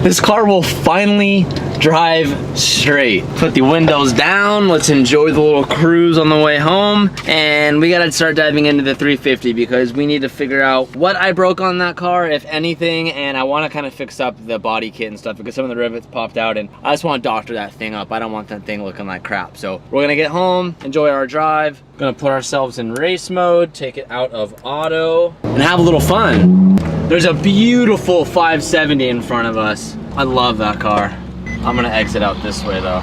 S8: This car will finally drive straight. Put the windows down. Let's enjoy the little cruise on the way home. And we gotta start diving into the 350 because we need to figure out what I broke on that car, if anything. And I wanna kind of fix up the body kit and stuff because some of the rivets popped out, and I just wanna doctor that thing up. I don't want that thing looking like crap. So we're gonna get home, enjoy our drive. Gonna put ourselves in race mode, take it out of auto, and have a little fun. There's a beautiful 570 in front of us. I love that car. I'm gonna exit out this way though.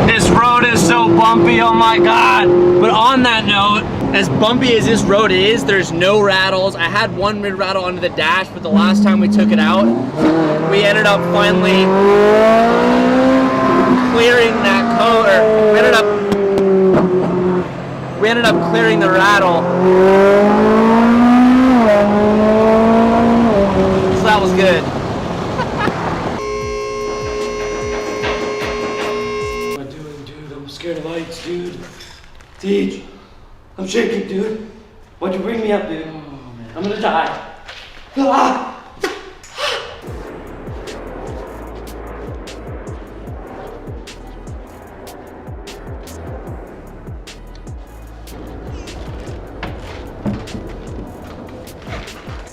S8: This road is so bumpy, oh my God. But on that note, as bumpy as this road is, there's no rattles. I had one mid rattle under the dash, but the last time we took it out, we ended up finally clearing that cone, or we ended up clearing the rattle. So that was good.
S12: What am I doing, dude? I'm scared of heights, dude. Teach. I'm shaking, dude. Why'd you bring me up, dude? Oh, man. I'm gonna die. Ah!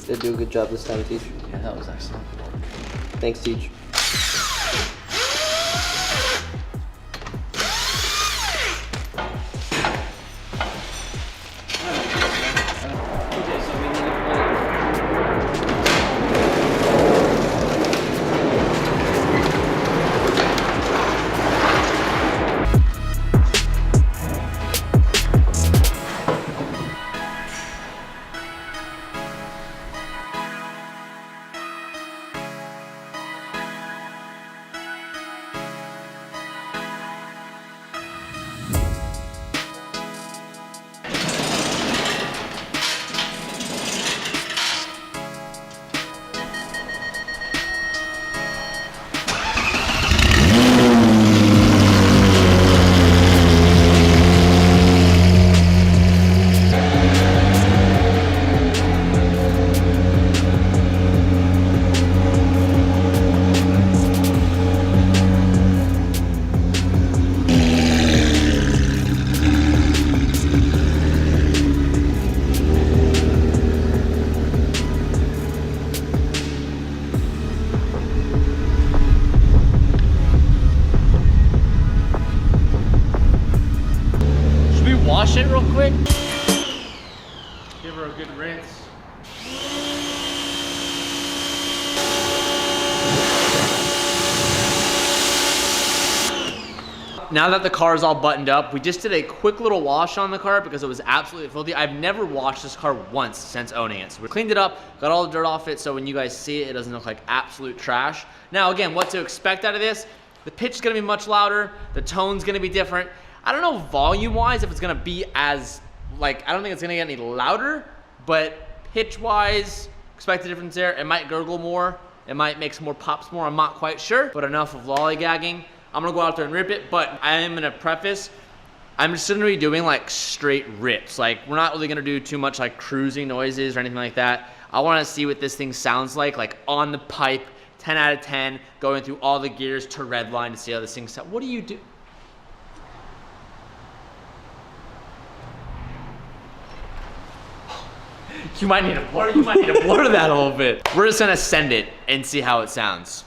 S18: Did do a good job this time, Teach.
S2: Yeah, that was excellent.
S18: Thanks, Teach.
S8: wash it real quick. Give her a good rinse. Now that the car is all buttoned up, we just did a quick little wash on the car because it was absolutely filthy. I've never washed this car once since owning it. So we cleaned it up, got all the dirt off it, so when you guys see it, it doesn't look like absolute trash. Now again, what to expect out of this, the pitch is gonna be much louder, the tone's gonna be different. I don't know volume-wise if it's gonna be as, like, I don't think it's gonna get any louder, but pitch-wise, expect a difference there. It might gurgle more, it might make some more pops more, I'm not quite sure, but enough of lollygagging. I'm gonna go out there and rip it, but I am gonna preface, I'm just gonna be doing like straight rips. Like, we're not really gonna do too much like cruising noises or anything like that. I wanna see what this thing sounds like on the pipe, 10 out of 10, going through all the gears to red line to see how this thing sounds. What do you do? You might need to blur that a little bit. We're just gonna send it and see how it sounds.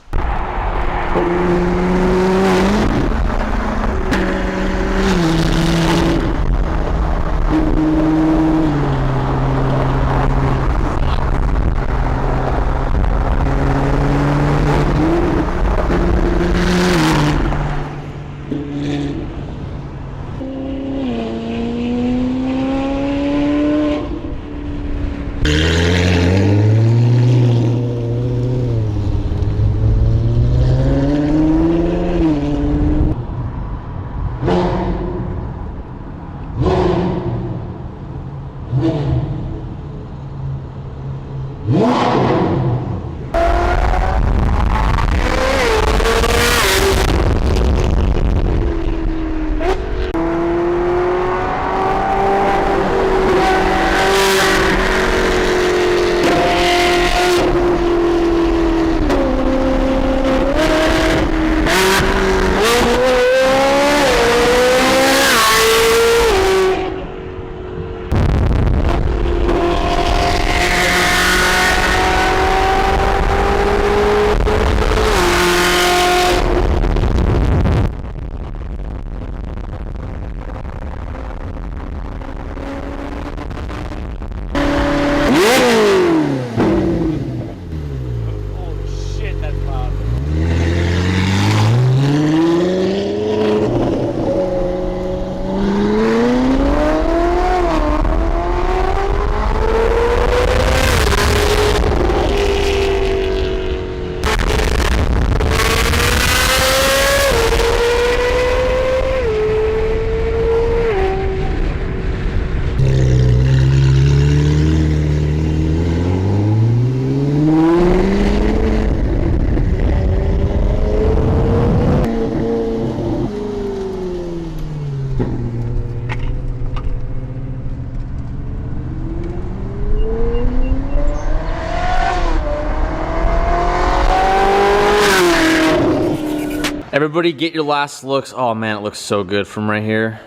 S8: Everybody get your last looks. Oh man, it looks so good from right here.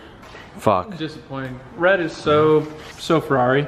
S8: Fuck.
S3: Disappointing. Red is so Ferrari.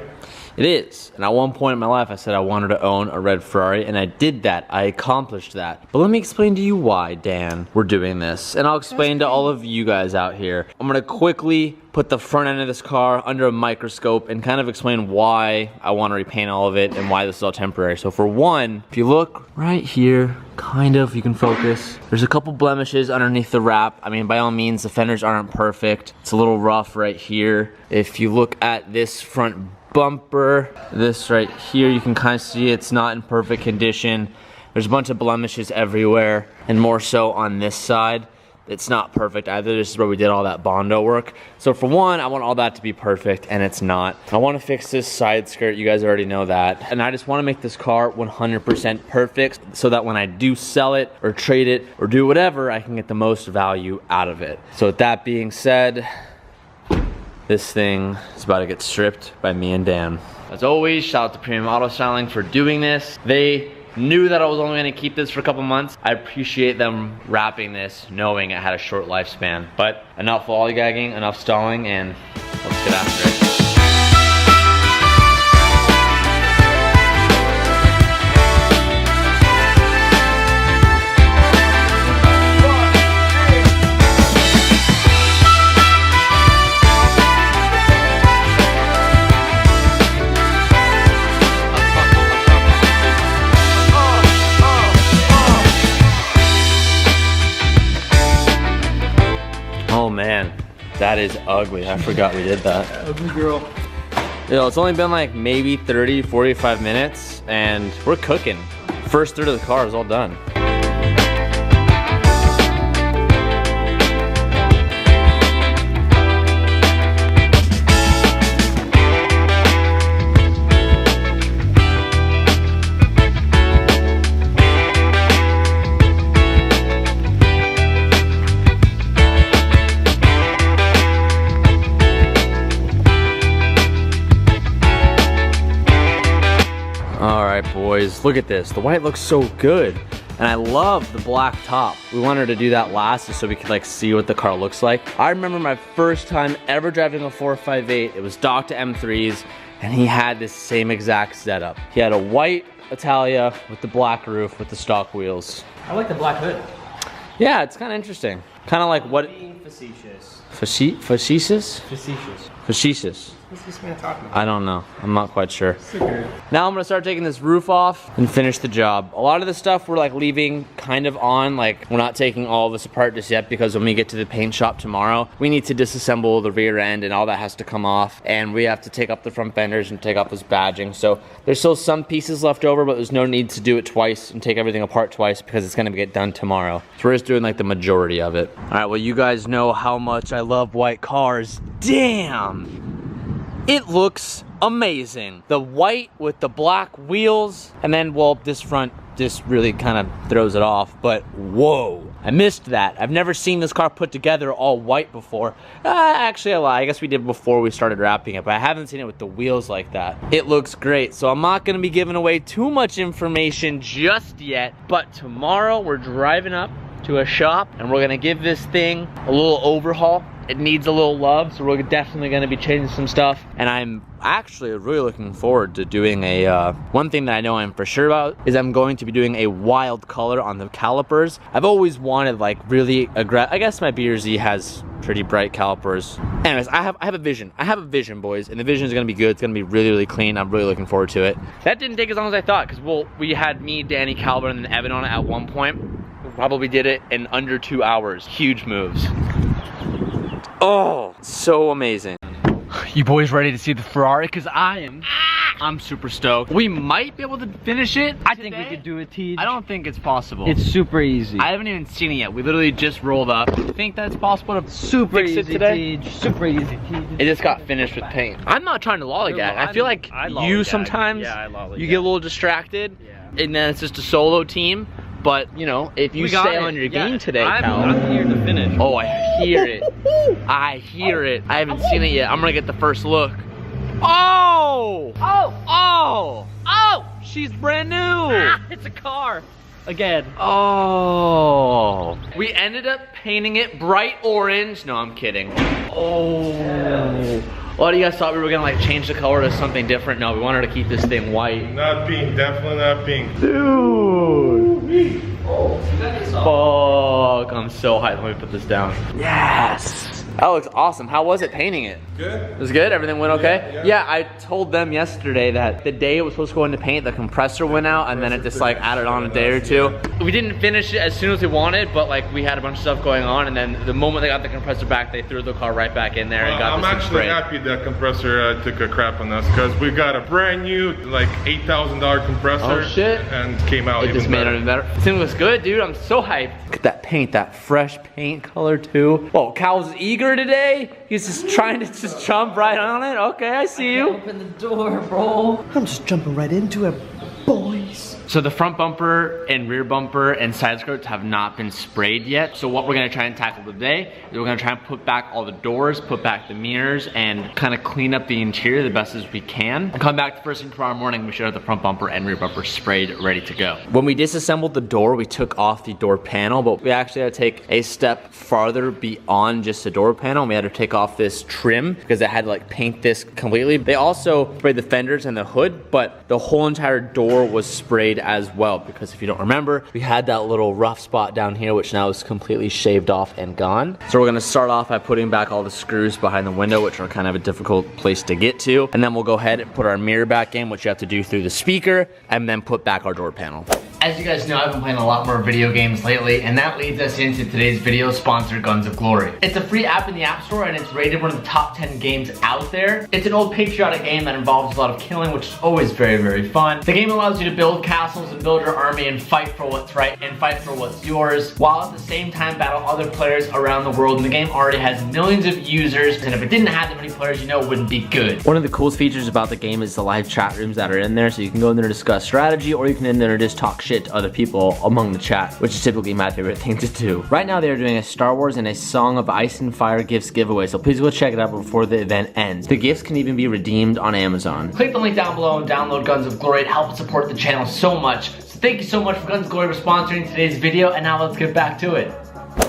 S8: It is. And at one point in my life, I said I wanted to own a red Ferrari, and I did that. I accomplished that. But let me explain to you why, Dan, we're doing this. And I'll explain to all of you guys out here. I'm gonna quickly put the front end of this car under a microscope and kind of explain why I want to repaint all of it and why this is all temporary. So for one, if you look right here, kind of, you can focus. There's a couple blemishes underneath the wrap. I mean, by all means, the fenders aren't perfect. It's a little rough right here. If you look at this front bumper, this right here, you can kind of see it's not in perfect condition. There's a bunch of blemishes everywhere, and more so on this side. It's not perfect either. This is where we did all that Bondo work. So for one, I want all that to be perfect, and it's not. I want to fix this side skirt. You guys already know that. And I just want to make this car 100% perfect so that when I do sell it or trade it or do whatever, I can get the most value out of it. So with that being said, this thing is about to get stripped by me and Dan. As always, shout out to Premium Auto Styling for doing this. They knew that I was only gonna keep this for a couple months. I appreciate them wrapping this, knowing it had a short lifespan. But enough lollygagging, enough stalling, and let's get after it. That is ugly. I forgot we did that.
S10: Ugly girl.
S8: It's only been like maybe 30, 45 minutes and we're cooking. First third of the car is all done. Boys, look at this. The white looks so good. And I love the black top. We wanted to do that last so we could like see what the car looks like. I remember my first time ever driving a 458. It was Dr. M3's and he had this same exact setup. He had a white Italia with the black roof with the stock wheels.
S2: I like the black hood.
S8: Yeah, it's kind of interesting. Kind of like what?
S2: Being facetious.
S8: Facetious?
S2: Facetious.
S8: Facetious.
S2: What's this man talking about?
S8: I don't know. I'm not quite sure.
S2: Okay.
S8: Now I'm gonna start taking this roof off and finish the job. A lot of the stuff we're like leaving kind of on, like we're not taking all of this apart just yet because when we get to the paint shop tomorrow, we need to disassemble the rear end and all that has to come off. And we have to take up the front fenders and take off this badging. So there's still some pieces left over, but there's no need to do it twice and take everything apart twice because it's gonna get done tomorrow. So we're just doing like the majority of it. All right, well you guys know how much I love white cars. Damn! It looks amazing. The white with the black wheels, and then, well, this front just really kind of throws it off, but whoa, I missed that. I've never seen this car put together all white before. Actually, I lie. I guess we did before we started wrapping it, but I haven't seen it with the wheels like that. It looks great, so I'm not gonna be giving away too much information just yet, but tomorrow we're driving up to a shop and we're gonna give this thing a little overhaul. It needs a little love, so we're definitely gonna be changing some stuff. And I'm actually really looking forward to doing a, one thing that I know I'm for sure about is I'm going to be doing a wild color on the calipers. I've always wanted like really aggressive, I guess my BRZ has pretty bright calipers. Anyways, I have a vision. I have a vision, boys, and the vision is gonna be good. It's gonna be really, really clean. I'm really looking forward to it. That didn't take as long as I thought, because we had me, Danny, Calvin, and then Evan on it at one point. We probably did it in under 2 hours. Huge moves. Oh, so amazing. You boys ready to see the Ferrari? Because I'm super stoked. We might be able to finish it. I think we could do it, Tej. I don't think it's possible.
S9: It's super easy.
S8: I haven't even seen it yet. We literally just rolled up. You think that's possible to
S9: super
S8: fix
S9: easy,
S8: it today?
S9: Tej. Super easy, Tej.
S8: It just got finished with paint. I'm not trying to lollygag. I feel like you sometimes, you get a little distracted, and then it's just a solo team. But, you know, if you stay on your game today, Cal.
S2: I'm here to finish.
S8: Oh, I hear it. I hear it. I haven't seen it yet. I'm gonna get the first look. Oh! Oh! Oh! Oh! She's brand new!
S2: It's a car. Again.
S8: Oh. We ended up painting it bright orange. No, I'm kidding. Oh. What do you guys thought we were gonna like change the color to something different? No, we wanted to keep this thing white.
S3: Not pink, definitely not pink.
S8: Dude. Fuck, I'm so hyped. Let me put this down. Yes. That looks awesome. How was it painting it?
S3: Good.
S8: It was good? Everything went okay? Yeah, I told them yesterday that the day it was supposed to go into paint, the compressor went out and then it just like added on a day or two. We didn't finish it as soon as we wanted, but like we had a bunch of stuff going on, and then the moment they got the compressor back, they threw the car right back in there and got
S3: I'm
S8: this
S3: actually
S8: sprayed.
S3: happy that compressor took a crap on us, because we got a brand new like $8,000 compressor.
S8: Oh shit.
S3: And came out
S8: It just made it better. This thing looks good, dude. I'm so hyped. Look at that paint, that fresh paint color too. Whoa, Cal's eager today. He's just trying to just jump right on it. Okay, I see you.
S13: Open the door, bro.
S12: I'm just jumping right into it, boys.
S8: So the front bumper and rear bumper and side skirts have not been sprayed yet. So what we're gonna try and tackle today is we're gonna try and put back all the doors, put back the mirrors, and kind of clean up the interior the best as we can. And come back first thing tomorrow morning, we should have the front bumper and rear bumper sprayed, ready to go. When we disassembled the door, we took off the door panel, but we actually had to take a step farther beyond just the door panel. And we had to take off this trim because it had to like paint this completely. They also sprayed the fenders and the hood, but the whole entire door was sprayed as well, because if you don't remember, we had that little rough spot down here, which now is completely shaved off and gone. So we're gonna start off by putting back all the screws behind the window, which are kind of a difficult place to get to. And then we'll go ahead and put our mirror back in, which you have to do through the speaker, and then put back our door panel. As you guys know, I've been playing a lot more video games lately, and that leads us into today's video sponsor, Guns of Glory. It's a free app in the App Store, and it's rated one of the top 10 games out there. It's an old patriotic game that involves a lot of killing, which is always very, very fun. The game allows you to build castles and build your army and fight for what's right and fight for what's yours, while at the same time battle other players around the world. And the game already has millions of users, and if it didn't have that many players, you know it wouldn't be good. One of the coolest features about the game is the live chat rooms that are in there, so you can go in there to discuss strategy, or you can in there and just talk shit to other people among the chat, which is typically my favorite thing to do. Right now they are doing a Star Wars and a Song of Ice and Fire gifts giveaway, so please go check it out before the event ends. The gifts can even be redeemed on Amazon. Click the link down below and download Guns of Glory. It helps support the channel so much. So thank you so much for Guns of Glory for sponsoring today's video, and now let's get back to it.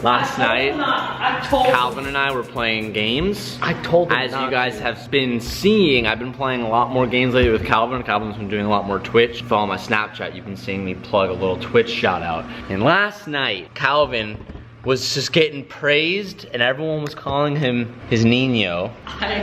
S8: Last night, Calvin and I were playing games.
S2: I told him
S8: As you guys have been seeing, I've been playing a lot more games lately with Calvin. Calvin's been doing a lot more Twitch. Follow my Snapchat, you've been seeing me plug a little Twitch shout out. And last night, Calvin was just getting praised, and everyone was calling him his Nino,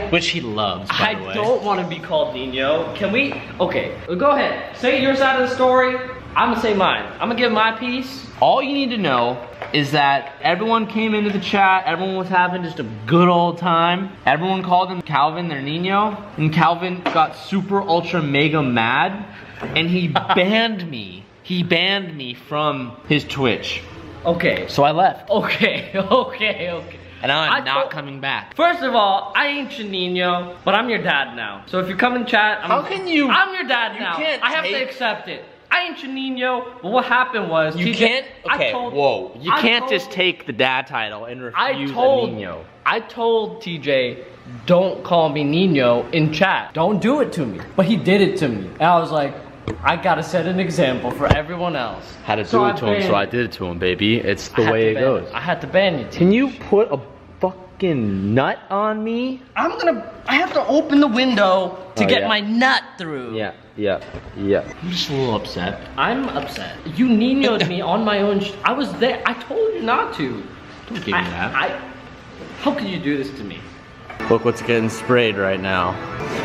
S8: which he loves, by the way.
S2: I don't want to be called Nino. Can we? Okay, go ahead. Say your side of the story. I'm gonna say mine. I'm gonna give my piece.
S8: All you need to know is that everyone came into the chat, everyone was having just a good old time. Everyone called him Calvin their Nino, and Calvin got super ultra mega mad, and he banned me. He banned me from his Twitch.
S2: Okay.
S8: So I left.
S2: Okay.
S8: And now I'm not coming back.
S2: First of all, I ain't your Nino, but I'm your dad now. So if you come in chat, I'm your dad now. I have to accept it. I ain't your Nino, but what happened was
S8: you can't just take the dad title and refuse a Nino.
S2: I told TJ, don't call me Nino in chat. Don't do it to me. But he did it to me. And I was like, I gotta set an example for everyone else.
S8: Had to do it to him, so I did it to him, baby. It's the way it goes.
S2: I had to ban you.
S8: Can you put a fucking nut on me?
S2: I have to open the window to get my nut through.
S8: Yeah. I'm just a little upset.
S2: I'm upset. You Nino'd me on my own. I was there. I told you not to.
S8: Don't give me that.
S2: How could you do this to me?
S8: Look what's getting sprayed right now.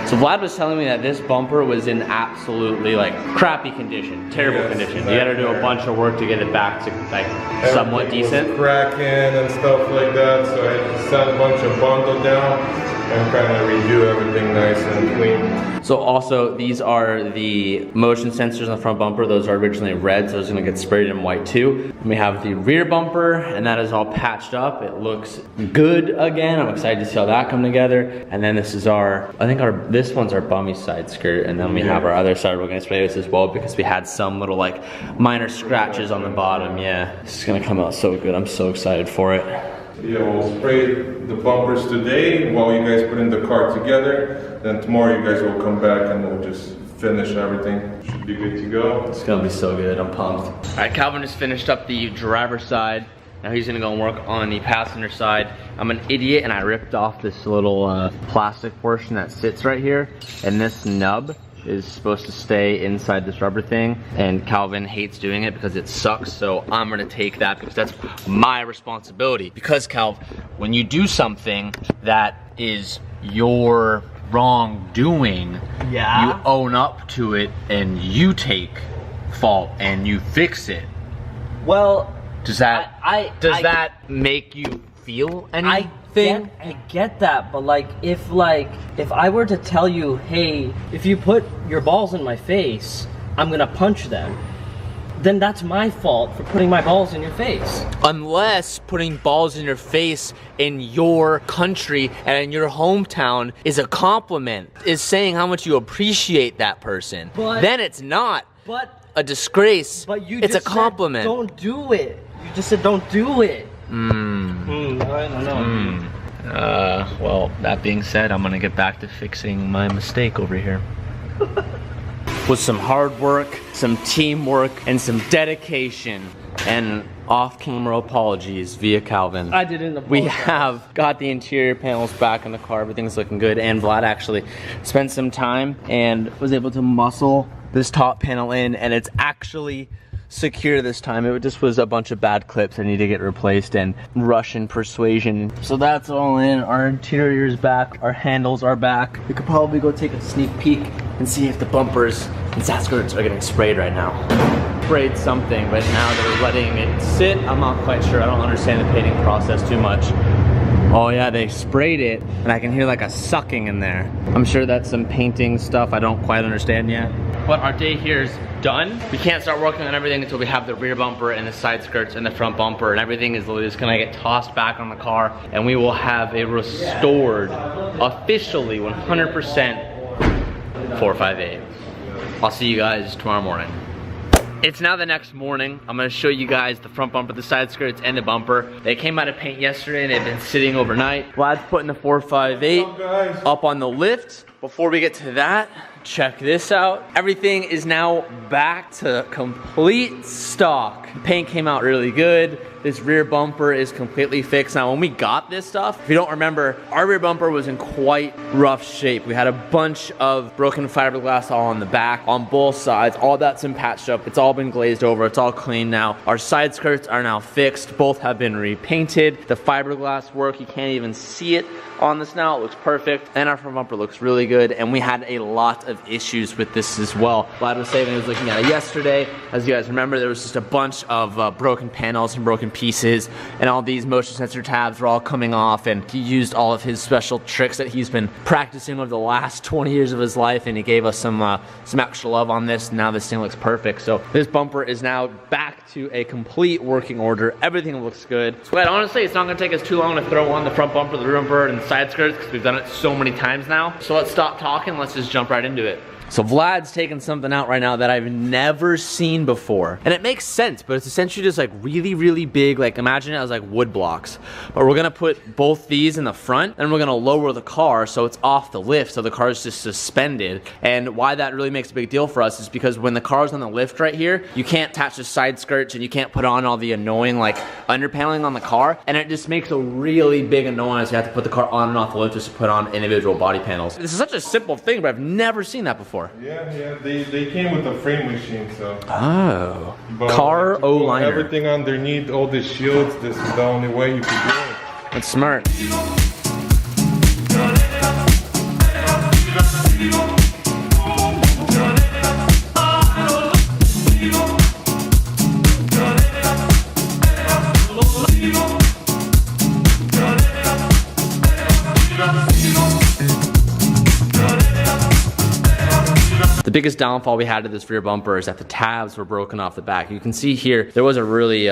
S8: So Vlad was telling me that this bumper was in absolutely like crappy condition, terrible condition. You gotta do a bunch of work to get it back to like somewhat decent.
S3: Cracking and stuff like that, so I had to send a bunch of bundle down and kind of redo everything nice and clean.
S8: So also, these are the motion sensors on the front bumper. Those are originally red, so it's gonna get sprayed in white too. And we have the rear bumper, and that is all patched up. It looks good again. I'm excited to see how that come together. And then this is this one's our bummy side skirt, and then we have our other side we're gonna spray this as well because we had some little like minor scratches on the bottom. Yeah, this is gonna come out so good. I'm so excited for it.
S3: Yeah, we'll spray the bumpers today while you guys put in the car together. Then tomorrow you guys will come back and we'll just finish everything. Should be good to go.
S8: It's gonna be so good, I'm pumped. All right, Calvin just finished up the driver's side. Now he's gonna go and work on the passenger side. I'm an idiot and I ripped off this little plastic portion that sits right here. And this nub is supposed to stay inside this rubber thing, and Calvin hates doing it because it sucks, so I'm gonna take that because that's my responsibility. Because Calv, when you do something that is your wrongdoing, you own up to it and you take fault and you fix it.
S2: Well,
S8: does that make you feel anything?
S2: I get that, but if I were to tell you, hey, if you put your balls in my face, I'm gonna punch them, then that's my fault for putting my balls in your face.
S8: Unless putting balls in your face in your country and in your hometown is a compliment, is saying how much you appreciate that person, then it's not a disgrace, it's a compliment.
S2: Don't do it. You just said don't do it. I don't know.
S8: Well, that being said, I'm gonna get back to fixing my mistake over here. With some hard work, some teamwork, and some dedication, and off-camera apologies via Calvin.
S2: I didn't apologize.
S8: We have got the interior panels back in the car, everything's looking good, and Vlad actually spent some time and was able to muscle this top panel in, and it's actually secure this time. It just was a bunch of bad clips that need to get replaced and Russian persuasion. So that's all in. Our interior is back. Our handles are back. We could probably go take a sneak peek and see if the bumpers and side skirts are getting sprayed right now. Sprayed something, but now they're letting it sit. I'm not quite sure. I don't understand the painting process too much. Oh yeah, they sprayed it, and I can hear like a sucking in there. I'm sure that's some painting stuff I don't quite understand yet. But our day here is done. We can't start working on everything until we have the rear bumper and the side skirts and the front bumper, and everything is literally just gonna get tossed back on the car, and we will have a restored, officially 100% 458. I'll see you guys tomorrow morning. It's now the next morning. I'm gonna show you guys the front bumper, the side skirts, and the bumper. They came out of paint yesterday and they've been sitting overnight. Vlad's putting the 458 up on the lift. Before we get to that, check this out. Everything is now back to complete stock. Paint came out really good. This rear bumper is completely fixed. Now, when we got this stuff, if you don't remember, our rear bumper was in quite rough shape. We had a bunch of broken fiberglass all on the back, on both sides. All that's been patched up. It's all been glazed over. It's all clean now. Our side skirts are now fixed. Both have been repainted. The fiberglass work, you can't even see it on this now. It looks perfect. And our front bumper looks really good. And we had a lot of issues with this as well. Vlad was saying he was looking at it yesterday. As you guys remember, there was just a bunch of broken panels and broken pieces, and all these motion sensor tabs were all coming off, and he used all of his special tricks that he's been practicing over the last 20 years of his life, and he gave us some extra love on this. Now this thing looks perfect. So this bumper is now back to a complete working order. Everything looks good. So honestly, it's not gonna take us too long to throw on the front bumper, the rear bumper, and the side skirts, because we've done it so many times now. So let's stop talking, let's just jump right into it. So Vlad's taking something out right now that I've never seen before. And it makes sense, but it's essentially just like really, really big, like imagine it as like wood blocks. But we're gonna put both these in the front, and we're gonna lower the car so it's off the lift, so the car is just suspended. And why that really makes a big deal for us is because when the car's on the lift right here, you can't attach the side skirts and you can't put on all the annoying like underpaneling on the car, and it just makes a really big annoyance. You have to put the car on and off the lift just to put on individual body panels. This is such a simple thing, but I've never seen that before.
S3: Yeah, they came with a frame machine, so.
S8: Oh.
S3: But
S8: Car O-liner.
S3: Everything underneath, all the shields, this is the only way you can do it.
S8: That's smart. The biggest downfall we had to this rear bumper is that the tabs were broken off the back. You can see here, there was a really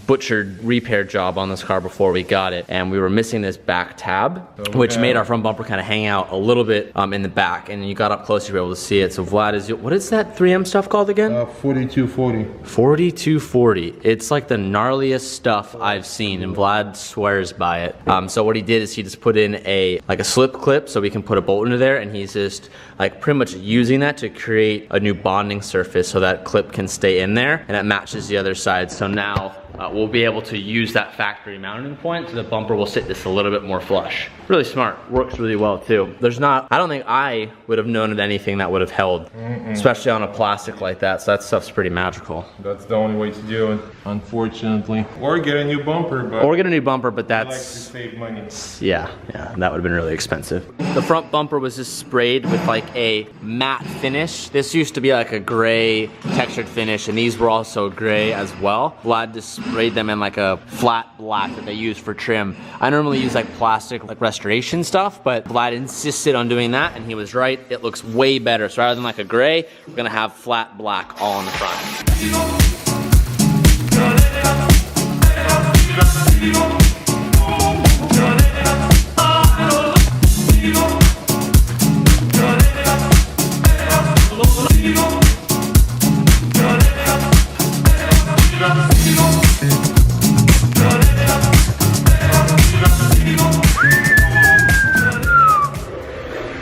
S8: butchered repair job on this car before we got it, and we were missing this back tab, which made our front bumper kind of hang out a little bit in the back, and you got up close, you were able to see it. So Vlad, what is that 3M stuff called again?
S3: 4240.
S8: 4240. It's like the gnarliest stuff I've seen, and Vlad swears by it. So what he did is he just put in a slip clip so we can put a bolt into there, and he's just like pretty much using that to create a new bonding surface so that clip can stay in there and it matches the other side. So now we'll be able to use that factory mounting point so the bumper will sit just a little bit more flush. Really smart, works really well too. I don't think I would have known of anything that would have held, especially on a plastic like that. So that stuff's pretty magical.
S3: That's the only way to do it, unfortunately. Or get a new bumper, but
S8: that's...
S3: I like to save money.
S8: Yeah, that would have been really expensive. The front bumper was just sprayed with like a matte finish. This used to be like a gray textured finish, and these were also gray as well. Vlad just sprayed them in like a flat black that they use for trim. I normally use like plastic, like restoration stuff, but Vlad insisted on doing that, and he was right. It looks way better. So rather than like a gray, we're gonna have flat black all in the front.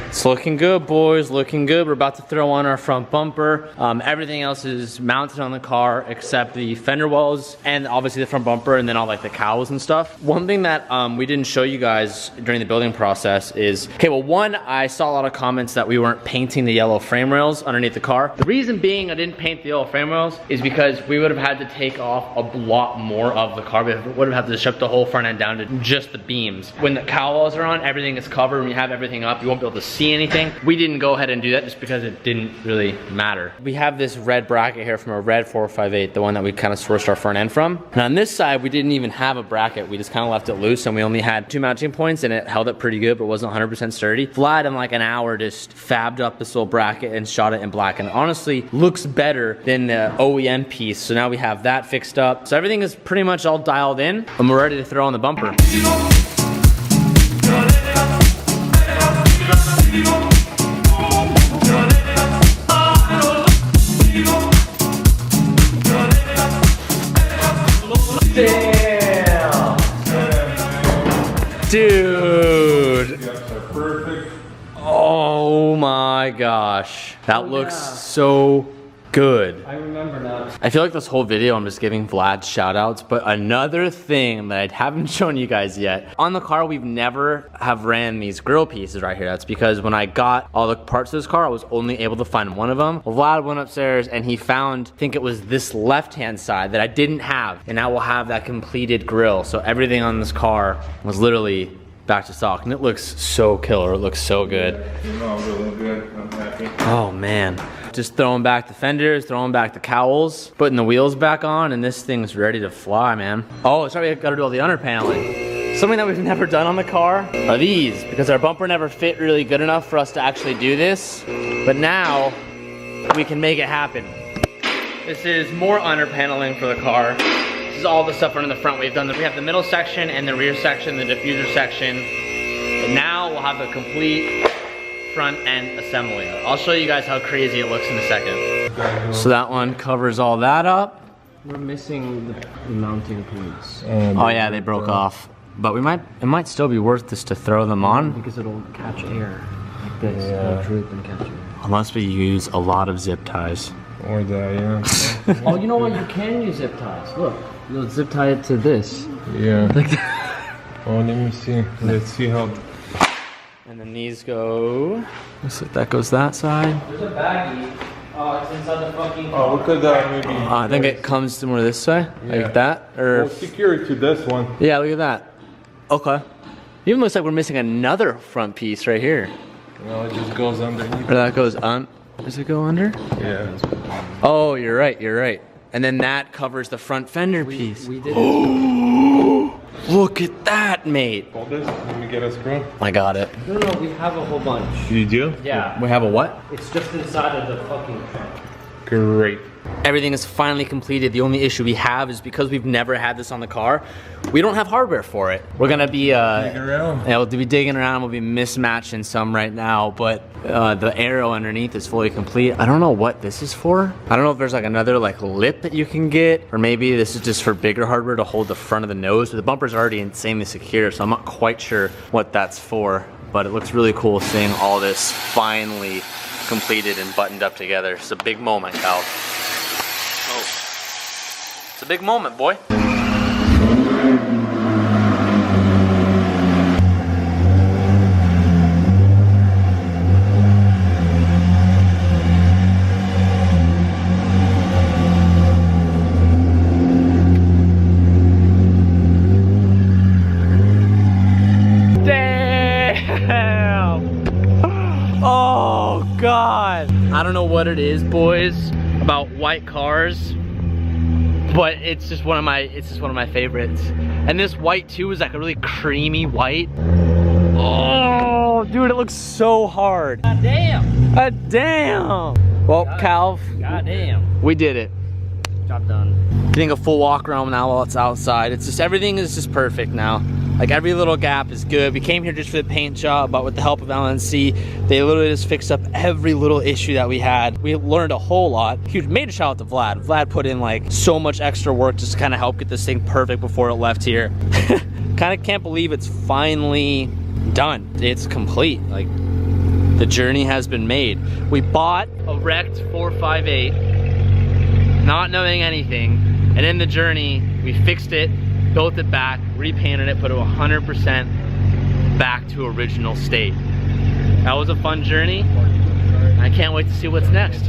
S8: It's looking good, boys, looking good. We're about to throw on our front bumper. Everything else is mounted on the car except the fender wells and obviously the front bumper, and then all like the cowls and stuff. One thing that we didn't show you guys during the building process is, one, I saw a lot of comments that we weren't painting the yellow frame rails underneath the car. The reason being I didn't paint the yellow frame rails is because we would have had to take off a lot more of the car. We would have had to strip the whole front end down to just the beams. When the cowl wells are on, everything is covered. When you have everything up, you won't be able to see anything. We didn't go ahead and do that just because it didn't really matter. We have this red bracket here from a red 458, the one that we kind of sourced our front end from. And on this side, we didn't even have a bracket. We just kind of left it loose and we only had 2 mounting points and it held up pretty good, but wasn't 100% sturdy. Vlad in like an hour just fabbed up this little bracket and shot it in black. And honestly, looks better than the OEM piece. So now we have that fixed up. So everything is pretty much all dialed in and we're ready to throw on the bumper. Damn! Dude!
S3: Perfect.
S8: Oh my gosh. That looks so good.
S2: I remember now.
S8: I feel like this whole video I'm just giving Vlad shout outs, but another thing that I haven't shown you guys yet. On the car, we've never have ran these grill pieces right here. That's because when I got all the parts of this car, I was only able to find one of them. Vlad went upstairs and he found, I think it was this left-hand side that I didn't have. And now we'll have that completed grill. So everything on this car was literally back to stock. And it looks so killer, it looks so good.
S3: No, really good, I'm happy.
S8: Oh man. Just throwing back the fenders, throwing back the cowls, putting the wheels back on, and this thing's ready to fly, man. Oh, sorry, we gotta do all the under paneling. Something that we've never done on the car are these, because our bumper never fit really good enough for us to actually do this. But now, we can make it happen. This is more under paneling for the car. This is all the stuff under the front we've done. We have the middle section and the rear section, the diffuser section. And now we'll have a complete front end assembly. I'll show you guys how crazy it looks in a second. So that one covers all that up.
S2: We're missing the mounting points.
S8: Oh yeah, they broke off. But it might still be worth this to throw them on.
S2: Because it'll catch air like this. It'll droop and catch air.
S8: Unless we use a lot of zip ties.
S3: Or that, yeah.
S2: Oh, you know what? You can use zip ties. Look, you'll zip tie it to this.
S3: Yeah.
S2: Like that.
S3: Oh, let me see. Let's see how.
S8: And then these go. Looks like that goes that side.
S2: There's a baggie. Oh, it's inside the fucking.
S3: Oh, look at that, maybe.
S8: I think it comes to more this way, like that, or.
S3: Well, secure it to this one.
S8: Yeah, look at that. Okay. Even looks like we're missing another front piece right here.
S3: No, it just goes underneath.
S8: Or that goes on. Does it go under?
S3: Yeah.
S8: Oh, you're right. You're right. And then that covers the front fender piece.
S2: We did
S8: it. Look at that, mate.
S3: Hold this. Let me get a screw.
S8: I got it.
S2: No, we have a whole bunch.
S3: You do?
S2: Yeah.
S8: We have a what?
S2: It's just inside of the fucking trunk.
S3: Great.
S8: Everything is finally completed. The only issue we have is because we've never had this on the car, we don't have hardware for it. We're gonna be
S3: digging around.
S8: Yeah, we'll be digging around. We'll be mismatching some right now, but the arrow underneath is fully complete. I don't know what this is for. I don't know if there's like another like lip that you can get, or maybe this is just for bigger hardware to hold the front of the nose. But the bumper's already insanely secure, so I'm not quite sure what that's for. But it looks really cool seeing all this finally completed and buttoned up together. It's a big moment, Cal. Oh, it's a big moment, boy. Oh God. I don't know what it is, boys, about white cars, but it's just one of my favorites. And this white too is like a really creamy white. Oh, dude, it looks so hard.
S2: God damn.
S8: God damn. Well, Calv,
S2: God damn.
S8: we did it.
S2: Job done.
S8: Getting a full walk around now while it's outside. It's just, everything is just perfect now. Like every little gap is good. We came here just for the paint job, but with the help of LNC, they literally just fixed up every little issue that we had. We learned a whole lot. Huge, major shout out to Vlad. Vlad put in like so much extra work just to kind of help get this thing perfect before it left here. Kind of can't believe it's finally done. It's complete. Like the journey has been made. We bought a wrecked 458, not knowing anything, and in the journey, we fixed it, built it back, repainted it, put it 100% back to original state. That was a fun journey. I can't wait to see what's next.